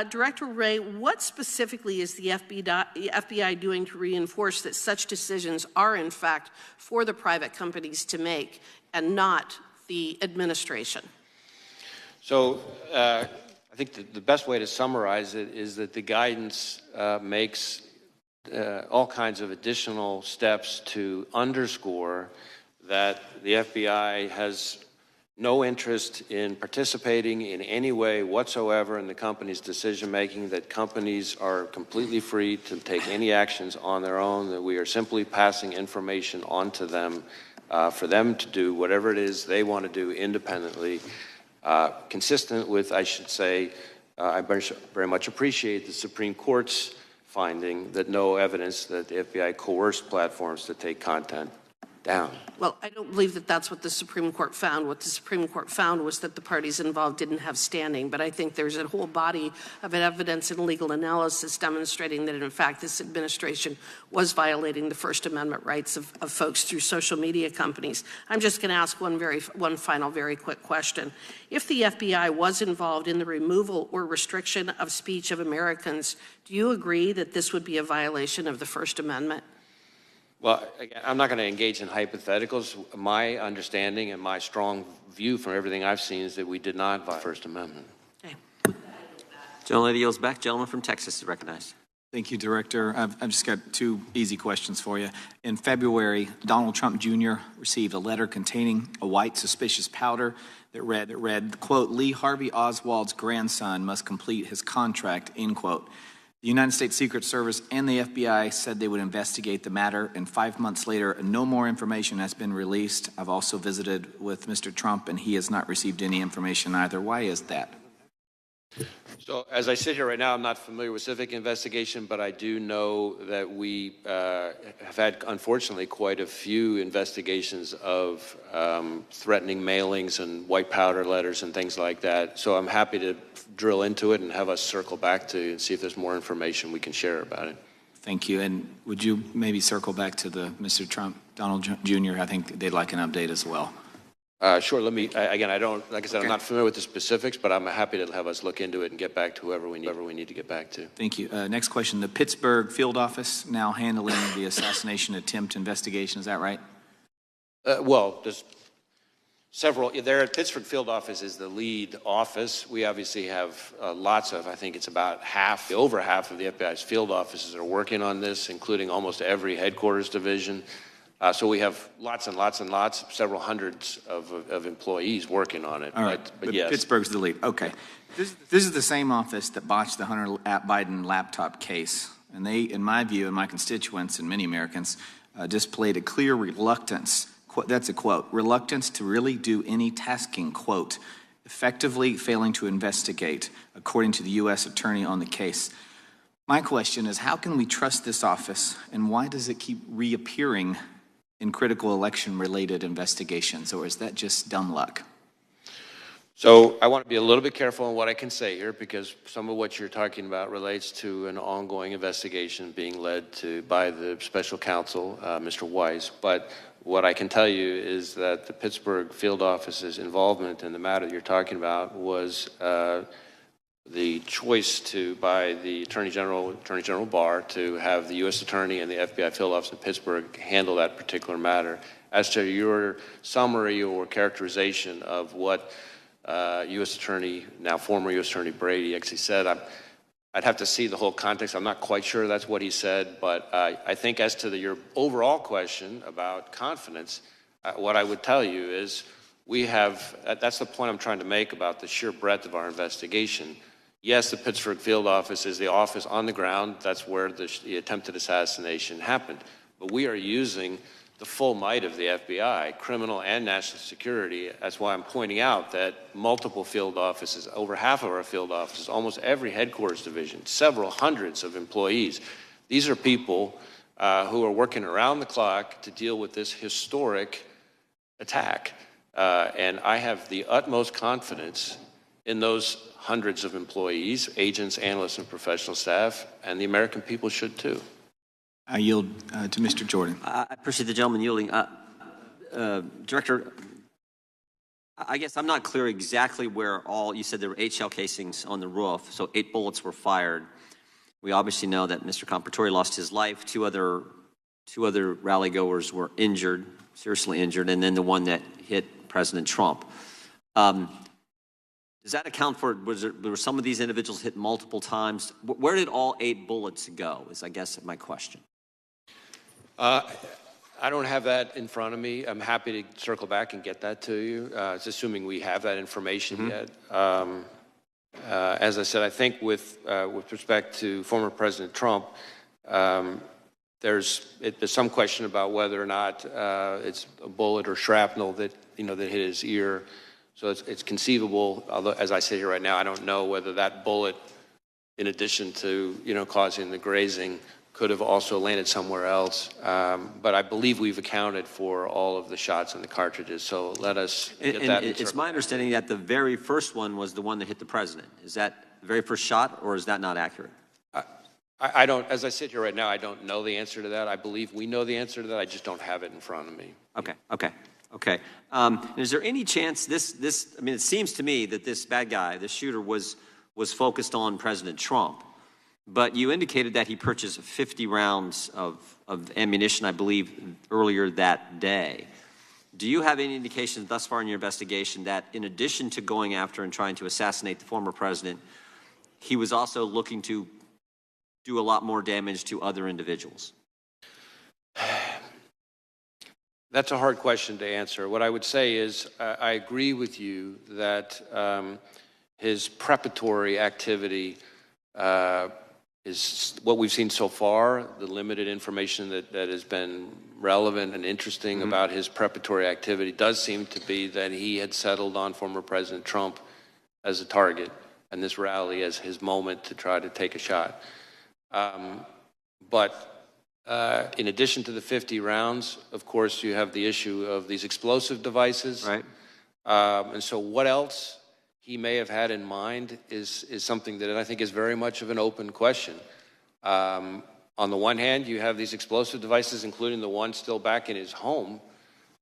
Director Wray, what specifically is the FBI doing to reinforce that such decisions are, in fact, for the private companies to make and not the administration? So I think the best way to summarize it is that the guidance makes all kinds of additional steps to underscore that the FBI has no interest in participating in any way whatsoever in the company's decision-making, that companies are completely free to take any actions on their own, that we are simply passing information on to them for them to do whatever it is they want to do independently, consistent with, I should say, I very much appreciate the Supreme Court's finding that no evidence that the FBI coerced platforms to take content down. Well, I don't believe that that's what the Supreme Court found. What the Supreme Court found was that the parties involved didn't have standing, but I think there's a whole body of evidence and legal analysis demonstrating that, in fact, this administration was violating the First Amendment rights of folks through social media companies. I'm just going to ask one final very quick question. If the FBI was involved in the removal or restriction of speech of Americans, do you agree that this would be a violation of the First Amendment? Well, again, I'm not going to engage in hypotheticals. My understanding and my strong view from everything I've seen is that we did not violate the First Amendment. Okay. Gentlelady yields back. Gentleman from Texas is recognized. Thank you, Director. I've just got two easy questions for you. In February, Donald Trump Jr. received a letter containing a white suspicious powder that read, quote, Lee Harvey Oswald's grandson must complete his contract, end quote. The United States Secret Service and the FBI said they would investigate the matter, and 5 months later, no more information has been released. I've also visited with Mr. Trump, and he has not received any information either. Why is that? So as I sit here right now, I'm not familiar with civic investigation, but I do know that we have had, unfortunately, quite a few investigations of threatening mailings and white powder letters and things like that. So I'm happy to drill into it and have us circle back to and see if there's more information we can share about it. Thank you. And would you maybe circle back to the Mr. Trump, Donald Jr.? I think they'd like an update as well. Sure. Let me, again, I don't, like I said, I'm not familiar with the specifics, but I'm happy to have us look into it and get back to whoever we need to get back to. Thank you. Next question. The Pittsburgh field office now handling the assassination attempt investigation. Is that right? Well, there's several. There at Pittsburgh field office is the lead office. We obviously have lots of, I think it's about over half of the FBI's field offices are working on this, including almost every headquarters division. So we have lots and lots and lots, several hundreds of employees working on it. All right, but yes. Pittsburgh's the lead. Okay. This is the same office that botched the Hunter Biden laptop case. And they, in my view, and my constituents and many Americans, displayed a clear reluctance, that's a quote, reluctance to really do any tasking, quote, effectively failing to investigate, according to the U.S. attorney on the case. My question is, how can we trust this office, and why does it keep reappearing in critical election-related investigations, or is that just dumb luck? So I want to be a little bit careful on what I can say here, because some of what you're talking about relates to an ongoing investigation being led by the special counsel, Mr. Weiss. But what I can tell you is that the Pittsburgh field office's involvement in the matter that you're talking about was the choice by the Attorney General Barr to have the U.S. Attorney and the FBI field office in Pittsburgh handle that particular matter. As to your summary or characterization of what U.S. Attorney, now former U.S. Attorney Brady actually said, I'd have to see the whole context. I'm not quite sure that's what he said, but I think as to your overall question about confidence, what I would tell you is that's the point I'm trying to make about the sheer breadth of our investigation. Yes, the Pittsburgh field office is the office on the ground. That's where the attempted assassination happened. But we are using the full might of the FBI, criminal and national security. That's why I'm pointing out that multiple field offices, over half of our field offices, almost every headquarters division, several hundreds of employees. These are people who are working around the clock to deal with this historic attack. And I have the utmost confidence in those hundreds of employees, agents, analysts, and professional staff, and the American people should too. I yield to Mr. Jordan. I appreciate the gentleman yielding. Director, I guess I'm not clear exactly where you said there were 8 shell casings on the roof, so 8 bullets were fired. We obviously know that Mr. Comparatori lost his life. Two other rally goers were injured, seriously injured, and then the one that hit President Trump. Does that account for, were some of these individuals hit multiple times? Where did all 8 bullets go, is I guess my question. I don't have that in front of me. I'm happy to circle back and get that to you. It's assuming we have that information yet. As I said, I think with respect to former President Trump, there's some question about whether or not it's a bullet or shrapnel that that hit his ear. So it's conceivable. Although, as I sit here right now, I don't know whether that bullet, in addition to causing the grazing, could have also landed somewhere else. But I believe we've accounted for all of the shots and the cartridges. So let us get that. It's my understanding that the very first one was the one that hit the president. Is that the very first shot, or is that not accurate? I don't, as I sit here right now, I don't know the answer to that. I believe we know the answer to that. I just don't have it in front of me. Okay. Is there any chance I mean, it seems to me that this bad guy, this shooter, was focused on President Trump, but you indicated that he purchased 50 rounds of ammunition, I believe, earlier that day. Do you have any indications thus far in your investigation that in addition to going after and trying to assassinate the former president, he was also looking to do a lot more damage to other individuals? That's a hard question to answer. What I would say is I agree with you that his preparatory activity is what we've seen so far, the limited information that has been relevant and interesting about his preparatory activity does seem to be that he had settled on former President Trump as a target and this rally as his moment to try to take a shot. But in addition to the 50 rounds, of course, you have the issue of these explosive devices. Right. And so what else he may have had in mind is something that I think is very much of an open question. On the one hand, you have these explosive devices, including the one still back in his home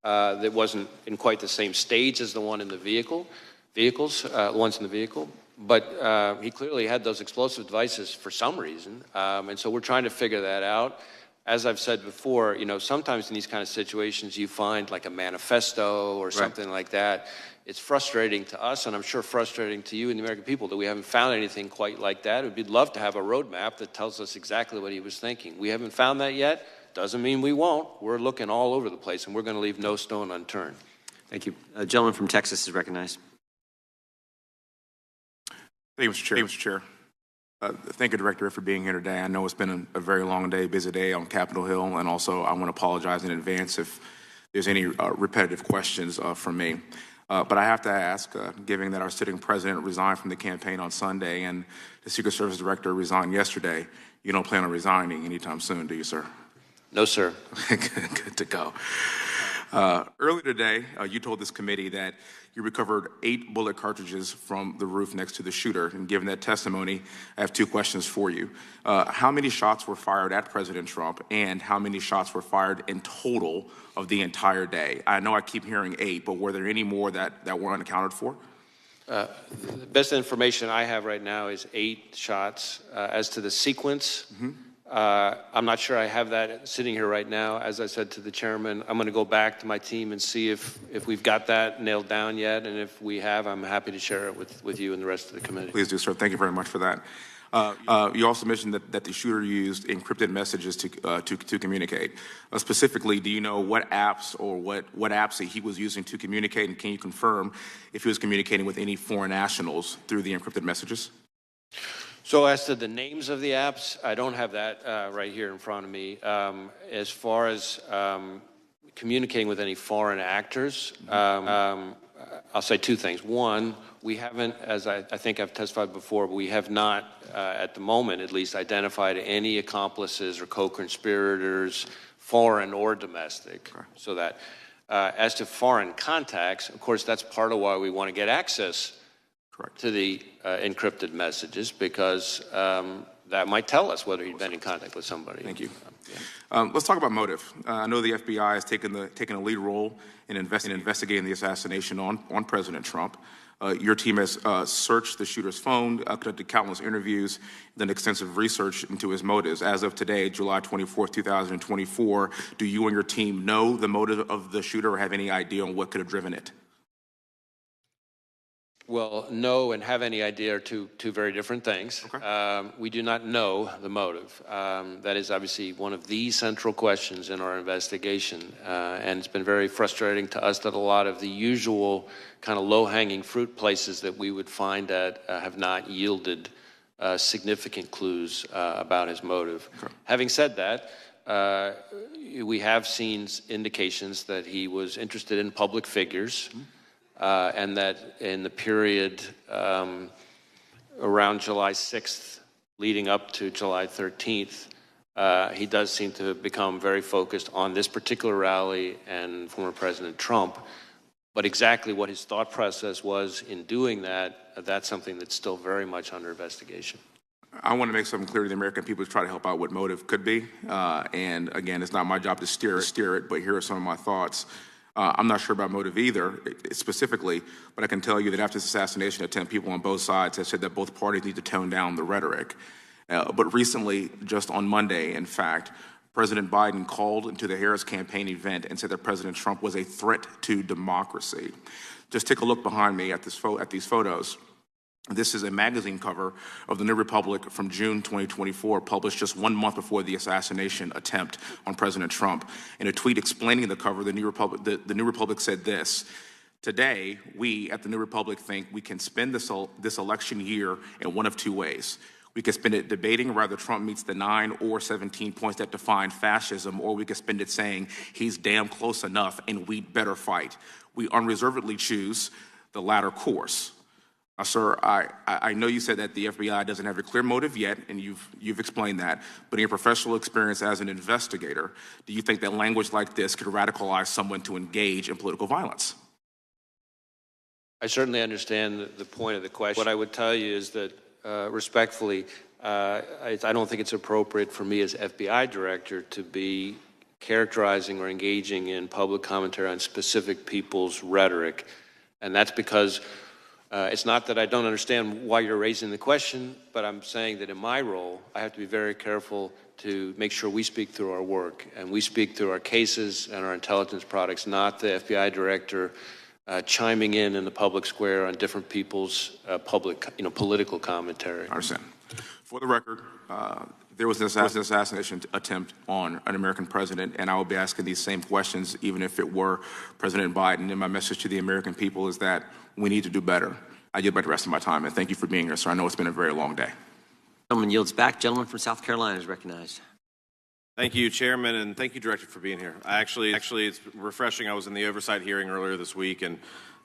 that wasn't in quite the same stage as the one in the the ones in the vehicle. But he clearly had those explosive devices for some reason. And so we're trying to figure that out. As I've said before, sometimes in these kind of situations, you find like a manifesto or something like that. It's frustrating to us, and I'm sure frustrating to you and the American people, that we haven't found anything quite like that. We'd love to have a roadmap that tells us exactly what he was thinking. We haven't found that yet. Doesn't mean we won't. We're looking all over the place, and we're going to leave no stone unturned. Thank you. A gentleman from Texas is recognized. Thank you, Mr. Chair. Thank you, Director, for being here today. I know it's been a very long day, busy day on Capitol Hill, and also I want to apologize in advance if there's any repetitive questions from me. But I have to ask, given that our sitting president resigned from the campaign on Sunday and the Secret Service Director resigned yesterday, you don't plan on resigning anytime soon, do you, sir? No, sir. Good to go. Earlier today, you told this committee that you recovered 8 bullet cartridges from the roof next to the shooter. And given that testimony, I have 2 questions for you. How many shots were fired at President Trump, and how many shots were fired in total of the entire day? I know I keep hearing 8, but were there any more that were unaccounted for? The best information I have right now is 8 shots. As to the sequence, I'm not sure I have that sitting here right now. As I said to the chairman, I'm going to go back to my team and see if we've got that nailed down yet. And if we have, I'm happy to share it with you and the rest of the committee. Please do, sir. Thank you very much for that. You also mentioned that the shooter used encrypted messages to communicate. Specifically, do you know what apps or what apps that he was using to communicate, and can you confirm if he was communicating with any foreign nationals through the encrypted messages? So as to the names of the apps, I don't have that right here in front of me. As far as communicating with any foreign actors, I'll say two things. One, we haven't, as I think I've testified before, but we have not, at the moment at least, identified any accomplices or co-conspirators, foreign or domestic. Sure. So that, as to foreign contacts, of course, that's part of why we want to get access to the encrypted messages, because that might tell us whether he'd been in contact with somebody. Thank you. Let's talk about motive. I know the FBI has taken a lead role in investigating the assassination on President Trump. Your team has searched the shooter's phone, conducted countless interviews, done extensive research into his motives. As of today, July 24th, 2024, do you and your team know the motive of the shooter or have any idea on what could have driven it? Well, know and have any idea are two very different things. Okay. We do not know the motive. That is obviously one of the central questions in our investigation. And it's been very frustrating to us that a lot of the usual kind of low-hanging fruit places that we would find at have not yielded significant clues about his motive. Okay. Having said that, we have seen indications that he was interested in public figures. Mm-hmm. And that in the period around July 6th, leading up to July 13th, he does seem to have become very focused on this particular rally and former President Trump. But exactly what his thought process was in doing that, that's something that's still very much under investigation. I want to make something clear to the American people to try to help out what motive could be. And again, it's not my job to steer it, but here are some of my thoughts. I'm not sure about motive either, specifically, but I can tell you that after this assassination attempt, people on both sides have said that both parties need to tone down the rhetoric. But recently, just on Monday, in fact, President Biden called into the Harris campaign event and said that President Trump was a threat to democracy. Just take a look behind me at these photos. This is a magazine cover of the New Republic from June 2024, published just 1 month before the assassination attempt on President Trump. In a tweet explaining the cover, the New Republic said this: "Today, we at the New Republic think we can spend this election year in one of two ways. We can spend it debating whether Trump meets the 9 or 17 points that define fascism, or we can spend it saying he's damn close enough and we'd better fight. We unreservedly choose the latter course." Sir, I know you said that the FBI doesn't have a clear motive yet, and you've explained that, but in your professional experience as an investigator, do you think that language like this could radicalize someone to engage in political violence? I certainly understand the point of the question. What I would tell you is that, respectfully, I don't think it's appropriate for me as FBI director to be characterizing or engaging in public commentary on specific people's rhetoric, and that's because it's not that I don't understand why you're raising the question, but I'm saying that in my role, I have to be very careful to make sure we speak through our work and we speak through our cases and our intelligence products, not the FBI director chiming in the public square on different people's political commentary. I understand. For the record, there was an assassination attempt on an American president, and I will be asking these same questions even if it were President Biden. And my message to the American people is that we need to do better. I yield back the rest of my time, and thank you for being here, sir. I know it's been a very long day. Gentleman yields back. Gentleman from South Carolina is recognized. Thank you, Chairman, and thank you, Director, for being here. Actually, it's refreshing. I was in the oversight hearing earlier this week, and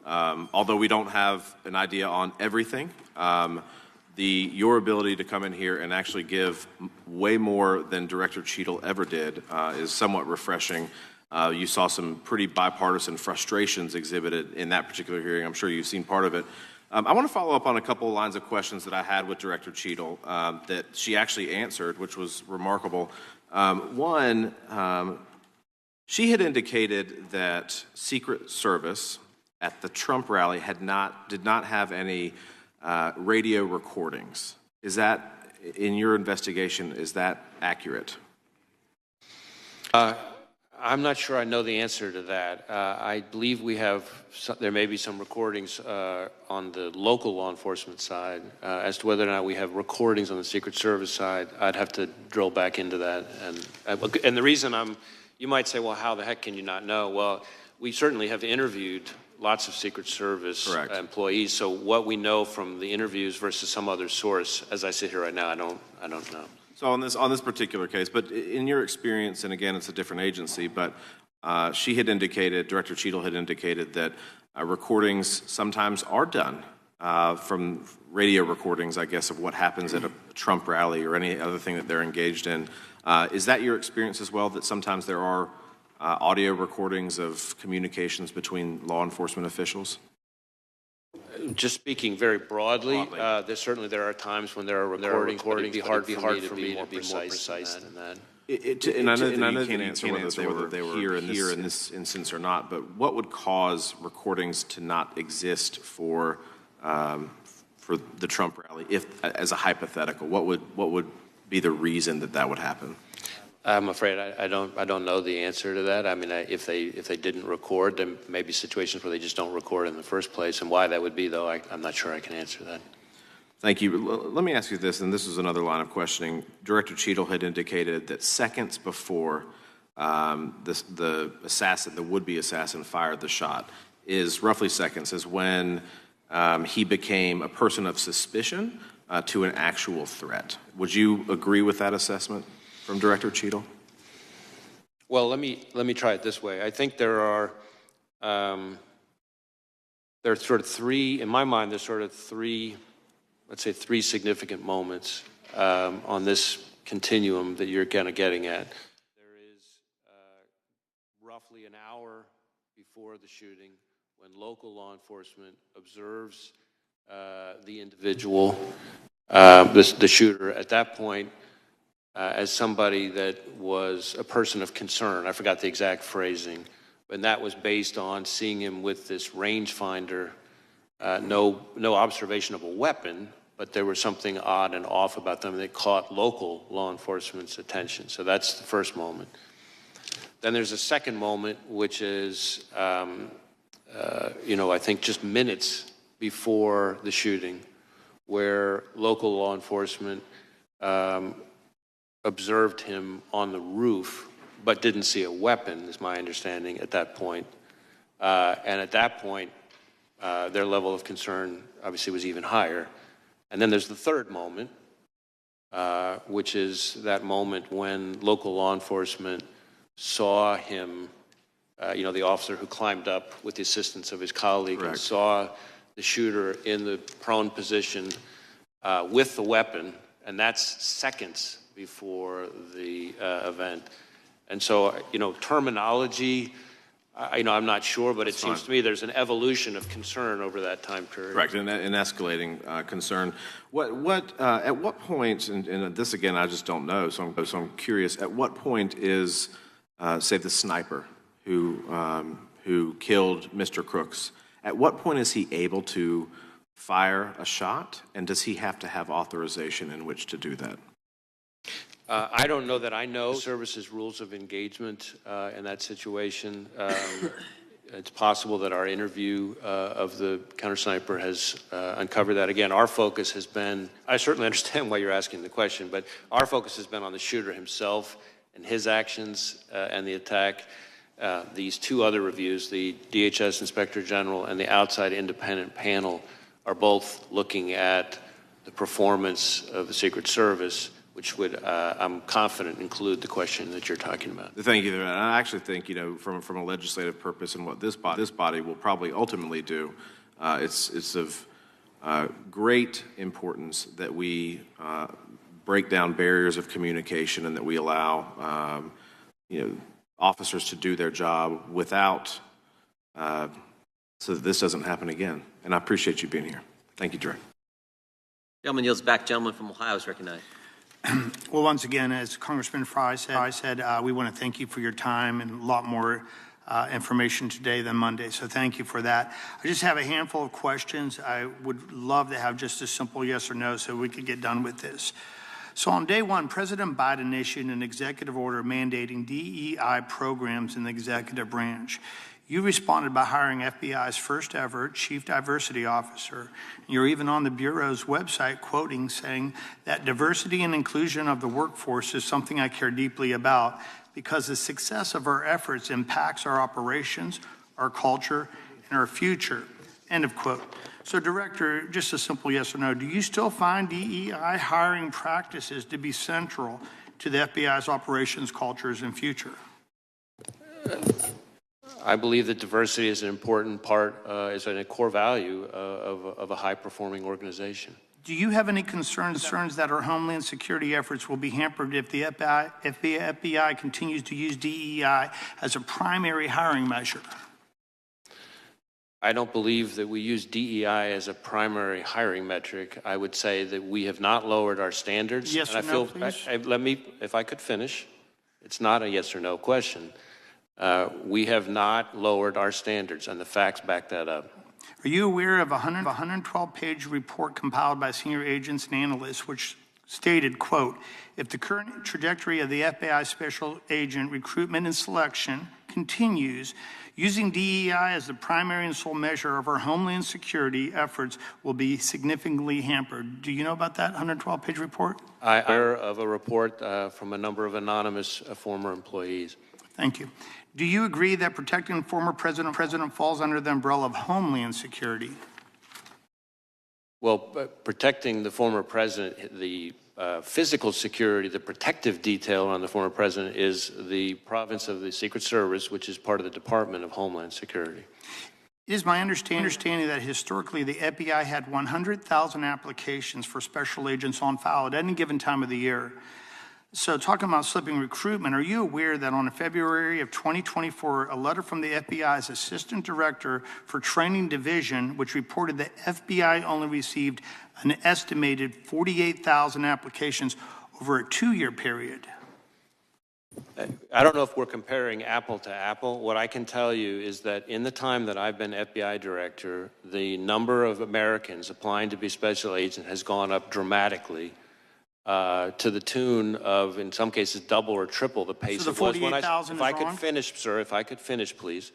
although we don't have an idea on everything, your ability to come in here and actually give way more than Director Cheadle ever did is somewhat refreshing. You saw some pretty bipartisan frustrations exhibited in that particular hearing. I'm sure you've seen part of it. I want to follow up on a couple of lines of questions that I had with Director Cheadle that she actually answered, which was remarkable. One, she had indicated that Secret Service at the Trump rally did not have any radio recordings. Is that, in your investigation, is that accurate? I'm not sure I know the answer to that. I believe there may be some recordings on the local law enforcement side. As to whether or not we have recordings on the Secret Service side, I'd have to drill back into that. And the reason you might say, well, how the heck can you not know? Well, we certainly have interviewed lots of Secret Service employees. So what we know from the interviews versus some other source, as I sit here right now, I don't know. So on this particular case, but in your experience, and again, it's a different agency, but she had indicated, Director Cheadle had indicated that recordings sometimes are done from radio recordings, I guess, of what happens at a Trump rally or any other thing that they're engaged in. Is that your experience as well, that sometimes there are audio recordings of communications between law enforcement officials? Just speaking very broadly, there are times when there are recordings, but it'd be hard for me to be more precise than that. And I know you can't answer whether they were here in this instance or not, but what would cause recordings to not exist for the Trump rally, if, as a hypothetical, what would be the reason that would happen? I'm afraid I don't know the answer to that. I mean, if they didn't record, there may be situations where they just don't record in the first place, and why that would be, though, I'm not sure I can answer that. Thank you. Let me ask you this, and this is another line of questioning. Director Cheadle had indicated that seconds before the would-be assassin fired the shot, is roughly seconds, is when he became a person of suspicion to an actual threat. Would you agree with that assessment from Director Cheadle? Well, let me try it this way. I think there are sort of three, in my mind, let's say three significant moments on this continuum that you're kind of getting at. There is roughly an hour before the shooting when local law enforcement observes the individual, the shooter, at that point as somebody that was a person of concern. I forgot the exact phrasing, and that was based on seeing him with this rangefinder. No observation of a weapon, but there was something odd and off about them that caught local law enforcement's attention. So that's the first moment. Then there's a second moment, which is, I think just minutes before the shooting, where local law enforcement observed him on the roof, but didn't see a weapon, is my understanding at that point. And at that point, their level of concern obviously was even higher. And then there's the third moment, which is that moment when local law enforcement saw him, the officer who climbed up with the assistance of his colleague, and saw the shooter in the prone position with the weapon, and that's seconds before the event. And so, terminology, I'm not sure, but it seems to me there's an evolution of concern over that time period. Correct, and escalating concern. At what point, and this again I just don't know, so I'm curious, at what point is, say, the sniper who killed Mr. Crooks, at what point is he able to fire a shot, and does he have to have authorization in which to do that? I don't know that I know services rules of engagement in that situation. It's possible that our interview of the counter sniper has uncovered that. Again, our focus has been, I certainly understand why you're asking the question, but our focus has been on the shooter himself and his actions and the attack. These two other reviews, the DHS Inspector General and the outside independent panel, are both looking at the performance of the Secret Service, which would, I'm confident, include the question that you're talking about. Thank you. And I actually think, from a legislative purpose and what this body will probably ultimately do, it's of great importance that we break down barriers of communication and that we allow, officers to do their job without, so that this doesn't happen again. And I appreciate you being here. Thank you, Director. Gentleman yields back. Gentleman from Ohio is recognized. Well, once again, as Congressman Fry said, we want to thank you for your time and a lot more information today than Monday. So thank you for that. I just have a handful of questions. I would love to have just a simple yes or no so we could get done with this. So on day one, President Biden issued an executive order mandating DEI programs in the executive branch. You responded by hiring FBI's first ever chief diversity officer. You're even on the Bureau's website quoting saying that diversity and inclusion of the workforce is something I care deeply about because the success of our efforts impacts our operations, our culture, and our future, end of quote. So, Director, just a simple yes or no, do you still find DEI hiring practices to be central to the FBI's operations cultures and future? I believe that diversity is an important part, is a core value of a high-performing organization. Do you have any concerns that our homeland security efforts will be hampered if the FBI continues to use DEI as a primary hiring measure? I don't believe that we use DEI as a primary hiring metric. I would say that we have not lowered our standards. Yes or no, please? Let me, if I could finish. It's not a yes or no question. We have not lowered our standards, and the facts back that up. Are you aware of a 112-page report compiled by senior agents and analysts which stated, quote, if the current trajectory of the FBI special agent recruitment and selection continues, using DEI as the primary and sole measure of our homeland security efforts will be significantly hampered. Do you know about that 112-page report? I'm aware of a report from a number of anonymous former employees. Thank you. Do you agree that protecting former president falls under the umbrella of homeland security? Well, protecting the former president, the physical security, the protective detail on the former president is the province of the Secret Service, which is part of the Department of Homeland Security. It is my understanding that historically the FBI had 100,000 applications for special agents on file at any given time of the year. So talking about slipping recruitment, are you aware that on February of 2024, a letter from the FBI's Assistant Director for Training Division, which reported that FBI only received an estimated 48,000 applications over a 2-year period? I don't know if we're comparing apple to apple. What I can tell you is that in the time that I've been FBI director, the number of Americans applying to be special agent has gone up dramatically. To the tune of, in some cases, double or triple the pace so it was when I. If I could finish, sir, if I could finish, please.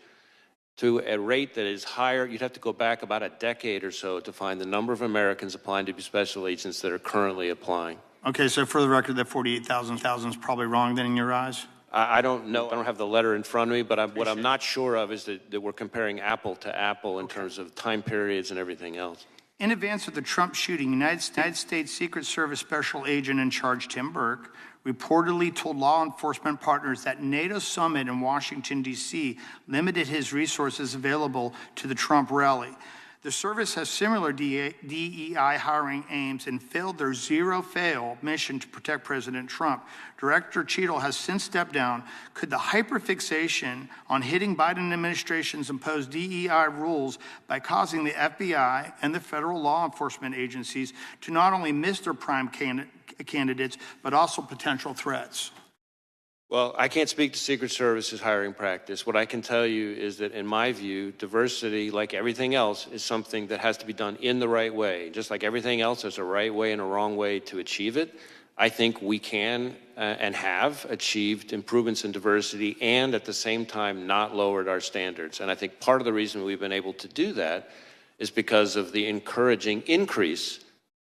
To a rate that is higher, you'd have to go back about a decade or so to find the number of Americans applying to be special agents that are currently applying. Okay, so for the record, that 48,000 is probably wrong then in your eyes? I don't know. I don't have the letter in front of me, but what I'm not sure of is that we're comparing apple to apple in terms of time periods and everything else. In advance of the Trump shooting, United States Secret Service Special Agent in charge Tim Burke reportedly told law enforcement partners that NATO summit in Washington, D.C. limited his resources available to the Trump rally. The service has similar DEI hiring aims and failed their zero-fail mission to protect President Trump. Director Cheadle has since stepped down. Could the hyperfixation on hitting Biden administration's imposed DEI rules by causing the FBI and the federal law enforcement agencies to not only miss their prime candidates, but also potential threats? Well, I can't speak to Secret Service's hiring practice. What I can tell you is that, in my view, diversity, like everything else, is something that has to be done in the right way. Just like everything else, there's a right way and a wrong way to achieve it. I think we can and have achieved improvements in diversity and, at the same time, not lowered our standards. And I think part of the reason we've been able to do that is because of the encouraging increase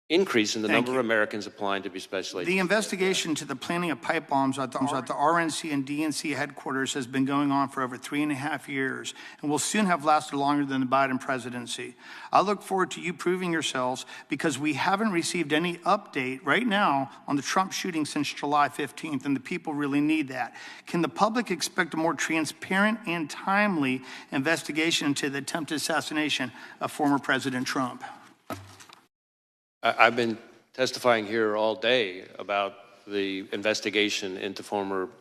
in the number of Americans applying to be special agents. The investigation to the planting of pipe bombs at the RNC and DNC headquarters has been going on for over 3.5 years and will soon have lasted longer than the Biden presidency. I look forward to you proving yourselves because we haven't received any update right now on the Trump shooting since July 15th, and the people really need that. Can the public expect a more transparent and timely investigation into the attempted assassination of former President Trump? I've been testifying here all day about the investigation into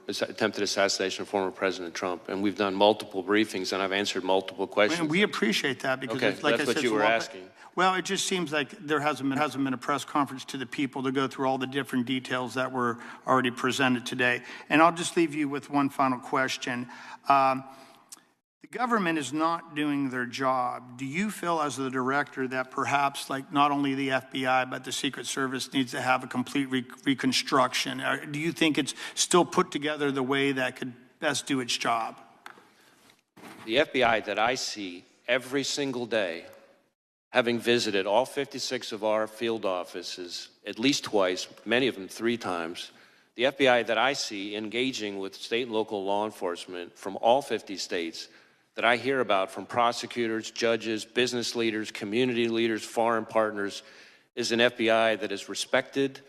attempted assassination of former President Trump, and we've done multiple briefings, and I've answered multiple questions. And we appreciate that because, okay, like that's I said, what you were asking. Well, it just seems like there hasn't been a press conference to the people to go through all the different details that were already presented today. And I'll just leave you with one final question. The government is not doing their job. Do you feel as the director that perhaps like not only the FBI but the Secret Service needs to have a complete reconstruction? Or do you think it's still put together the way that could best do its job? The FBI that I see every single day, having visited all 56 of our field offices at least twice, many of them 3 times, the FBI that I see engaging with state and local law enforcement from all 50 states that I hear about from prosecutors, judges, business leaders, community leaders, foreign partners is an FBI that is respected,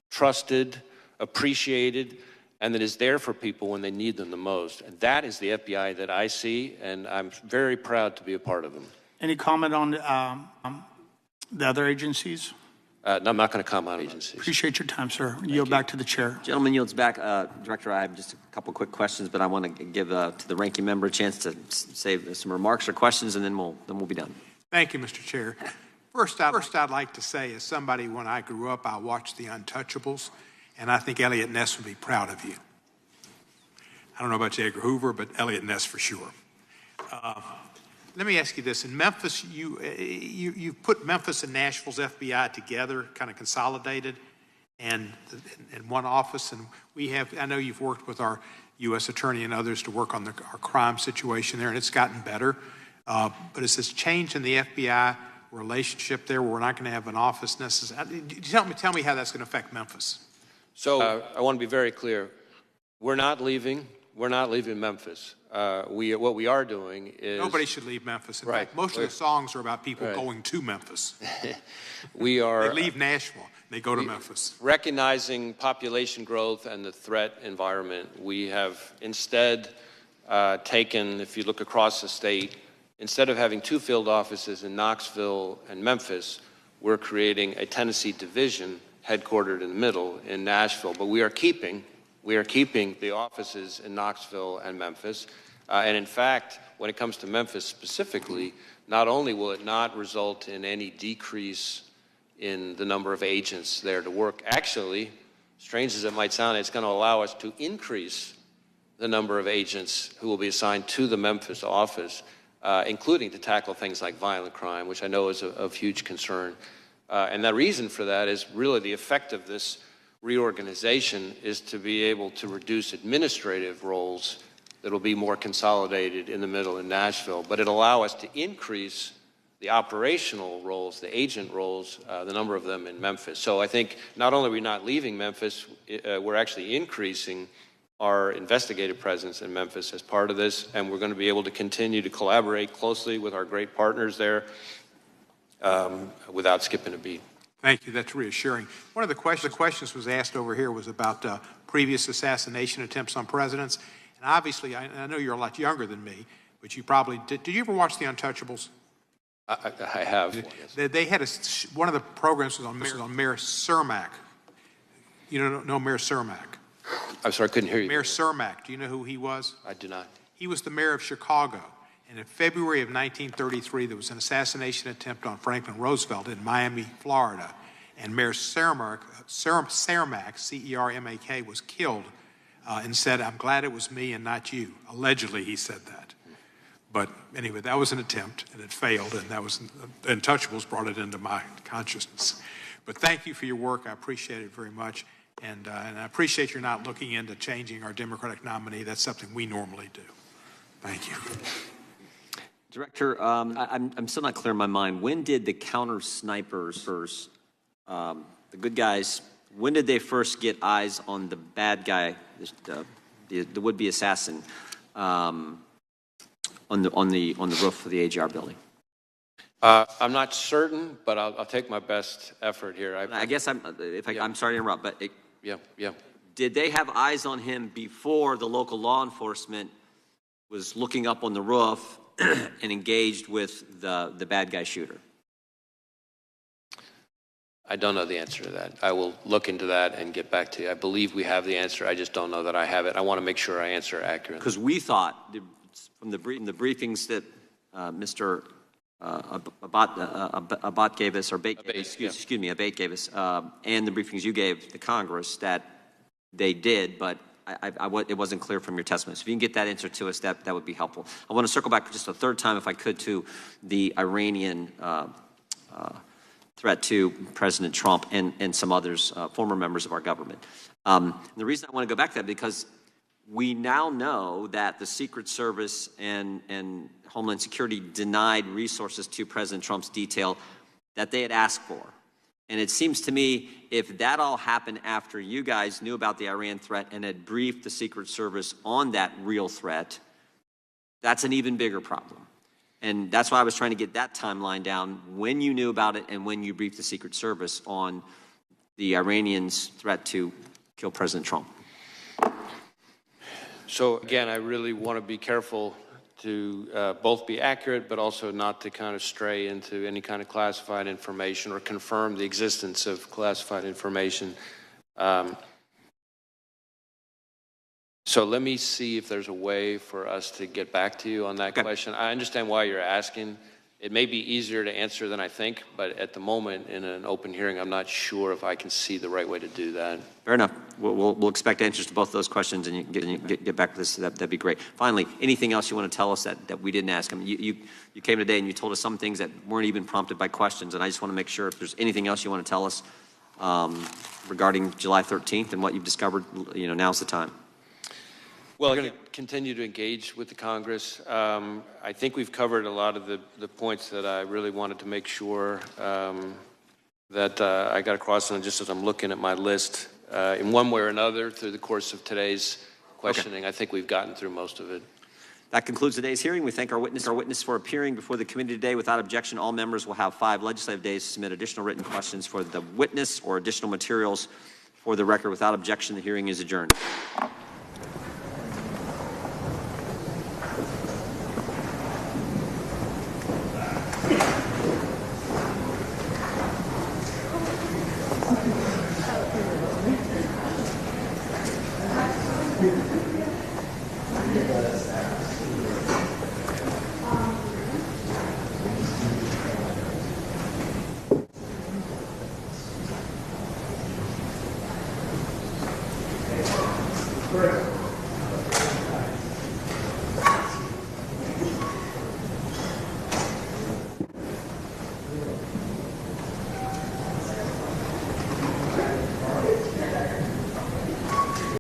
trusted, appreciated, and that is there for people when they need them the most. And that is the FBI that I see, and I'm very proud to be a part of them. Any comment on the other agencies? I'm not going to comment on agencies. Appreciate your time, sir. Yield back to the chair. Gentleman yields back. Director, I have just a couple quick questions, but I want to give to the ranking member a chance to say some remarks or questions, and then we'll be done. Thank you, Mr. Chair. First, I'd like to say, as somebody, when I grew up, I watched The Untouchables, and I think Elliot Ness would be proud of you. I don't know about J. Edgar Hoover, but Elliot Ness for sure. Let me ask you this. In Memphis, you put Memphis and Nashville's FBI together, kind of consolidated, and in one office. And I know you've worked with our U.S. Attorney and others to work on our crime situation there, and it's gotten better. But is this change in the FBI relationship there where we're not going to have an office necessarily? Tell me how that's going to affect Memphis. So I want to be very clear. We're not leaving Memphis. What we are doing is... Nobody should leave Memphis. In fact, most of the songs are about people going to Memphis. We are... They leave Nashville. They go to Memphis. Recognizing population growth and the threat environment, we have instead taken, if you look across the state, instead of having 2 field offices in Knoxville and Memphis, we're creating a Tennessee division headquartered in the middle in Nashville. But we are keeping the offices in Knoxville and Memphis. And in fact, when it comes to Memphis specifically, not only will it not result in any decrease in the number of agents there to work, actually, strange as it might sound, it's going to allow us to increase the number of agents who will be assigned to the Memphis office, including to tackle things like violent crime, which I know is of huge concern. And the reason for that is really the effect of this reorganization is to be able to reduce administrative roles that will be more consolidated in the middle in Nashville, but it'll allow us to increase the operational roles, the agent roles, the number of them in Memphis. So I think not only are we not leaving Memphis, we're actually increasing our investigative presence in Memphis as part of this, and we're going to be able to continue to collaborate closely with our great partners there without skipping a beat. Thank you. That's reassuring. One of the questions was asked over here was about previous assassination attempts on presidents. And obviously, I know you're a lot younger than me, but you probably did. Did you ever watch The Untouchables? I have. They had one of the programs was on Mayor Cermak. You know Mayor Cermak? I'm sorry, I couldn't hear you. Mayor Cermak. Do you know who he was? I do not. He was the mayor of Chicago. And in February of 1933, there was an assassination attempt on Franklin Roosevelt in Miami, Florida. And Mayor Cermak, C-E-R-M-A-K, was killed and said, "I'm glad it was me and not you." Allegedly, he said that. But anyway, that was an attempt, and it failed, and that was Untouchables brought it into my consciousness. But thank you for your work. I appreciate it very much. And I appreciate you're not looking into changing our Democratic nominee. That's something we normally do. Thank you. Director, I'm still not clear in my mind. When did the counter snipers, the good guys, when did they first get eyes on the bad guy, the would-be assassin, on the roof of the AGR building? I'm not certain, but I'll take my best effort here. I guess I'm sorry to interrupt, but yeah. Did they have eyes on him before the local law enforcement was looking up on the roof and engaged with the bad guy shooter? I don't know the answer to that. I will look into that and get back to you. I believe we have the answer. I just don't know that I have it. I want to make sure I answer accurately. Because we thought from the briefings that Mr. Abate gave us, Abate gave us, and the briefings you gave the Congress that they did, but it wasn't clear from your testimony. So if you can get that answer to us, that would be helpful. I want to circle back just a third time, if I could, to the Iranian threat to President Trump and some others, former members of our government. The reason I want to go back to that because we now know that the Secret Service and Homeland Security denied resources to President Trump's detail that they had asked for. And it seems to me if that all happened after you guys knew about the Iran threat and had briefed the Secret Service on that real threat, that's an even bigger problem. And that's why I was trying to get that timeline down, when you knew about it and when you briefed the Secret Service on the Iranians' threat to kill President Trump. So again, I really want to be careful to both be accurate, but also not to kind of stray into any kind of classified information or confirm the existence of classified information. So let me see if there's a way for us to get back to you on that question. I understand why you're asking. It may be easier to answer than I think, but at the moment in an open hearing, I'm not sure if I can see the right way to do that. Fair enough. We'll expect answers to both those questions, and you can get back with us. That'd be great. Finally, anything else you want to tell us that we didn't ask? I mean, you came today and you told us some things that weren't even prompted by questions, and I just want to make sure if there's anything else you want to tell us regarding July 13th and what you've discovered, now's the time. Well, we're going to continue to engage with the Congress. I think we've covered a lot of the points that I really wanted to make sure that I got across, and just as I'm looking at my list, in one way or another through the course of today's questioning, I think we've gotten through most of it. That concludes today's hearing. We thank our witness for appearing before the committee today. Without objection, all members will have 5 legislative days to submit additional written questions for the witness or additional materials for the record. Without objection, the hearing is adjourned. Yes.